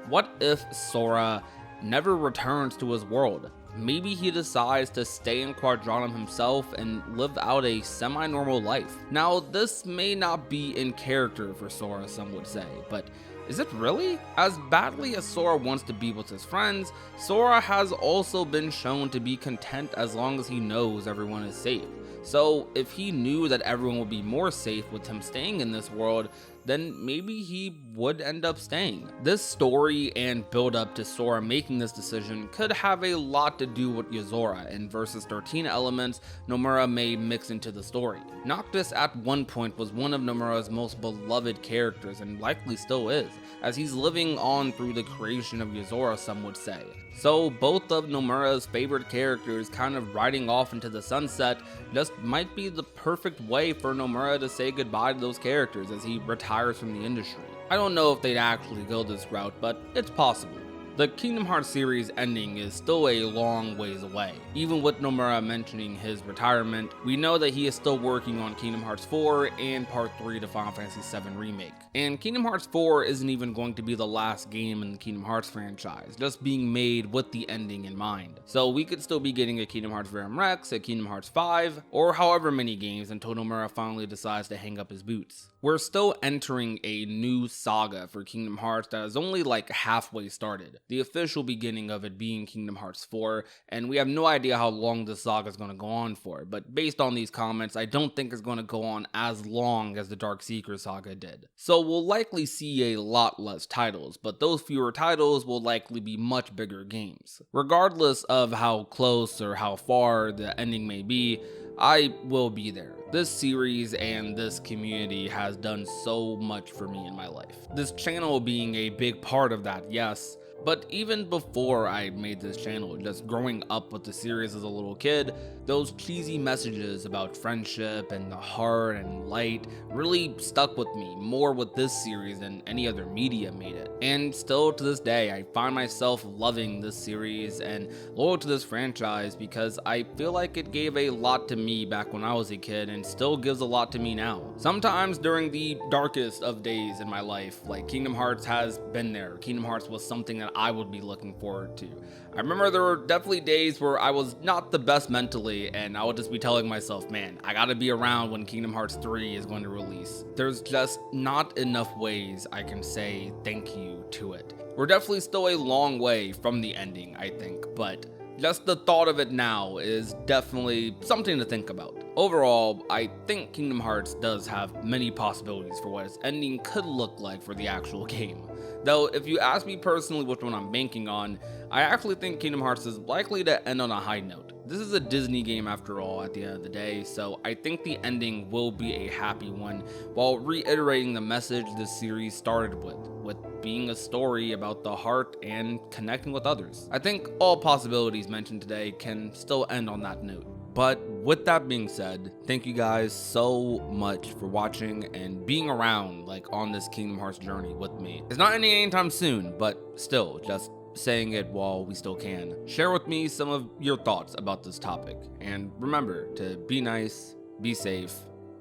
What if Sora never returns to his world? Maybe he decides to stay in Quadranum himself and live out a semi-normal life. Now, this may not be in character for Sora, some would say, but is it really? As badly as Sora wants to be with his friends, Sora has also been shown to be content as long as he knows everyone is safe. So if he knew that everyone would be more safe with him staying in this world, then maybe he would end up staying. This story and build up to Sora making this decision could have a lot to do with Yozora and Versus 13 elements Nomura may mix into the story. Noctis at one point was one of Nomura's most beloved characters and likely still is, as he's living on through the creation of Yozora, some would say. So both of Nomura's favorite characters kind of riding off into the sunset just might be the perfect way for Nomura to say goodbye to those characters as he retires from the industry. I don't know if they'd actually go this route, but it's possible. The Kingdom Hearts series ending is still a long ways away. Even with Nomura mentioning his retirement, we know that he is still working on Kingdom Hearts 4 and Part 3 to Final Fantasy VII Remake. And Kingdom Hearts 4 isn't even going to be the last game in the Kingdom Hearts franchise, just being made with the ending in mind. So we could still be getting a Kingdom Hearts Verum Rex, a Kingdom Hearts 5, or however many games until Nomura finally decides to hang up his boots. We're still entering a new saga for Kingdom Hearts that is only like halfway started. The official beginning of it being Kingdom Hearts 4, and we have no idea how long this saga is going to go on for, but based on these comments, I don't think it's going to go on as long as the Dark Seeker saga did. So we'll likely see a lot less titles, but those fewer titles will likely be much bigger games. Regardless of how close or how far the ending may be, I will be there. This series and this community has done so much for me in my life. This channel being a big part of that, yes. But even before I made this channel, just growing up with the series as a little kid, those cheesy messages about friendship and the heart and light really stuck with me more with this series than any other media made it. And still to this day, I find myself loving this series and loyal to this franchise because I feel like it gave a lot to me back when I was a kid and still gives a lot to me now. Sometimes during the darkest of days in my life, like Kingdom Hearts has been there. Kingdom Hearts was something that I would be looking forward to. I remember there were definitely days where I was not the best mentally and I would just be telling myself, man, I gotta be around when Kingdom Hearts 3 is going to release. There's just not enough ways I can say thank you to it. We're definitely still a long way from the ending, I think, but just the thought of it now is definitely something to think about. Overall, I think Kingdom Hearts does have many possibilities for what its ending could look like for the actual game. Though, if you ask me personally which one I'm banking on, I actually think Kingdom Hearts is likely to end on a high note. This is a Disney game after all at the end of the day, so I think the ending will be a happy one, while reiterating the message this series started with being a story about the heart and connecting with others. I think all possibilities mentioned today can still end on that note. But with that being said, thank you guys so much for watching and being around like on this Kingdom Hearts journey with me. It's not ending anytime soon, but still, just saying it while we still can. Share with me some of your thoughts about this topic. And remember to be nice, be safe,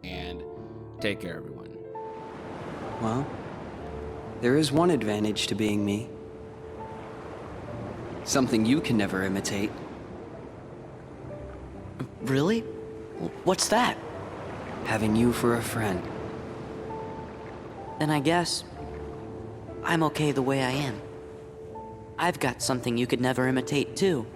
and take care, everyone. Well, there is one advantage to being me. Something you can never imitate. Really? What's that? Having you for a friend. Then I guess I'm okay the way I am. I've got something you could never imitate, too.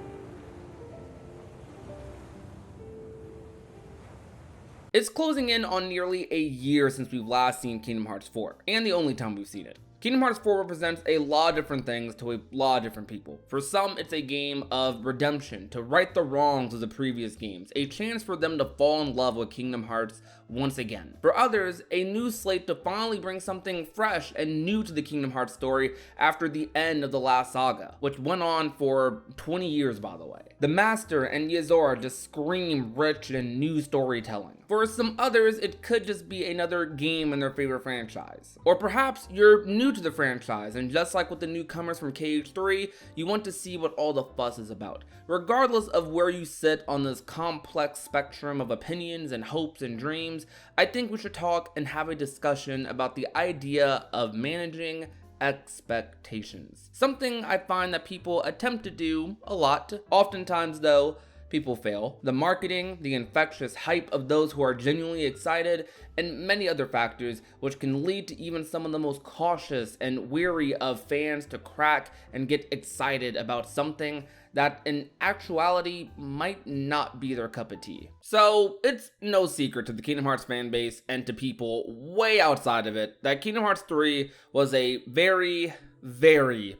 It's closing in on nearly a year since we've last seen Kingdom Hearts 4, and the only time we've seen it. Kingdom Hearts 4 represents a lot of different things to a lot of different people. For some, it's a game of redemption, to right the wrongs of the previous games, a chance for them to fall in love with Kingdom Hearts once again. For others, a new slate to finally bring something fresh and new to the Kingdom Hearts story after the end of the last saga, which went on for 20 years, by the way. The Master and Yozora just scream rich and new storytelling. For some others, it could just be another game in their favorite franchise. Or perhaps you're new to the franchise, and just like with the newcomers from KH3, you want to see what all the fuss is about. Regardless of where you sit on this complex spectrum of opinions and hopes and dreams, I think we should talk and have a discussion about the idea of managing expectations. Something I find that people attempt to do a lot. Oftentimes though, people fail, the marketing, the infectious hype of those who are genuinely excited, and many other factors which can lead to even some of the most cautious and weary of fans to crack and get excited about something that in actuality might not be their cup of tea. So it's no secret to the Kingdom Hearts fan base and to people way outside of it that Kingdom Hearts 3 was a very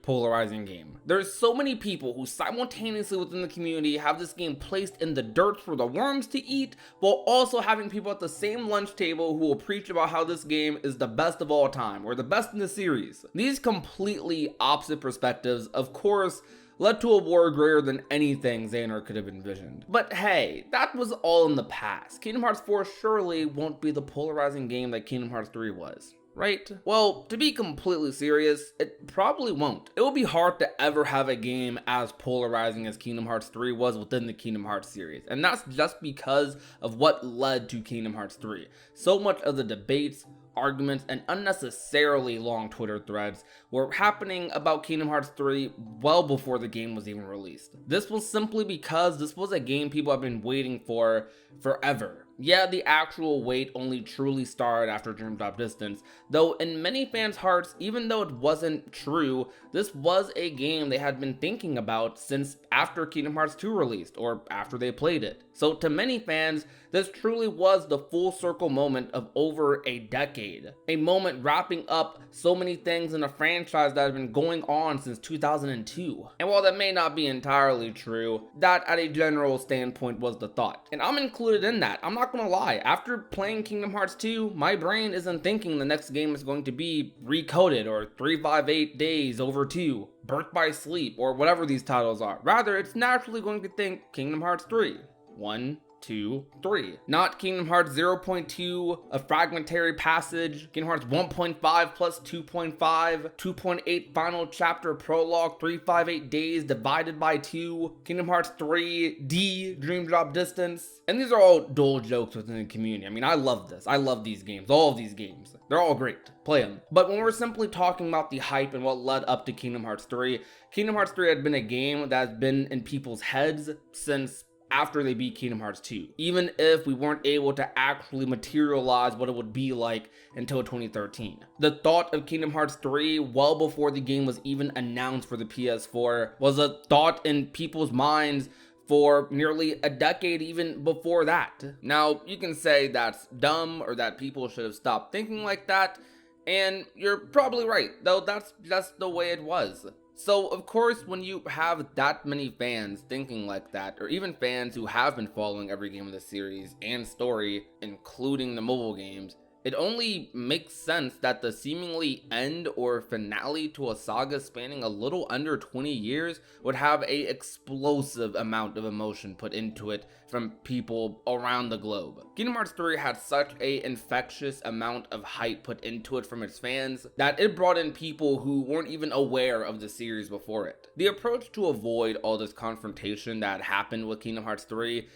polarizing game. There's so many people who simultaneously within the community have this game placed in the dirt for the worms to eat, while also having people at the same lunch table who will preach about how this game is the best of all time or the best in the series. These completely opposite perspectives, of course, led to a war greater than anything Xehanort could have envisioned. But hey, that was all in the past. Kingdom Hearts 4 surely won't be the polarizing game that Kingdom Hearts 3 was. Right? Well, to be completely serious, it probably won't. It will be hard to ever have a game as polarizing as Kingdom Hearts 3 was within the Kingdom Hearts series, and that's just because of what led to Kingdom Hearts 3. So much of the debates, arguments, and unnecessarily long Twitter threads were happening about Kingdom Hearts 3 well before the game was even released. This was simply because this was a game people have been waiting for forever. Yeah, the actual wait only truly started after Dream Drop Distance, though in many fans' hearts, even though it wasn't true, this was a game they had been thinking about since after Kingdom Hearts 2 released, or after they played it. So to many fans, this truly was the full circle moment of over a decade. A moment wrapping up so many things in a franchise that had been going on since 2002. And while that may not be entirely true, that at a general standpoint was the thought. And I'm included in that. I'm not gonna lie, after playing Kingdom Hearts 2, my brain isn't thinking the next game is going to be Recoded or 358 Days Over 2, Birth by Sleep, or whatever these titles are. Rather, it's naturally going to think Kingdom Hearts 3. 1, 2, 3. Not Kingdom Hearts 0.2, a fragmentary passage, Kingdom Hearts 1.5 plus 2.5, 2.8 final chapter prologue, 358 days divided by 2, Kingdom Hearts 3D, Dream Drop Distance. And these are all dull jokes within the community. I mean, I love this. I love these games. All of these games. They're all great. Play them. But when we're simply talking about the hype and what led up to Kingdom Hearts 3, Kingdom Hearts 3 had been a game that has been in people's heads since after they beat Kingdom Hearts 2, even if we weren't able to actually materialize what it would be like until 2013. The thought of Kingdom Hearts 3 well before the game was even announced for the PS4 was a thought in people's minds for nearly a decade even before that. Now, you can say that's dumb or that people should have stopped thinking like that, and you're probably right, though that's just the way it was. So, of course, when you have that many fans thinking like that, or even fans who have been following every game of the series and story, including the mobile games, it only makes sense that the seemingly end or finale to a saga spanning a little under 20 years would have a explosive amount of emotion put into it from people around the globe. Kingdom Hearts 3 had such a infectious amount of hype put into it from its fans that it brought in people who weren't even aware of the series before it. The approach to avoid all this confrontation that happened with Kingdom Hearts 3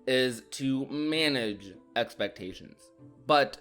is to manage expectations. But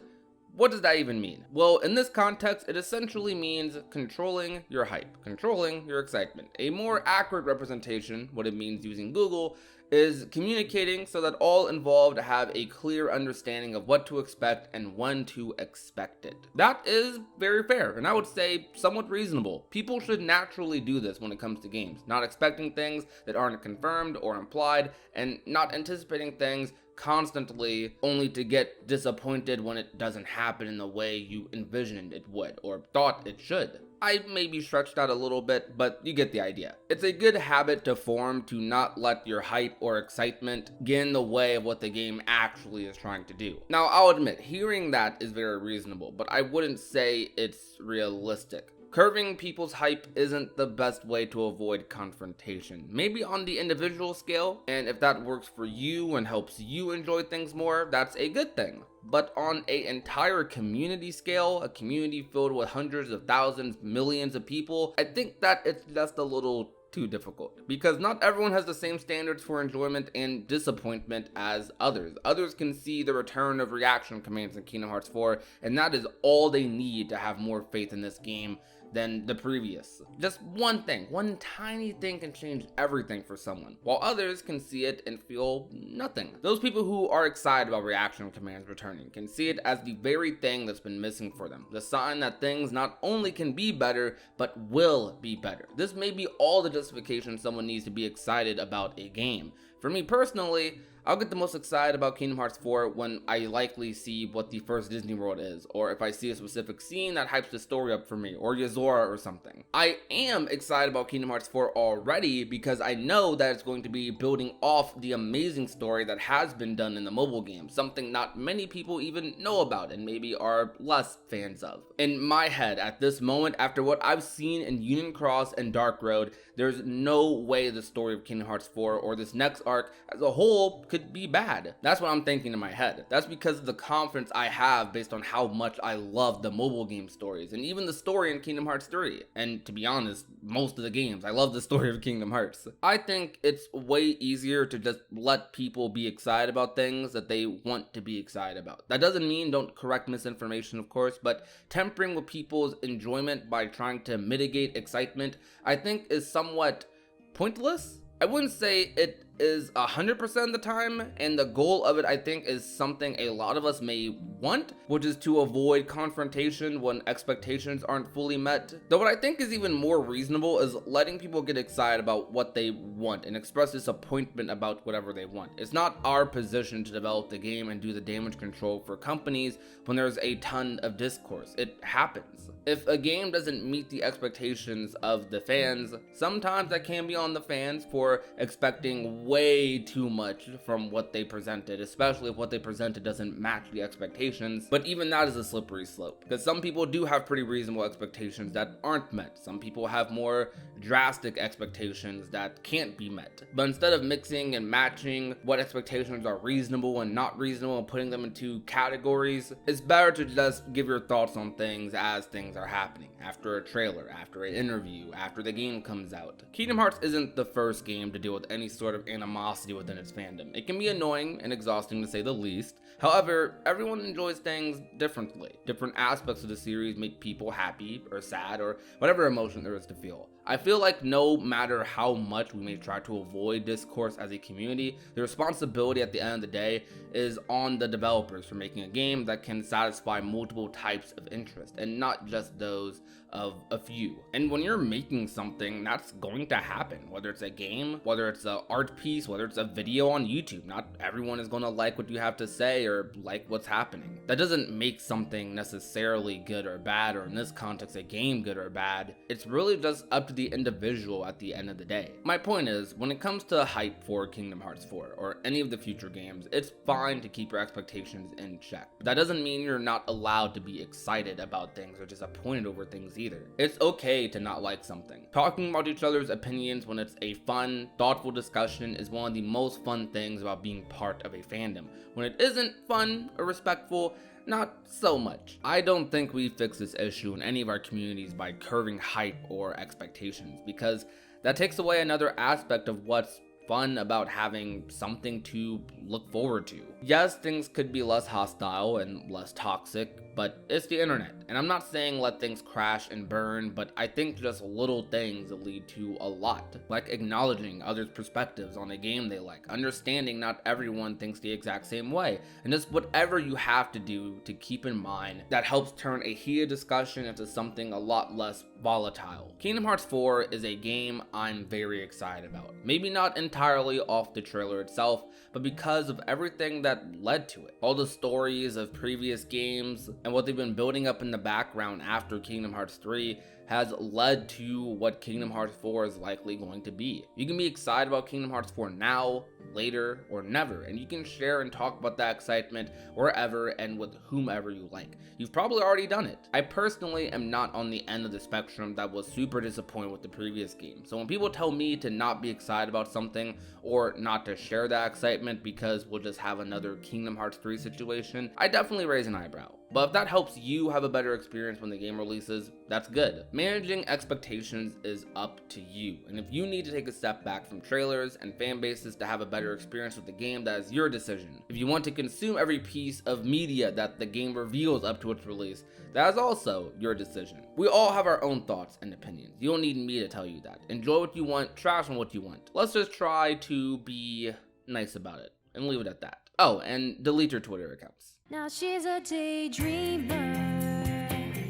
what does that even mean? Well, in this context, it essentially means controlling your hype, controlling your excitement. A more accurate representation, what it means using Google, is communicating so that all involved have a clear understanding of what to expect and when to expect it. That is very fair, and I would say somewhat reasonable. People should naturally do this when it comes to games, not expecting things that aren't confirmed or implied, and not anticipating things constantly only to get disappointed when it doesn't happen in the way you envisioned it would or thought it should. I maybe stretched out a little bit, but you get the idea. It's a good habit to form to not let your hype or excitement get in the way of what the game actually is trying to do. Now, I'll admit, hearing that is very reasonable, but I wouldn't say it's realistic. Curving people's hype isn't the best way to avoid confrontation. Maybe on the individual scale, and if that works for you and helps you enjoy things more, that's a good thing. But on an entire community scale, a community filled with hundreds of thousands, millions of people, I think that it's just a little too difficult, because not everyone has the same standards for enjoyment and disappointment as others. Others can see the return of reaction commands in Kingdom Hearts 4, and that is all they need to have more faith in this game than the previous. Just one thing, one tiny thing can change everything for someone, while others can see it and feel nothing. Those people who are excited about reaction commands returning can see it as the very thing that's been missing for them, the sign that things not only can be better, but will be better. This may be all the justification someone needs to be excited about a game. For me personally, I'll get the most excited about Kingdom Hearts 4 when I likely see what the first Disney World is, or if I see a specific scene that hypes the story up for me, or Yozora or something. I am excited about Kingdom Hearts 4 already because I know that it's going to be building off the amazing story that has been done in the mobile game, something not many people even know about and maybe are less fans of. In my head, at this moment, after what I've seen in Union Cross and Dark Road, there's no way the story of Kingdom Hearts 4 or this next arc as a whole could be bad. That's what I'm thinking in my head. That's because of the confidence I have based on how much I love the mobile game stories and even the story in Kingdom Hearts 3. And to be honest, most of the games, I love the story of Kingdom Hearts. I think it's way easier to just let people be excited about things that they want to be excited about. That doesn't mean don't correct misinformation, of course, but tempering with people's enjoyment by trying to mitigate excitement, I think is somewhat pointless. I wouldn't say it is 100% of the time, and the goal of it, I think, is something a lot of us may want, which is to avoid confrontation when expectations aren't fully met. Though what I think is even more reasonable is letting people get excited about what they want and express disappointment about whatever they want. It's not our position to develop the game and do the damage control for companies when there's a ton of discourse. It happens. If a game doesn't meet the expectations of the fans, sometimes that can be on the fans for expecting way too much from what they presented, especially if what they presented doesn't match the expectations. But even that is a slippery slope, because some people do have pretty reasonable expectations that aren't met. Some people have more drastic expectations that can't be met. But instead of mixing and matching what expectations are reasonable and not reasonable and putting them into categories, it's better to just give your thoughts on things as things are happening, after a trailer, after an interview, after the game comes out. Kingdom Hearts isn't the first game to deal with any sort of animosity within its fandom. It can be annoying and exhausting to say the least. However, everyone enjoys things differently. Different aspects of the series make people happy or sad or whatever emotion there is to feel. I feel like no matter how much we may try to avoid discourse as a community, the responsibility at the end of the day is on the developers for making a game that can satisfy multiple types of interest and not just those of a few. And when you're making something, that's going to happen. Whether it's a game, whether it's an art piece, whether it's a video on YouTube, not everyone is going to like what you have to say or like what's happening. That doesn't make something necessarily good or bad, or in this context, a game good or bad. It's really just up to the individual at the end of the day. My point is, when it comes to hype for Kingdom Hearts 4 or any of the future games, it's fine to keep your expectations in check. But that doesn't mean you're not allowed to be excited about things or disappointed over things either. It's okay to not like something. Talking about each other's opinions when it's a fun, thoughtful discussion is one of the most fun things about being part of a fandom. When it isn't fun or respectful, not so much. I don't think we fix this issue in any of our communities by curbing hype or expectations, because that takes away another aspect of what's fun about having something to look forward to. Yes, things could be less hostile and less toxic, but it's the internet. And I'm not saying let things crash and burn, but I think just little things that lead to a lot. Like acknowledging others' perspectives on a game they like, understanding not everyone thinks the exact same way, and just whatever you have to do to keep in mind that helps turn a heated discussion into something a lot less volatile. Kingdom Hearts 4 is a game I'm very excited about. Maybe not entirely off the trailer itself, but because of everything that led to it. All the stories of previous games and what they've been building up in the background after Kingdom Hearts 3 has led to what Kingdom Hearts 4 is likely going to be. You can be excited about Kingdom Hearts 4 now, later, or never, and you can share and talk about that excitement wherever and with whomever you like. You've probably already done it. I personally am not on the end of the spectrum that was super disappointed with the previous game, so when people tell me to not be excited about something or not to share that excitement because we'll just have another Kingdom Hearts 3 situation, I definitely raise an eyebrow. But if that helps you have a better experience when the game releases, that's good. Managing expectations is up to you, and if you need to take a step back from trailers and fan bases to have a better experience with the game, that is your decision. If you want to consume every piece of media that the game reveals up to its release, that is also your decision. We all have our own thoughts and opinions. You don't need me to tell you that. Enjoy what you want, trash on what you want. Let's just try to be nice about it and leave it at that. Oh, and delete your Twitter accounts. Now she's a daydreamer.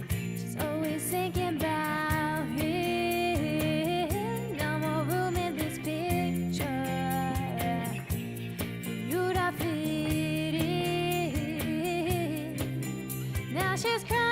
She's always thinking about him. No more room in this picture. You'd have fit in. Now she's crying.